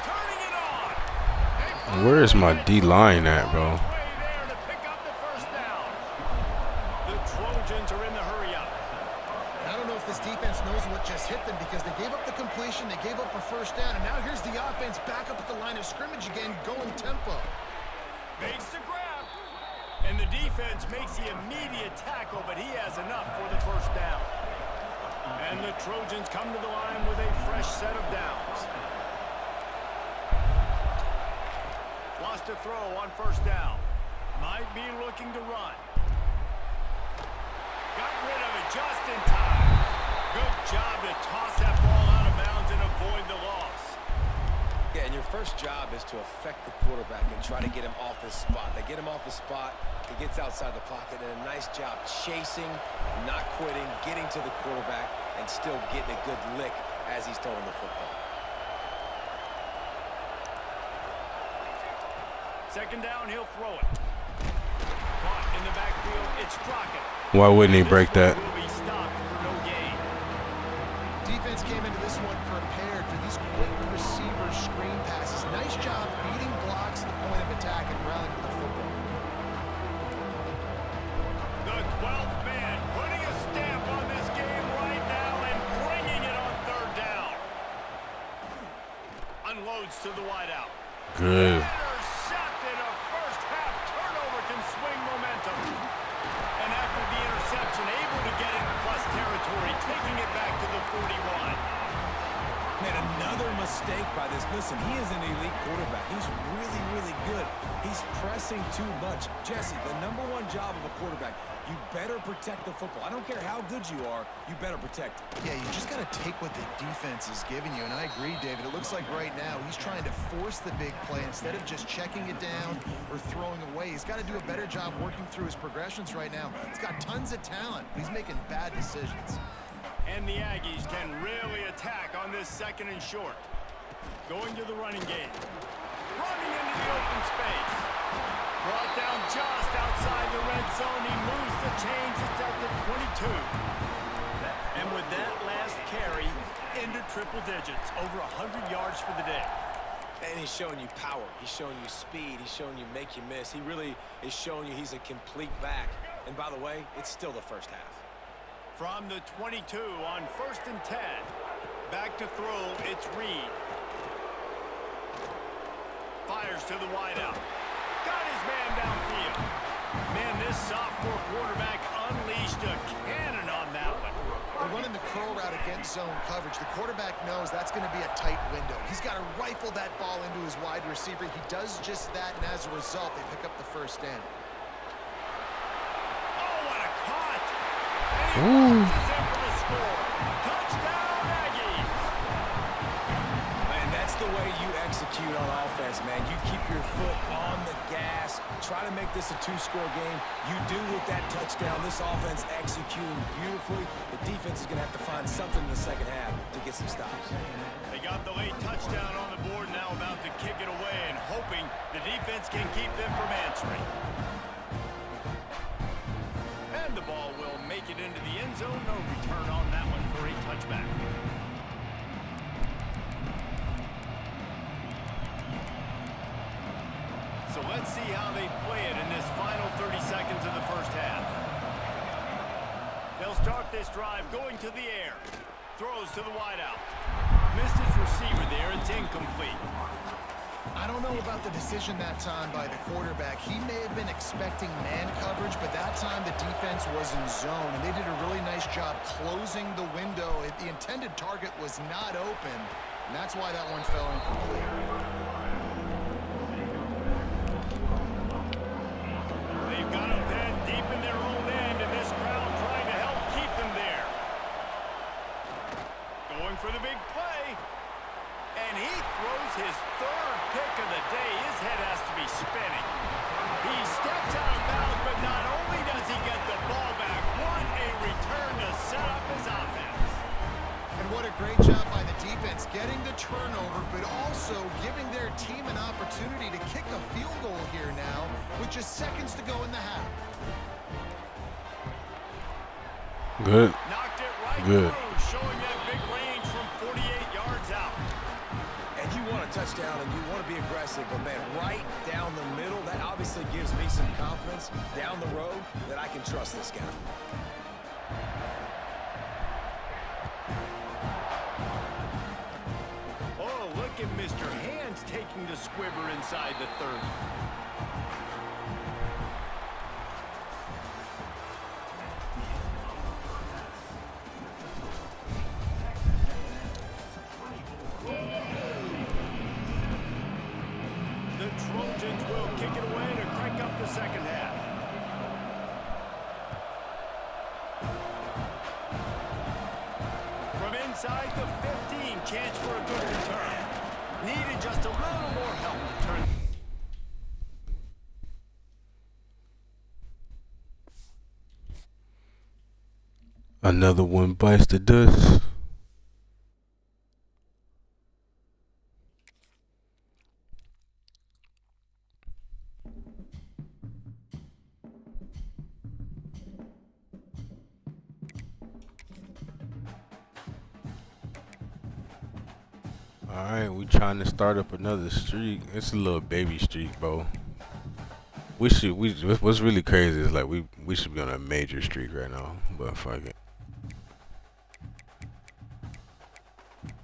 Turning it on. Where is my D-line at, bro? There to pick up the first down. The Trojans are in the hurry up. I don't know if this defense knows what just hit them because they gave up the completion, they gave up a first down, and now here's the offense back up at the line of scrimmage again, going tempo. Makes the grab. And the defense makes the immediate tackle, but he has enough for the first down. And the Trojans come to the line with a fresh set of downs. Lost to throw on first down. Might be looking to run. Got rid of it just in time. Good job to toss that ball out of bounds and avoid the loss. Yeah, and your first job is to affect the quarterback and try to get him off his spot. They get him off his spot, he gets outside the pocket, and a nice job chasing, not quitting, getting to the quarterback, and still getting a good lick as he's throwing the football. Second down, he'll throw it. Caught in the backfield, it's Crockett. Why wouldn't he break that? Will be stopped for no gain. Defense came into this one prepared for these quick receiver screen passes. Nice job beating blocks at the point of attack and rallying to the football. The 12th man putting a stamp on this game right now and bringing it on third down. Unloads to the wideout. Good. Intercepted. A first half turnover can swing momentum. And after the interception, able to get it in plus territory, taking it back to the 41. Man, another mistake by this. Listen, he is an elite quarterback. He's really, really good. He's pressing too much. Jesse, the #1 job of a quarterback, you better protect the football. I don't care how good you are, you better protect it. Yeah, you just got to take what the defense is giving you. And I agree, David. It looks like right now he's trying to force the big play instead of just checking it down or throwing away. He's got to do a better job working through his progressions right now. He's got tons of talent, but he's making bad decisions. And the Aggies can really attack on this second and short. Going to the running game. Running into the open space. Brought down just outside the red zone. He moves the chains. It's at the 22. And with that last carry, into triple digits. Over 100 yards for the day. And he's showing you power. He's showing you speed. He's showing you make you miss. He really is showing you he's a complete back. And by the way, it's still the first half. From the 22 on 1st and 10. Back to throw, it's Reed. Fires to the wideout. Got his man downfield. Man, this sophomore quarterback unleashed a cannon on that one. They're running the curl route against zone coverage. The quarterback knows that's going to be a tight window. He's got to rifle that ball into his wide receiver. He does just that, and as a result, they pick up the first down. Oh, what a cut! And he Ooh. launches in for the score. Touchdown, Aggies! Man, that's the way you execute on offense, man. You keep your foot on the gas. Try to make this a two-score game. You do with that touchdown. This offense executing beautifully. The defense is going to have to find something in the second half to get some stops. They got the late touchdown on the board, now about to kick it away and hoping the defense can keep them from answering. And the ball will make it into the end zone. No return on that one for a touchback. So let's see how they play it in this final 30 seconds of the first half. They'll start this drive going to the air. Throws to the wideout. Missed his receiver there. It's incomplete. about the decision that time by the quarterback? He may have been expecting man coverage, but that time the defense was in zone, and they did a really nice job closing the window. The intended target was not open, and that's why that one fell incomplete. They've got them pinned deep in their own end, and this crowd trying to help keep them there. Going for the big play. And he throws his third pick of the day. His head has to be spinning. He steps out of bounds, but not only does he get the ball back, what a return to set up his offense. And what a great job by the defense getting the turnover, but also giving their team an opportunity to kick a field goal here now with just seconds to go in the half. Good. Knocked it right Good. through, showing that big range from 48 yards out. And you want a touchdown and you want to be aggressive, but man, right down the middle, that obviously gives me some confidence down the road that I can trust this guy. Oh, look at Mr. Hands taking the squibber inside the 30. The Trojans will kick it away to crank up the second half. From inside the 15, chance for a good return. Needed just a little more help to turn. Another one bites the dust. Alright, we trying to start up another streak. It's a little baby streak, bro. What's really crazy is like we should be on a major streak right now, but fuck it.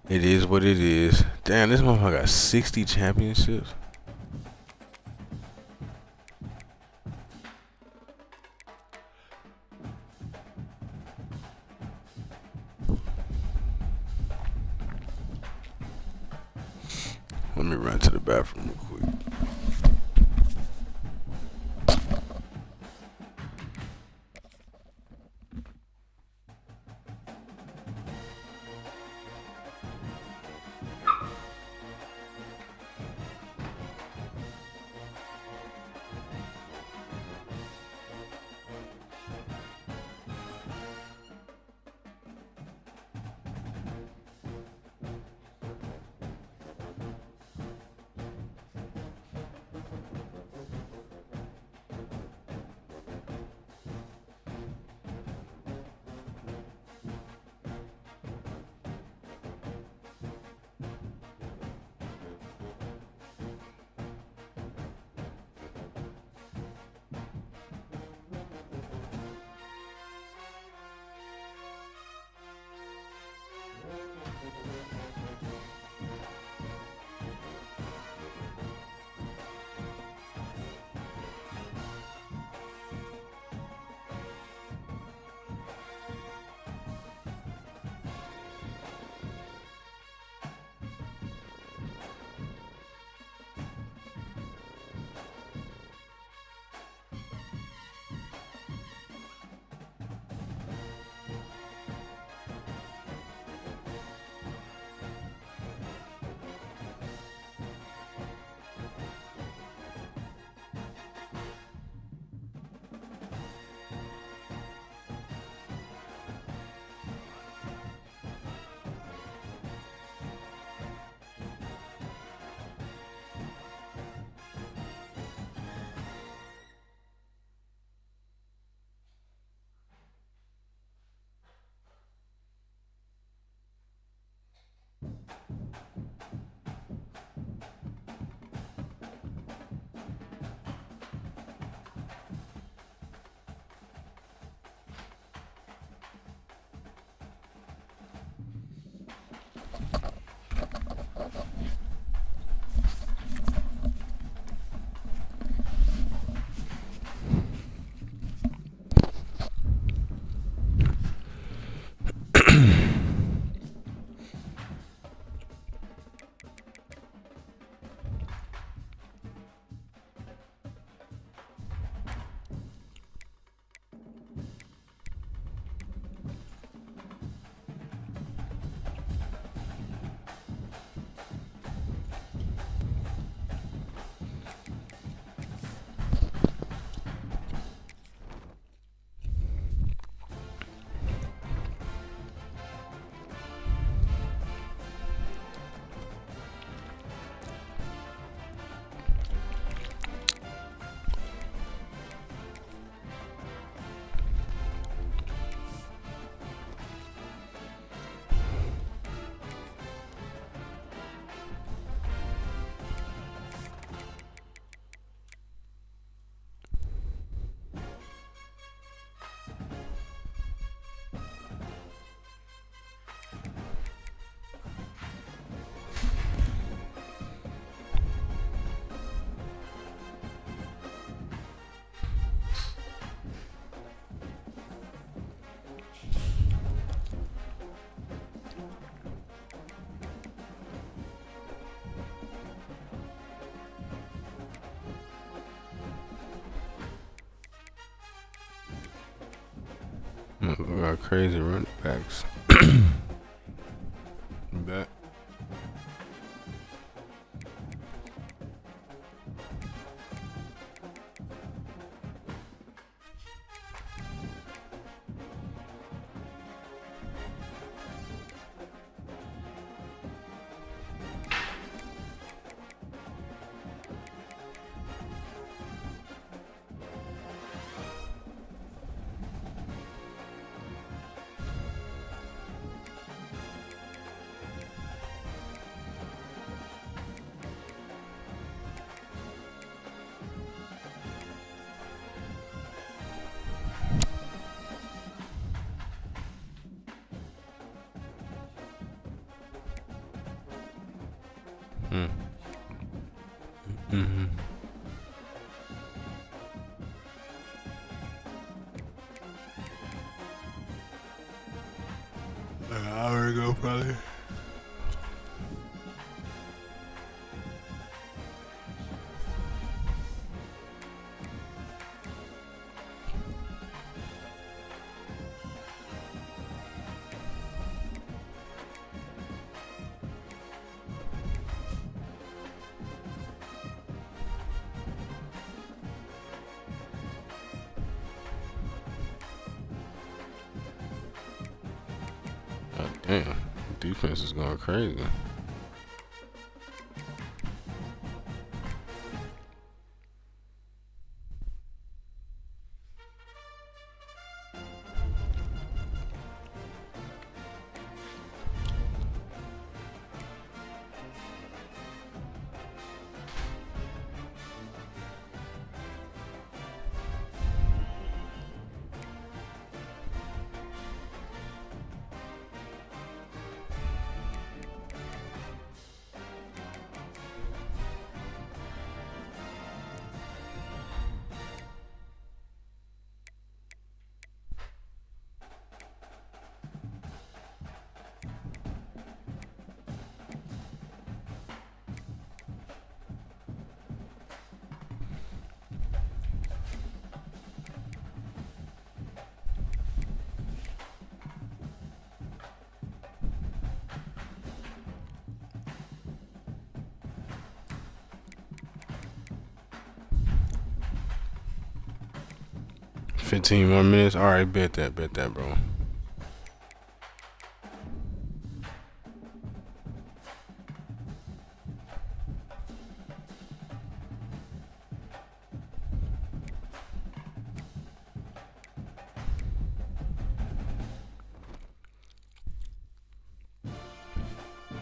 It is what it is. Damn, this motherfucker got 60 championships. Let me run to the bathroom real quick. We got crazy running backs. Bet. Mm-hmm. An hour ago, probably. God damn, defense is going crazy. $15 more minutes. All right, bet that, bro.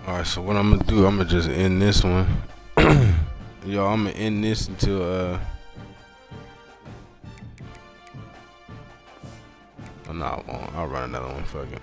All right, so what I'm gonna do? I'm gonna just end this one. Yo, I'm gonna end this until oh, no, I won't. I'll run another one. Fuck it.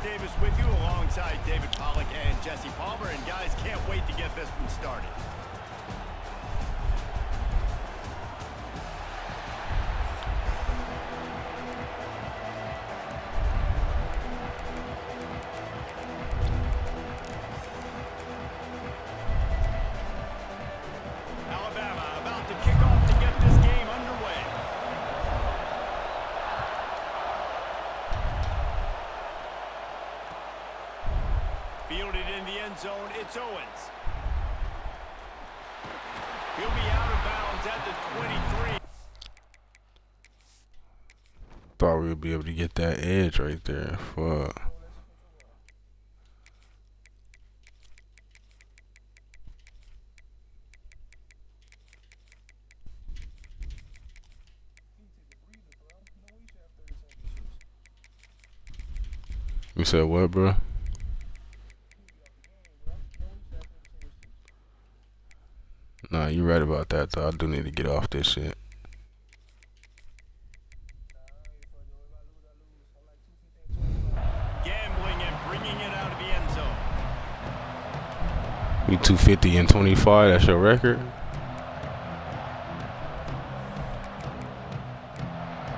Davis with you alongside David Pollack and Jesse Palmer. And guys, can't wait to get this one started. Alabama about to kick off to get this game underway. Fielded in the end zone, it's Owens. He'll be out of bounds at the 23. Thought we would be able to get that edge right there. Fuck. You said what, bro? Nah, you right about that, though. I do need to get off this shit. Gambling and bringing it out of the end zone. You 250 and 25, that's your record?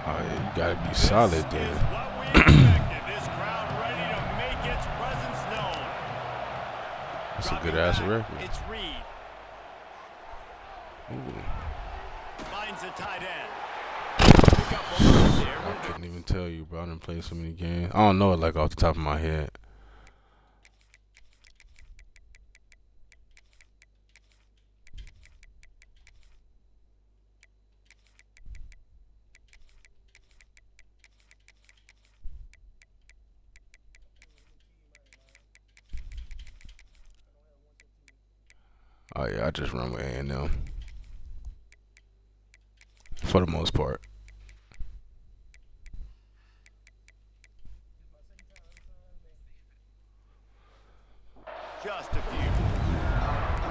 Oh, yeah, you gotta be solid there. What we expected. This crowd ready to make its presence known. That's a good ass record. It's Reed. Ooh. Finds a tight end. Pick up a little there. I couldn't even tell you, bro. I done played so many games. I don't know it like off the top of my head. Oh yeah, I just run with A&M. For the most part. Just a few.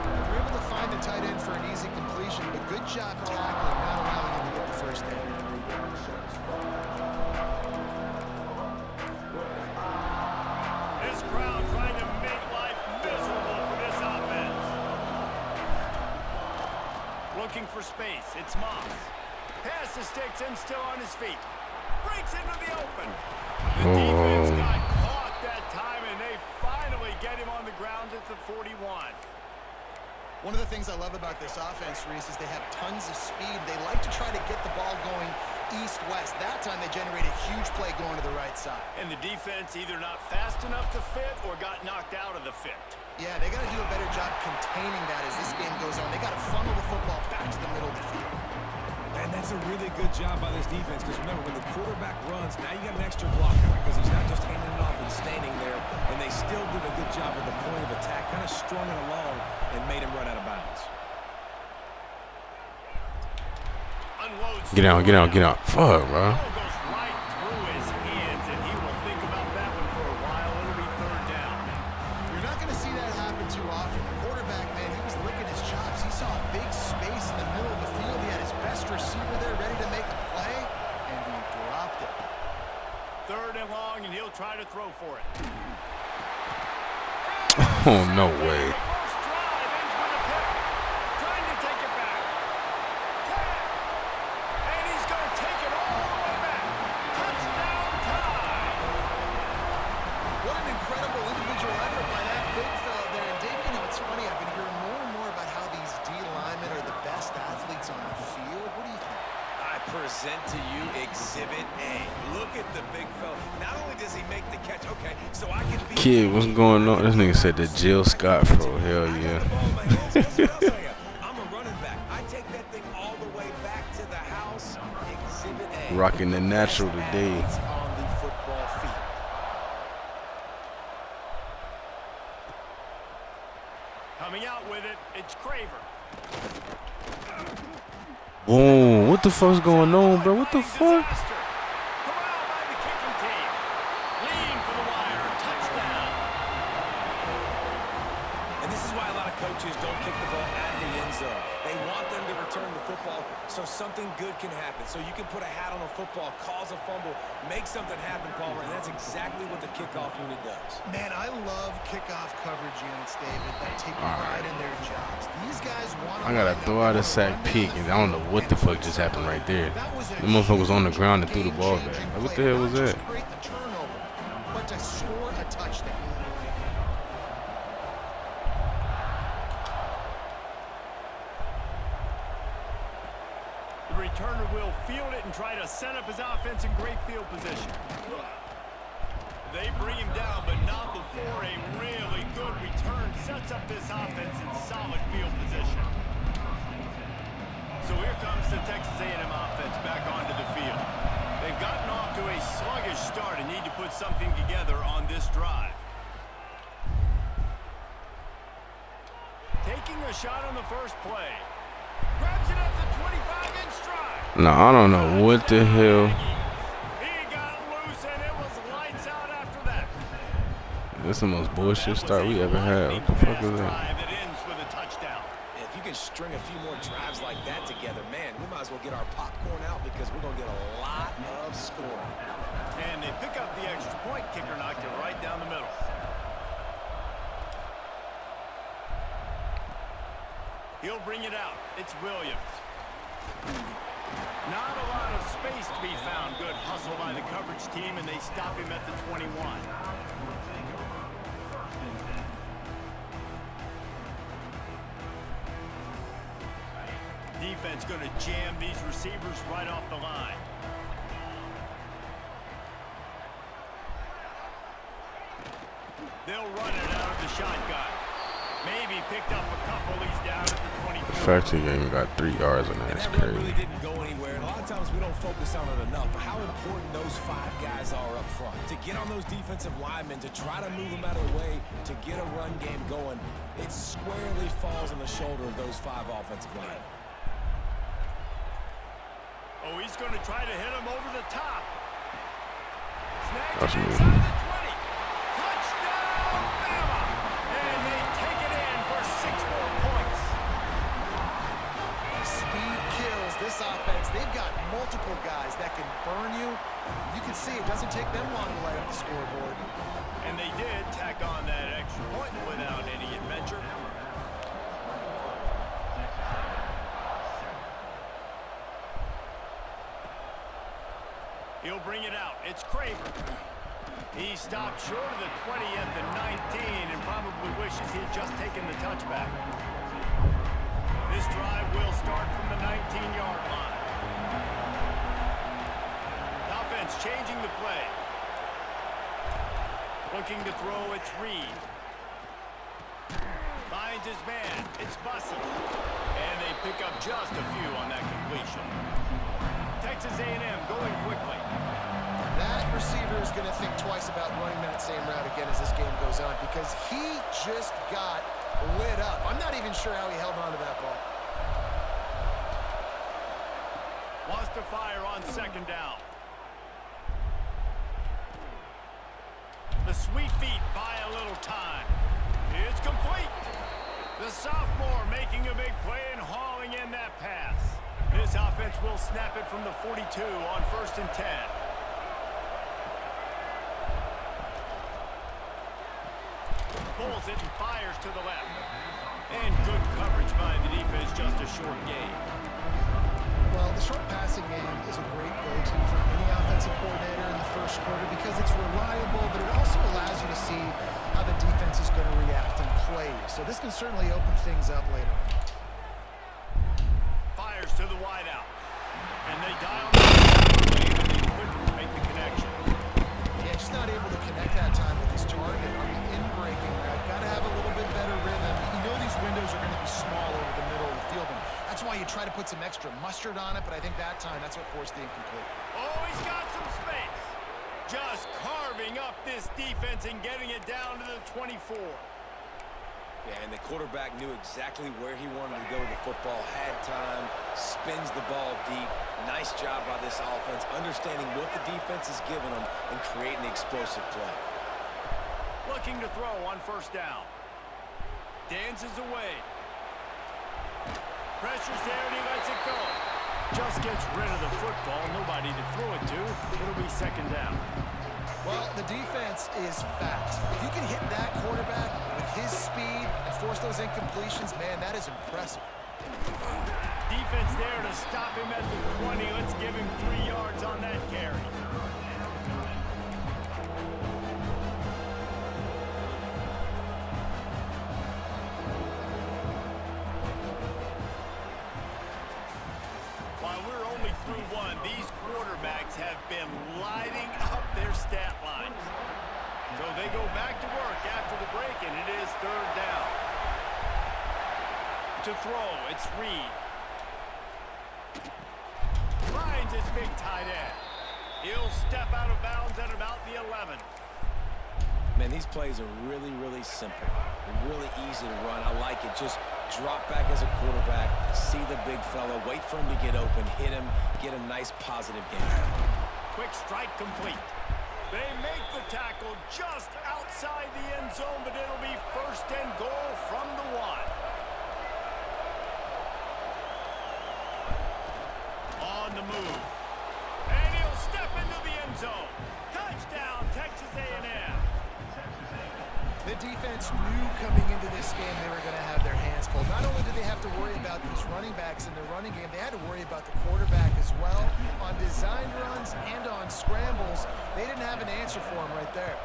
They're able to find the tight end for an easy completion, but good job tackling, not allowing him to get the first down. This crowd trying to make life miserable for this offense. Looking for space. It's Moss. Pass the sticks and still on his feet. Breaks into the open. The defense got caught that time, and they finally get him on the ground at the 41. One of the things I love about this offense, Reese, is they have tons of speed. They like to try to get the ball going east-west. That time they generated a huge play going to the right side. And the defense either not fast enough to fit or got knocked out of the fit. Yeah, they got to do a better job containing that as this game goes on. They got to funnel the football back to the middle of the field. And that's a really good job by this defense, because remember, when the quarterback runs, now you got an extra blocker, because he's not just handing it off and standing there, and they still did a good job at the point of attack, kind of strung it along and made him run out of bounds. Unloads. Get out, get out, get out. Fuck, bro. Ball goes right through his hands, and he will think about that one for a while. It'll be third down. You're not going to see that happen too often. The quarterback, man, he was licking his chops. He saw a big space in the middle of the field. He had his best receiver there ready to make a play, and he dropped it. Third and long, and he'll try to throw for it. Oh, no way. First drive ends with a pick. Trying to take it back. 10. And he's going to take it all the way back. Touchdown time. What an incredible individual effort by that big fella there. And Dave, you know, it's funny. I've been hearing more and more about how these D linemen are the best athletes on the field. What do you think? I present to you Exhibit A. Look at the big fella. Not only does he make the catch, okay, so I can be... Kid, what's going on? This nigga said the Jill Scott Pro. Hell yeah. I'm a running back. I take that thing all the way back to the house. Exhibit A. Rocking the natural today. On the football field. Coming out with it, it's Craver. Boom. What the fuck's going on, bro? What the fuck? Disaster. Corralled by the kicking team. Lean for the wire. Touchdown. And this This is why a lot of coaches don't kick the ball out of the end zone. They want them to return the football so something good can happen. So you can put a hat on a football, cause a fumble, make something happen, Palmer, and that's exactly what the kickoff unit does. Man, I love kickoff coverage units, David, that take pride in their jobs. These guys want to... I gotta throw out a sack peek, and I don't know what the fuck just happened right there. The motherfucker was on the ground and threw the ball back. Like, what the hell was that? Create the turnover, but to score a touchdown. The returner will field it and try to set up his offense in great field position. They bring him down, but not before a really good return sets up this offense in solid field position. So here comes the Texas A&M offense back onto the field. They've gotten off to a sluggish start and need to put something together on this drive. Taking a shot on the first play. Grabs it at the 25-inch stride. No, I don't know what the hell. He got loose and it was lights out after that. This is the most bullshit start we ever had. What the fuck is that? That ends with a touchdown. If you can string a few more drives like that together, man, we might as well get our popcorn out because we're going to get a lot of scoring. And they pick up the extra point. Kicker knocked it right down the middle. He'll bring it out. It's Williams. Not a lot of space to be found. Good hustle by the coverage team, and they stop him at the 21. Defense going to jam these receivers right off the line. They'll run it out of the shotgun. Maybe picked up a couple. He's down at the 24. The fact he even got 3 yards on that is crazy. Really didn't go anywhere. And a lot of times we don't focus on it enough. How important those 5 guys are up front. To get on those defensive linemen, to try to move them out of the way, to get a run game going, it squarely falls on the shoulder of those 5 offensive linemen. Oh, he's going to try to hit him over the top. That's Snatch it me. inside the 20. Touchdown, Bama! And they take it in for 6 more points. Speed kills this offense. They've got multiple guys that can burn you. You can see it doesn't take them long to light up the scoreboard. And they did tack on that extra point without any adventure. He'll bring it out. It's Craver. He stopped short of the 20 at the 19 and probably wishes he had just taken the touchback. This drive will start from the 19-yard line. Offense changing the play. Looking to throw, it's Reed. Finds his man. It's Bussey. And they pick up just a few on that completion. Texas A&M going quickly. That receiver is going to think twice about running that same route again as this game goes on because he just got lit up. I'm not even sure how he held on to that ball. Wants to fire on second down. The sweet feet buy a little time. It's complete. The sophomore making a big play and hauling in that pass. This offense will snap it from the 42 on 1st and 10. Pulls it and fires to the left. And good coverage by the defense, just a short gain. Well, the short passing game is a great go-to for any offensive coordinator in the first quarter because it's reliable, but it also allows you to see how the defense is going to react and play. So this can certainly open things up later on. Fires to the wideout. And they dial the and they couldn't make the connection. Yeah, just not able to connect that time with his target on the in-breaking route. Got to have a little bit better rhythm. You know these windows are going to be small over the middle of the field, and that's why you try to put some extra mustard on it, but I think that time that's what forced the incomplete. Oh, he's got some space. Just carving up this defense and getting it down to the 24. Yeah, and the quarterback knew exactly where he wanted to go with the football, had time, spins the ball deep. Nice job by this offense, understanding what the defense is giving them and creating the explosive play. Looking to throw on 1st down. dances away. Pressure's there and he lets it go. Just gets rid of the football. Nobody to throw it to. It'll be second down. Well, the defense is fast. If you can hit that quarterback with his speed and force those incompletions, man, that is impressive. Defense there to stop him at the 20. Let's give him 3 yards on that carry. While we're only through one, these quarterbacks have been lighting up their stat lines. So they go back to work after the break, and it is third down. To throw, it's Reed. Finds his big tight end. He'll step out of bounds at about the 11. Man, these plays are really, really simple. They're really easy to run. I like it. Just drop back as a quarterback, see the big fella, wait for him to get open, hit him, get a nice positive game. Quick strike complete. They make the tackle just outside the end zone, but it'll be first and goal from the 1. On the move. And he'll step into the end zone. Touchdown, Texas A&M. The defense knew coming into this game they were going to have their hands full. Not only did they have to worry about these running backs in the running game, they had to worry about the quarterback as well. On designed runs and on scrambles, they didn't have an answer for him right there.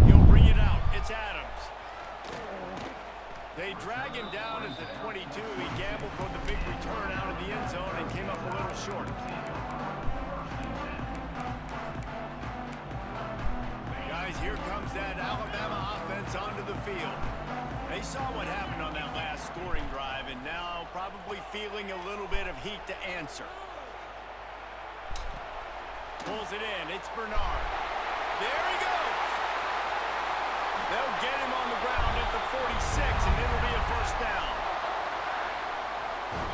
He'll bring it out. It's Adams. They drag him down at the 22. He gambled for the big return out of the end zone and came up a little short. Guys, here comes that Alabama offense onto the field. They saw what happened on that last scoring drive and now probably feeling a little bit of heat to answer. Pulls it in. It's Bernard. There he goes. They'll get him on the ground at the 46, and it'll be a first down.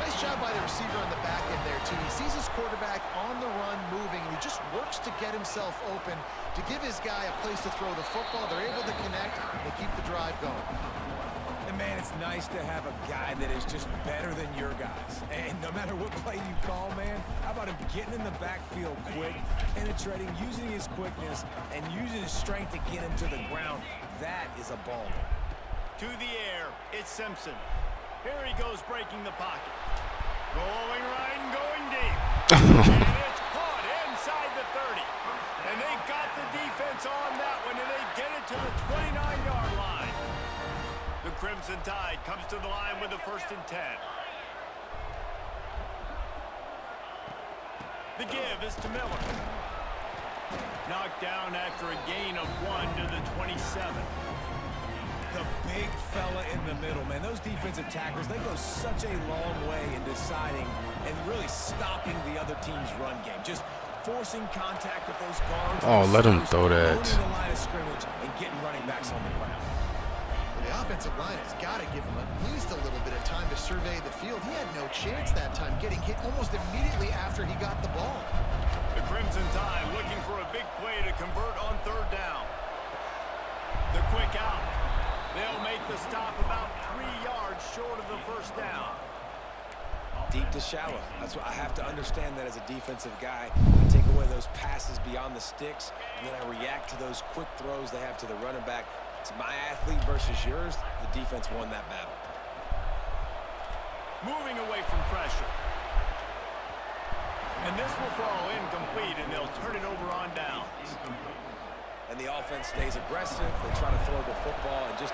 Nice job by the receiver on the back end there, too. He sees his quarterback on the run moving, and he just works to get himself open to give his guy a place to throw the football. They're able to connect and keep the drive going. And, man, it's nice to have a guy that is just better than your guys. And no matter what play you call, man, how about him getting in the backfield quick, penetrating, using his quickness, and using his strength to get him to the ground. That is a ball. To the air, it's Simpson. Here he goes breaking the pocket. Going right and going deep. And it's caught inside the 30. And they got the defense on that one, and they get it to the 29-yard line. The Crimson Tide comes to the line with a 1st and 10. The give is to Miller. Knocked down after a gain of 1 to the 27. The big fella in the middle, man. Those defensive tackles, they go such a long way in deciding and really stopping the other team's run game. Just forcing contact with those guards. Oh, let him throw that. Owning the line of scrimmage and getting running backs on the ground. The offensive line has got to give him at least a little bit of time to survey the field. He had no chance that time, getting hit almost immediately after he got the ball. The Crimson Tide looking for a big play to convert on 3rd down. The quick out. They'll make the stop about 3 yards short of the 1st down. Deep to shallow. That's what I have to understand that as a defensive guy. I take away those passes beyond the sticks, and then I react to those quick throws they have to the running back. It's my athlete versus yours. The defense won that battle. Moving away from pressure. And this will fall incomplete, and they'll turn it over on downs. And the offense stays aggressive. They try to throw the football and just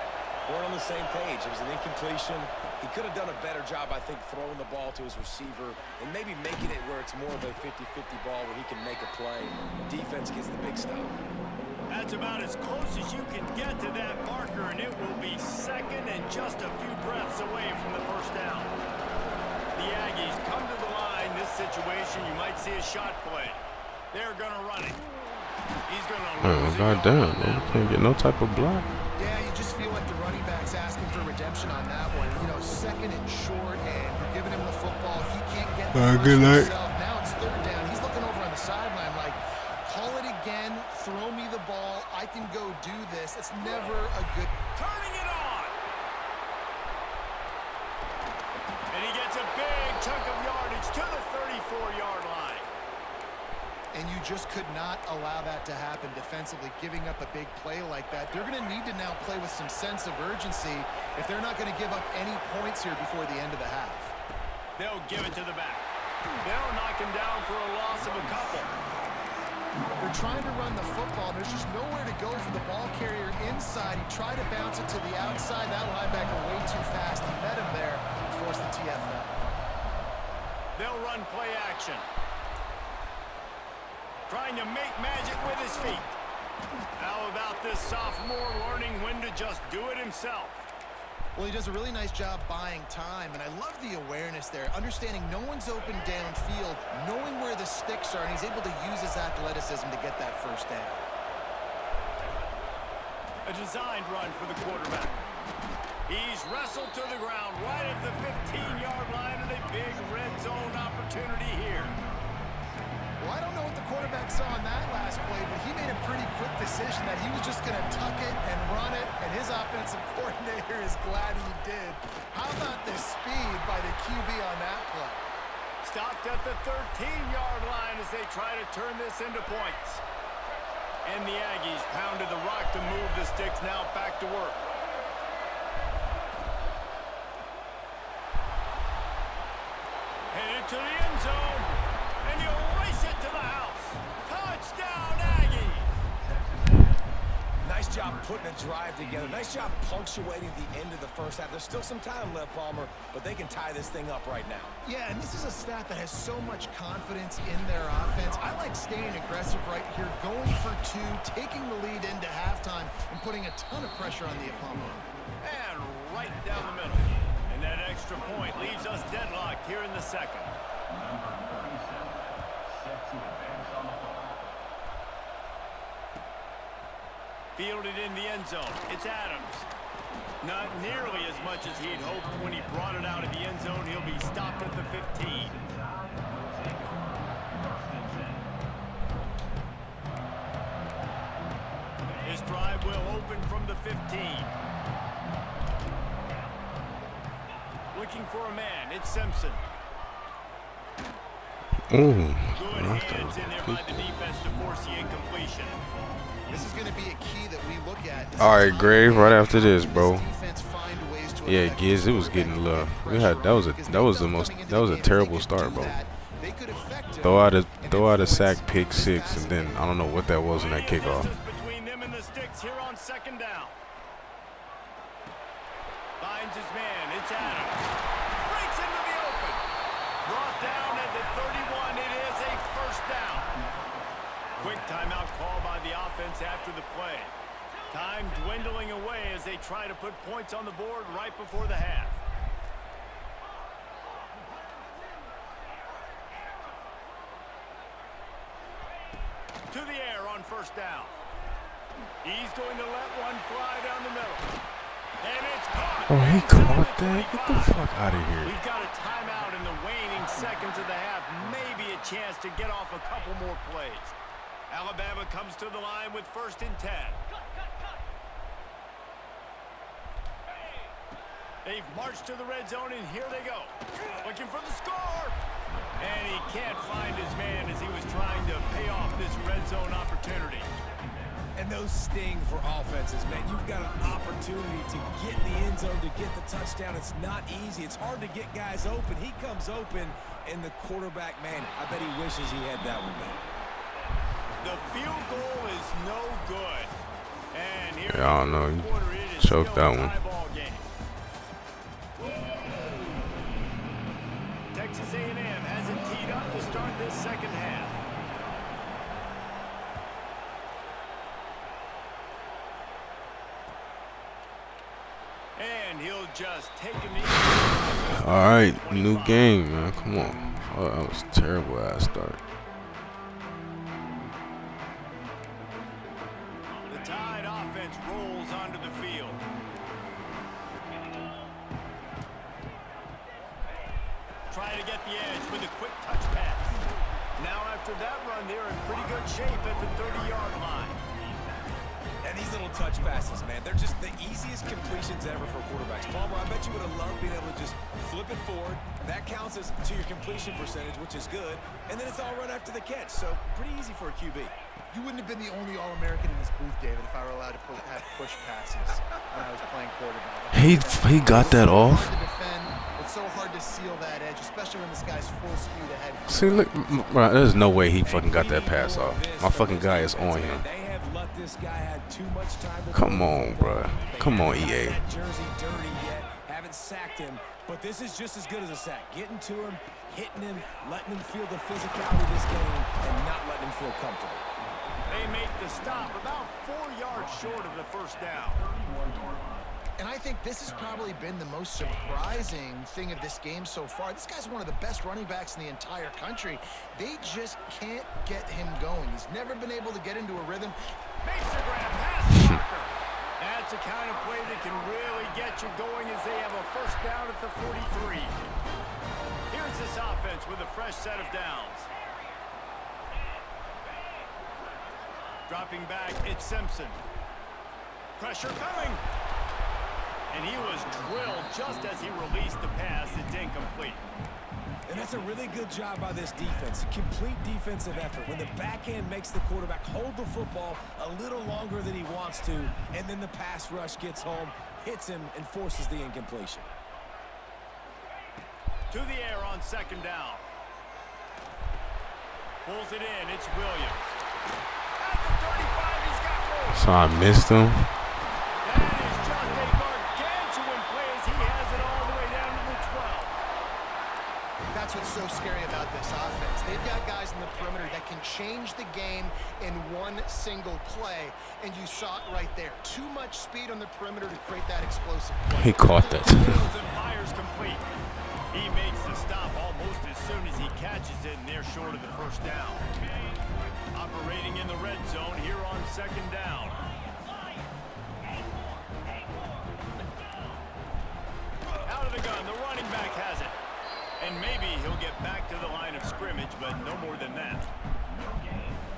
weren't on the same page. It was an incompletion. He could have done a better job, I think, throwing the ball to his receiver and maybe making it where it's more of a 50-50 ball where he can make a play. Defense gets the big stop. That's about as close as you can get to that marker, and it will be second and just a few breaths away from the 1st down. The Aggies come to the line. This situation, you might see a shot play. They're going to run it. He's going to lose it. Goddamn, man. Can't get no type of block. Yeah, you just feel like the running back's asking for redemption on that one. You know, 2nd and short, and you're giving him the football. He can't get the good night. himself. Now it's 3rd down. He's looking over on the sideline like, call it again, throw me the ball. ball, I can go do this. It's never a good... Turning it on. And he gets a big chunk of yardage to the 34-yard line. And you just could not allow that to happen defensively, giving up a big play like that. They're going to need to now play with some sense of urgency if they're not going to give up any points here before the end of the half. They'll give it to the back. They'll knock him down for a loss of a couple. They're trying to run the football. There's just nowhere to go for the ball carrier inside. He tried to bounce it to the outside. That linebacker way too fast. He met him there and forced the TFL. They'll run play action. Trying to make magic with his feet. How about this sophomore learning when to just do it himself? Well, he does a really nice job buying time, and I love the awareness there, understanding no one's open downfield, knowing where the sticks are, and he's able to use his athleticism to get that first down. A designed run for the quarterback. He's wrestled to the ground right at the 15-yard line, and a big red zone opportunity here. Well, I don't know what the quarterback saw on that last play, but he made a pretty quick decision that he was just going to tuck it and run it, and his offensive coordinator is glad he did. How about the speed by the QB on that play? Stopped at the 13-yard line as they try to turn this into points. And the Aggies pounded the rock to move the sticks now back to work. Headed to the end zone. And he'll race it to the house. Touchdown, Aggies! Nice job putting a drive together. Nice job punctuating the end of the first half. There's still some time left, Palmer, but they can tie this thing up right now. Yeah, and this is a staff that has so much confidence in their offense. I like staying aggressive right here, going for two, taking the lead into halftime, and putting a ton of pressure on the opponent. And right down the middle. And that extra point leaves us deadlocked here in the second. Fielded in the end zone. It's Adams. Not nearly as much as he'd hoped when he brought it out of the end zone. He'll be stopped at the 15. This drive will open from the 15. Looking for a man. It's Simpson. Ooh. Good hands in there by the defense to force the incompletion. This is going to be a key that we look at. All right, Grave. Right after this, bro. Yeah, Giz, it was getting low. That was a terrible start, bro. Throw out a sack, pick six, and then I don't know what that was in that kickoff. Between them and the sticks here on second down. Finds his man. It's Adams. Breaks into the open. Brought down at the 31. It is a first down. Quick timeout call by the offense after the play. Time dwindling away as they try to put points on the board right before the half. To the air on first down. He's going to let one fly down the middle. And it's caught. Oh, he caught that? Get the fuck out of here. We've got a timeout in the waning seconds of the half. Maybe a chance to get off a couple more plays. Alabama comes to the line with 1st and 10. They've marched to the red zone, and here they go. Looking for the score. And he can't find his man as he was trying to pay off this red zone opportunity. And those sting for offenses, man. You've got an opportunity to get in the end zone, to get the touchdown. It's not easy. It's hard to get guys open. He comes open, and the quarterback, man, I bet he wishes he had that one back. The field goal is no good. And here I don't know. He choked that one. Texas A&M has it teed up to start this second half. And he'll just take him in. All right, new game, man. Come on. Oh, that was a terrible ass start. The Tide offense rolls onto the field. Trying to get the edge with a quick touch pass. Now after that run, they're in pretty good shape at the 30-yard line. touch passes, man. They're just the easiest completions ever for quarterbacks. Palmer, I bet you would have loved being able to just flip it forward. That counts as to your completion percentage, which is good. And then it's all run after the catch, so pretty easy for a QB. You wouldn't have been the only All-American in this booth, David, if I were allowed to have push passes when I was playing quarterback. He got that off. It's so hard to defend. It's so hard to seal that edge, especially when this guy's full speed ahead. See, look, bro, there's no way he fucking got that pass off. My fucking guy is on him. They have let this guy have too much time to Come on, bro. Come on, EA. That jersey dirty yet. Haven't sacked him, but this is just as good as a sack. Getting to him, hitting him, letting him feel the physicality of this game, and not letting him feel comfortable. They make the stop about 4 yards short of the first down. And I think this has probably been the most surprising thing of this game so far. This guy's one of the best running backs in the entire country. They just can't get him going. He's never been able to get into a rhythm. Makes the grab, pass marker. That's the kind of play that can really get you going as they have a first down at the 43. Here's this offense with a fresh set of downs. Dropping back, it's Simpson. Pressure coming. And he was drilled just as he released the pass. It's incomplete. And that's a really good job by this defense. Complete defensive effort. When the back end makes the quarterback hold the football a little longer than he wants to, and then the pass rush gets home, hits him, and forces the incompletion. To the air on second down. Pulls it in. It's Williams. At the 35, he's got more. So I missed him. That is just a gargantuan play as he has it all the way down to the 12. That's what's so scary about this offense. They've got guys in the perimeter that can change the game in one single play, and you saw it right there. Too much speed on the perimeter to create that explosive play. He caught that. And fires complete. He makes the stop almost as soon as he catches it, and they're short of the first down. Operating in the red zone here on second down. Out of the gun, the running back has it. And maybe he'll get back to the line of scrimmage, but no more than that.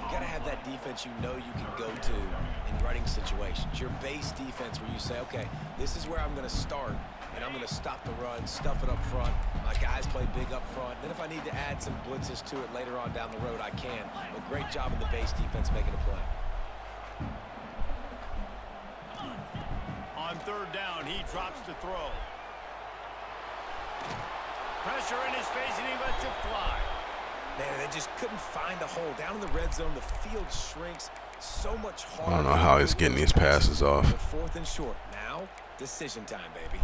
You got to have that defense you know you can go to in running situations. Your base defense where you say, okay, this is where I'm going to start, and I'm going to stop the run, stuff it up front. My guys play big up front. Then if I need to add some blitzes to it later on down the road, I can. But great job in the base defense making a play. On third down, he drops to throw. Pressure in his face, and he lets it fly. Man, they just couldn't find a hole. Down in the red zone, the field shrinks so much harder. I don't know how he's getting these passes off. Fourth and short. Now, decision time, baby.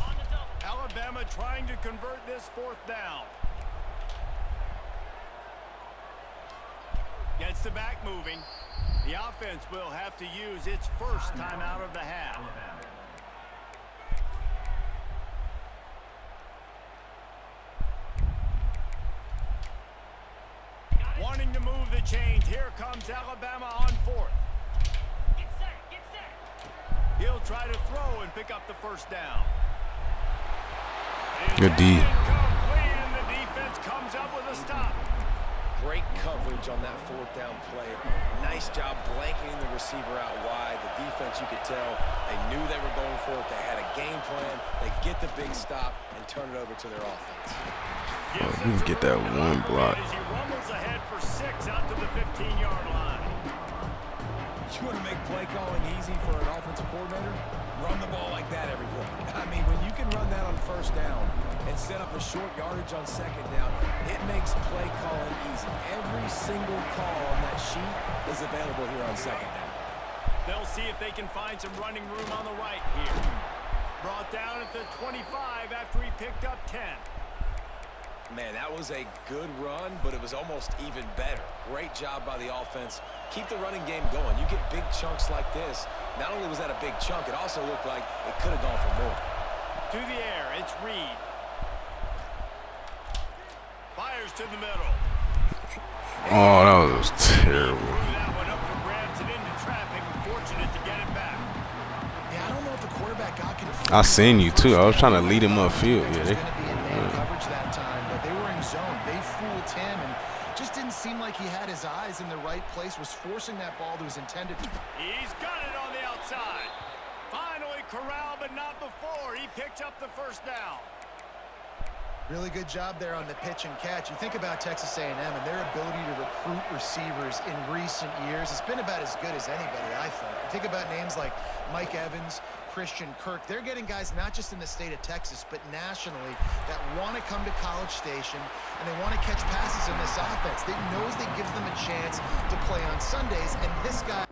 Alabama trying to convert this fourth down. Gets the back moving. The offense will have to use its first timeout of the half. Wanting to move the chains. Here comes Alabama on fourth. Get set. He'll try to throw and pick up the first down. Good D. Incomplete, and the defense comes up with a stop. Great coverage on that fourth down play. Nice job blanketing the receiver out wide. The defense, you could tell, they knew they were going for it. They had a game plan. They get the big stop and turn it over to their offense. Oh, he can get that one block. As he rumbles ahead for 6 out to the 15-yard line. You want to make play calling easy for an offensive coordinator? Run the ball like that every play. I mean, when you can run that on first down and set up a short yardage on second down, it makes play calling easy. Every single call on that sheet is available here on second down. They'll see if they can find some running room on the right here. Brought down at the 25 after he picked up 10. Man, that was a good run, but it was almost even better. Great job by the offense. Keep the running game going. You get big chunks like this. Not only was that a big chunk, it also looked like it could have gone for more. To the air, it's Reed. Fires to the middle. Oh, that was terrible. Threw that one up for grabs and into traffic. Fortunate to get it back. Yeah, I don't know if the quarterback got confused. I seen you too. I was trying to lead him upfield. Yeah, Going to be in man coverage that time, but they were in zone. They fooled him and just didn't seem like he had his eyes in the right place, was forcing that ball to his intended. He's got it on the outside. corral, but not before. He picked up the first down. Really good job there on the pitch and catch. You think about Texas A&M and their ability to recruit receivers in recent years. It's been about as good as anybody, I think. You think about names like Mike Evans, Christian Kirk. They're getting guys not just in the state of Texas, but nationally that want to come to College Station and they want to catch passes in this offense. They knows that gives them a chance to play on Sundays, and this guy...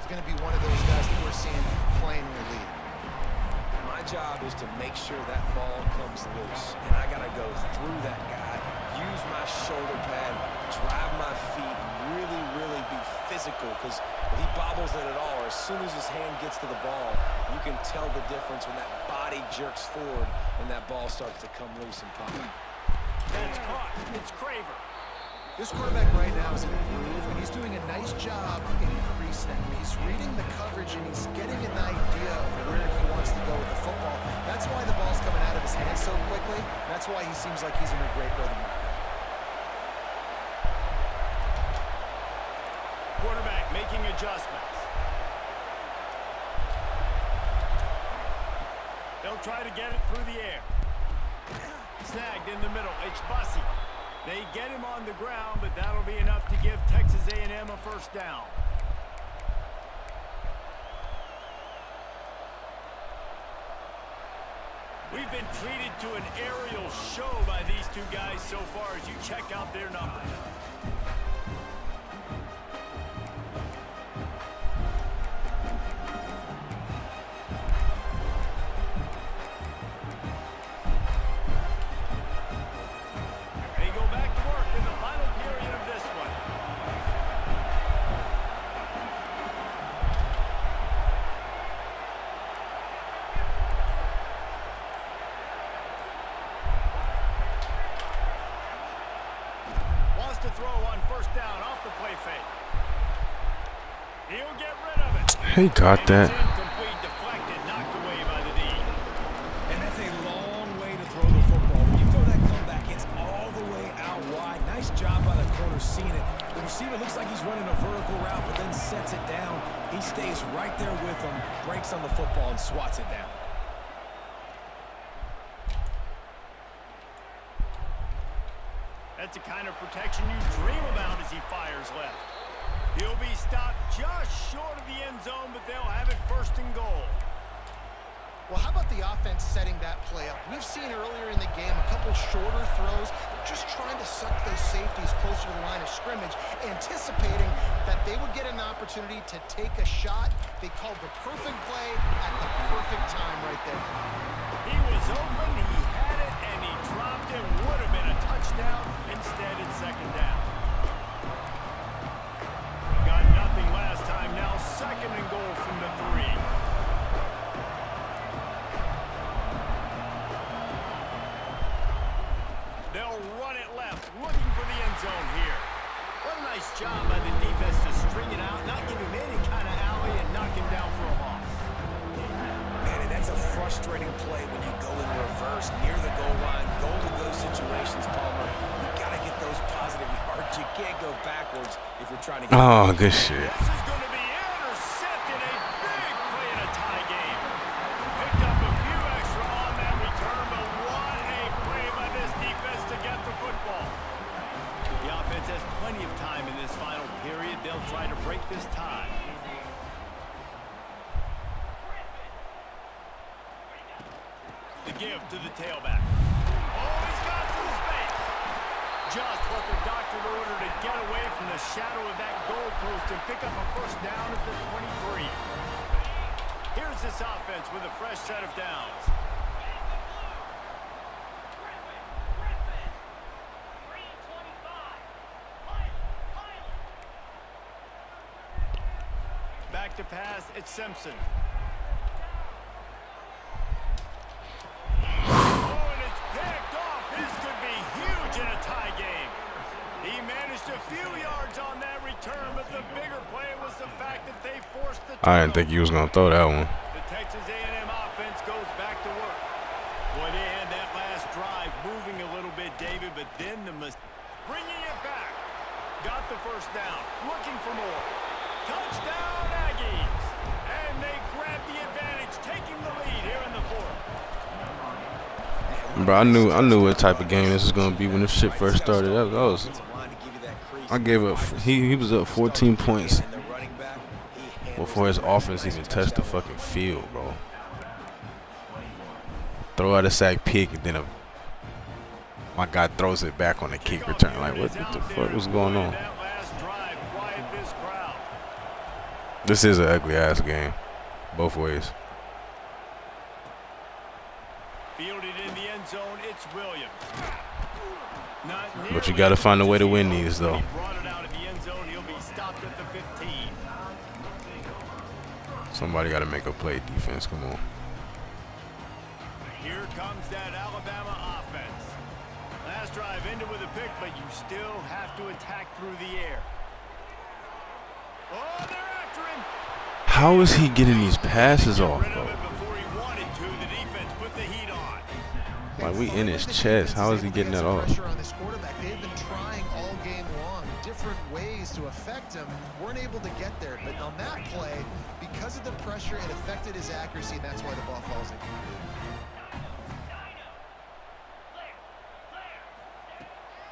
going to be one of those guys that we're seeing playing in the league. My job is to make sure that ball comes loose, and I got to go through that guy, use my shoulder pad, drive my feet, really be physical, because if he bobbles it at all, or as soon as his hand gets to the ball, you can tell the difference when that body jerks forward and that ball starts to come loose and pop out. That's caught. It's Craver. This quarterback right now is in a groove, and he's doing a nice job in pre-snap. He's reading the coverage, and he's getting an idea of where he wants to go with the football. That's why the ball's coming out of his hands so quickly. That's why he seems like he's in a great rhythm. Quarterback making adjustments. They'll try to get it through the air. Snagged in the middle. It's Bussey. They get him on the ground, but that'll be enough to give Texas A&M a first down. We've been treated to an aerial show by these two guys so far as you check out their numbers. To throw on first down off the play fake. He'll get rid of it. He got that. Incomplete, deflected, knocked away by the D. And that's a long way to throw the football. When you throw that comeback, it's all the way out wide. Nice job by the corner seeing it. The receiver looks like he's running a vertical route, but then sets it down. He stays right there with him, breaks on the football, and swats it down. That's the kind of protection you dream about as he fires left. He'll be stopped just short of the end zone, but they'll have it first and goal. Well, how about the offense setting that play up? We've seen earlier in the game a couple shorter throws, just trying to suck those safeties closer to the line of scrimmage, anticipating that they would get an opportunity to take a shot. They called the perfect play at the perfect time right there. He was open, he had it, and he dropped it. Would have been a touchdown. Instead, it's second down. Got nothing last time. Now second and goal from the 3. They'll run it left, looking for the end zone here. What a nice job by the defense to string it out, not give him any kind of alley, and knock him down for a loss. Man, and that's a frustrating play when you go in reverse near the goal line. Goal to go situations, Palmer. You got to get those positive yards. You can't go backwards if you're trying to get... Oh, good shit. This is going to be intercepted. A big play in a tie game. Picked up a few extra on that return, but what a play by this defense to get the football. The offense has plenty of time in this final period. They'll try to break this tie. The give to the tailback. Oh, he's got some space. Just what the doctor ordered to get away from the shadow of that goalpost and pick up a first down at the 23. Here's this offense with a fresh set of downs. Back to pass, it's Simpson. A few yards on that return, but the bigger play was the fact that they forced the I didn't think he was gonna throw that one. The Texas A&M offense goes back to work. Boy, they had that last drive moving a little bit, David, but then bringing it back. Got the first down. Looking for more. Touchdown, Aggies. And they grab the advantage, taking the lead here in the fourth. Bro, I knew what type of game this was gonna be when this shit first started. I gave up. He was up 14 points before his offense even touched the fucking field, bro. Throw out a sack pick, and then my guy throws it back on the kick return. Like, what the fuck was going on? This is an ugly ass game, both ways. Fielded in the end zone, it's Williams. But you got to find a way to win these, though. Brought it out of the end zone. He'll be stopped at the 15. Somebody got to make a play defense. Come on. Here comes that Alabama offense. Last drive ended with a pick, but you still have to attack through the air. Oh, they're after him. How is he getting these passes off, bro? Before he wanted to, the defense put the heat on. Like, we in his chest. How is he getting that off? Pressure on this quarterback. They've been trying all game long, different ways to affect him. Weren't able to get there, but on that play, because of the pressure, it affected his accuracy, and that's why the ball falls in.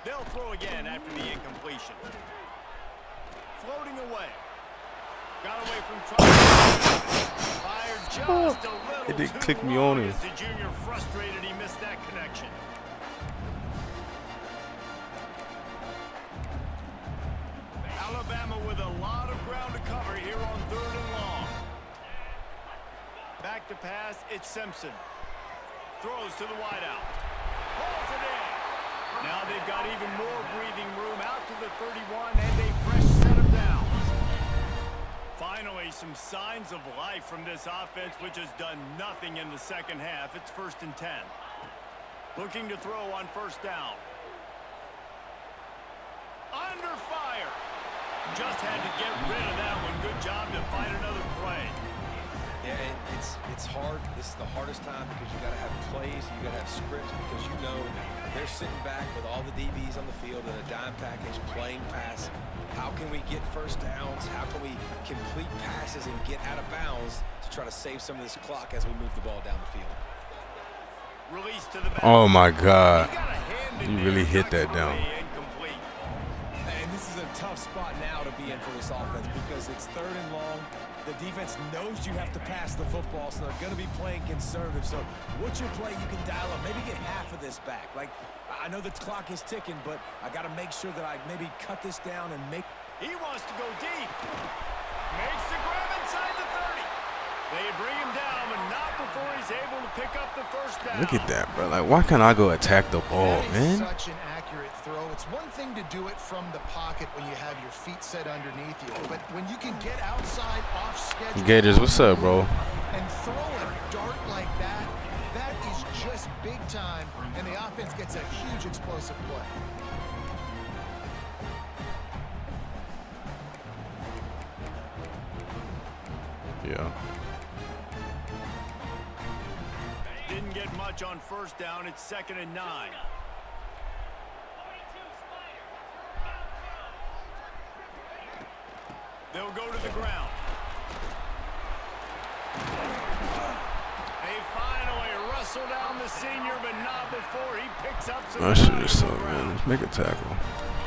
They'll throw again after the incompletion. Floating away. Got away from trouble. Fired just a little It didn't too click me long on him. as the junior frustrated he missed that connection. Alabama with a lot of ground to cover here on 3rd and long. Back to pass, it's Simpson. Throws to the wideout. Pulls it in. Now they've got even more breathing room out to the 31 and a fresh set of downs. Finally, some signs of life from this offense, which has done nothing in the second half. It's 1st and 10. Looking to throw on 1st down. Under fire. Just had to get rid of that one. Good job to find another play. Yeah, it's hard. This is the hardest time because you got to have plays, you got to have scripts, because you know they're sitting back with all the DBs on the field in a dime package playing pass. How can we get 1st downs? How can we complete passes and get out of bounds to try to save some of this clock as we move the ball down the field? Release to the back. Oh, my God. He got a hand in You there. really hit that Knocks down. away, incomplete. And this is a tough spot now to be in for this offense because it's 3rd and long. The defense knows you have to pass the football, so they're going to be playing conservative. So what's your play you can dial up? Maybe get half of this back. Like, I know the clock is ticking, but I got to make sure that I maybe cut this down and make... He wants to go deep. Makes the grab inside the 30. They bring him down, but not before he's able to pick up the 1st down. Look at that, bro. Like, why can't I go attack the ball, That is man? such an accurate throw. It's one thing to do it from the pocket when you have your feet set underneath you, but when you can get outside, off schedule, Gators, what's up, bro? and throw a dart like that, that is just big time, and the offense gets a huge explosive play. Yeah. Didn't get much on 1st down. It's 2nd and 9. They'll go to the ground. They finally wrestle down the senior, but not before he picks up some. That shit is so, man. Let's make a tackle.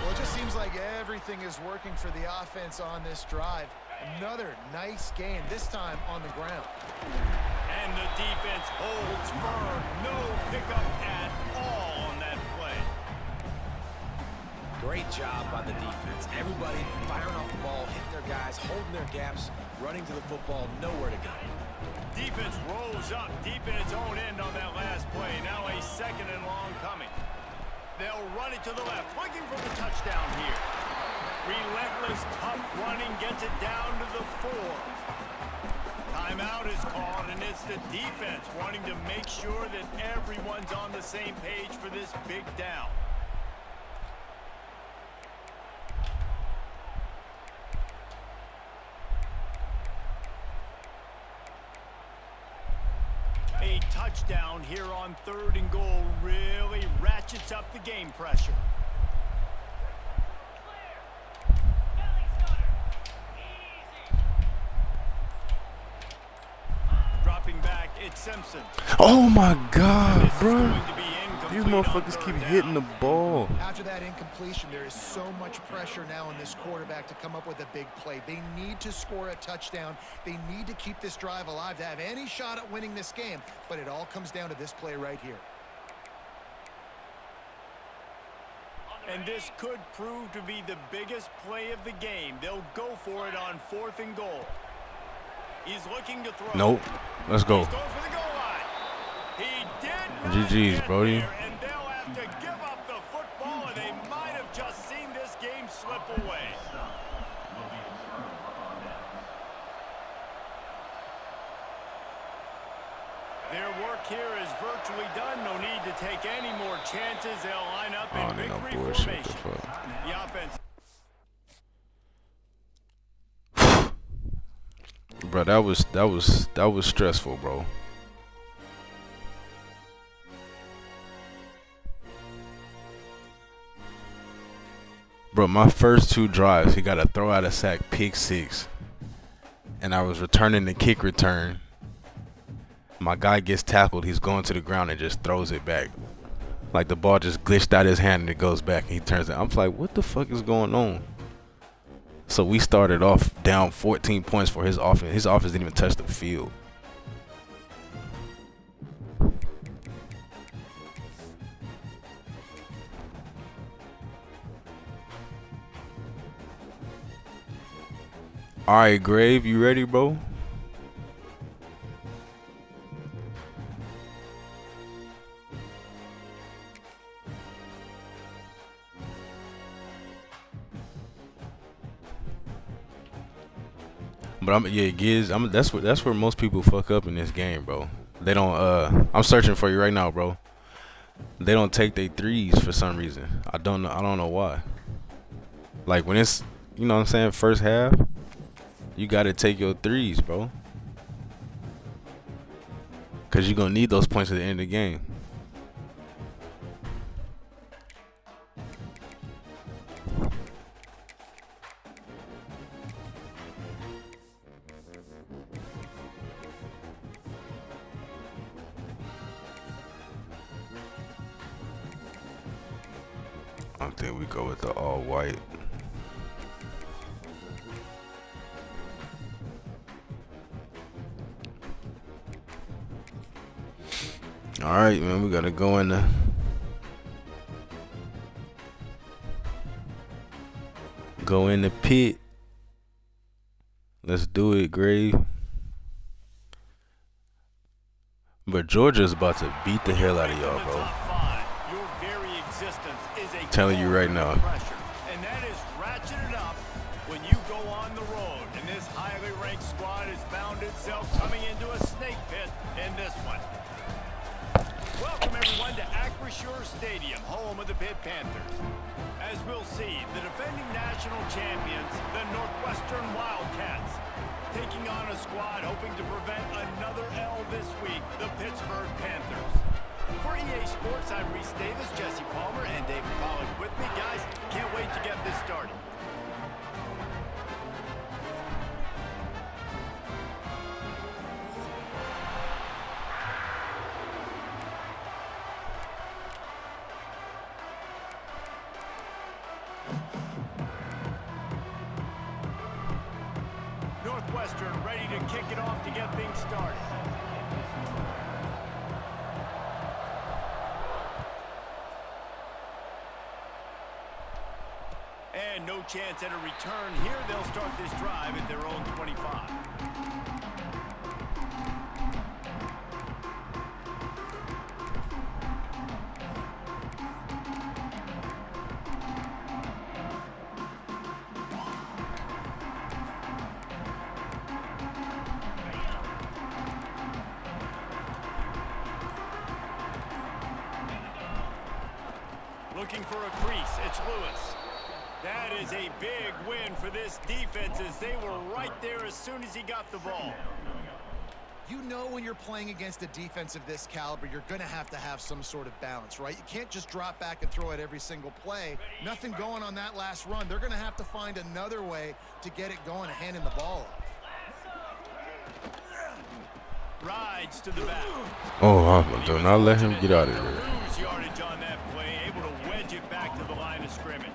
Well, it just seems like everything is working for the offense on this drive. Another nice gain, this time on the ground. And the defense holds firm. No pickup at all on that play. Great job by the defense. Everybody firing off the ball, hitting their guys, holding their gaps, running to the football, nowhere to go. Defense rolls up deep in its own end on that last play. Now a 2nd and long coming. They'll run it to the left, looking for the touchdown here. Relentless tough running gets it down to the 4. Timeout is called, and it's the defense wanting to make sure that everyone's on the same page for this big down. touchdown here on 3rd and goal really ratchets up the game pressure. Dropping back, it's Simpson. Oh my God, This is bro. going to be These incomplete on motherfuckers 3rd keep down. hitting the ball. After that incompletion, there is so much pressure now on this quarterback to come up with a big play. They need to score a touchdown. They need to keep this drive alive to have any shot at winning this game. But it all comes down to this play right here. And this could prove to be the biggest play of the game. They'll go for it on 4th and goal. He's looking to throw. Nope. Let's go. He's going for the goal line. He did not GG's, get Brody. there, and they'll have to give up the football, and they might have just seen this game slip away. Their work here is virtually done. No need to take any more chances. They'll line up I in don't need big no three bullshit. The formation. fuck. The offense. Bro, that was stressful, bro. Bro, my first 2 drives, he got a throw out of sack, pick 6. And I was returning the kick return. My guy gets tackled, he's going to the ground and just throws it back. Like the ball just glitched out his hand and it goes back and he turns it. I'm like, what the fuck is going on? So we started off down 14 points for his offense. His offense didn't even touch the field. All right, Grave, you ready, bro? But Giz, that's where most people fuck up in this game, bro. They don't I'm searching for you right now, bro. They don't take their threes for some reason. I don't know why. Like when it's, you know what I'm saying, first half, you got to take your threes, bro. Cuz you're going to need those points at the end of the game. I think we go with the all white. All right, man, we gotta go in the pit. Let's do it, Grave. But Georgia's about to beat the hell out of y'all, bro. Your very existence is a Telling you right now. pressure, and that is ratcheted up when you go on the road. And this highly ranked squad has found itself coming into a snake pit in this one. Welcome everyone to Acrisure Stadium, home of the Pitt Panthers. As we'll see, the defending national champions, the Northwestern Wildcats, taking on a squad hoping to prevent another L this week, the Pittsburgh Panthers. For EA Sports, I'm Reese Davis, Jesse Palmer, and David Pollack with me. Guys, can't wait to get this started. Northwestern ready to kick it off to get things started. And no chance at a return here. They'll start this drive at their own 25. Looking for a crease, it's Lewis. That is a big win for this defense as they were right there as soon as he got the ball. You know when you're playing against a defense of this caliber, you're going to have some sort of balance, right? You can't just drop back and throw it every single play. Nothing going on that last run. They're going to have to find another way to get it going, handing the ball off. Rides to the back. Oh, do not let him get out of there. Lose yardage on that play, able to wedge it back to the line of scrimmage.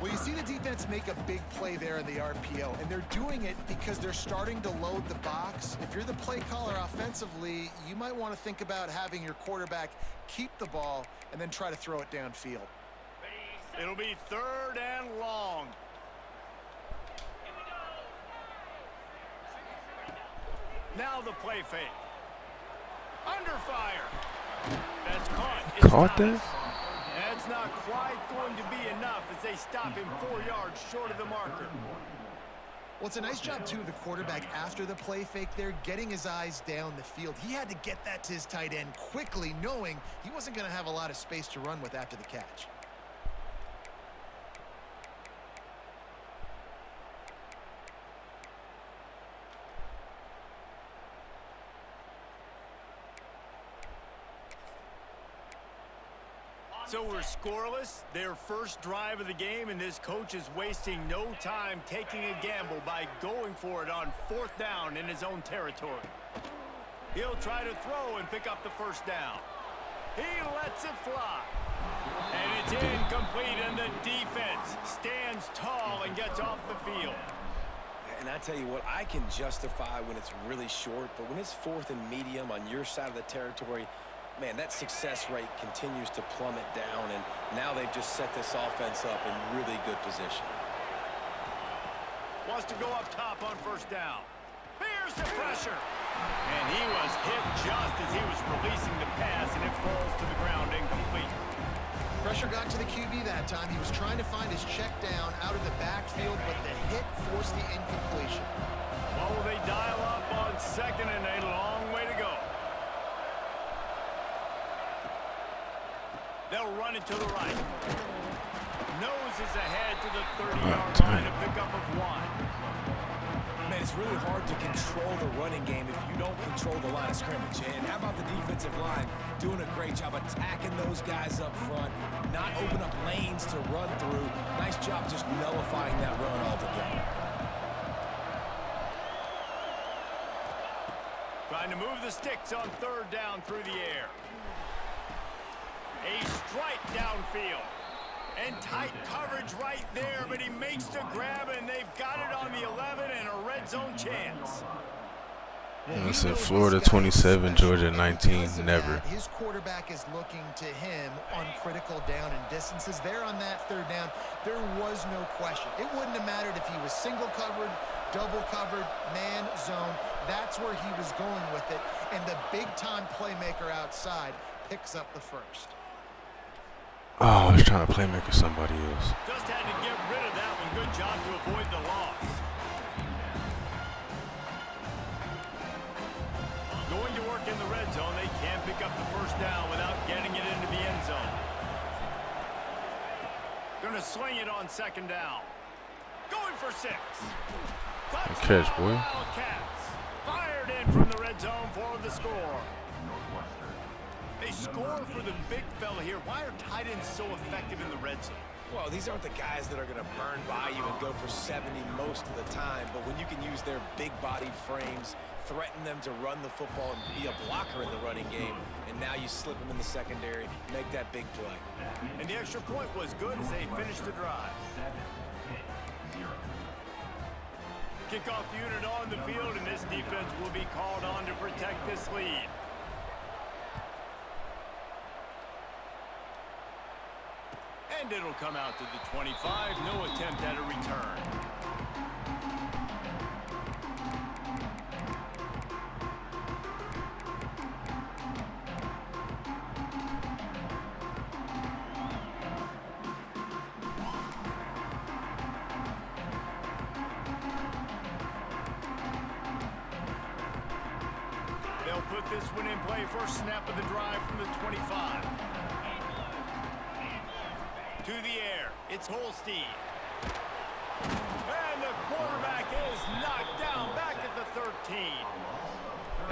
Well, you see the defense make a big play there in the RPO, and they're doing it because they're starting to load the box. If you're the play caller offensively, you might want to think about having your quarterback keep the ball and then try to throw it downfield. It'll be 3rd and long. Now the play fake. Under fire. That's caught. It's Caught Thomas. that? That's not quite going to be enough as they stop him 4 yards short of the marker. Well, it's a nice job, too, of the quarterback after the play fake there, getting his eyes down the field. He had to get that to his tight end quickly, knowing he wasn't going to have a lot of space to run with after the catch. So we're scoreless, their first drive of the game, and this coach is wasting no time taking a gamble by going for it on 4th down in his own territory. He'll try to throw and pick up the first down. He lets it fly. And it's incomplete, and the defense stands tall and gets off the field. And I tell you what, I can justify when it's really short, but when it's 4th and medium on your side of the territory, man, that success rate continues to plummet down, and now they've just set this offense up in really good position. Wants to go up top on 1st down. Here's the pressure. And he was hit just as he was releasing the pass, and it falls to the ground incomplete. Pressure got to the QB that time. He was trying to find his check down out of the backfield, but the hit forced the incompletion. What will they dial up on 2nd and a long way to go? They'll run it to the right. Noses ahead to the 30-yard line, a pickup of 1. Man, it's really hard to control the running game if you don't control the line of scrimmage. And how about the defensive line doing a great job attacking those guys up front, not open up lanes to run through. Nice job just nullifying that run altogether. Trying to move the sticks on 3rd down through the air. A strike downfield. And tight coverage right there, but he makes the grab, and they've got it on the 11 and a red zone chance. I said Florida 27, Georgia 19, never. His quarterback is looking to him on critical down and distances. There on that 3rd down, there was no question. It wouldn't have mattered if he was single covered, double covered, man, zone. That's where he was going with it. And the big-time playmaker outside picks up the first. Oh, I was trying to playmaker somebody else. Just had to get rid of that one. Good job to avoid the loss. Going to work in the red zone. They can't pick up the first down without getting it into the end zone. Going to swing it on 2nd down. Going for 6. Good catch, boy. Wildcats fired in from the red zone for the score. They score for the big fella here. Why are tight ends so effective in the red zone? Well, these aren't the guys that are going to burn by you and go for 70 most of the time, but when you can use their big-bodied frames, threaten them to run the football and be a blocker in the running game, and now you slip them in the secondary, make that big play. And the extra point was good as they finished the drive. Kickoff unit on the field, and this defense will be called on to protect this lead. And it'll come out to the 25. No attempt at a return. They'll put this one in play. First snap of the drive from the 25. To the air, it's Holstein. And the quarterback is knocked down back at the 13.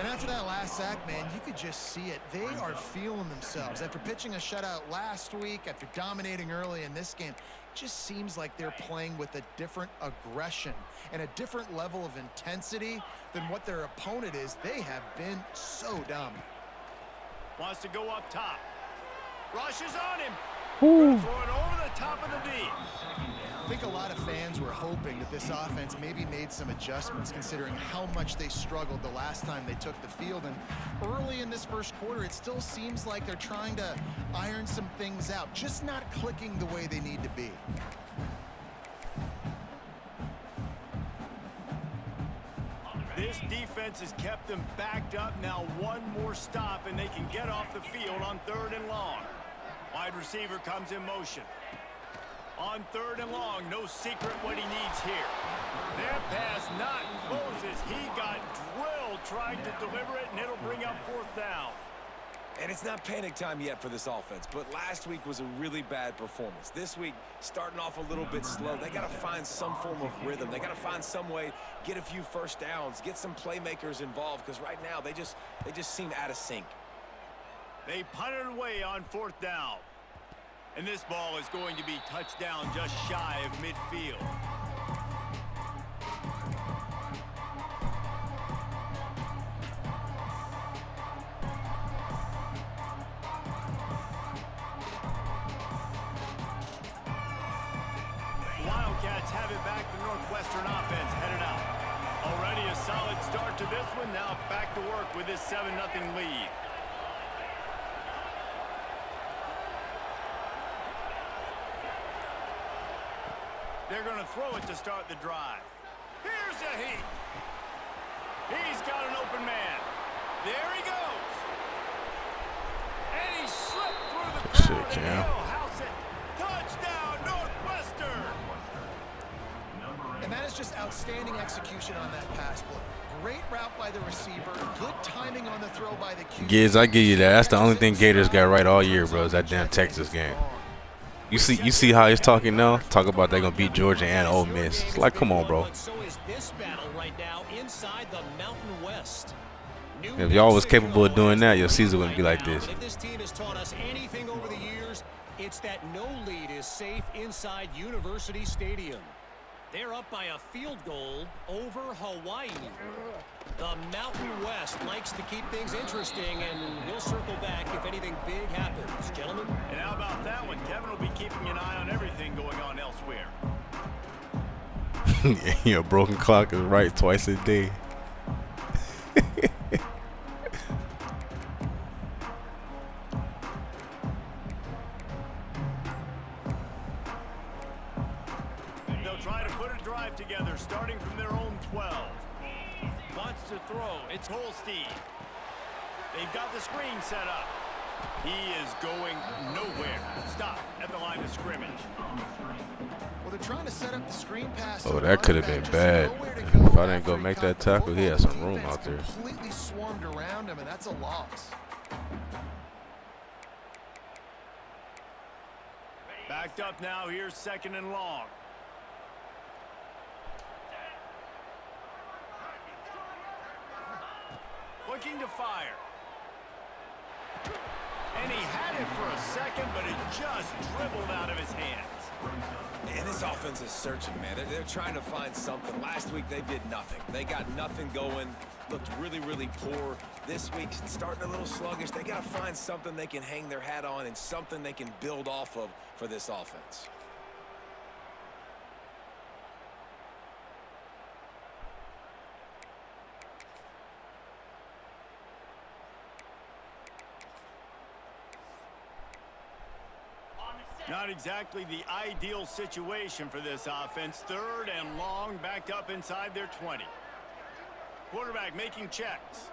And after that last sack, man, you could just see it. They are feeling themselves. After pitching a shutout last week, after dominating early in this game, it just seems like they're playing with a different aggression and a different level of intensity than what their opponent is. They have been so dumb. Wants to go up top. Rushes on him. Woo. Throw it over the top of the D. I think a lot of fans were hoping that this offense maybe made some adjustments considering how much they struggled the last time they took the field. And early in this first quarter, it still seems like they're trying to iron some things out, just not clicking the way they need to be. This defense has kept them backed up. Now one more stop and they can get off the field on 3rd and long. Wide receiver comes in motion. On 3rd and long, no secret what he needs here. That pass not closes. He got drilled trying to deliver it, and it'll bring up 4th down. And it's not panic time yet for this offense, but last week was a really bad performance. This week, starting off a little bit slow. They got to find some form of rhythm. They got to find some way, get a few first downs, get some playmakers involved, because right now they just seem out of sync. They punted away on 4th down. And this ball is going to be touchdown just shy of midfield. Wildcats have it back. The Northwestern offense headed out. Already a solid start to this one. Now back to work with this 7-0 lead. They're going to throw it to start the drive. Here's a heat. He's got an open man. There he goes. And he slipped through the crowd. Shit, And he'll house it. Touchdown, Northwestern. And that is just outstanding execution on that pass play. Great route by the receiver. Good timing on the throw by the QB. Giz, I give you that. That's the only thing Gators got right all year, bro, is that damn Texas game. You see how he's talking now? Talk about they're gonna beat Georgia and Ole Miss. It's like, come on, bro. So is this battle right now inside the Mountain West. If y'all was capable of doing that, your season wouldn't be like this. If this team has taught us anything over the years, it's that no lead is safe inside University Stadium. They're up by a field goal over Hawaii. The Mountain West likes to keep things interesting, and we'll circle back if anything big happens. Gentlemen? And how about that one? Kevin will be keeping an eye on everything going on elsewhere. Your broken clock is right twice a day. Try to put a drive together, starting from their own 12. Wants to throw. It's Holstein. They've got the screen set up. He is going nowhere. Stop at the line of scrimmage. Well, they're trying to set up the screen pass. Oh, that could have been bad. If I didn't go make that tackle, he had some room out there. Completely swarmed around him, and that's a loss. Backed up now. Here's 2nd and long. Looking to fire. And he had it for a second, but it just dribbled out of his hands. And this offense is searching, man. They're trying to find something. Last week, they did nothing. They got nothing going. Looked really, really poor. This week, starting a little sluggish. They got to find something they can hang their hat on and something they can build off of for this offense. Not exactly the ideal situation for this offense. 3rd and long, backed up inside their 20. Quarterback making checks.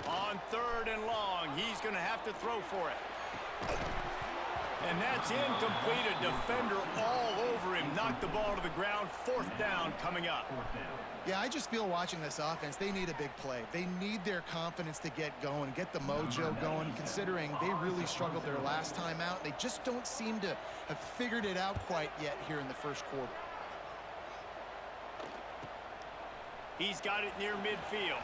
On 3rd and long, he's going to have to throw for it. And that's incomplete. A defender all over him. Knocked the ball to the ground. 4th down coming up. Yeah, I just feel watching this offense, they need a big play. They need their confidence to get going, get the mojo going, considering they really struggled their last time out. They just don't seem to have figured it out quite yet here in the first quarter. He's got it near midfield.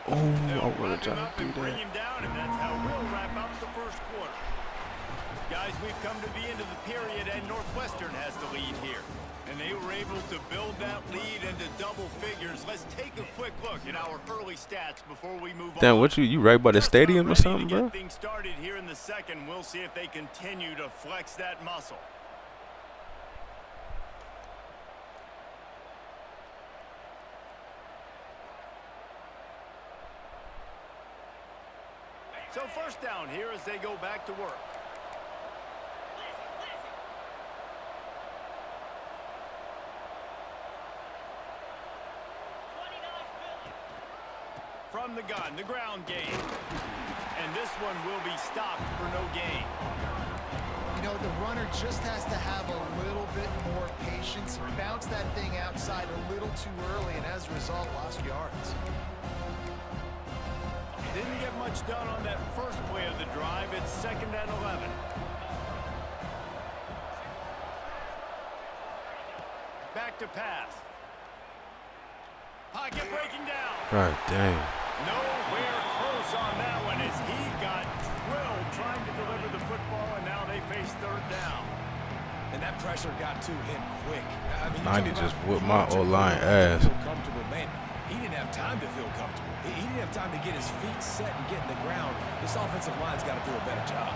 Oh, I They'll would run have him tried up to do and bring that. him down, and that's how we'll wrap up the first quarter. Guys, we've come to the end of the period, and Northwestern has the lead here. And they were able to build that lead into double figures. Let's take a quick look at our early stats before we move on. Damn, what you right by the Just stadium or about ready something, to bro? get things started here in the second. We'll see if they continue to flex that muscle. So first down here as they go back to work. From the gun, the ground game. And this one will be stopped for no gain. You know, the runner just has to have a little bit more patience. Bounce that thing outside a little too early, and as a result, lost yards. Didn't get much done on that first play of the drive. It's 2nd and 11. Back to pass. Pocket breaking down. God dang. Nowhere close on that one as he got thrilled trying to deliver the football, and now they face 3rd down. And that pressure got to him quick. I mean, 90 just whooped my O-line ass. Comfortable, man. He didn't have time to feel comfortable. He didn't have time to get his feet set and get in the ground. This offensive line's got to do a better job.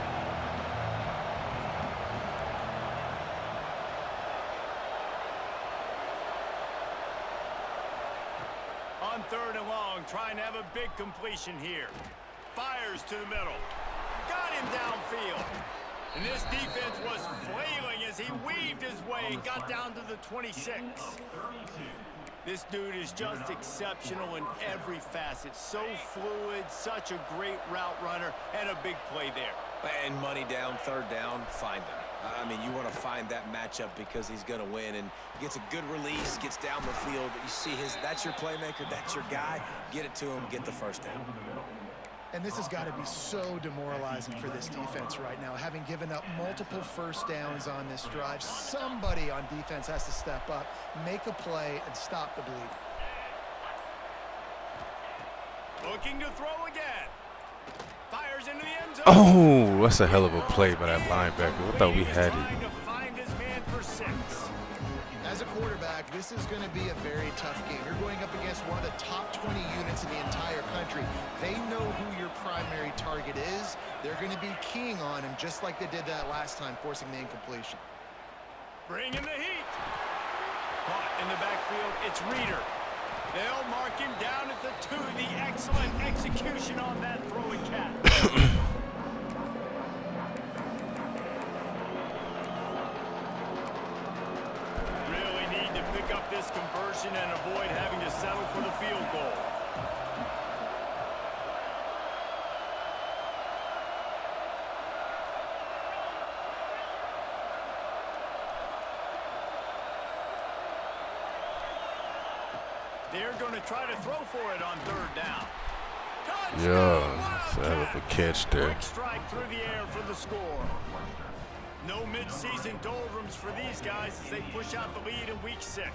On 3rd and long, trying to have a big completion here. Fires to the middle. Got him downfield. And this defense was flailing as he weaved his way and got down to the 26. This dude is just exceptional in every facet. So fluid, such a great route runner, and a big play there. And money down, 3rd down, find him. I mean, you want to find that matchup because he's going to win, and he gets a good release, gets down the field. You see that's your playmaker, that's your guy. Get it to him, get the 1st down. And this has got to be so demoralizing for this defense right now. Having given up multiple 1st downs on this drive, somebody on defense has to step up, make a play, and stop the bleed. Looking to throw again. Fires into the end zone. Oh, that's a hell of a play by that linebacker. I thought we had Trying it. to find his man for 6. As a quarterback, this is going to be a very tough game. You're going up against one of the top 20 units in the entire country. They know who your primary target is. They're going to be keying on him just like they did that last time, forcing the incompletion. Bringing the heat. Caught in the backfield, it's Reeder. They'll mark him down at the 2. The excellent execution on that throwing catch. Really need to pick up this conversion and avoid having to settle for the field goal. They're going to try to throw for it on 3rd down. Touchdown, Yeah, that's a hell of a catch there. Quick strike through the air for the score. No mid-season doldrums for these guys as they push out the lead in week 6.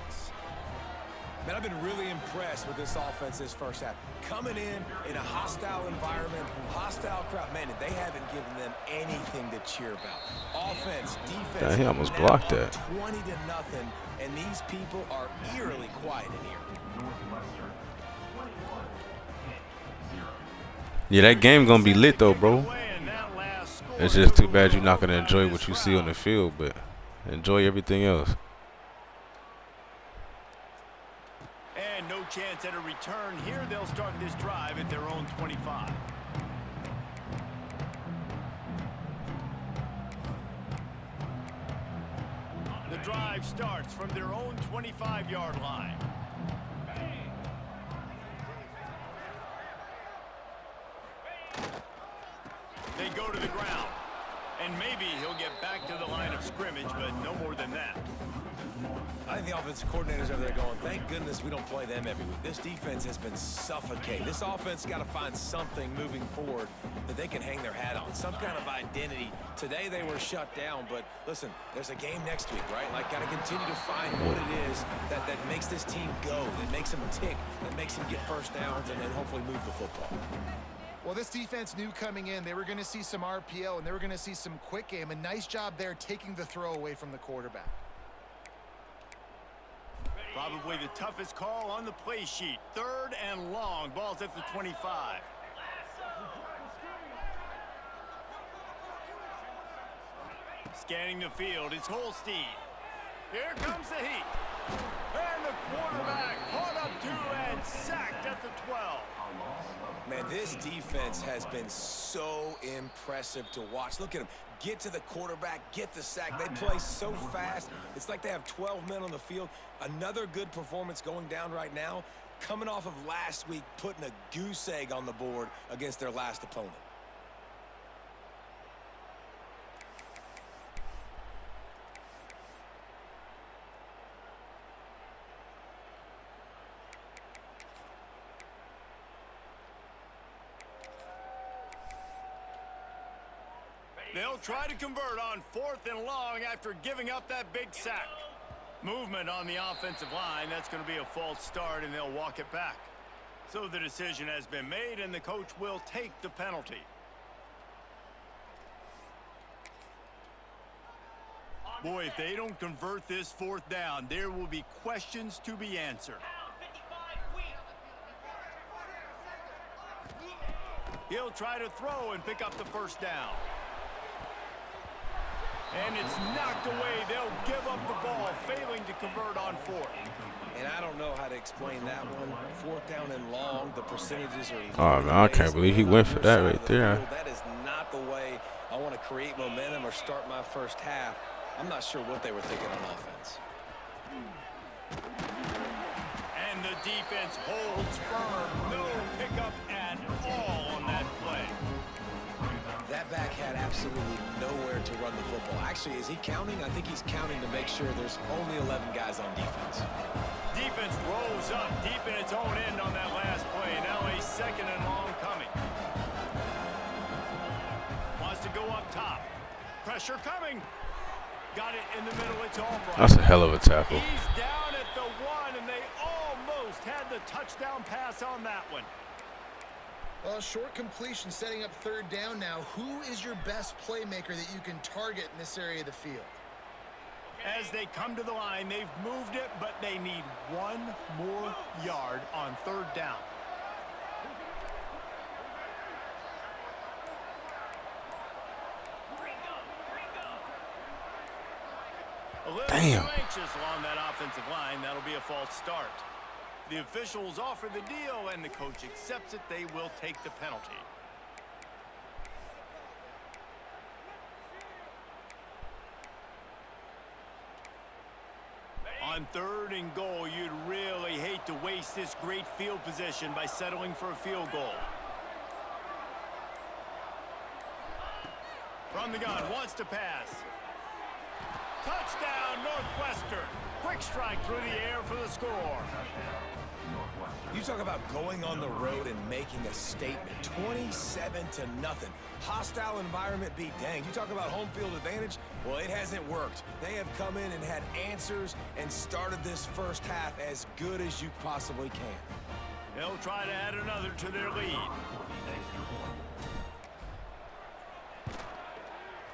Man, I've been really impressed with this offense this first half. Coming in a hostile environment, hostile crowd. Man, they haven't given them anything to cheer about. Offense, defense. Damn, he almost now blocked up that. 20-0, and these people are eerily quiet in here. Yeah, that game gonna be lit though, bro. It's just too bad you're not gonna enjoy what you see on the field, but enjoy everything else. And no chance at a return here. They'll start this drive at their own 25. The drive starts from their own 25-yard line. They go to the ground. And maybe he'll get back to the line of scrimmage, but no more than that. I think the offensive coordinators over there going, thank goodness we don't play them every week. This defense has been suffocating. This offense got to find something moving forward that they can hang their hat on, some kind of identity. Today they were shut down, but listen, there's a game next week, right? Like, got to continue to find what it is that makes this team go, that makes them tick, that makes them get first downs, and then hopefully move the football. Well, this defense knew coming in they were going to see some RPO and they were going to see some quick game. A nice job there taking the throw away from the quarterback. Probably the toughest call on the play sheet. 3rd and long. Ball's at the 25. Scanning the field. It's Holstein. Here comes the heat. And the quarterback caught up to and sacked at the 12. Man, this defense has been so impressive to watch. Look at them. Get to the quarterback, get the sack. They play so fast. It's like they have 12 men on the field. Another good performance going down right now. Coming off of last week, putting a goose egg on the board against their last opponent. They'll try to convert on 4th and long after giving up that big sack. Movement on the offensive line. That's going to be a false start, and they'll walk it back. So the decision has been made, and the coach will take the penalty. Boy, if they don't convert this 4th down, there will be questions to be answered. He'll try to throw and pick up the 1st down. And it's knocked away. They'll give up the ball, failing to convert on 4th. And I don't know how to explain that one. 4th down and long, the percentages are... Oh, man, I can't believe he went for that right there. That is not the way I want to create momentum or start my first half. I'm not sure what they were thinking on offense. And the defense holds firm. No pickup at all on that play. That back had absolutely nowhere to run the football. Actually, is he counting? I think he's counting to make sure there's only 11 guys on defense. Defense rolls up deep in its own end on that last play. Now a 2nd and long coming. Wants to go up top. Pressure coming. Got it in the middle. It's all right. That's a hell of a tackle. He's down at the 1, and they almost had the touchdown pass on that one. Well, short completion setting up 3rd down now. Who is your best playmaker that you can target in this area of the field? As they come to the line, they've moved it, but they need 1 more yard on 3rd down. A little too anxious along that offensive line. That'll be a false start. The officials offer the deal, and the coach accepts it. They will take the penalty. On 3rd and goal, you'd really hate to waste this great field position by settling for a field goal. From the gun, wants to pass. Touchdown, Northwestern. Quick strike through the air for the score. You talk about going on the road and making a statement. 27-0. Hostile environment beat dang. You talk about home field advantage. Well, it hasn't worked. They have come in and had answers and started this first half as good as you possibly can. They'll try to add another to their lead.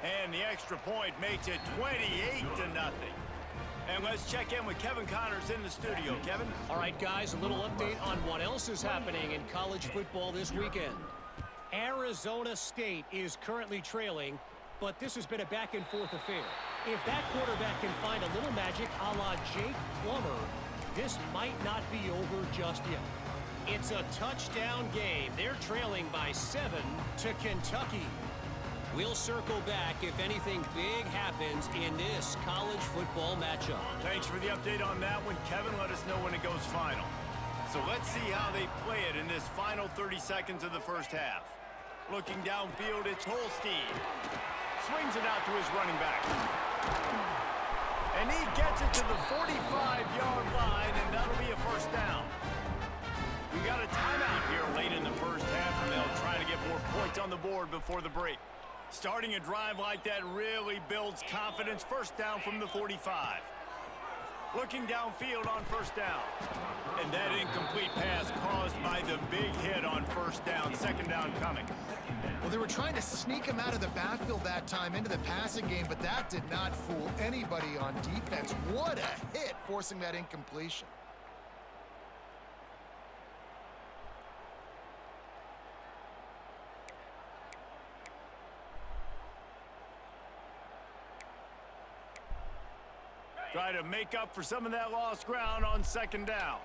And the extra point makes it 28-0. And let's check in with Kevin Connors in the studio. Kevin? All right, guys, a little update on what else is happening in college football this weekend. Arizona State is currently trailing, but this has been a back-and-forth affair. If that quarterback can find a little magic a la Jake Plummer, this might not be over just yet. It's a touchdown game. They're trailing by 7 to Kentucky. We'll circle back if anything big happens in this college football matchup. Thanks for the update on that one, Kevin. Let us know when it goes final. So let's see how they play it in this final 30 seconds of the first half. Looking downfield, it's Holstein. Swings it out to his running back. And he gets it to the 45-yard line, and that'll be a first down. We got a timeout here late in the first half, and they'll try to get more points on the board before the break. Starting a drive like that really builds confidence. First down from the 45. Looking downfield on first down. And that incomplete pass caused by the big hit on first down. Second down coming. Well, they were trying to sneak him out of the backfield that time into the passing game, but that did not fool anybody on defense. What a hit, forcing that incompletion. Try to make up for some of that lost ground on second down.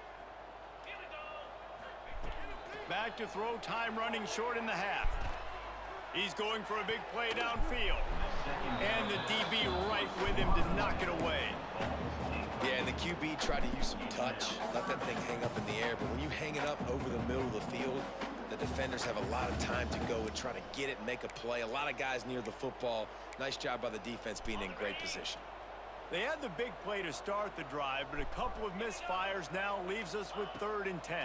Back to throw, time running short in the half. He's going for a big play downfield. And the DB right with him to knock it away. Yeah, and the QB tried to use some touch, let that thing hang up in the air. But when you hang it up over the middle of the field, the defenders have a lot of time to go and try to get it and make a play. A lot of guys near the football. Nice job by the defense being in great position. They had the big play to start the drive, but a couple of misfires now leaves us with 3rd and 10.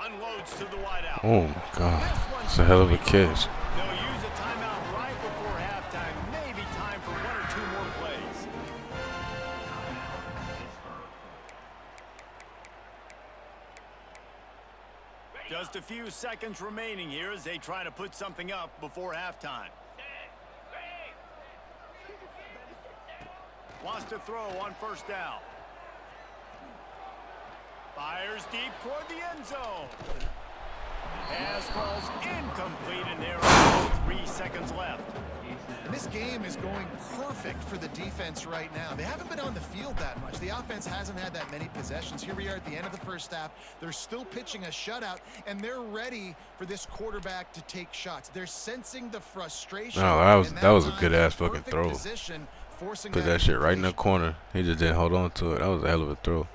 Unloads to the wideout. Oh my God, it's a hell of a catch. They'll use a timeout right before halftime. Maybe time for 1 or 2 more plays. Just a few seconds remaining here as they try to put something up before halftime. Wants to throw on first down. Fires deep toward the end zone. Pass falls incomplete, and there are 3 seconds left. And this game is going perfect for the defense right now. They haven't been on the field that much. The offense hasn't had that many possessions. Here we are at the end of the first half. They're still pitching a shutout, and they're ready for this quarterback to take shots. They're sensing the frustration. No, that was a good-ass fucking throw. Put that shit right in the corner. He just didn't hold on to it. That was a hell of a throw.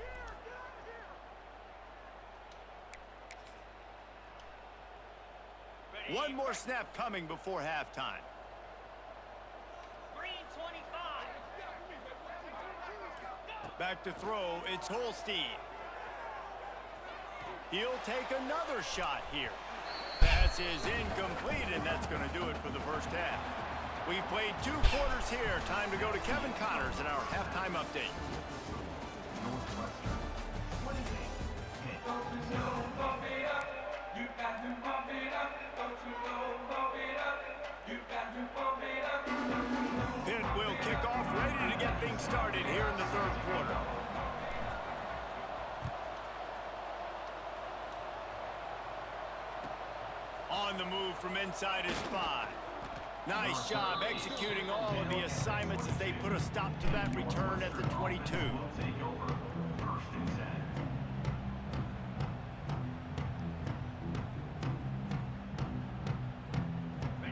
One more snap coming before halftime. Green 25. Back to throw, it's Holstein. He'll take another shot here. Pass is incomplete, and that's going to do it for the first half. We've played 2 quarters here. Time to go to Kevin Connors in our halftime update. Pitt will kick off, ready to get things started here in the 3rd quarter. On the move from inside his 5. Nice job executing all of the assignments as they put a stop to that return at the 22.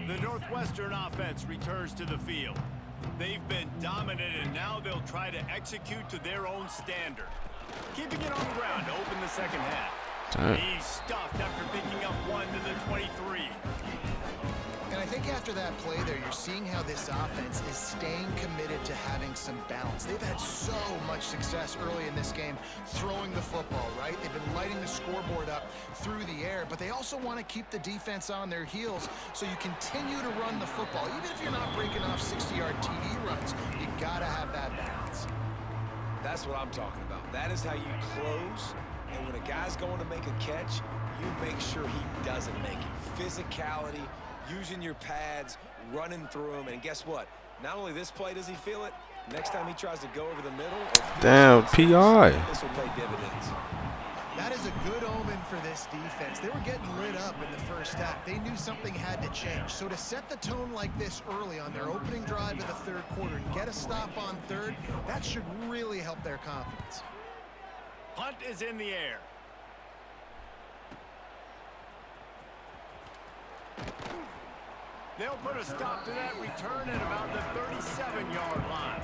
The Northwestern offense returns to the field. They've been dominant, and now they'll try to execute to their own standard. Keeping it on the ground to open the second half. He's stuffed after picking up 1 to the 23. And I think after that play there, you're seeing how this offense is staying committed to having some balance. They've had so much success early in this game throwing the football, right? They've been lighting the scoreboard up through the air, but they also want to keep the defense on their heels, so you continue to run the football. Even if you're not breaking off 60-yard TD runs, you got to have that balance. That's what I'm talking about. That is how you close, and when a guy's going to make a catch, you make sure he doesn't make it. Physicality, using your pads, running through them, and guess what? Not only this play does he feel it, next time he tries to go over the middle. Damn, PI. This will pay dividends. That is a good omen for this defense. They were getting lit up in the first half. They knew something had to change. So to set the tone like this early on their opening drive of the 3rd quarter and get a stop on 3rd, that should really help their confidence. Punt is in the air. They'll put a stop to that return at about the 37-yard line.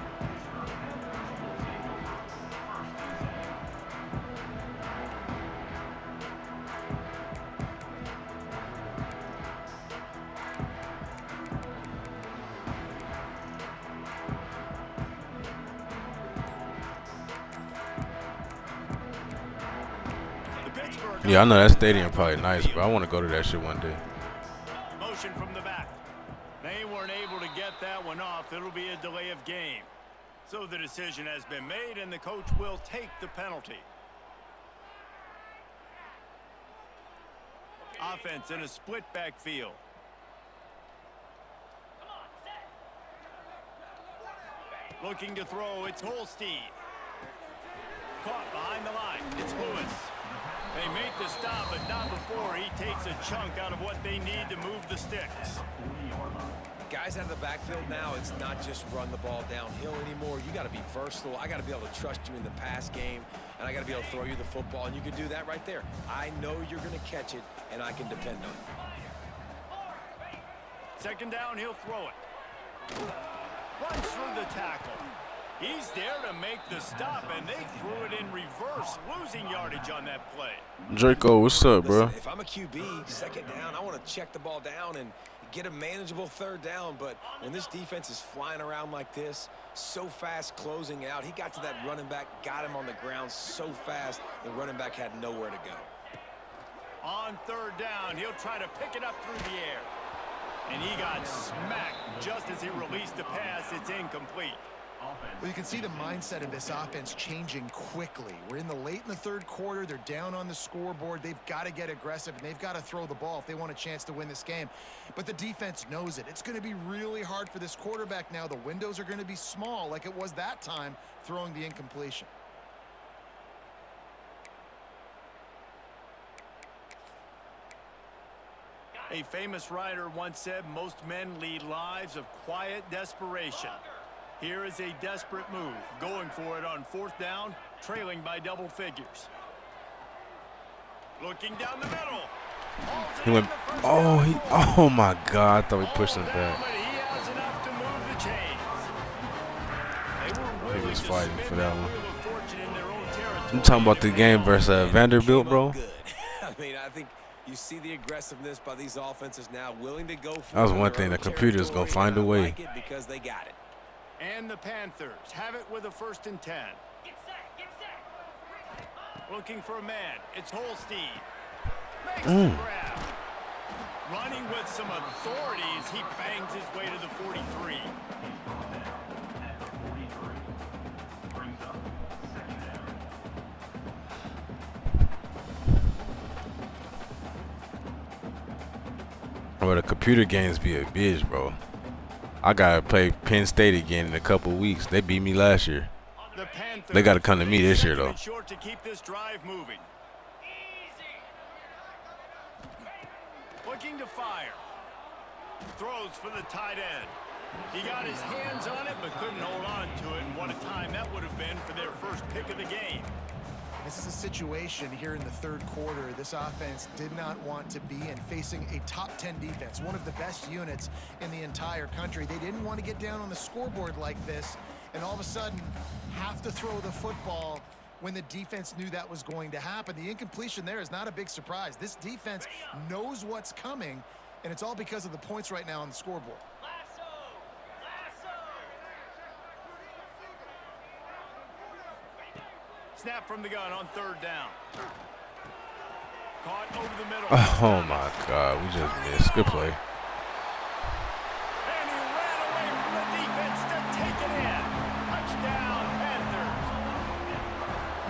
Yeah, I know that stadium probably nice, but I want to go to that shit one day. Motion from the back. They weren't able to get that one off. It'll be a delay of game. So the decision has been made, and the coach will take the penalty. Offense in a split backfield. Looking to throw, it's Holstein. Caught behind the line, it's Lewis. They make the stop, but not before he takes a chunk out of what they need to move the sticks. Guys out of the backfield now, it's not just run the ball downhill anymore. You got to be versatile. I got to be able to trust you in the pass game, and I got to be able to throw you the football, and you can do that right there. I know you're going to catch it, and I can depend on it. Second down, he'll throw it. Runs through the tackle. He's there to make the stop, and they threw it in reverse, losing yardage on that play. Draco, what's up, bro? Listen, if I'm a QB, second down, I want to check the ball down and get a manageable third down. But when this defense is flying around like this, so fast closing out, he got to that running back, got him on the ground so fast, the running back had nowhere to go. On third down, he'll try to pick it up through the air. And he got smacked just as he released the pass. It's incomplete. Well, you can see the mindset of this offense changing quickly. We're in the third quarter. They're down on the scoreboard. They've got to get aggressive, and they've got to throw the ball if they want a chance to win this game. But the defense knows it. It's going to be really hard for this quarterback now. The windows are going to be small like it was that time throwing the incompletion. A famous writer once said, most men lead lives of quiet desperation. Here is a desperate move, going for it on fourth down, trailing by double figures. Looking down the middle. He went, oh my God, I thought we pushed him back. He has enough to move the chains. He was fighting for that one. I'm I'm talking about the game versus Vanderbilt, bro. Good. I mean, I think you see the aggressiveness by these offenses now, willing to go for That was one thing. The computer's gonna find a way. like it because they got it. And the Panthers have it with a 1st and 10. Get set, get set. Looking for a man. It's Holstein. Makes the grab. Running with some authority as he bangs his way to the 43. Bro, the computer games be a bitch, bro. I gotta play Penn State again in a couple weeks. They beat me last year. The Panthers, They gotta come to me this year, though. short to keep this drive moving. Looking to fire. Throws for the tight end. He got his hands on it, but couldn't hold on to it. And what a time that would have been for their first pick of the game. This is a situation here in the third quarter this offense did not want to be in, facing a top 10 defense, one of the best units in the entire country. They didn't want to get down on the scoreboard like this and all of a sudden have to throw the football when the defense knew that was going to happen. The incompletion there is not a big surprise. This defense knows what's coming, and it's all because of the points right now on the scoreboard. Snap from the gun on third down. Caught over the middle. Oh my God, we just missed. Good play. And he ran away from the defense to take it in. Touchdown, Panthers.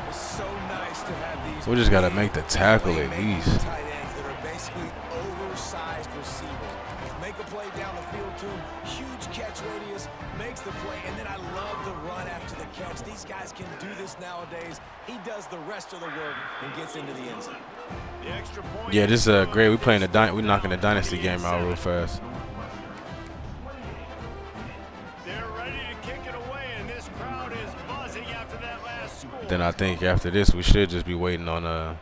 It's so nice to have these. We just gotta make the tackle at least. Tight ends that are basically oversized receivers. Make a play down the field to him. Huge catch radius, makes the play, and then I love the run after the catch. These guys can do this nowadays. He does the rest of the work and gets into the end zone. The extra point. Yeah, this is great. We playing we knocking the dynasty game out real fast. They're ready to kick it away, and this crowd is buzzing after that last score. Then I think after this we should just be waiting on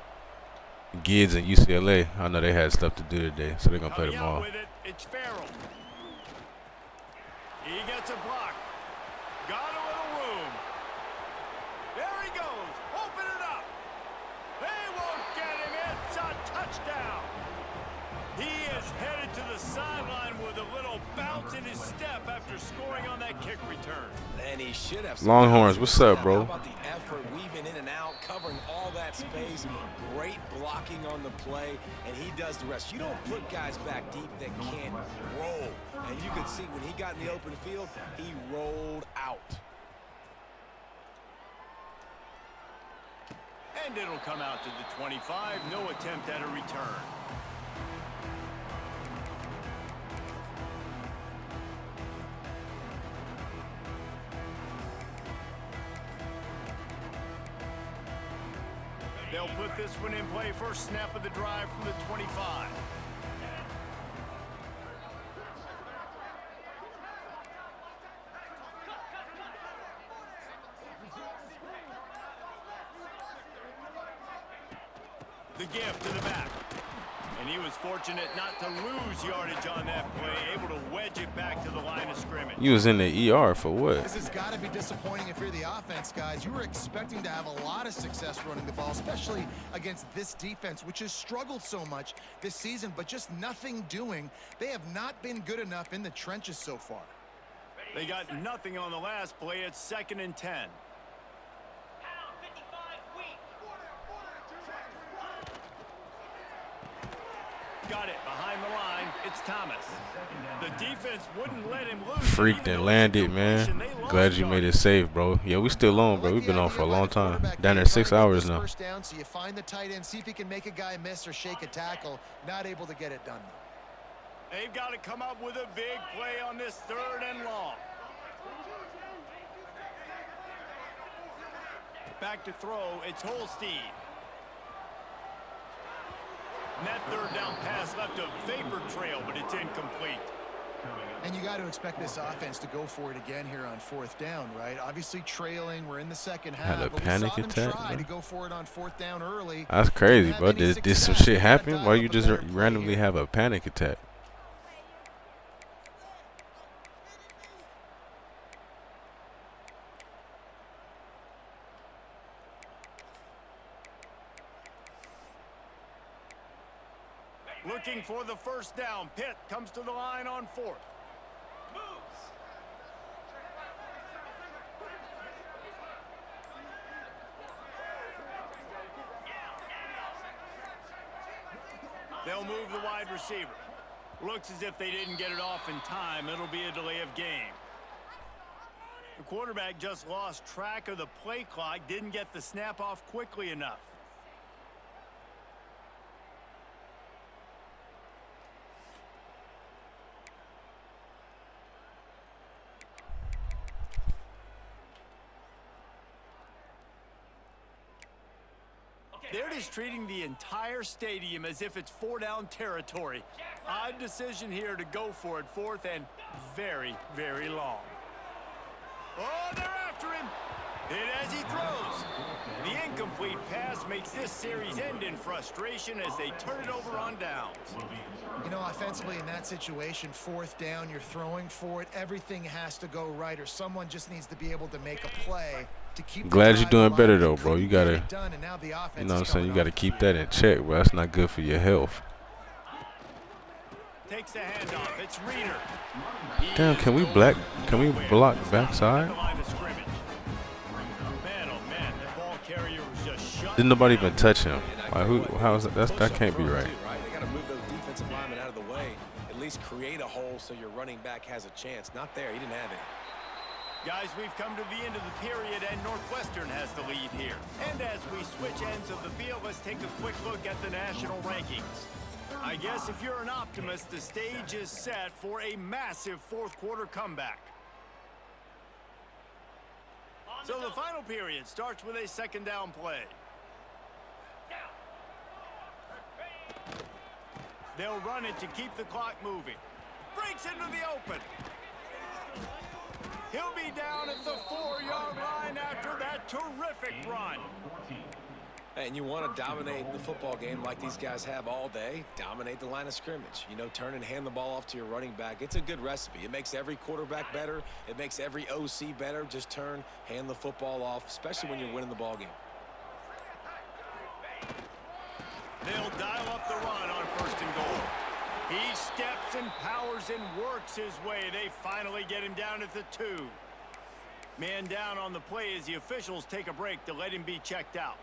Gids and UCLA. I know they had stuff to do today, so they're gonna play Coming out tomorrow. with it, it's Farrell. He gets a block. Got a little room. There he goes. Open it up. They won't get him. It's a touchdown. He is headed to the sideline with a little bounce in his step after scoring on that kick return. And he should have some Longhorns, what's up, bro? How about the effort, weaving in and out, covering all that space, great blocking on the play, and he does the rest. You don't put guys back deep that can't roll. And you could see when he got in the open field, he rolled out. And it'll come out to the 25. No attempt at a return. They'll put this one in play. First snap of the drive from the 25. The give to the back. And he was fortunate not to lose yardage on that play, able to wedge it back to the line of scrimmage. You was in the ER for what? This has got to be disappointing if you're the offense, guys. You were expecting to have a lot of success running the ball, especially against this defense, which has struggled so much this season, but just nothing doing. They have not been good enough in the trenches so far. They got nothing on the last play. It's 2nd and 10. Got it behind the line. It's Thomas. The defense wouldn't let him lose. Freaked and landed, man. Glad you made it safe, bro. Yeah, we still on, bro. We've been on for a long time. Down there 6 hours now. First down, so you find the tight end, see if he can make a guy miss or shake a tackle. Not able to get it done. They've got to come up with a big play on this 3rd and long. Back to throw. It's Holstein. And that 3rd down pass left a vapor trail, but it's incomplete. And you got to expect this offense to go for it again here on 4th down, right? Obviously trailing. We're in the second half. Had a but panic we saw them attack, try bro. to go for it on 4th down early. That's crazy, Didn't bro. have any Did some success. shit They got happen? dialed Why you up a just better play randomly here. have a panic attack? Looking for the 1st down. Pitt comes to the line on 4th. They'll move the wide receiver. Looks as if they didn't get it off in time. It'll be a delay of game. The quarterback just lost track of the play clock, didn't get the snap off quickly enough. They're just treating the entire stadium as if it's 4-down territory. Odd decision here to go for it. 4th and very, very long. Oh, they're after him. Hit as he throws. The incomplete pass makes this series end in frustration as they turn it over on downs. You know, offensively in that situation, 4th down, you're throwing for it. Everything has to go right, or someone just needs to be able to make a play to keep. Glad you're doing alive. better though, bro. You gotta, Done, and now the offense you know what I'm is saying? You coming gotta off keep the that in check, bro. That's not good for your health. Takes the handoff. It's Reeder. Damn, can we block backside? Man, oh man, that ball carrier was just shut. Didn't nobody even touch him. Like, how is that? That can't be right. They got to move those defensive linemen out of the way. At least create a hole so your running back has a chance. Not there. He didn't have it. Guys, we've come to the end of the period, and Northwestern has the lead here. And as we switch ends of the field, let's take a quick look at the national rankings. I guess if you're an optimist, the stage is set for a massive 4th quarter comeback. So the final period starts with a 2nd down play. They'll run it to keep the clock moving. Breaks into the open. He'll be down at the 4-yard line after that terrific run. And you want to dominate the football game like these guys have all day. Dominate the line of scrimmage. You know, turn and hand the ball off to your running back. It's a good recipe. It makes every quarterback better. It makes every OC better. Just turn, hand the football off, especially when you're winning the ball game. They'll dial up the run on 1st and goal. He steps and powers and works his way. They finally get him down at the 2. Man down on the play as the officials take a break to let him be checked out.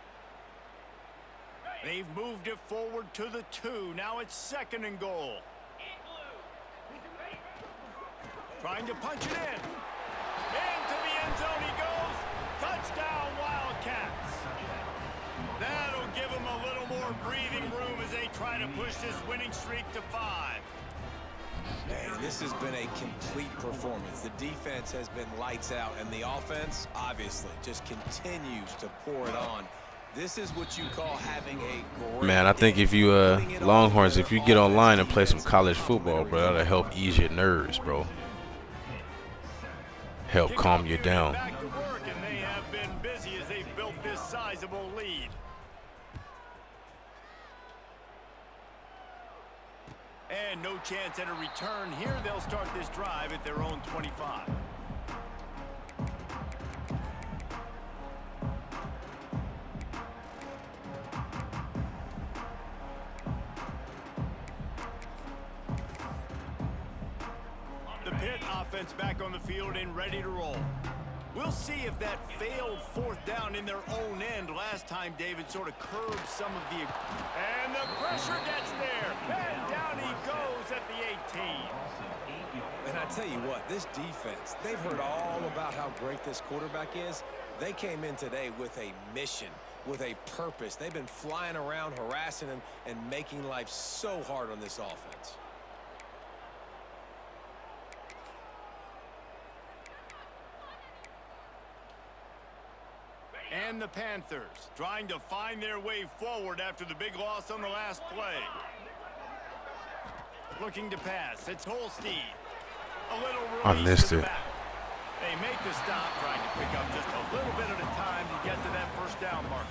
They've moved it forward to the 2. Now it's 2nd and goal. Trying to punch it in. Into the end zone he goes. Touchdown, Wildcats. That'll give them a little more breathing room as they try to push this winning streak to 5. Man, this has been a complete performance. The defense has been lights out, and the offense, obviously, just continues to pour it on. This is what you call having a great Man, I think if you Longhorns, if you get online and play some college football, bro, that'll help ease your nerves, bro. Help calm you down. Back to work, and they have been busy as they've built this sizable lead. And no chance at a return here. They'll start this drive at their own 25. The Pitt offense back on the field and ready to roll. We'll see if that failed 4th down in their own end. Last time, David sort of curbed some of the... And the pressure gets there. And down he goes at the 18. And I tell you what, this defense, they've heard all about how great this quarterback is. They came in today with a mission, with a purpose. They've been flying around, harassing him, and making life so hard on this offense. And the Panthers trying to find their way forward after the big loss on the last play. Looking to pass. It's Holstein. A little I release missed to the it. back. They make the stop, trying to pick up just a little bit at a time to get to that 1st down marker.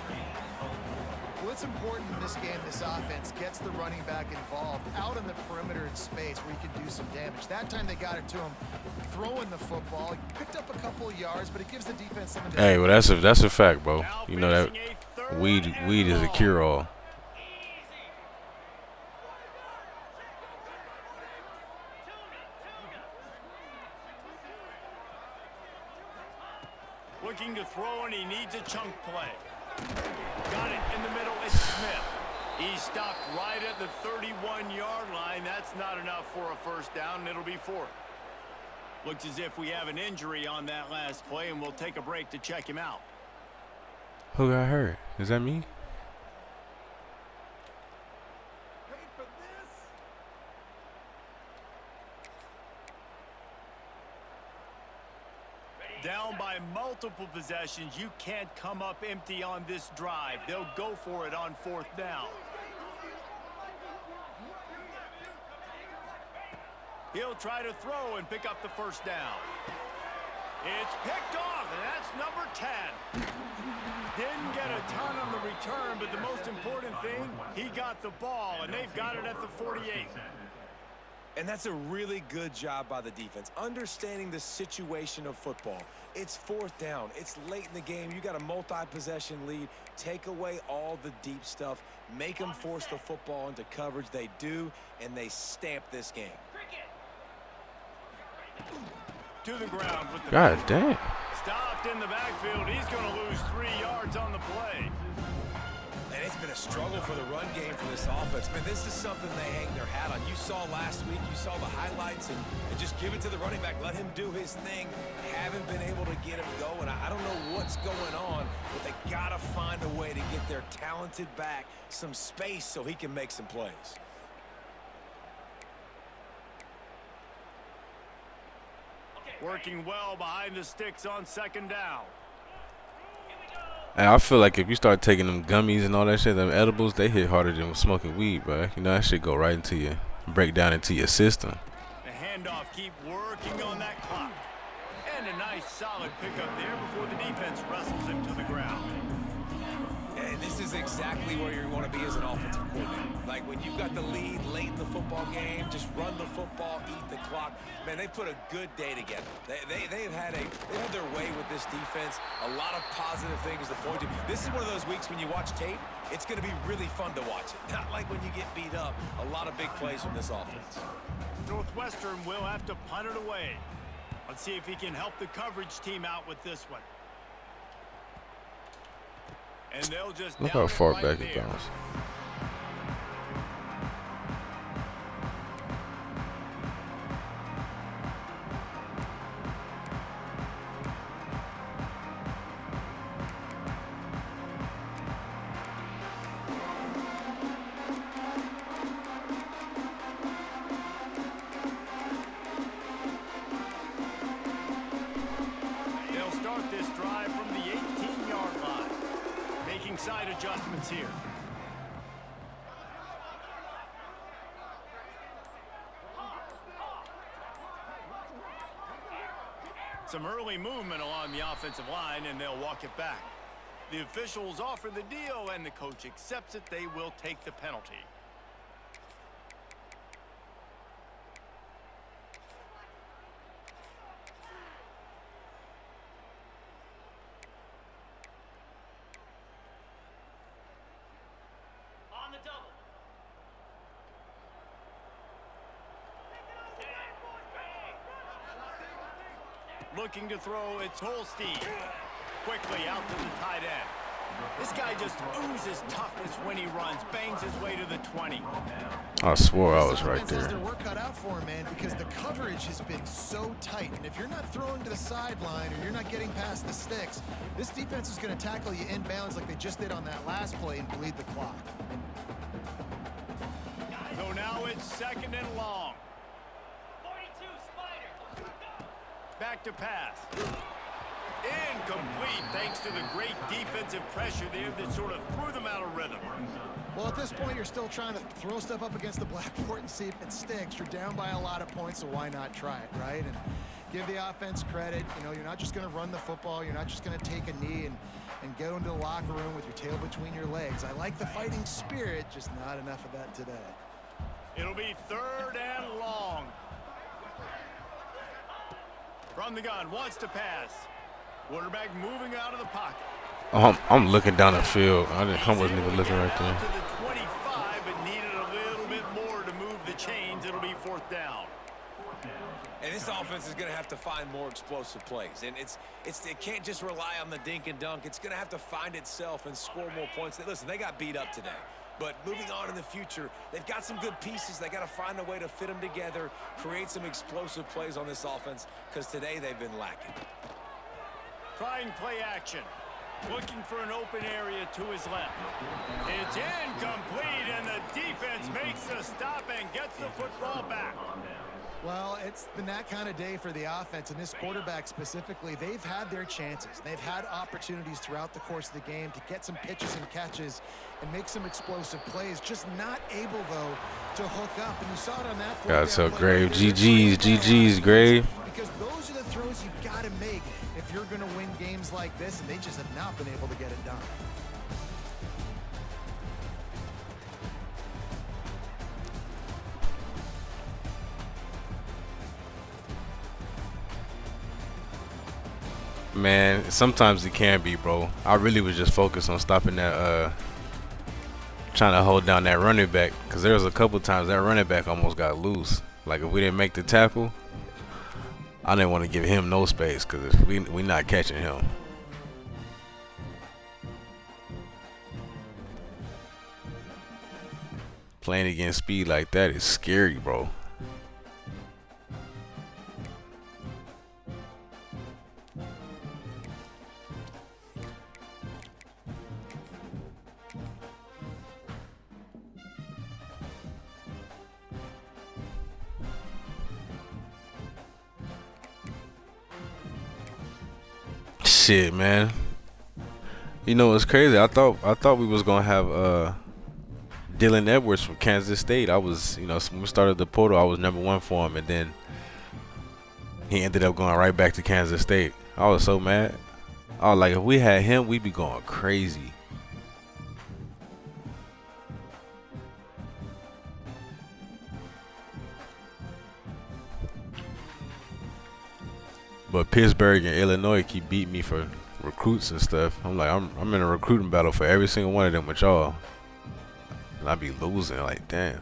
Well, it's important in this game, this offense gets the running back involved out in the perimeter in space where you can do some damage. That time they got it to him throwing the football. He picked up a couple of yards, but it gives the defense something to... Hey, well, that's a fact, bro. You know that weed is a cure-all. Looking to throw, and he needs a chunk play. Got it in the middle. It's Smith. He stopped right at the 31-yard line. That's not enough for a 1st down, and it'll be 4th. Looks as if we have an injury on that last play, and we'll take a break to check him out. Who got hurt? Is that me? Down by multiple possessions, you can't come up empty on this drive. They'll go for it on 4th down. He'll try to throw and pick up the 1st down. It's picked off, and that's number 10. Didn't get a ton on the return, but the most important thing, he got the ball, and they've got it at the 48. And that's a really good job by the defense, understanding the situation of football. It's 4th down. It's late in the game. You got a multi-possession lead. Take away all the deep stuff. Make them force the football into coverage. They do, and they stamp this game. To the ground with the... God damn. Stopped in the backfield. He's going to lose 3 yards on the play. And it's been a struggle for the run game for this offense. Man, this is something they hang their hat on. You saw last week, you saw the highlights, and just give it to the running back. Let him do his thing. Haven't been able to get him going. I don't know what's going on, but they got to find a way to get their talented back some space so he can make some plays. Working well behind the sticks on 2nd down. And I feel like if you start taking them gummies and all that shit, them edibles, they hit harder than smoking weed, bro. You know, that shit go right into you, break down into your system. The handoff, keep working on that clock. And a nice solid pickup there before the defense wrestles him to the ground. And And this is exactly where you want to be as an offensive coordinator. Like when you've got the lead late in the football game, just run the football, eat the clock. Man, they put a good day together. They've had their way with this defense. A lot of positive things to point to. This is one of those weeks when you watch tape, it's going to be really fun to watch it. Not like when you get beat up. A lot of big plays from this offense. Northwestern will have to punt it away. Let's see if he can help the coverage team out with this one. And they'll just Look down how it far right back there. it bounced. They'll start this drive from the 18-yard line. Making side adjustments here. Some early movement along the offensive line, and they'll walk it back. The officials offer the deal, and the coach accepts it. They will take the penalty. On the double. Looking to throw, it's Holstein. Quickly out to the tight end. This guy just oozes toughness when he runs, bangs his way to the 20. I swore I was This right offense has there. their work cut out for him, man, because the coverage has been so tight. And if you're not throwing to the sideline or you're not getting past the sticks, this defense is going to tackle you inbounds like they just did on that last play and bleed the clock. So now it's second and long. 42 Spider. Back to pass. Incomplete thanks to the great defensive pressure there that sort of threw them out of rhythm. Well, at this point, you're still trying to throw stuff up against the blackboard and see if it sticks. You're down by a lot of points, so why not try it, right? And give the offense credit. You know, you're not just going to run the football. You're not just going to take a knee and go into the locker room with your tail between your legs. I like the fighting spirit, just not enough of that today. It'll be third and long. From the gun, wants to pass. Quarterback moving out of the pocket. I'm looking down the field. I wasn't even looking right Out there. to the 25, but needed a little bit more to move the chains. It'll be fourth down. And this offense is going to have to find more explosive plays. And it can't just rely on the dink and dunk. It's going to have to find itself and score more points. Listen, they got beat up today. But moving on in the future, they've got some good pieces. They got to find a way to fit them together, create some explosive plays on this offense, because today they've been lacking. Trying play action. Looking for an open area to his left. It's incomplete, and the defense makes the stop and gets the football back. Well, it's been that kind of day for the offense, and this quarterback specifically. They've had their chances. They've had opportunities throughout the course of the game to get some pitches and catches and make some explosive plays. Just not able, though, to hook up. And you saw it on that. God, so play Grave. right there. GG's, Grave. Because those are the throws you've got to make if you're going to win games like this, and they just have not been able to get it done. Man, sometimes it can be, bro. I really was just focused on stopping that, trying to hold down that running back, because there was a couple times that running back almost got loose. Like if we didn't make the tackle, I didn't want to give him no space, because we not catching him. Playing against speed like that is scary, bro. Shit, man. You know what's crazy? I thought we was gonna have Dylan Edwards from Kansas State. I was, you know, when we started the portal, I was #1 for him, and then he ended up going right back to Kansas State. I was so mad. I was like, if we had him, we'd be going crazy. But Pittsburgh and Illinois keep beating me for recruits and stuff. I'm like, I'm in a recruiting battle for every single one of them with y'all. And I be losing, like, damn.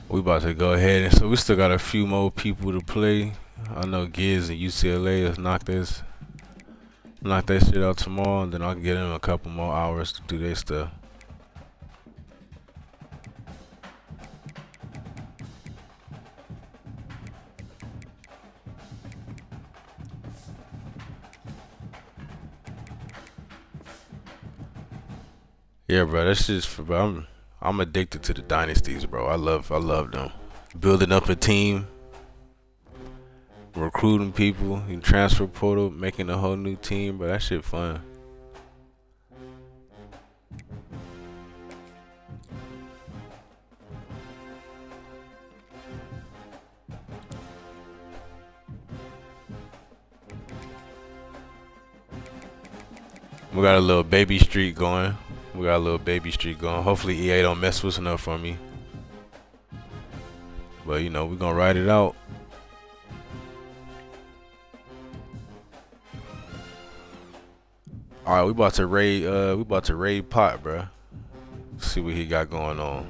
We about to go ahead, and so we still got a few more people to play. I know Giz and UCLA has knock that shit out tomorrow, and then I'll get them a couple more hours to do their stuff. Yeah, bro, that shit's for, bro. I'm addicted to the dynasties, bro. I love them. Building up a team, recruiting people, in transfer portal, making a whole new team, but that shit fun. We got a little baby streak going. Hopefully EA don't mess with us enough for me. But you know, we're gonna ride it out. Alright, we about to raid Pot, bruh. See what he got going on.